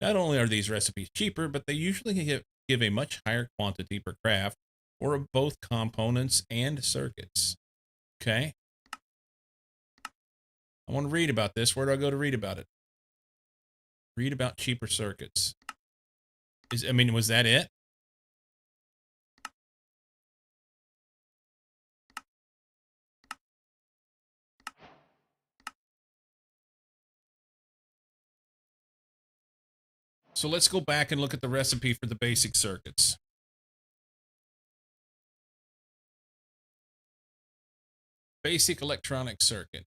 Not only are these recipes cheaper, but they usually give a much higher quantity per craft, or of both components and circuits. Okay? I want to read about this. Where do I go to read about it? Read about cheaper circuits. Was that it? So let's go back and look at the recipe for the basic circuits. Basic electronic circuit.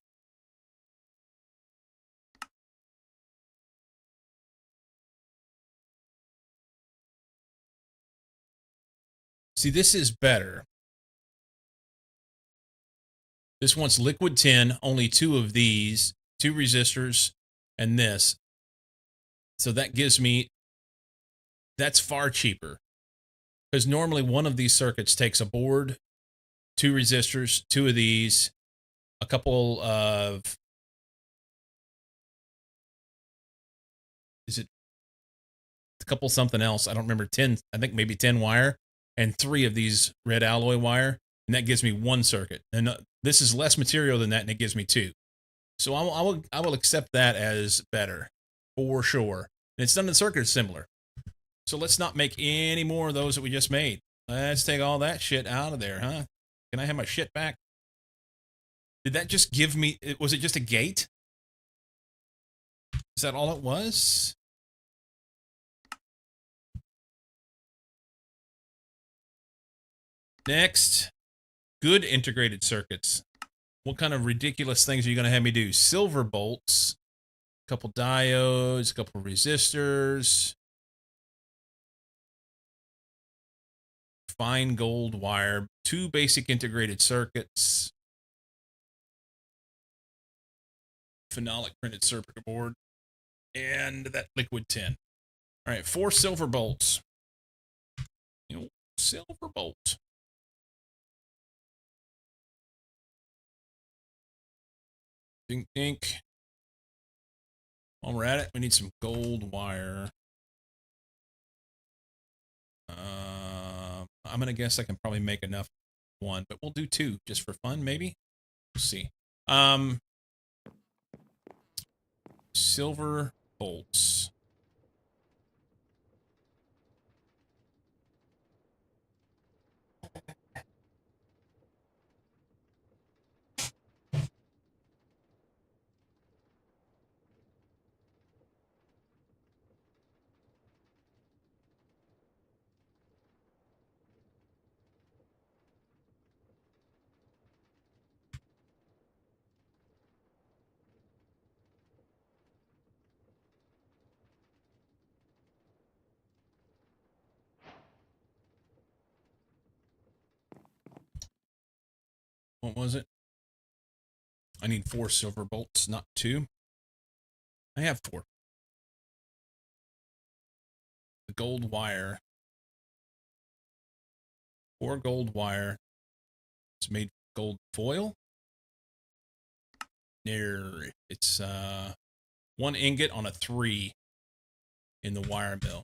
See, this is better. This wants liquid tin, only 2 of these, 2 resistors, and this. So that gives me, that's far cheaper. Because normally one of these circuits takes a board, 2 resistors, 2 of these, a couple of, is it a couple something else? I don't remember, 10, I think maybe 10 wire, and 3 of these red alloy wire, and that gives me 1 circuit. And this is less material than that, and it gives me 2. So I will accept that as better, for sure. And it's done the circuit similar. So let's not make any more of those that we just made. Let's take all that shit out of there, huh? Can I have my shit back? Did that just give me, was it just a gate? Is that all it was? Next, good integrated circuits. What kind of ridiculous things are you going to have me do? Silver bolts, a couple diodes, a couple resistors, fine gold wire, 2 basic integrated circuits, phenolic printed circuit board, and that liquid tin. All right, 4 silver bolts. Silver bolt. Dink, dink. While we're at it, we need some gold wire. I'm going to guess I can probably make enough 1, but we'll do 2 just for fun, maybe. We'll see. Silver bolts. What was it? I need 4 silver bolts, not 2. I have 4. The gold wire. 4 gold wire. It's made gold foil. There, it's 1 ingot on a 3 in the wire mill.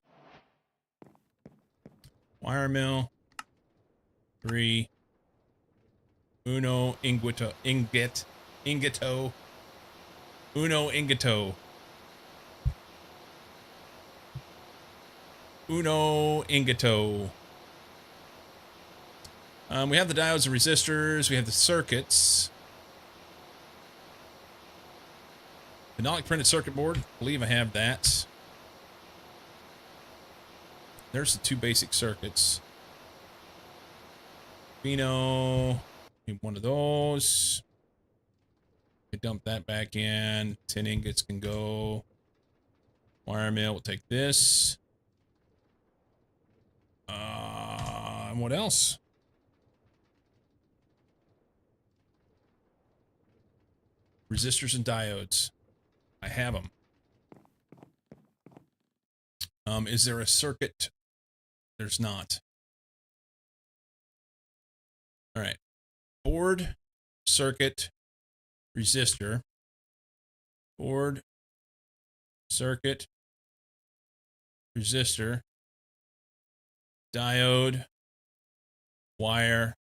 Wire mill. 3. Uno ingoto. Uno ingoto. Uno ingoto. We have the diodes and resistors. We have the circuits. Phenolic printed circuit board. I believe I have that. There's the 2 basic circuits. Pheno. Need 1 of those. I dump that back in. 10 ingots can go. Wire mill. We'll take this. I And what else? Resistors and diodes. I have them. Is there a circuit? There's not. All right. Board, circuit, resistor. Board, circuit, resistor, diode, wire,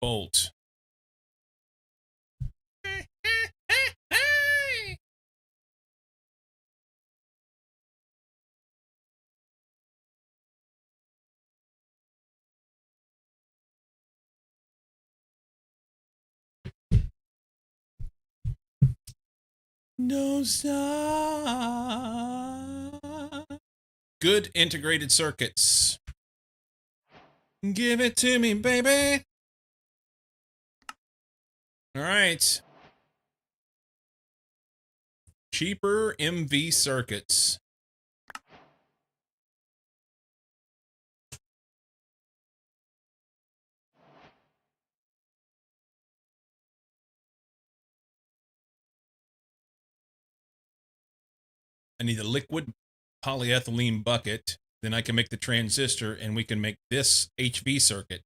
bolt. No stop. Good integrated circuits. Give it to me, baby. All right. Cheaper MV circuits. I need a liquid polyethylene bucket. Then I can make the transistor and we can make this HV circuit.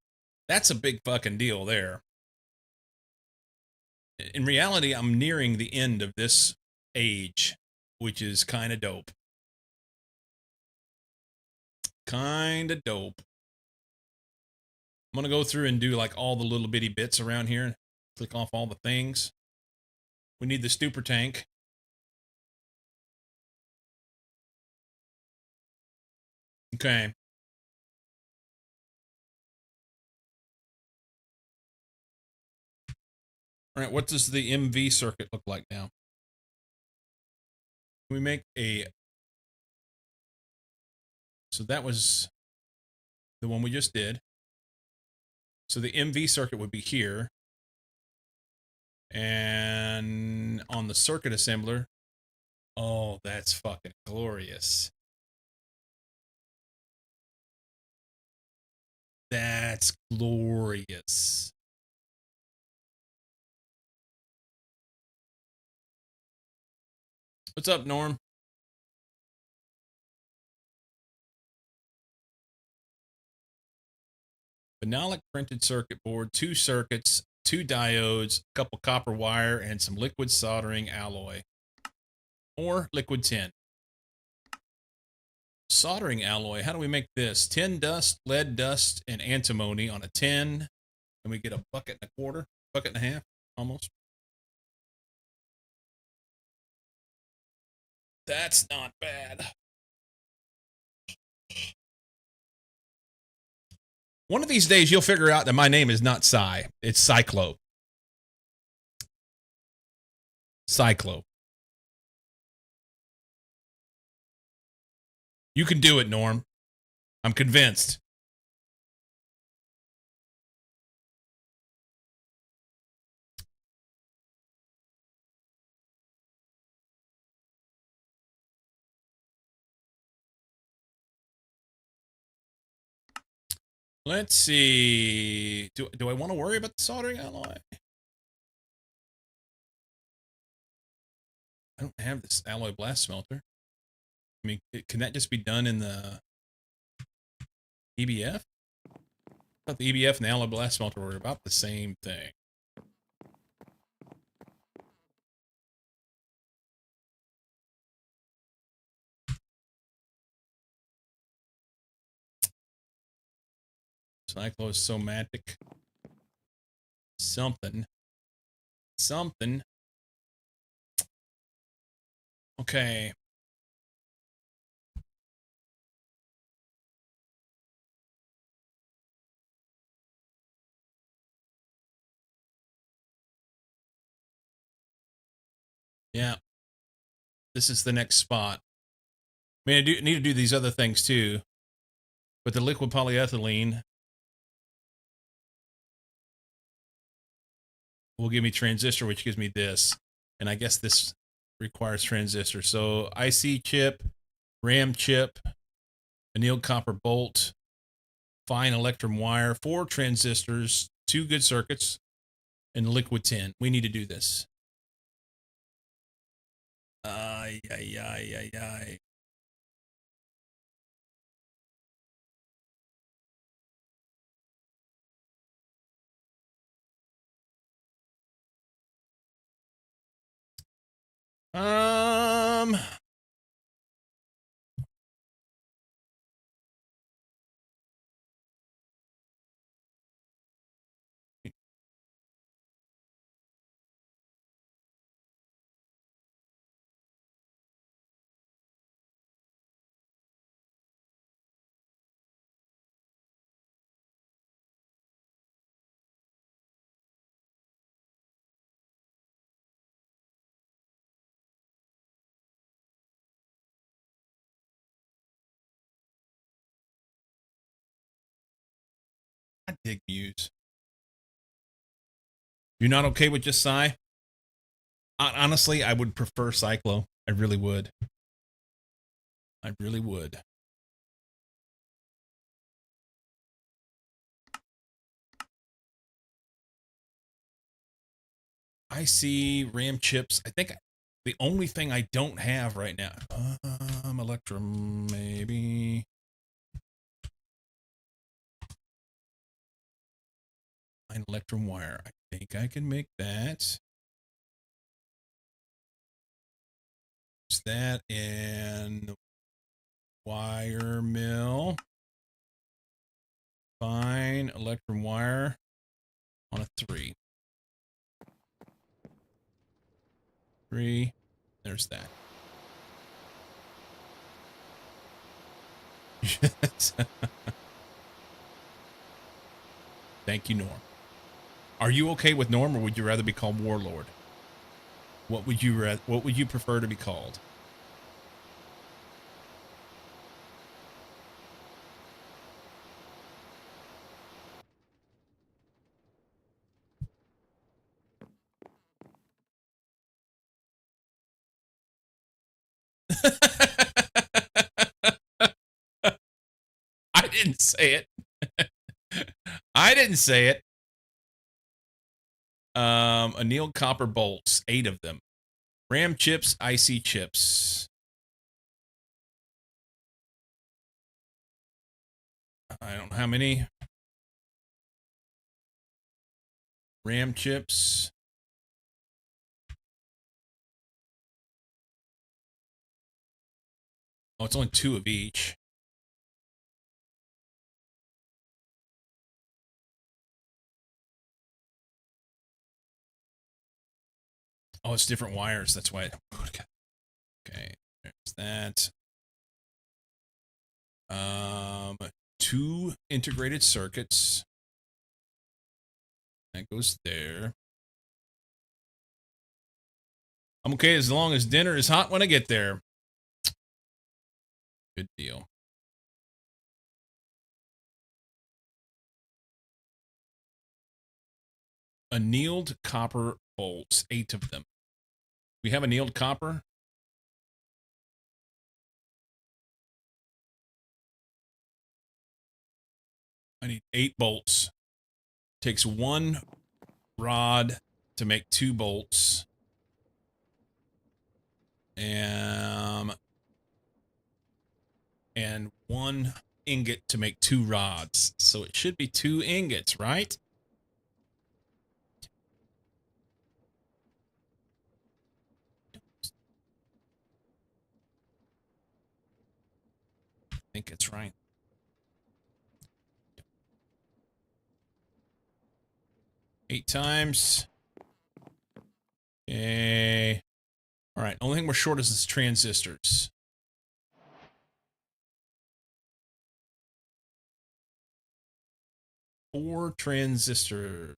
That's a big fucking deal there. In reality, I'm nearing the end of this age, which is kind of dope. Kind of dope. I'm going to go through and do like all the little bitty bits around here. Click off all the things. We need the stupor tank. Okay. All right, what does the MV circuit look like now? We make a... So that was the one we just did. So the MV circuit would be here. And on the circuit assembler, oh, that's fucking glorious. That's glorious. What's up, Norm? Phenolic printed circuit board, 2 circuits, 2 diodes, a couple copper wire, and some liquid soldering alloy. Or liquid tin. Soldering alloy, how do we make this? Tin dust, lead dust, and antimony on a tin. And we get a bucket and a quarter, bucket and a half, almost. That's not bad. One of these days, you'll figure out that my name is not Cy. It's Cyclo. Cyclo. You can do it, Norm. I'm convinced. Let's see. Do I want to worry about the soldering alloy? I don't have this alloy blast smelter. I mean, can that just be done in the EBF? I thought the EBF and the alloy blast smelter were about the same thing. Cyclo is somatic. Something. Okay. Yeah. This is the next spot. I mean, I do need to do these other things too. But the liquid polyethylene will give me transistor, which gives me this. And I guess this requires transistor. So IC chip, RAM chip, annealed copper bolt, fine electrum wire, 4 transistors, 2 good circuits, and liquid tin. We need to do this. Ay, ay, ay, ay, ay. Um, I dig Muse. You're not okay with just Psy? Honestly, I would prefer Cyclo. I really would. I really would. I see RAM chips. I think the only thing I don't have right now, Electrum, maybe. An Electrum wire. I think I can make that. Use that in the wire mill. Fine. Electrum wire on a 3. 3. There's that. Thank you, Norm. Are you okay with Norm, or would you rather be called Warlord? What would you prefer to be called? I didn't say it. I didn't say it. Annealed copper bolts, 8 of them. RAM chips, IC chips. I don't know how many. RAM chips. Oh, it's only 2 of each. Oh, it's different wires. That's why. Okay, there's that. 2 integrated circuits. That goes there. I'm okay as long as dinner is hot when I get there. Good deal. Annealed copper bolts, 8 of them. We have annealed copper. I need 8 bolts. Takes 1 rod to make 2 bolts. And 1 ingot to make 2 rods. So it should be 2 ingots, right? I think it's right. Eight times. Okay. All right. Only thing we're short is transistors. Four transistors.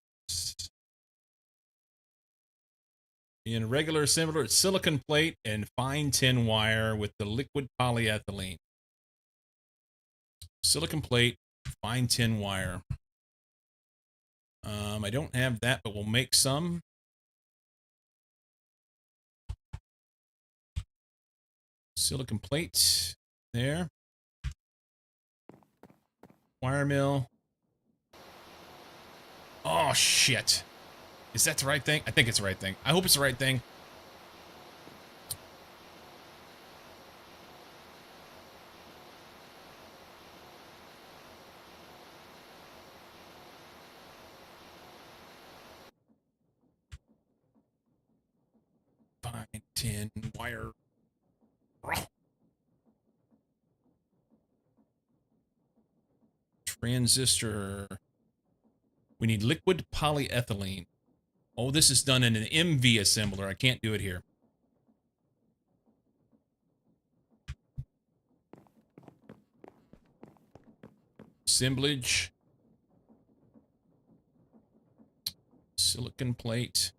In a regular assembler, it's silicon plate and fine tin wire with the liquid polyethylene. Silicon plate, fine tin wire. I don't have that, but we'll make some. Silicon plate there. Wire mill. Oh, shit. Is that the right thing? I think it's the right thing. I hope it's the right thing. Fine, tin, wire. Transistor. We need liquid polyethylene. Oh, this is done in an MV assembler. I can't do it here. Assemblage. Silicon plate.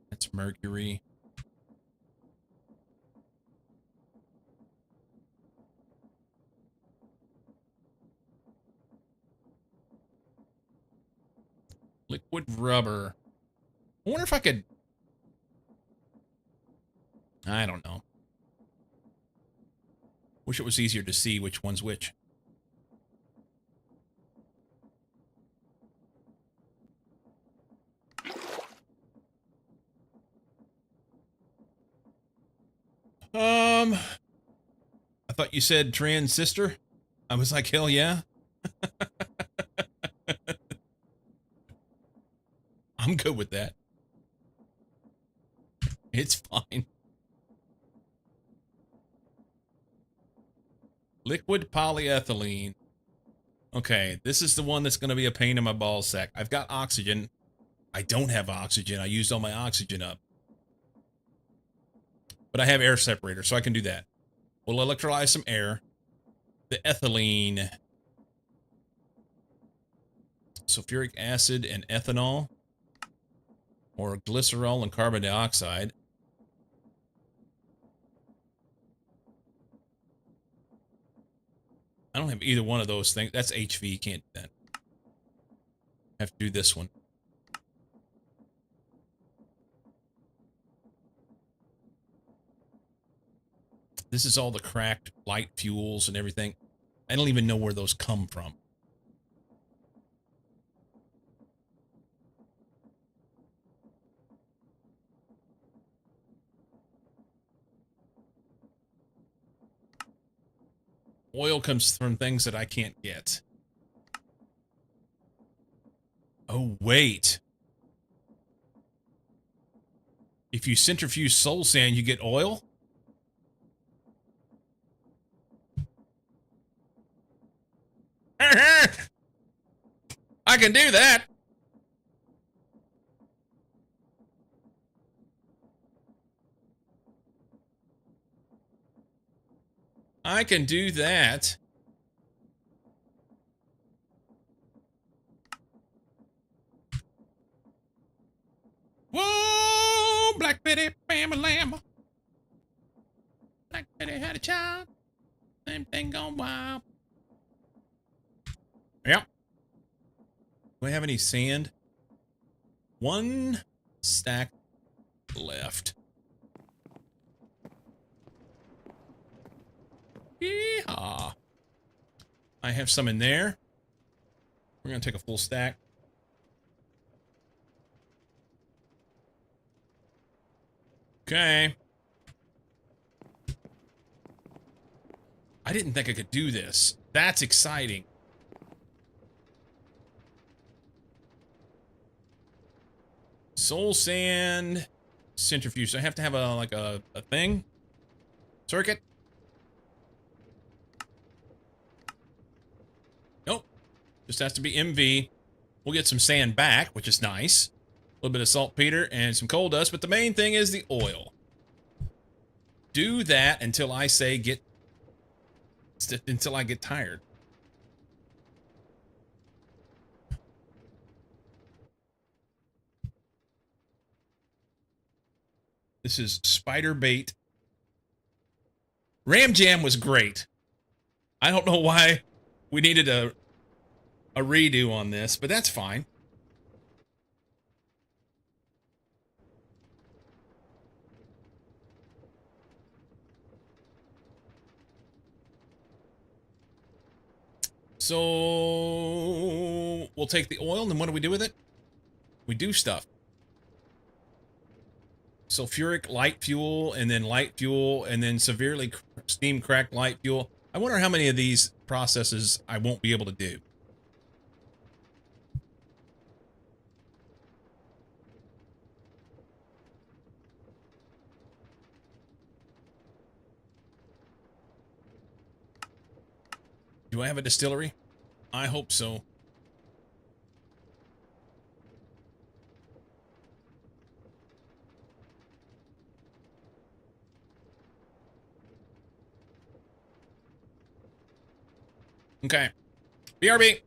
That's mercury. Liquid rubber. I wonder if I could... I don't know. Wish it was easier to see which one's which. I thought you said transistor. I was like, hell yeah. I'm good with that. It's fine. Liquid polyethylene. Okay, this is the one that's going to be a pain in my ball sack. I've got oxygen. I don't have oxygen. I used all my oxygen up. But I have air separator, so I can do that. We'll electrolyze some air. The ethylene. Sulfuric acid and ethanol. Or glycerol and carbon dioxide. I don't have either one of those things. That's HV. Can't do that. Have to do this one. This is all the cracked light fuels and everything. I don't even know where those come from. Oil comes from things that I can't get. Oh, wait. If you centrifuge soul sand, you get oil? I can do that. I can do that. Whoa, Black Betty, bam, lamb. Black Betty had a child. Same thing gone wild. Yep. Do I have any sand? One stack left. Yeehaw. I have some in there. We're going to take a full stack. Okay. I didn't think I could do this. That's exciting. Soul sand centrifuge. So I have to have a thing? Circuit? Nope. Just has to be MV. We'll get some sand back, which is nice. A little bit of saltpeter and some coal dust, but the main thing is the oil. Do that until I say until I get tired. This is spider bait. Ram Jam was great. I don't know why we needed a redo on this, but that's fine. So we'll take the oil, and then what do we do with it? We do stuff. Sulfuric light fuel, and then light fuel, and then severely steam cracked light fuel. I wonder how many of these processes I won't be able to do. Do I have a distillery? I hope so. Okay. BRB.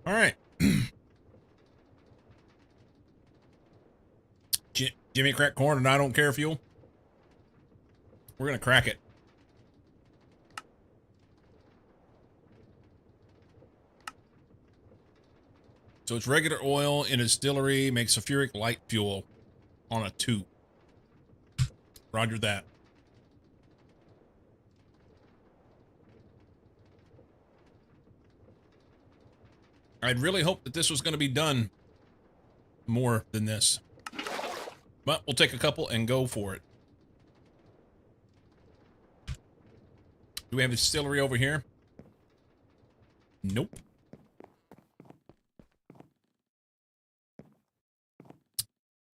All right. Jimmy crack corn and I don't care fuel. We're going to crack it. So it's regular oil in a distillery, makes sulfuric light fuel on a tube. Roger that. I'd really hoped that this was going to be done more than this. But we'll take a couple and go for it. Do we have a distillery over here? Nope.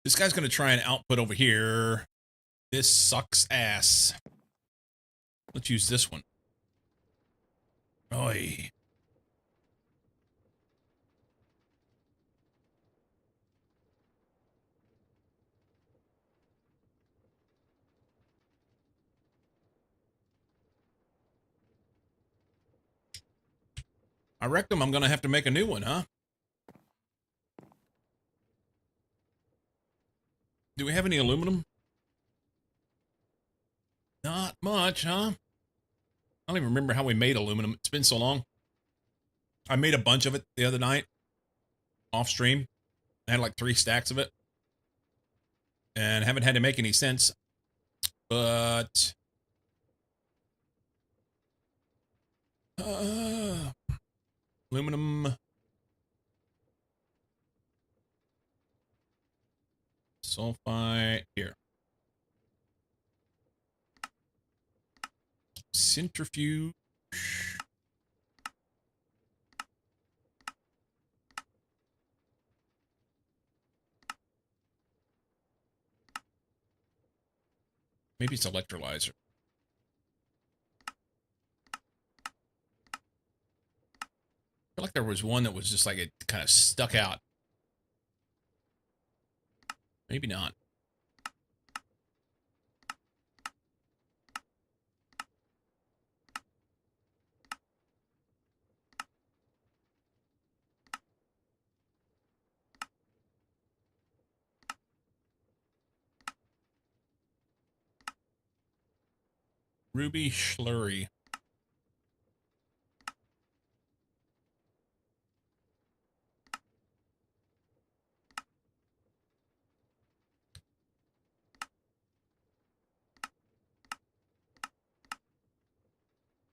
This guy's going to try and output over here. This sucks ass. Let's use this one. Oy. I reckon I'm gonna have to make a new one, huh? Do we have any aluminum? Not much, huh? I don't even remember how we made aluminum. It's been so long. I made a bunch of it the other night off stream. I had like 3 stacks of it and haven't had to make any since. But aluminum, sulfite here. Centrifuge. Maybe it's electrolyzer. I feel like there was one that was just like it kind of stuck out. Maybe not. Ruby Slurry.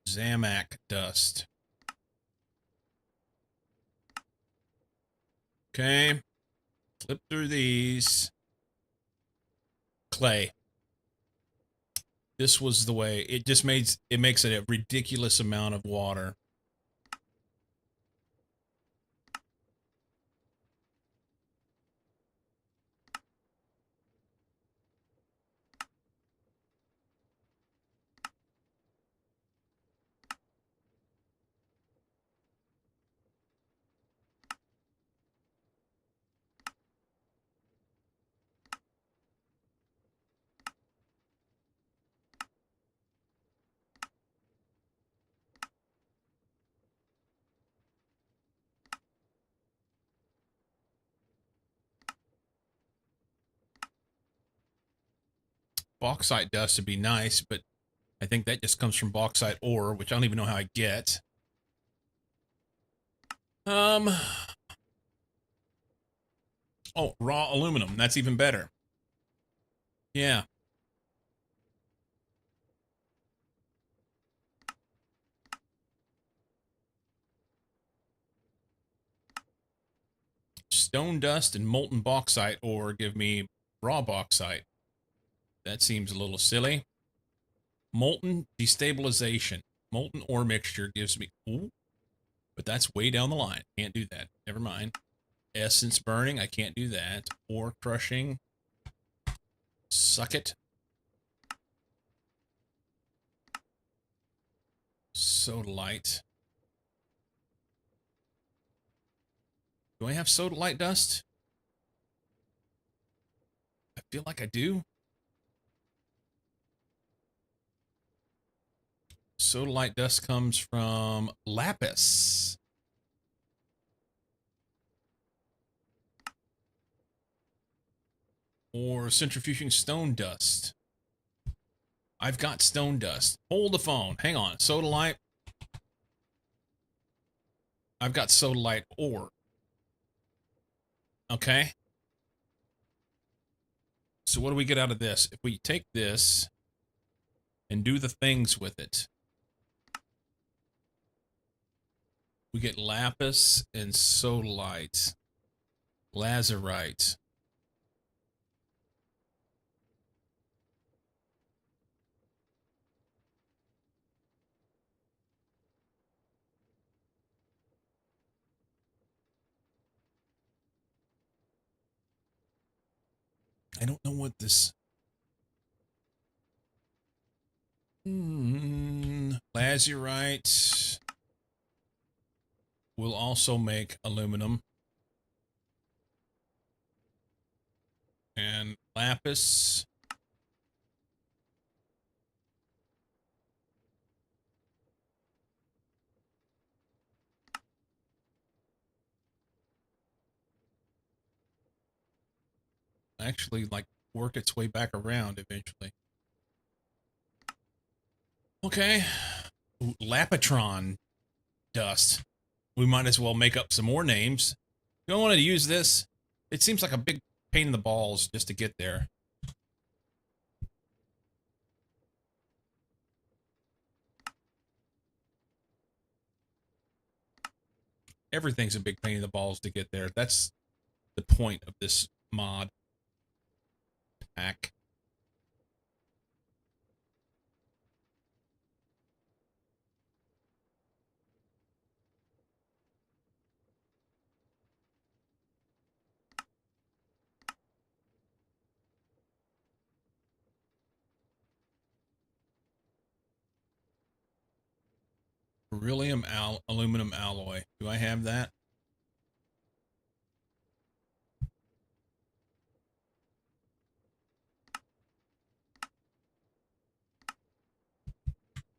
Zamac dust. Okay. Flip through these. Clay. This was the way. It just makes it a ridiculous amount of water. Bauxite dust would be nice, but I think that just comes from bauxite ore, which I don't even know how I get. Oh, raw aluminum. That's even better. Yeah. Stone dust and molten bauxite ore give me raw bauxite. That seems a little silly. Molten destabilization. Molten ore mixture gives me... Ooh, but that's way down the line. Can't do that. Never mind. Essence burning. I can't do that. Ore crushing. Suck it. Sodalite. Do I have sodalite dust? I feel like I do. Sodalite dust comes from lapis. Or centrifuging stone dust. I've got stone dust. Hold the phone. Hang on. Sodalite. I've got sodalite ore. Okay. So what do we get out of this? If we take this and do the things with it, we get lapis and sodalite, lazurite. I don't know what this... Lazurite will also make aluminum. And lapis. actually like work its way back around eventually. Okay. Ooh, Lapatron dust. We might as well make up some more names. You don't want to use this. It seems like a big pain in the balls just to get there. Everything's a big pain in the balls to get there. That's the point of this mod pack. Beryllium aluminum alloy. Do I have that?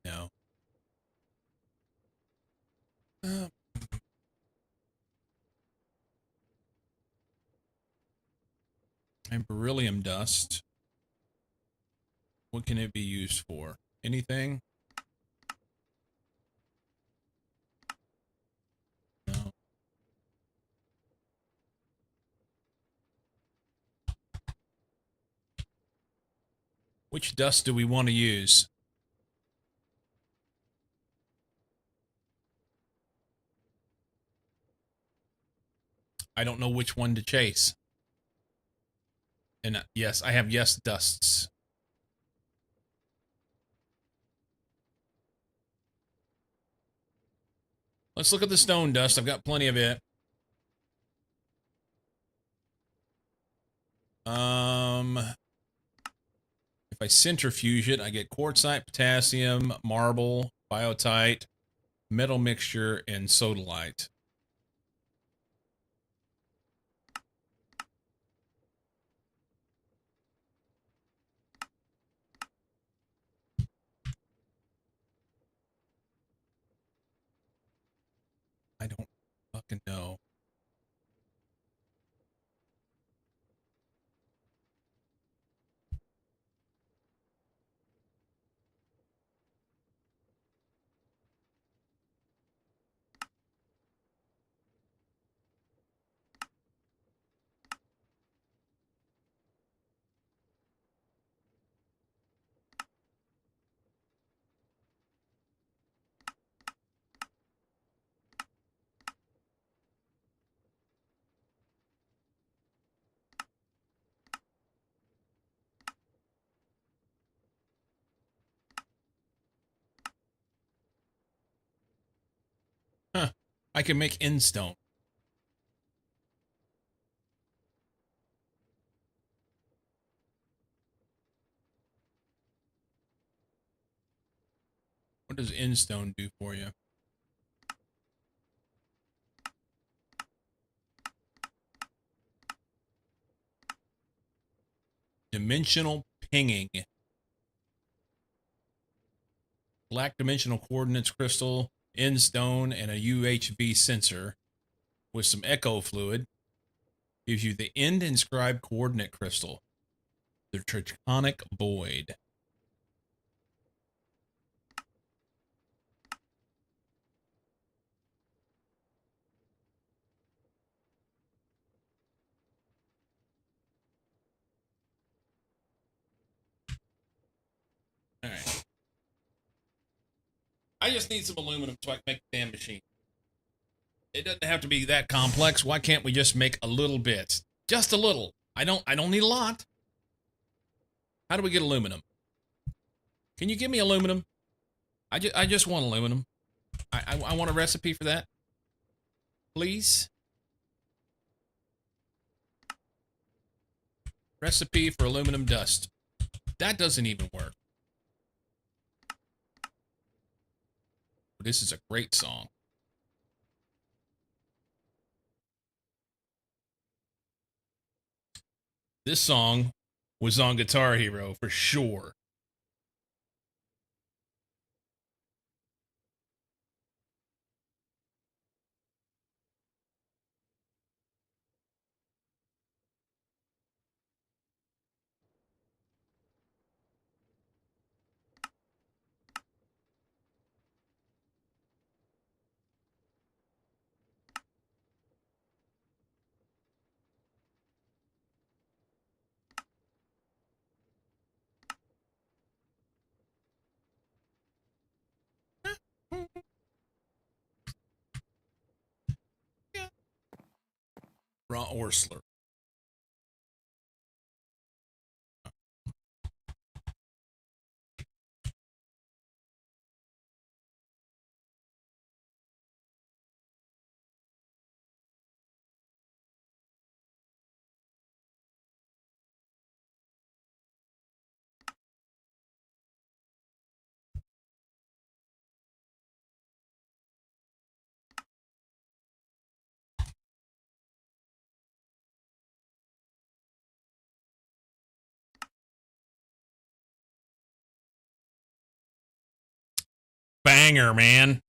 No. Uh, and beryllium dust. What can it be used for? Anything? No. Which dust do we want to use? I don't know which one to chase. And yes, I have yes dusts. Let's look at the stone dust. I've got plenty of it. If I centrifuge it, I get quartzite, potassium, marble, biotite, metal mixture, and sodalite. I don't fucking know. Huh. I can make end stone. What does end stone do for you? Dimensional pinging. Black dimensional coordinates crystal, end stone, and a UHV sensor with some echo fluid gives you the end inscribed coordinate crystal, the Trachonic Void. All right. I just need some aluminum so I can make the damn machine. It doesn't have to be that complex. Why can't we just make a little bit? Just a little. I don't need a lot. How do we get aluminum? Can you give me aluminum? I just want aluminum. I want a recipe for that. Please. Recipe for aluminum dust. That doesn't even work. This is a great song. This song was on Guitar Hero for sure. Raw Orsler. Banger, man.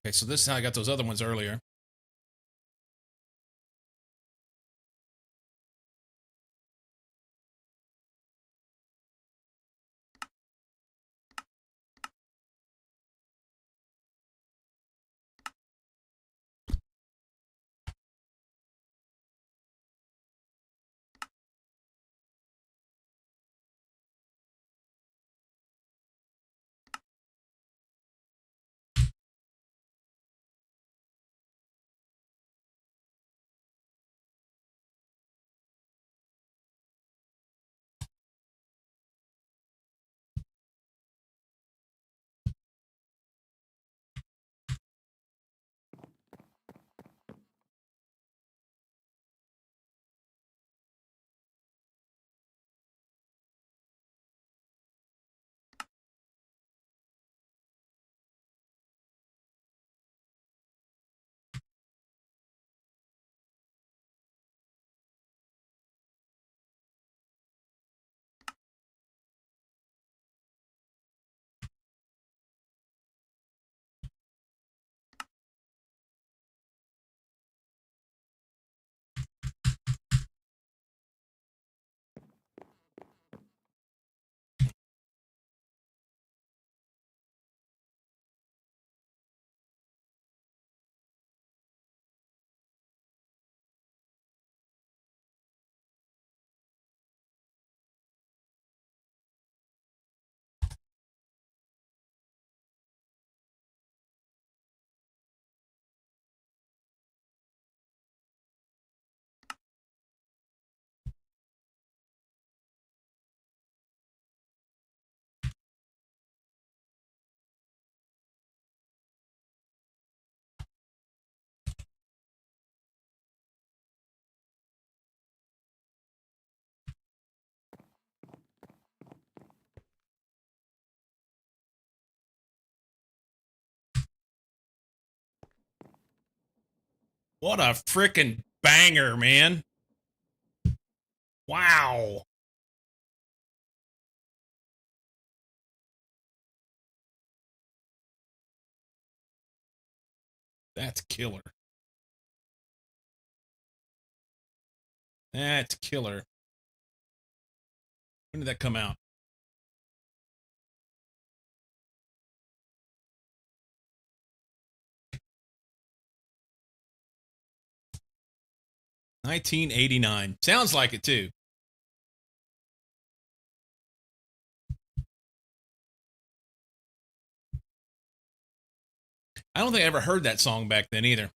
Okay, so this is how I got those other ones earlier. What a freaking banger, man. Wow. That's killer. That's killer. When did that come out? $1989. Sounds like it too. I don't think I ever heard that song back then either.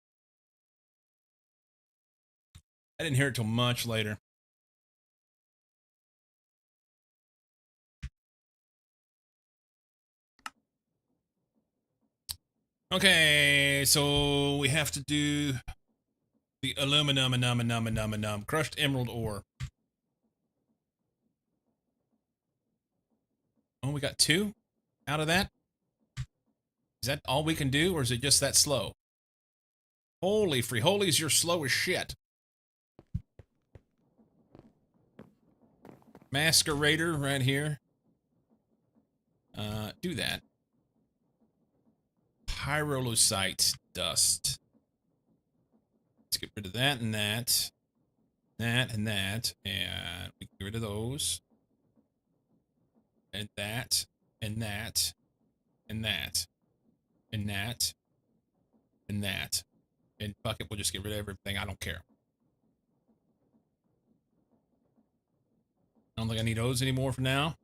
I didn't hear it till much later. Okay, so we have to do the aluminum, crushed emerald ore. Oh, we got 2 out of that? Is that all we can do, or is it just that slow? Holy free holies, you're slow as shit. Masquerader right here. Do that. Pyrolusite dust. get rid of that and that. That and that. And we get rid of those. And that. And that. And that. And that. And that. And fuck it, we'll just get rid of everything. I don't care. I don't think I need those anymore for now.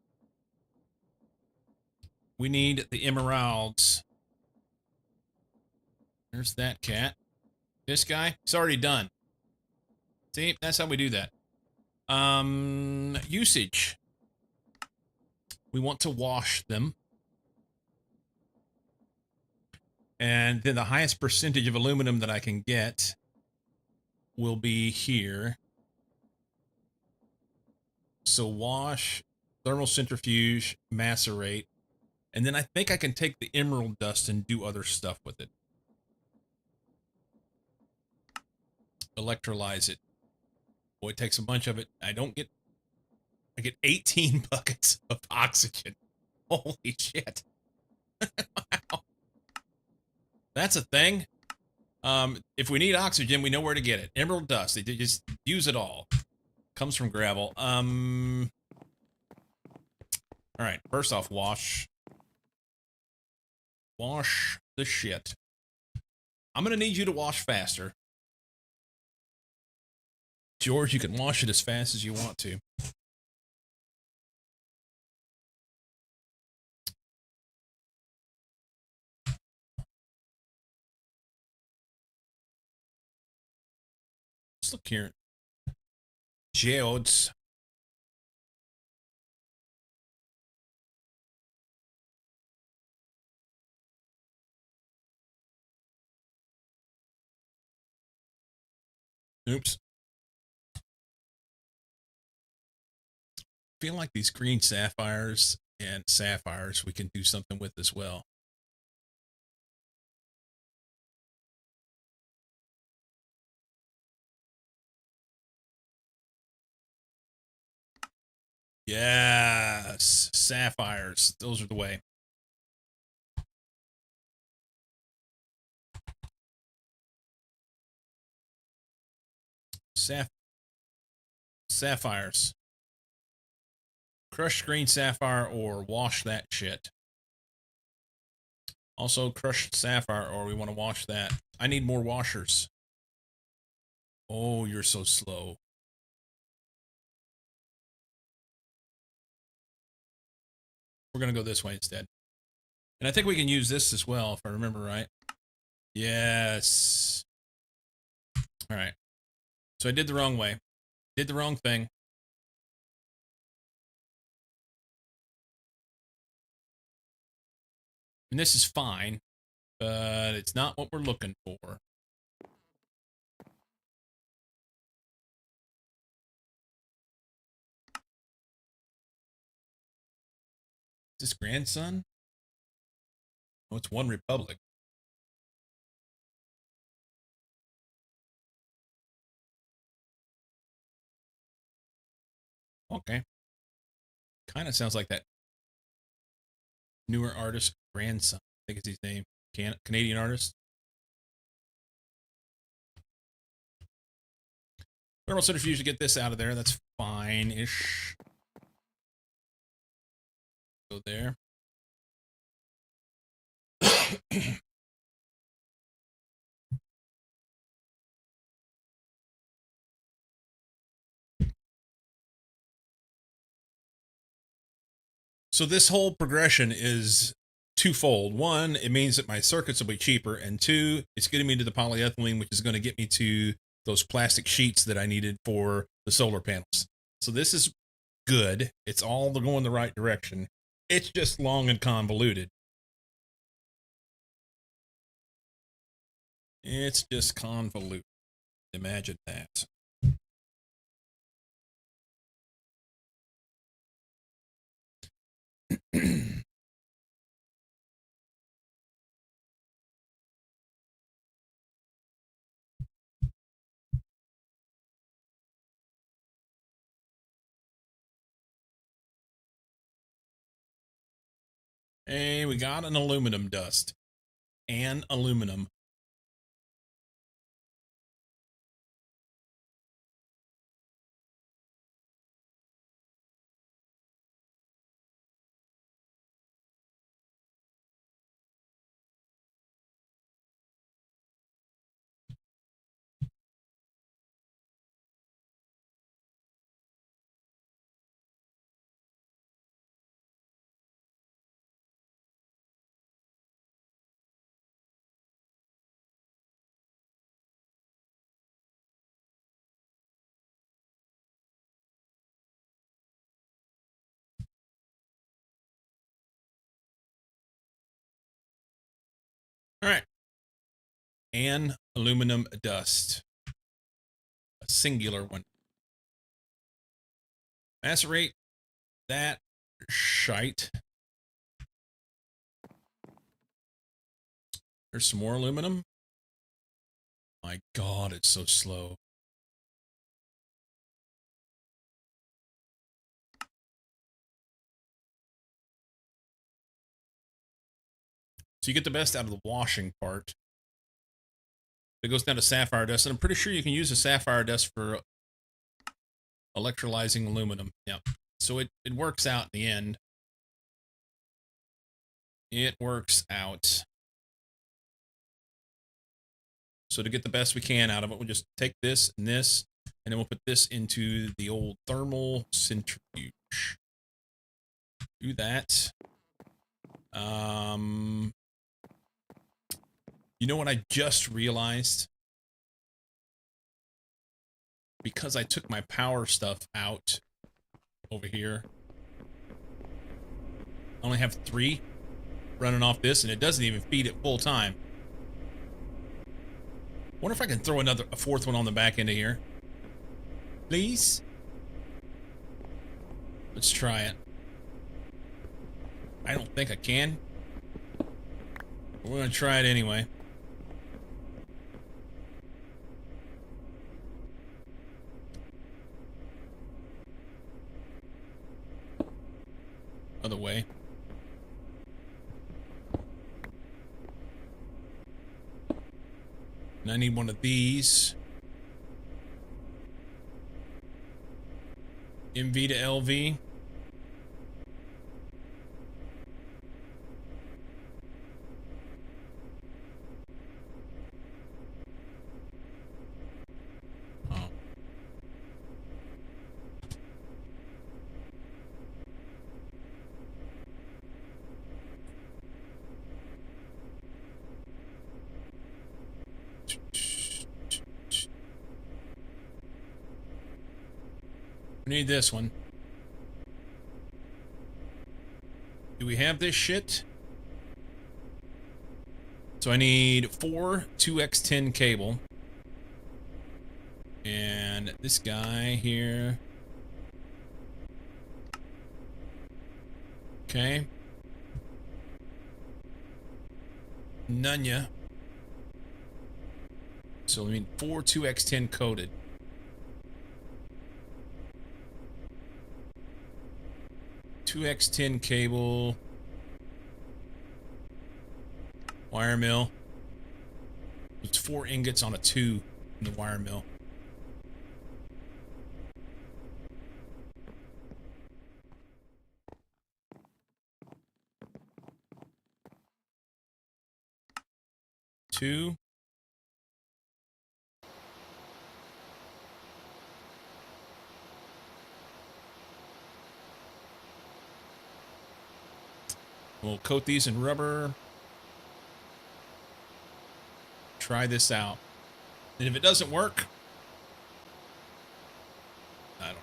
We need the emeralds. There's that cat. This guy, it's already done. See, that's how we do that. Usage. We want to wash them. And then the highest percentage of aluminum that I can get will be here. So wash, thermal centrifuge, macerate. And then I think I can take the emerald dust and do other stuff with it. Electrolyze it. Boy, it takes a bunch of it. I get 18 buckets of oxygen. Holy shit. Wow. That's a thing. If we need oxygen, we know where to get it. Emerald dust. They just use it all. Comes from gravel. All right. First off, wash. Wash the shit. I'm going to need you to wash faster. George, you can wash it as fast as you want to. Let's look here. Geodes. Oops. I feel like these green sapphires and sapphires we can do something with as well. Yes, sapphires. Those are the way. Sapphires. Crushed green sapphire or wash that shit. Also crushed sapphire or we want to wash that. I need more washers. Oh, you're so slow. We're going to go this way instead. And I think we can use this as well, if I remember right. Yes. All right. So I did the wrong way. Did the wrong thing. And this is fine, but it's not what we're looking for. Is this grandson? Oh, it's One Republic. Okay. Kind of sounds like that newer artist grandson. I think it's his name. Canadian artist. Thermal centrifuge to get this out of there. That's fine-ish. Go there. So this whole progression is twofold. One, it means that my circuits will be cheaper, and two, it's getting me to the polyethylene, which is going to get me to those plastic sheets that I needed for the solar panels. So this is good. It's all going the right direction. It's just long and convoluted. It's just convoluted. Imagine that. Hey, we got an aluminum dust. And aluminum. All right. And aluminum dust. A singular one. Macerate that shite. There's some more aluminum. My God, it's so slow. So you get the best out of the washing part. It goes down to sapphire dust, and I'm pretty sure you can use the sapphire dust for electrolyzing aluminum. Yeah. So it works out in the end. It works out. So to get the best we can out of it, we'll just take this, and then we'll put this into the old thermal centrifuge. Do that. You know what I just realized? Because I took my power stuff out over here, I only have 3 running off this, and it doesn't even feed it full time. Wonder if I can throw a 4th one on the back end of here. Please? Let's try it. I don't think I can. But we're gonna try it anyway. Other way. And I need one of these. MV to LV. Oh. We need this one. Do we have this shit? So I need 4 2x10 cable. And this guy here. Okay. Nunya. So we need 4 2x10 coated. Two X10 cable. Wire mill. It's 4 ingots on a 2 in the wire mill. Two. We'll coat these in rubber. Try this out. And if it doesn't work, I don't.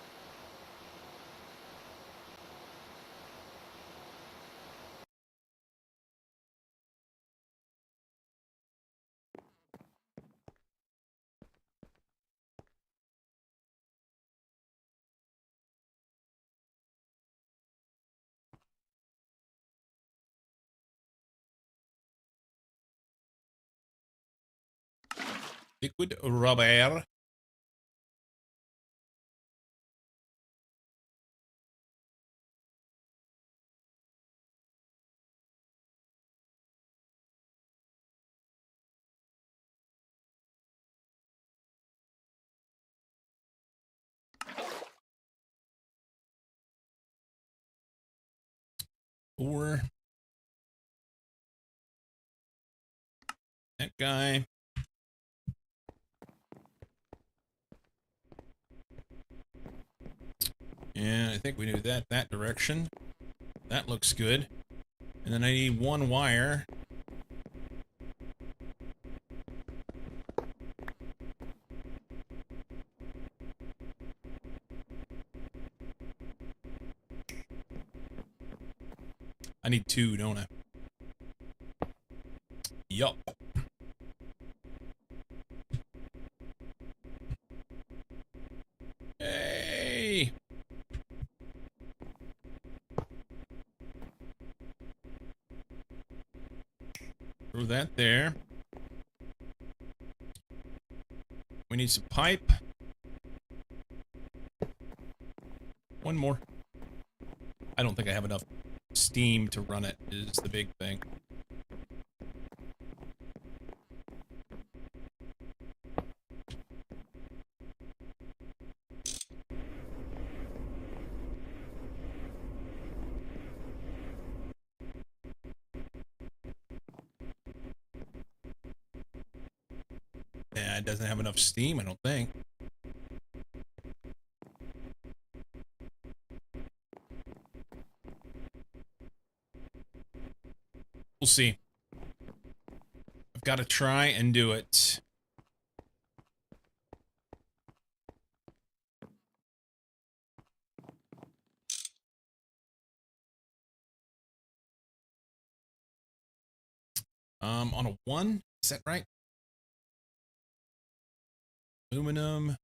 Liquid rubber. Or that guy. And I think we do that direction. That looks good. And then I need 1 wire. I need 2, don't I? Yup. Throw that there. We need some pipe. One more. I don't think I have enough steam to run it, is the big thing. Yeah, it doesn't have enough steam, I don't think. We'll see. I've got to try and do it. On a 1? Is that right? Aluminum.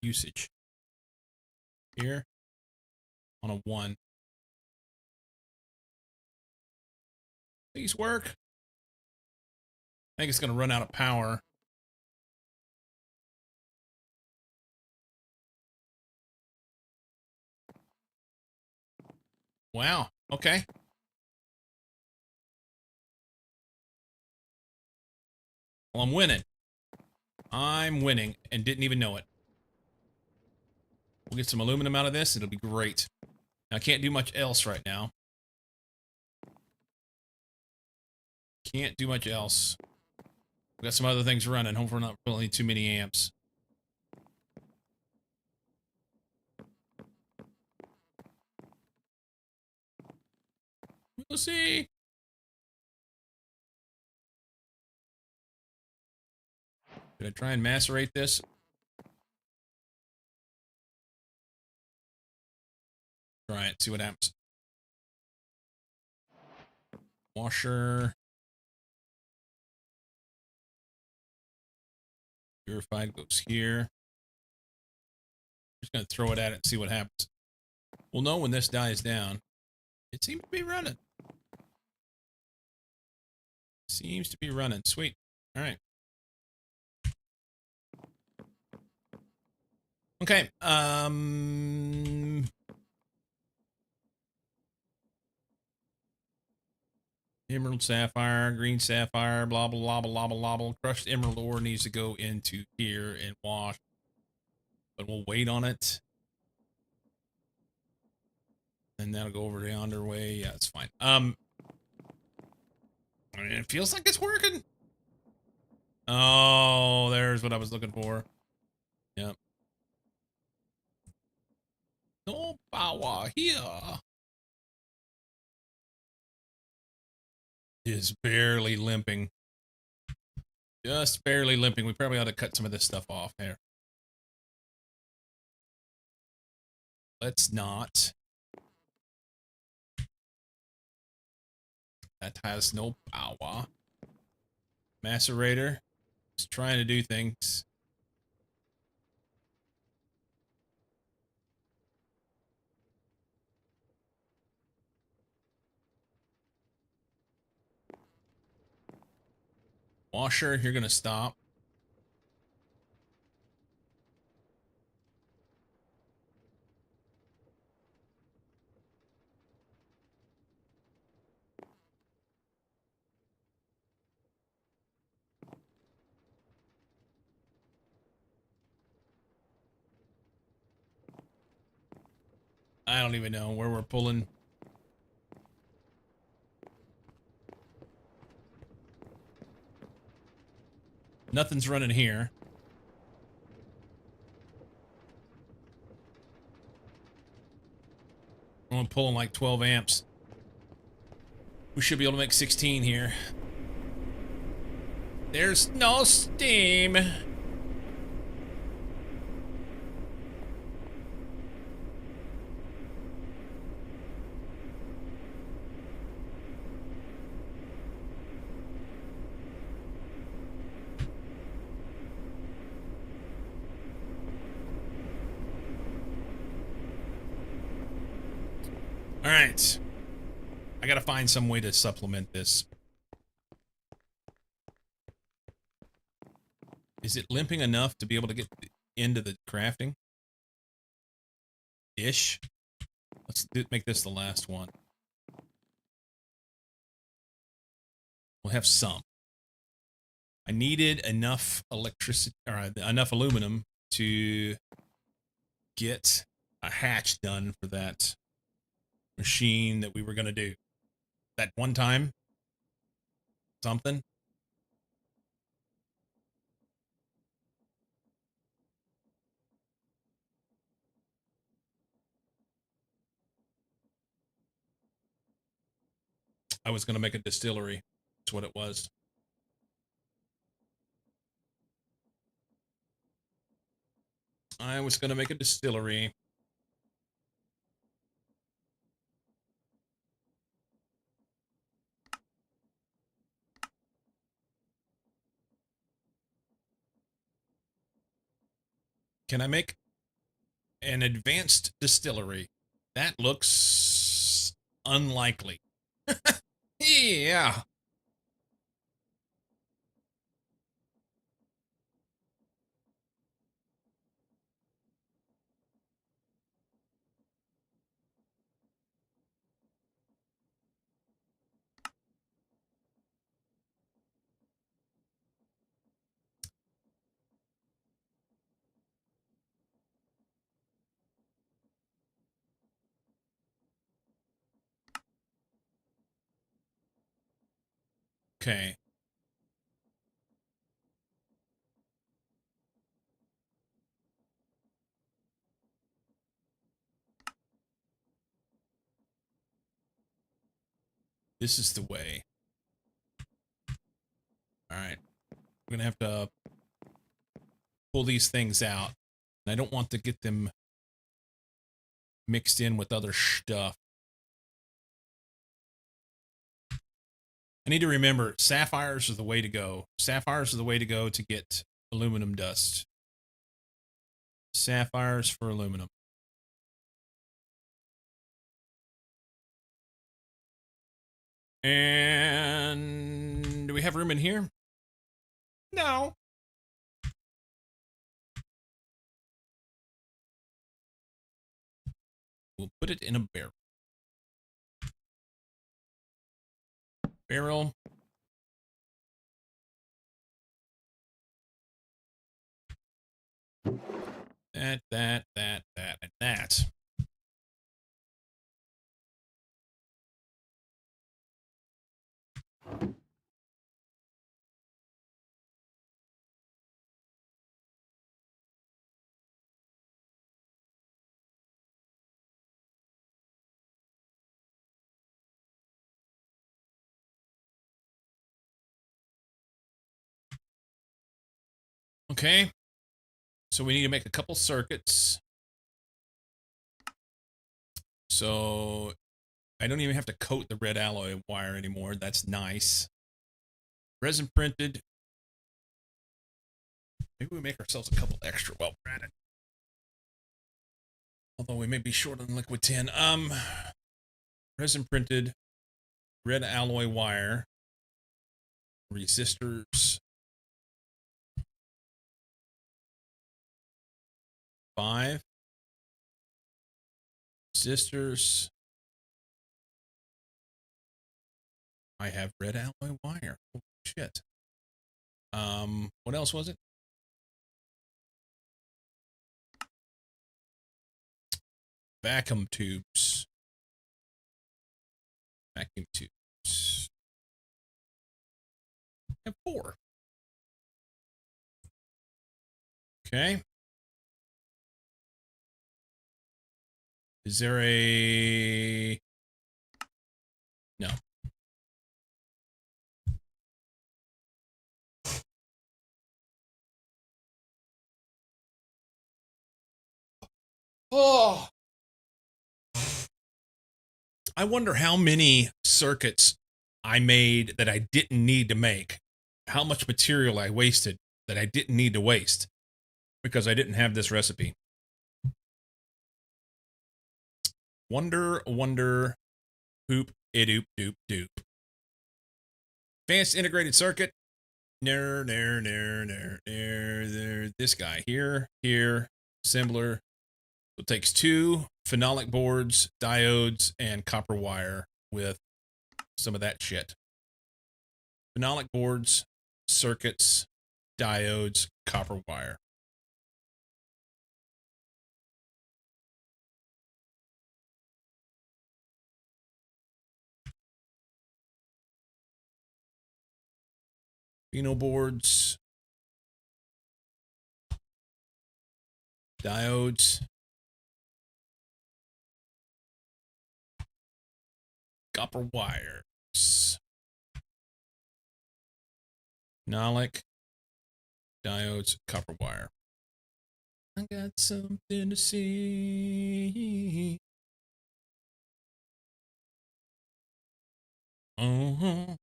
Usage. Here. On a 1. These work. I think it's going to run out of power. Wow. Okay. Well, I'm winning. I'm winning and didn't even know it. We'll get some aluminum out of this. It'll be great. I can't do much else right now. Can't do much else. We've got some other things running. Hope we're not pulling too many amps. We'll see. Should I try and macerate this? Try it, see what happens. Washer. Purified goes here. Just gonna throw it at it and see what happens. We'll know when this dies down. It seems to be running. Seems to be running. Sweet. All right. Okay. Emerald sapphire, green sapphire, blah blah blah blah blah blah. Crushed emerald ore needs to go into here and wash. But we'll wait on it. And that'll go over the underway. Yeah, it's fine. I mean, it feels like it's working. Oh, there's what I was looking for. Yep. No power here. Is barely limping. Just barely limping. We probably ought to cut some of this stuff off here. Let's not. That has no power. Macerator is trying to do things. Washer, you're going to stop. I don't even know where we're pulling. Nothing's running here. I'm pulling like 12 amps. We should be able to make 16 here. There's no steam. All right. I gotta find some way to supplement this. Is it limping enough to be able to get into the crafting? Ish. Let's make this the last one. We'll have some. I needed enough electricity, or enough aluminum to get a hatch done for that machine that we were going to do. That one time, something. I was going to make a distillery. That's what it was. I was going to make a distillery. Can I make an advanced distillery? That looks unlikely. Yeah. Okay. This is the way. All right. We're going to have to pull these things out. And I don't want to get them mixed in with other stuff. I need to remember sapphires are the way to go. Sapphires are the way to go to get aluminum dust. Sapphires for aluminum. And do we have room in here? No. We'll put it in a barrel. Barrel. That, and that. Okay. So we need to make a couple circuits. So I don't even have to coat the red alloy wire anymore. That's nice. Resin printed. Maybe we make ourselves a couple extra while we're at it. Although we may be short on liquid tin. Resin printed red alloy wire. Resistors. 5. Resistors. I have red alloy wire. Oh, shit. What else was it? Vacuum tubes. Vacuum tubes. I have 4. Okay. Is there a... No. Oh! I wonder how many circuits I made that I didn't need to make. How much material I wasted that I didn't need to waste because I didn't have this recipe. Wonder, hoop, Doop doop doop. Advanced integrated circuit. There. This guy here. Assembler. So it takes 2 phenolic boards, diodes, and copper wire with some of that shit. Phenolic boards, circuits, diodes, copper wire. Pheno boards, diodes, copper wires. Phenolic, diodes, copper wire. I got something to see. Uh-huh.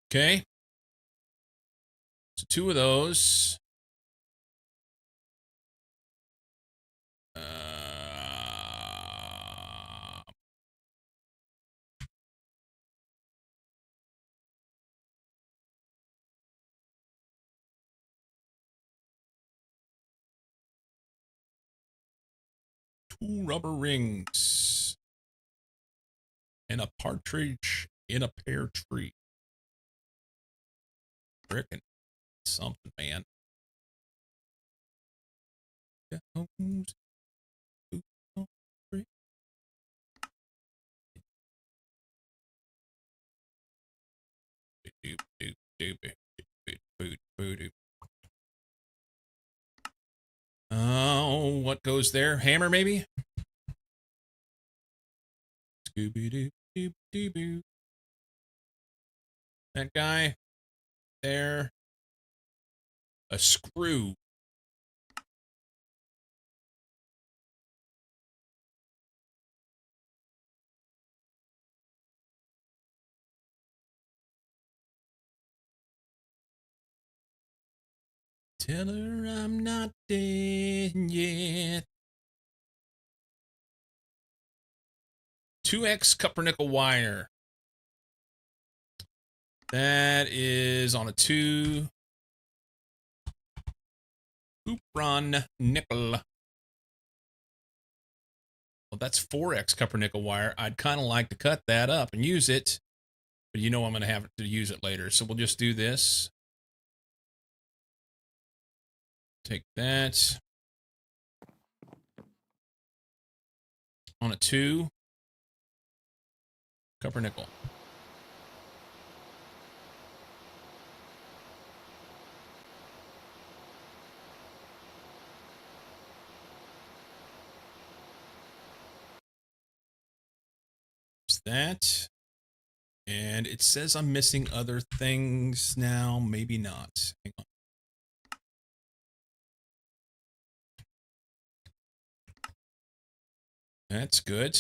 Okay. So 2 of those. Two rubber rings and a partridge in a pear tree. Frickin' something, man. Oh, what goes there? Hammer, maybe? Scooby-Doo. That guy. There. A screw. Tell her I'm not dead yet. 2x copper nickel wire. That is on a 2. Hoopron nickel. Well, that's 4x copper nickel wire. I'd kind of like to cut that up and use it, but you know I'm going to have to use it later. So we'll just do this. Take that. On a 2. Copper nickel. That. And it says I'm missing other things now. Maybe not. Hang on. That's good.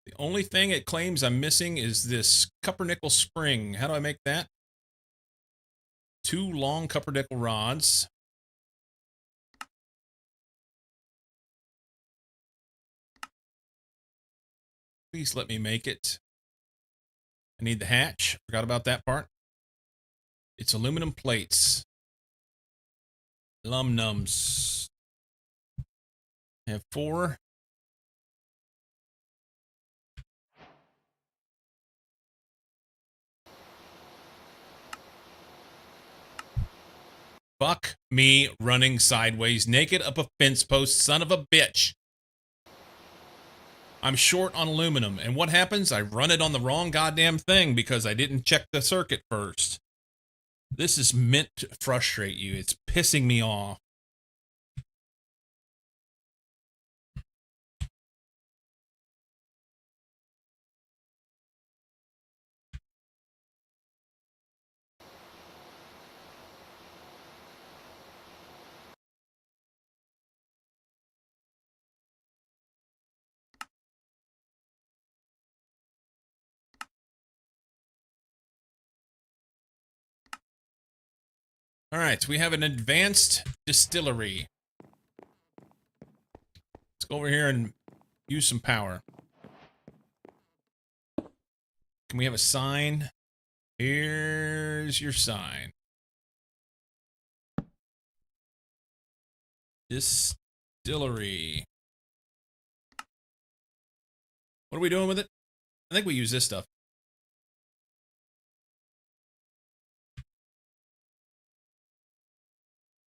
The only thing it claims I'm missing is this copper nickel spring. How do I make that? 2 long copper nickel rods. Please let me make it. I need the hatch. Forgot about that part. It's aluminum plates. Lum-nums. I have 4. Fuck me running sideways naked up a fence post, son of a bitch. I'm short on aluminum, and what happens? I run it on the wrong goddamn thing because I didn't check the circuit first. This is meant to frustrate you. It's pissing me off. All right, we have an advanced distillery. Let's go over here and use some power. Can we have a sign? Here's your sign. Distillery. What are we doing with it? I think we use this stuff.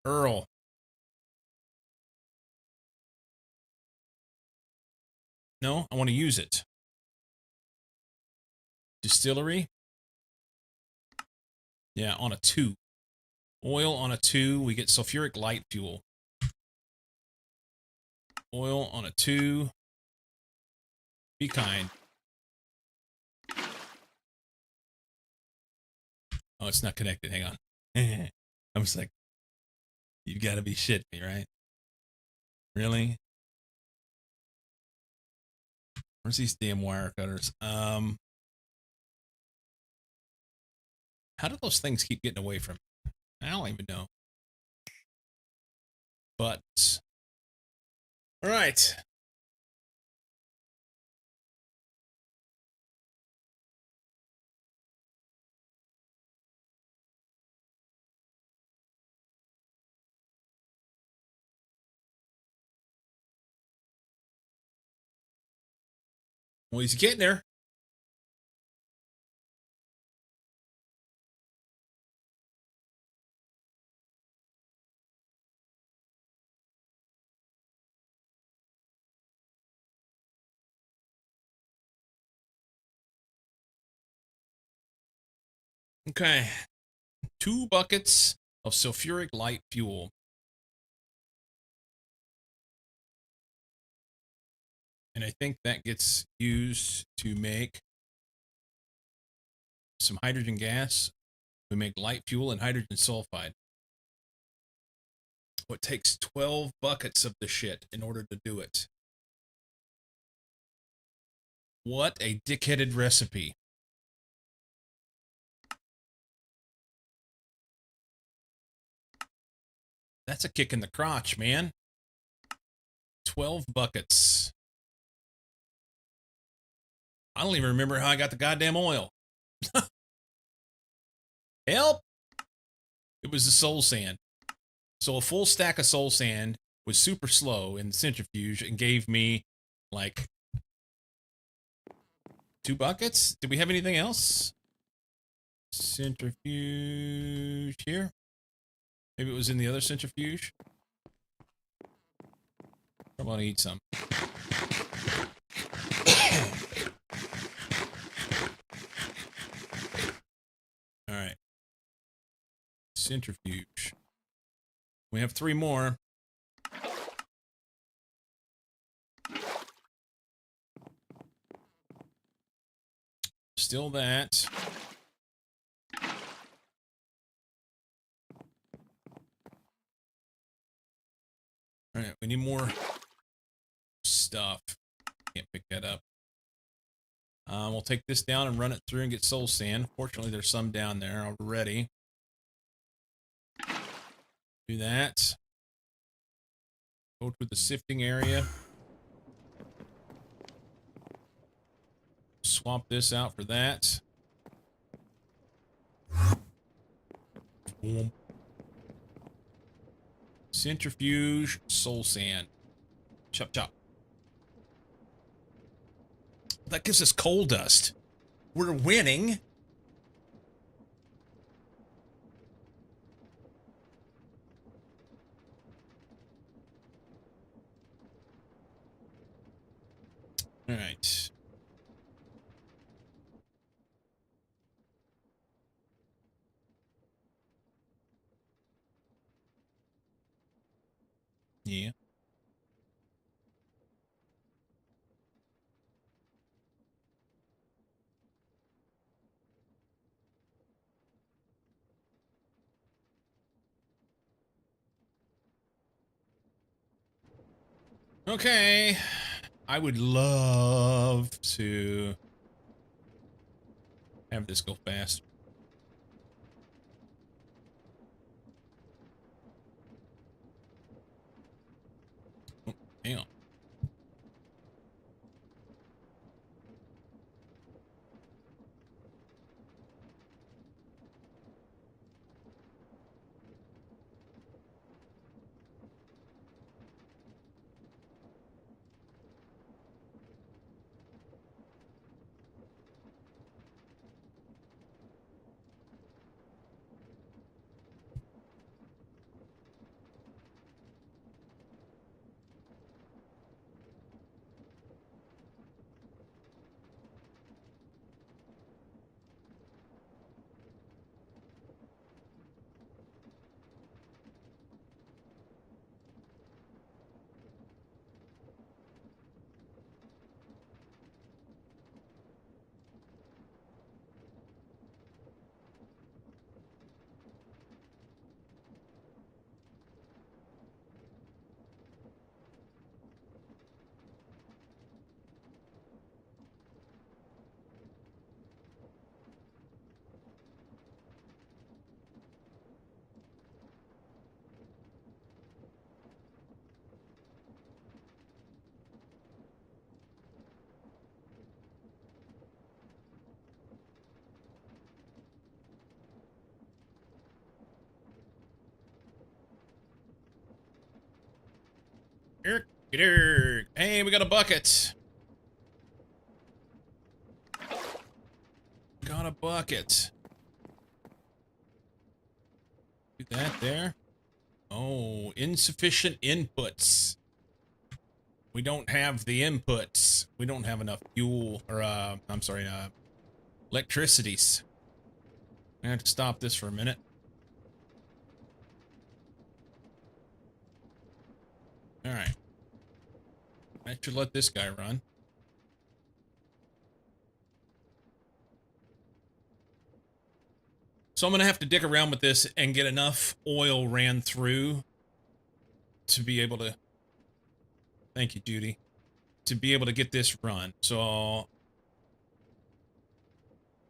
Earl. No, I want to use it. Distillery. Yeah, on a 2. Oil on a 2, we get sulfuric light fuel. Oil on a 2. Be kind. Oh, it's not connected. Hang on. I was like, you gotta be shitting me, right? Really? Where's these damn wire cutters? How do those things keep getting away from me? I don't even know. But all right. Well, he's getting there. Okay. 2 buckets of sulfuric light fuel. And I think that gets used to make some hydrogen gas. We make light fuel and hydrogen sulfide. It takes 12 buckets of the shit in order to do it. What a dickheaded recipe. That's a kick in the crotch, man. 12 buckets. I don't even remember how I got the goddamn oil. Help! It was the soul sand. So a full stack of soul sand was super slow in the centrifuge and gave me like 2 buckets. Did we have anything else? Centrifuge here. Maybe it was in the other centrifuge. I want to eat some. All right. Centrifuge. We have 3 more. Still that. All right, we need more stuff. Can't pick that up. We'll take this down and run it through and get soul sand. Fortunately, there's some down there already. Do that. Go to the sifting area. Swap this out for that. Centrifuge, soul sand. Chop, chop. That gives us coal dust. We're winning. All right. Yeah. Okay. I would love to have this go fast. Damn. Hey, we got a bucket. Got a bucket. Do that there. Oh, insufficient inputs. We don't have the inputs. We don't have enough fuel, or, I'm sorry, electricities. I have to stop this for a minute. All right. I should let this guy run. So I'm going to have to dig around with this and get enough oil ran through to be able to... Thank you, Judy. To be able to get this run. So...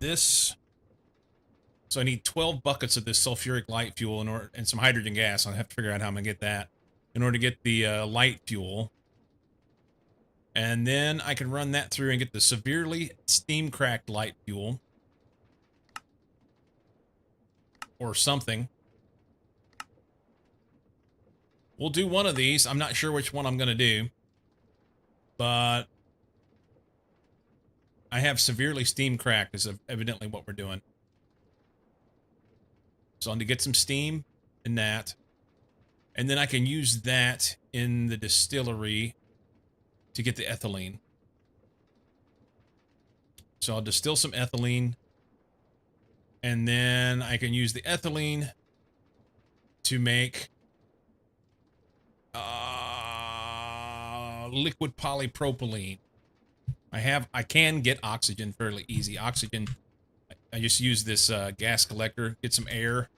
This... So I need 12 buckets of this sulfuric light fuel in order, and some hydrogen gas. I'll have to figure out how I'm going to get that in order to get the light fuel. And then I can run that through and get the severely steam-cracked light fuel. Or something. We'll do one of these. I'm not sure which one I'm going to do. But I have severely steam-cracked is evidently what we're doing. So I'm going to get some steam in that. And then I can use that in the distillery to get the ethylene. So I'll distill some ethylene. And then I can use the ethylene to make liquid polypropylene. I can get oxygen fairly easy. Oxygen, I just use this gas collector, get some air,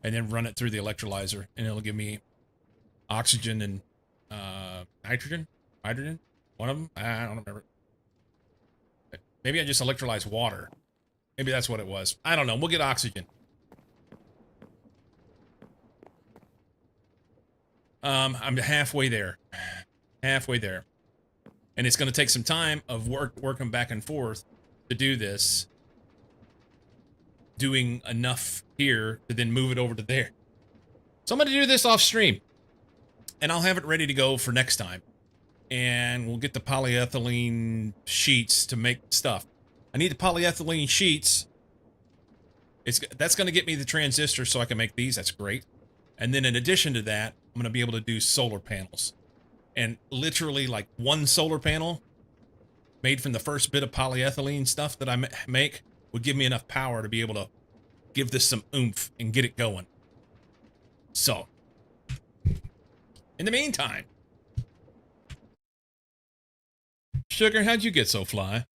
and then run it through the electrolyzer, and it'll give me oxygen and nitrogen, hydrogen, one of them. I don't remember. Maybe I just electrolyze water. Maybe that's what it was. I don't know. We'll get oxygen. I'm halfway there. Halfway there. And it's going to take some time of working back and forth to do this. Doing enough here to then move it over to there. So I'm going to do this off stream. And I'll have it ready to go for next time. And we'll get the polyethylene sheets to make stuff. I need the polyethylene sheets. That's going to get me the transistor so I can make these. That's great. And then in addition to that, I'm going to be able to do solar panels. And literally like one solar panel made from the first bit of polyethylene stuff that I make would give me enough power to be able to give this some oomph and get it going. So, in the meantime, Sugar, how'd you get so fly?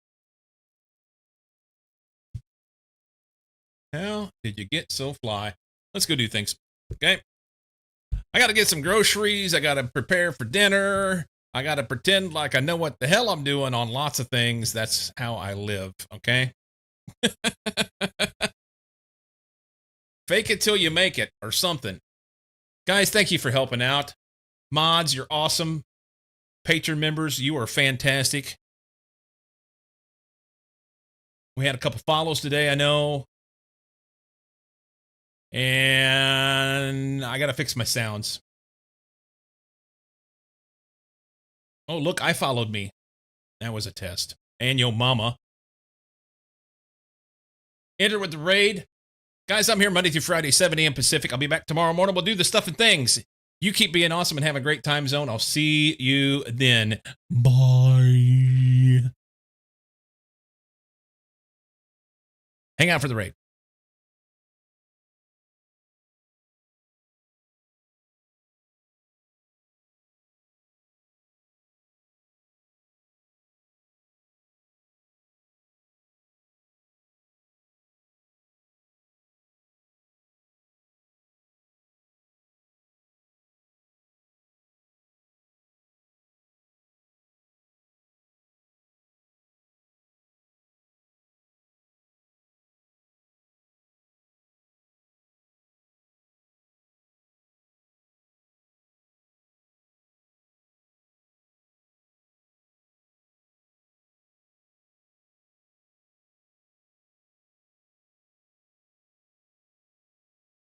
How did you get so fly? Let's go do things. Okay. I got to get some groceries. I got to prepare for dinner. I got to pretend like I know what the hell I'm doing on lots of things. That's how I live. Okay. Fake it till you make it or something. Guys, thank you for helping out. Mods, you're awesome. Patreon members, you are fantastic. We had a couple follows today, I know. And I got to fix my sounds. Oh, look, I followed me. That was a test. And yo mama. Enter with the raid. Guys, I'm here Monday through Friday, 7 a.m. Pacific. I'll be back tomorrow morning. We'll do the stuff and things. You keep being awesome and have a great time zone. I'll see you then. Bye. Hang out for the raid.